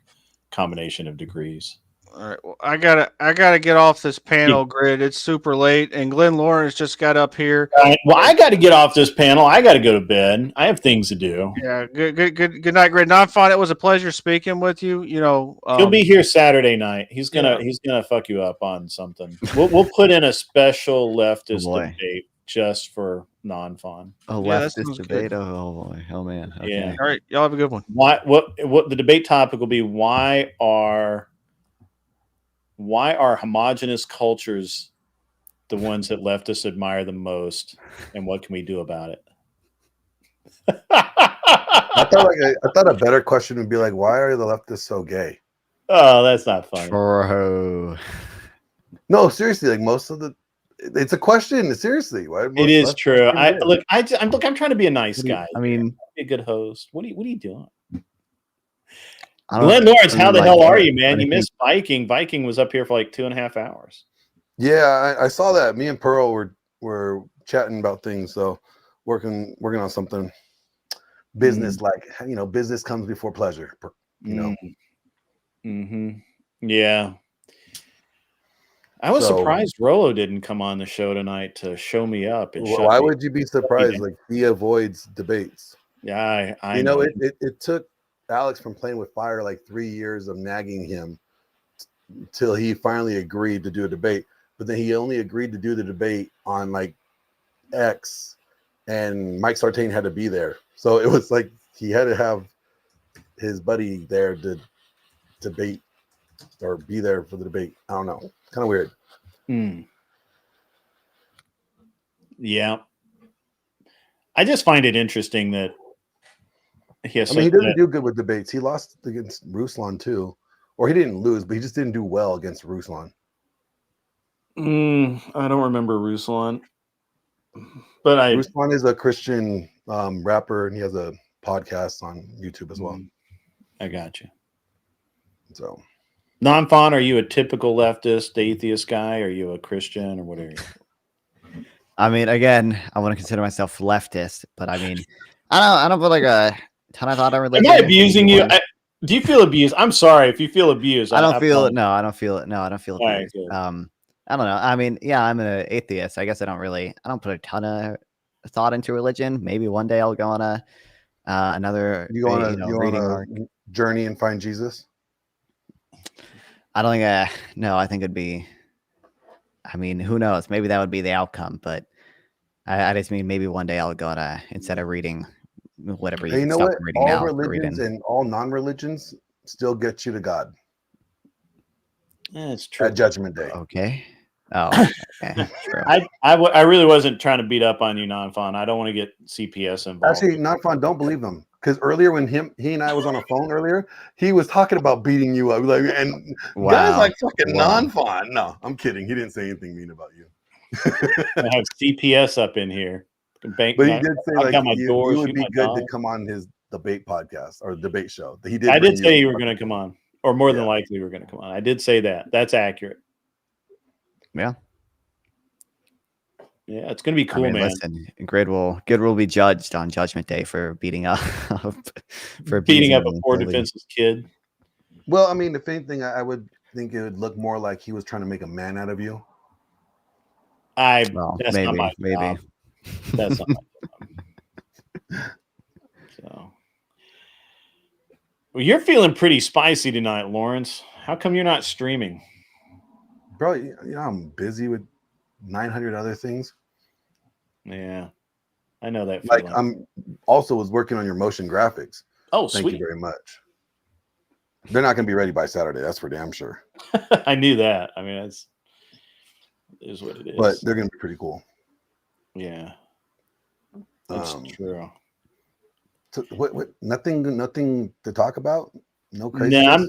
combination of degrees. All right. Well, I gotta get off this panel grid. It's super late, and Glenn Lawrence just got up here. Well, I got to get off this panel. I got to go to bed. I have things to do. Yeah. Good night, Grid. Non-fine. It was a pleasure speaking with you. He'll be here Saturday night. He's gonna fuck you up on something. We'll put in a special leftist debate just for non-fun. Leftist debate. Oh boy. Oh man. Okay. Yeah. All right. Y'all have a good one. What the debate topic will be? Why are homogenous cultures the ones that leftists admire the most, and what can we do about it? I thought a better question would be like, why are the leftists so gay? Oh, that's not funny. No, seriously, like it's a question. Seriously, why? It is true. I'm trying to be a nice guy. I mean, be a good host. What are you doing? Glenn Lawrence, how the hell are you, man? You missed Viking. Viking was up here for like 2.5 hours. Yeah, I saw that. Me and Pearl were chatting about things, so working on something business, like business comes before pleasure. Yeah. I was surprised Rolo didn't come on the show tonight to show me up. Why would you be surprised? Like, he avoids debates. Yeah, I know. It took Alex from playing with fire like 3 years of nagging him till he finally agreed to do a debate. But then he only agreed to do the debate on like X, and Mike Sartain had to be there. So it was like he had to have his buddy there to debate or be there for the debate. I don't know. Kind of weird. Yeah. I just find it interesting that he doesn't do good with debates. He lost against Ruslan too. Or he didn't lose, but he just didn't do well against Ruslan. I don't remember Ruslan. But Ruslan is a Christian rapper, and he has a podcast on YouTube as well. I got you. So, non-fon, are you a typical leftist, atheist guy? Are you a Christian, or what are you? I mean, again, I want to consider myself leftist, but I mean, I don't put like a ton of thought on Am religion. I abusing you? anymore. Do you feel abused? I'm sorry if you feel abused. I don't feel promise. it. No, I don't feel it. No, I don't feel All right, abused. good. I don't know. I mean, yeah, I'm an atheist. I guess I don't put a ton of thought into religion. Maybe one day I'll go on another You go on a reading or journey and find Jesus. I don't think no, I think it'd be, I mean, who knows? Maybe that would be the outcome, but I just mean maybe one day I'll go on instead of reading whatever Hey, you know stuff what? I'm reading All now. religions and all non-religions still get you to God Yeah, it's true. at Judgment Day. Okay. Oh, okay. True. I really wasn't trying to beat up on you, non-fun. I don't want to get CPS involved. Actually, not fun. Don't believe them, because earlier when he and I was on a phone earlier, he was talking about beating you up, like, and guys like fucking non-fun. No, I'm kidding. He didn't say anything mean about you. I have CPS up in here. But he did say I've like got my you doors, would shoot be my good to dog. come on his debate podcast or debate show. He did. I bring did say up. you were going to come on, or more than likely you were going to come on. I did say that. That's accurate. Yeah. Yeah, it's going to be cool, I mean, man. listen, good will be judged on Judgment Day for beating up for beating up a abusing poor bully. defenseless kid. Well, I mean, if anything, I would think it would look more like he was trying to make a man out of you. That's maybe, not my maybe. job. That's not my job. So, well, you're feeling pretty spicy tonight, Lawrence. How come you're not streaming? Bro, you know, I'm busy with 900 other things. Yeah, I know that Like, feeling. I'm also was working on your motion graphics. Oh, thank sweet. you very much. They're not going to be ready by Saturday. That's for damn sure. I knew that. I mean, it is what it is. But they're going to be pretty cool. Yeah, that's true. So what? Nothing to talk about. No crazy. No,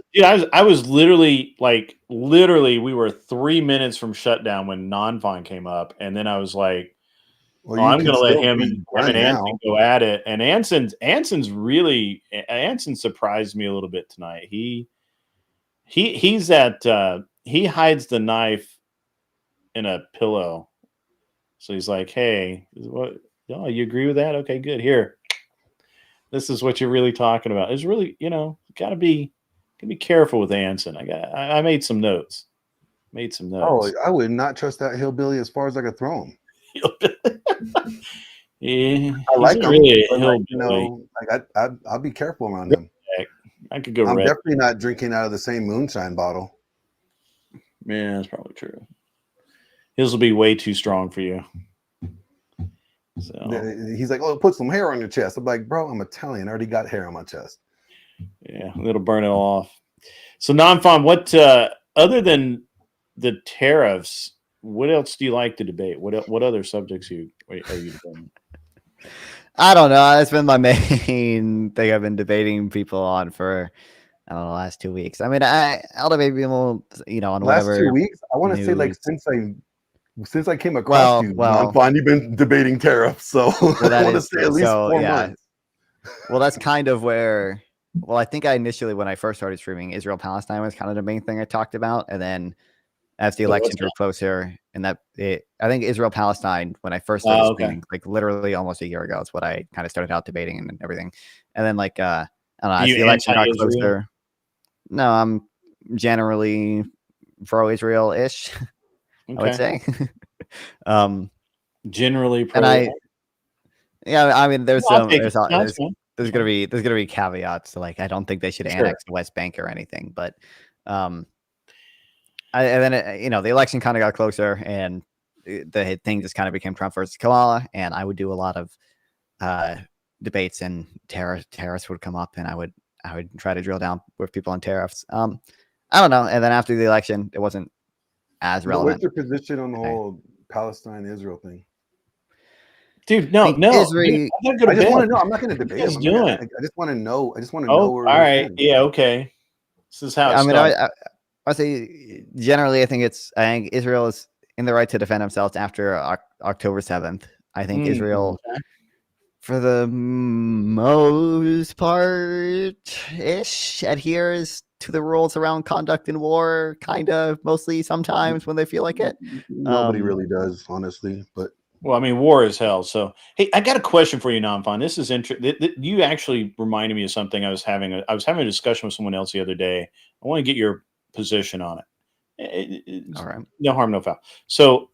I was literally we were 3 minutes from shutdown when non-fine came up, and then I was like, well, I'm going to let him and Anson go at it. And Anson surprised me a little bit tonight. He's at he hides the knife in a pillow. So he's like, hey, what? Oh, you agree with that? Okay, good. Here, this is what you're really talking about. It's really, gotta be careful with Anson. I made some notes. Oh, I would not trust that hillbilly as far as I could throw him. Yeah, I like him. Really like, I'll be careful around him. I could go. I'm definitely not drinking out of the same moonshine bottle. Yeah, that's probably true. His will be way too strong for you. So he's like, "Oh, put some hair on your chest." I'm like, "Bro, I'm Italian. I already got hair on my chest." Yeah, it'll burn it all off. So, non-farm, what other than the tariffs, what else do you like to debate? What other subjects are you debating? I don't know. That's been my main thing I've been debating people on for the last 2 weeks. I mean, I'll debate people, on last whatever. 2 weeks. I want to say like since I came across you, I've finally been debating tariffs. So I want to say at least 4 months. Well, that's kind of where. Well, I think I initially, when I first started streaming, Israel-Palestine was kind of the main thing I talked about, and then as the elections drew closer, and I think Israel-Palestine, when I first started streaming, like literally almost a year ago, is what I kind of started out debating and everything. And then I don't know, as the election got closer. No, I'm generally pro-Israel-ish. I would say. Generally pro. And I mean, there's gonna be caveats to I don't think they should annex the West Bank or anything, but and then the election kind of got closer, and the thing just kind of became Trump versus Kamala, and I would do a lot of debates, and tariffs would come up, and I would try to drill down with people on tariffs. I don't know, and then after the election, it wasn't as relevant. What's your position on the whole Palestine-Israel thing? Dude, no. I just want to know. I'm not going to debate him. I just want to know. All right. Yeah. Okay. This is how. I say generally, I think Israel is in the right to defend themselves after October 7th. I think Israel, for the most part, adheres to the rules around conduct in war, kind of, mostly, sometimes when they feel like it. Nobody really does, honestly, but Well, I mean, war is hell. So, hey, I got a question for you, Nanfan. This is interesting. You actually reminded me of something I was having. I was having a discussion with someone else the other day. I want to get your position on it. All right. No harm, no foul. So,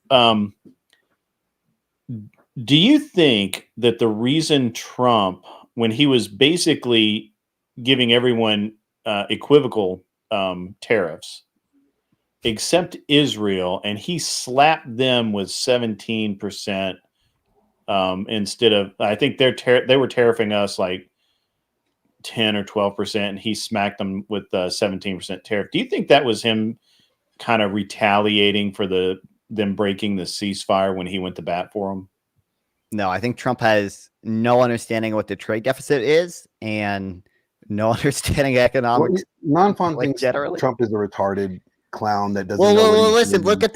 do you think that the reason Trump, when he was basically giving everyone equivocal tariffs, except Israel, and he slapped them with 17% instead of, I think they were tariffing us like 10 or 12%, and he smacked them with 17% tariff. Do you think that was him kind of retaliating for them breaking the ceasefire when he went to bat for them? No, I think Trump has no understanding of what the trade deficit is and no understanding of economics. Non-fun like, thinks generally. Trump is a retarded clown that doesn't Well, know. well, listen. Look at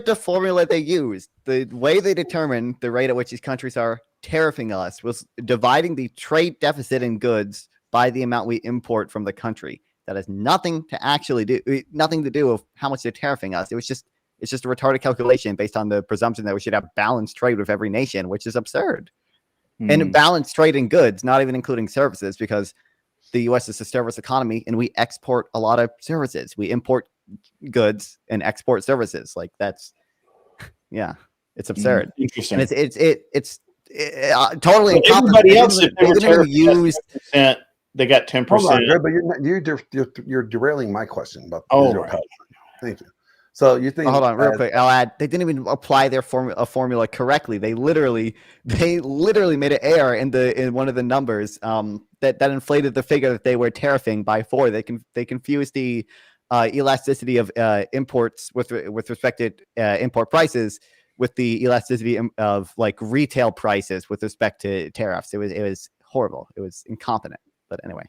the formula they used. The way they determined the rate at which these countries are tariffing us was dividing the trade deficit in goods by the amount we import from the country. That has nothing to do with how much they're tariffing us. It's just a retarded calculation based on the presumption that we should have balanced trade with every nation, which is absurd. And balanced trade in goods, not even including services, because the U.S. is a service economy and we export a lot of services. We import goods and export services. Like that's, yeah, it's absurd. Interesting. And it's totally. Everybody else, if they were used, they got 10%. Hold on, Greg, but you're derailing my question about Israel. Right. Thank you. So you think? Hold on, real quick. I'll add. They didn't even apply their formula correctly. They literally made an error in one of the numbers that inflated the figure that they were tariffing by 4. They confused the elasticity of imports with respect to import prices with the elasticity of like retail prices with respect to tariffs. It was horrible. It was incompetent. But anyway.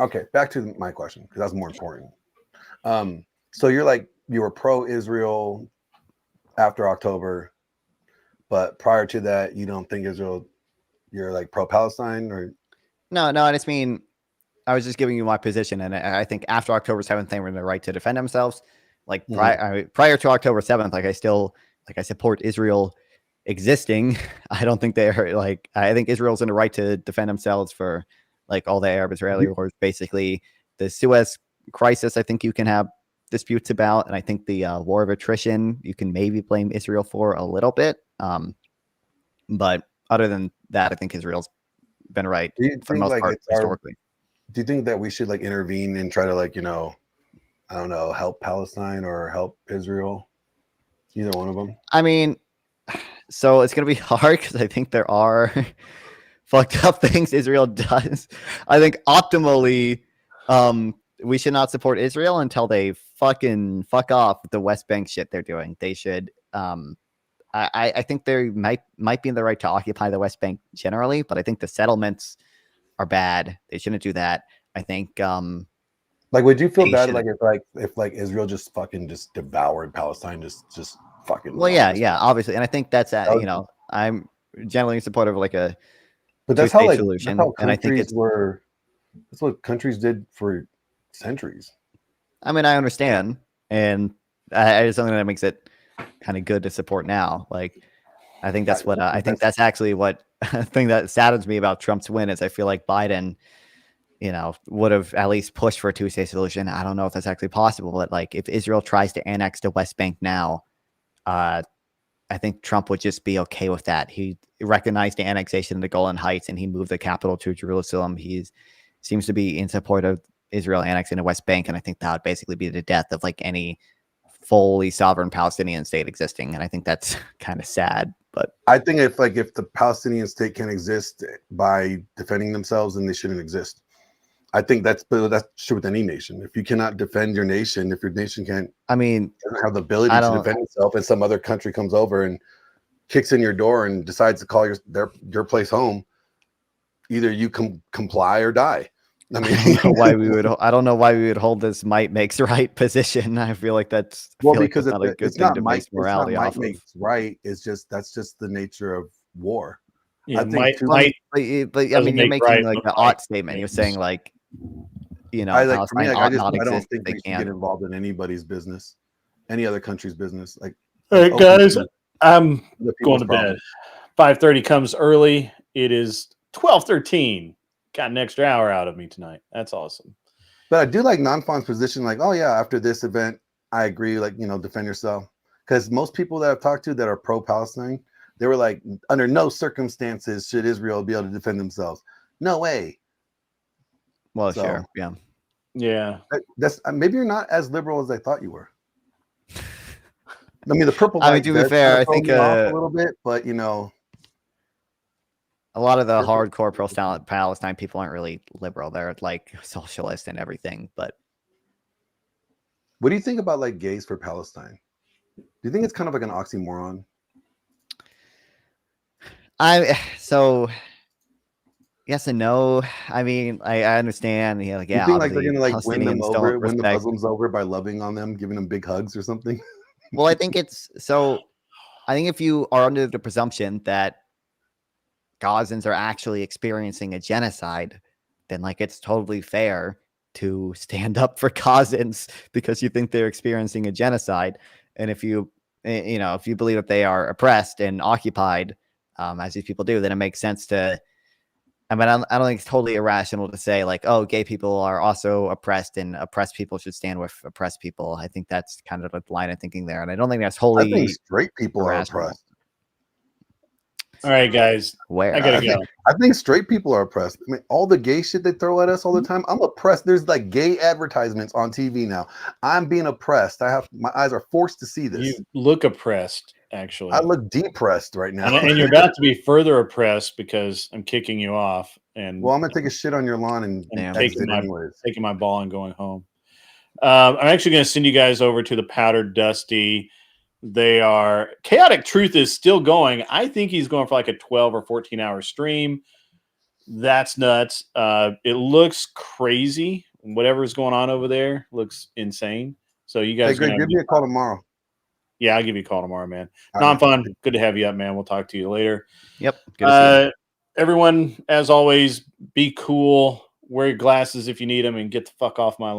Okay, back to my question because that's more important. So you were pro-Israel after October, but prior to that, you don't think Israel, you're like pro-Palestine or? No, I just mean, I was just giving you my position. And I think after October 7th, they were in the right to defend themselves. Like prior to October 7th, I support Israel existing. I don't think they're I think Israel's in the right to defend themselves for like all the Arab-Israeli wars, basically. The Suez crisis, I think you can have disputes about, and I think the war of attrition you can maybe blame Israel for a little bit, but other than that, I think Israel's been right for the most part historically. Do you think that we should intervene and try to I don't know, help Palestine or help Israel? Either one of them. I mean, so it's gonna be hard because I think there are fucked up things Israel does. I think optimally, we should not support Israel until they fucking fuck off with the West Bank shit they're doing. They should. I think they might be in the right to occupy the West Bank generally, but I think the settlements are bad. They shouldn't do that. I think. Would you feel bad if Israel just devoured Palestine, just fucking? Well, yeah, obviously, and I think that's I'm generally in support of a. But that's how solution, that's how and I think that's what countries did for centuries. I mean, I understand, and it's something that makes it kind of good to support now. I think that's what I think that's actually what thing that saddens me about Trump's win is I feel like Biden, would have at least pushed for a 2-state solution. I don't know if that's actually possible, but if Israel tries to annex the West Bank now, I think Trump would just be okay with that. He recognized the annexation of the Golan Heights and he moved the capital to Jerusalem. He seems to be in support of Israel annexing the West Bank, and I think that would basically be the death of any fully sovereign Palestinian state existing. And I think that's kind of sad. But I think if the Palestinian state can exist by defending themselves, then they shouldn't exist. I think that's true with any nation. If you cannot defend your nation, if your nation doesn't have the ability to defend itself, and some other country comes over and kicks in your door and decides to call your place home, either you comply or die. I mean, I don't know why we would hold this might makes right position. I feel like that's because not a good thing to base morality off of. Makes right. It's just that's just the nature of war. Yeah, I think but I mean, you're making the ought statement. You're saying I don't think we should get involved in anybody's business, any other country's business. All right, guys, I'm Other going people's to problems. bed. 5:30 comes early. It is 12:13. Got an extra hour out of me tonight. That's awesome. But I do like Non-Fawn's position, like, oh yeah, after this event, I agree, like, defend yourself. Because most people that I've talked to that are pro-Palestine, they were like, under no circumstances should Israel be able to defend themselves. No way. Well, So, sure, yeah. Yeah. That's maybe you're not as liberal as I thought you were. I mean, the purple I mean, light to be does fair, kinda I throw think me off a little bit, but a lot of the hardcore pro-Palestine people aren't really liberal. They're like socialist and everything. But what do you think about like gays for Palestine? Do you think it's kind of like an oxymoron? So yes and no. I mean, I understand. Like, You yeah, think like they're gonna like win them Palestinians over, don't win the respect. Muslims over by loving on them, giving them big hugs or something? Well, I think if you are under the presumption that Gazans are actually experiencing a genocide, then like it's totally fair to stand up for Gazans because you think they're experiencing a genocide. And if you believe that they are oppressed and occupied, as these people do, then it makes sense to. I mean, I don't think it's totally irrational to say like, oh, gay people are also oppressed and oppressed people should stand with oppressed people. I think that's kind of a line of thinking there. And I don't think that's wholly I think straight people irrational. are oppressed. All right, guys. Where? I gotta go. I think straight people are oppressed. I mean, all the gay shit they throw at us all the time. I'm oppressed. There's like gay advertisements on TV now. I'm being oppressed. My eyes are forced to see this. You look oppressed, actually. I look depressed right now. And you're about to be further oppressed because I'm kicking you off. And well, I'm gonna take a shit on your lawn and taking my ball and going home. I'm actually going to send you guys over to the Powdered Dusty. Chaotic Truth is still going. I think he's going for like a 12 or 14 hour stream. That's nuts. It looks crazy. Whatever's going on over there looks insane. So you guys, hey, Greg, give me a call tomorrow. Yeah, I'll give you a call tomorrow, man. Non-Fun, good to have you up, man. We'll talk to you later. Yep. Good to see you. Everyone, as always, be cool. Wear your glasses if you need them, and get the fuck off my lawn.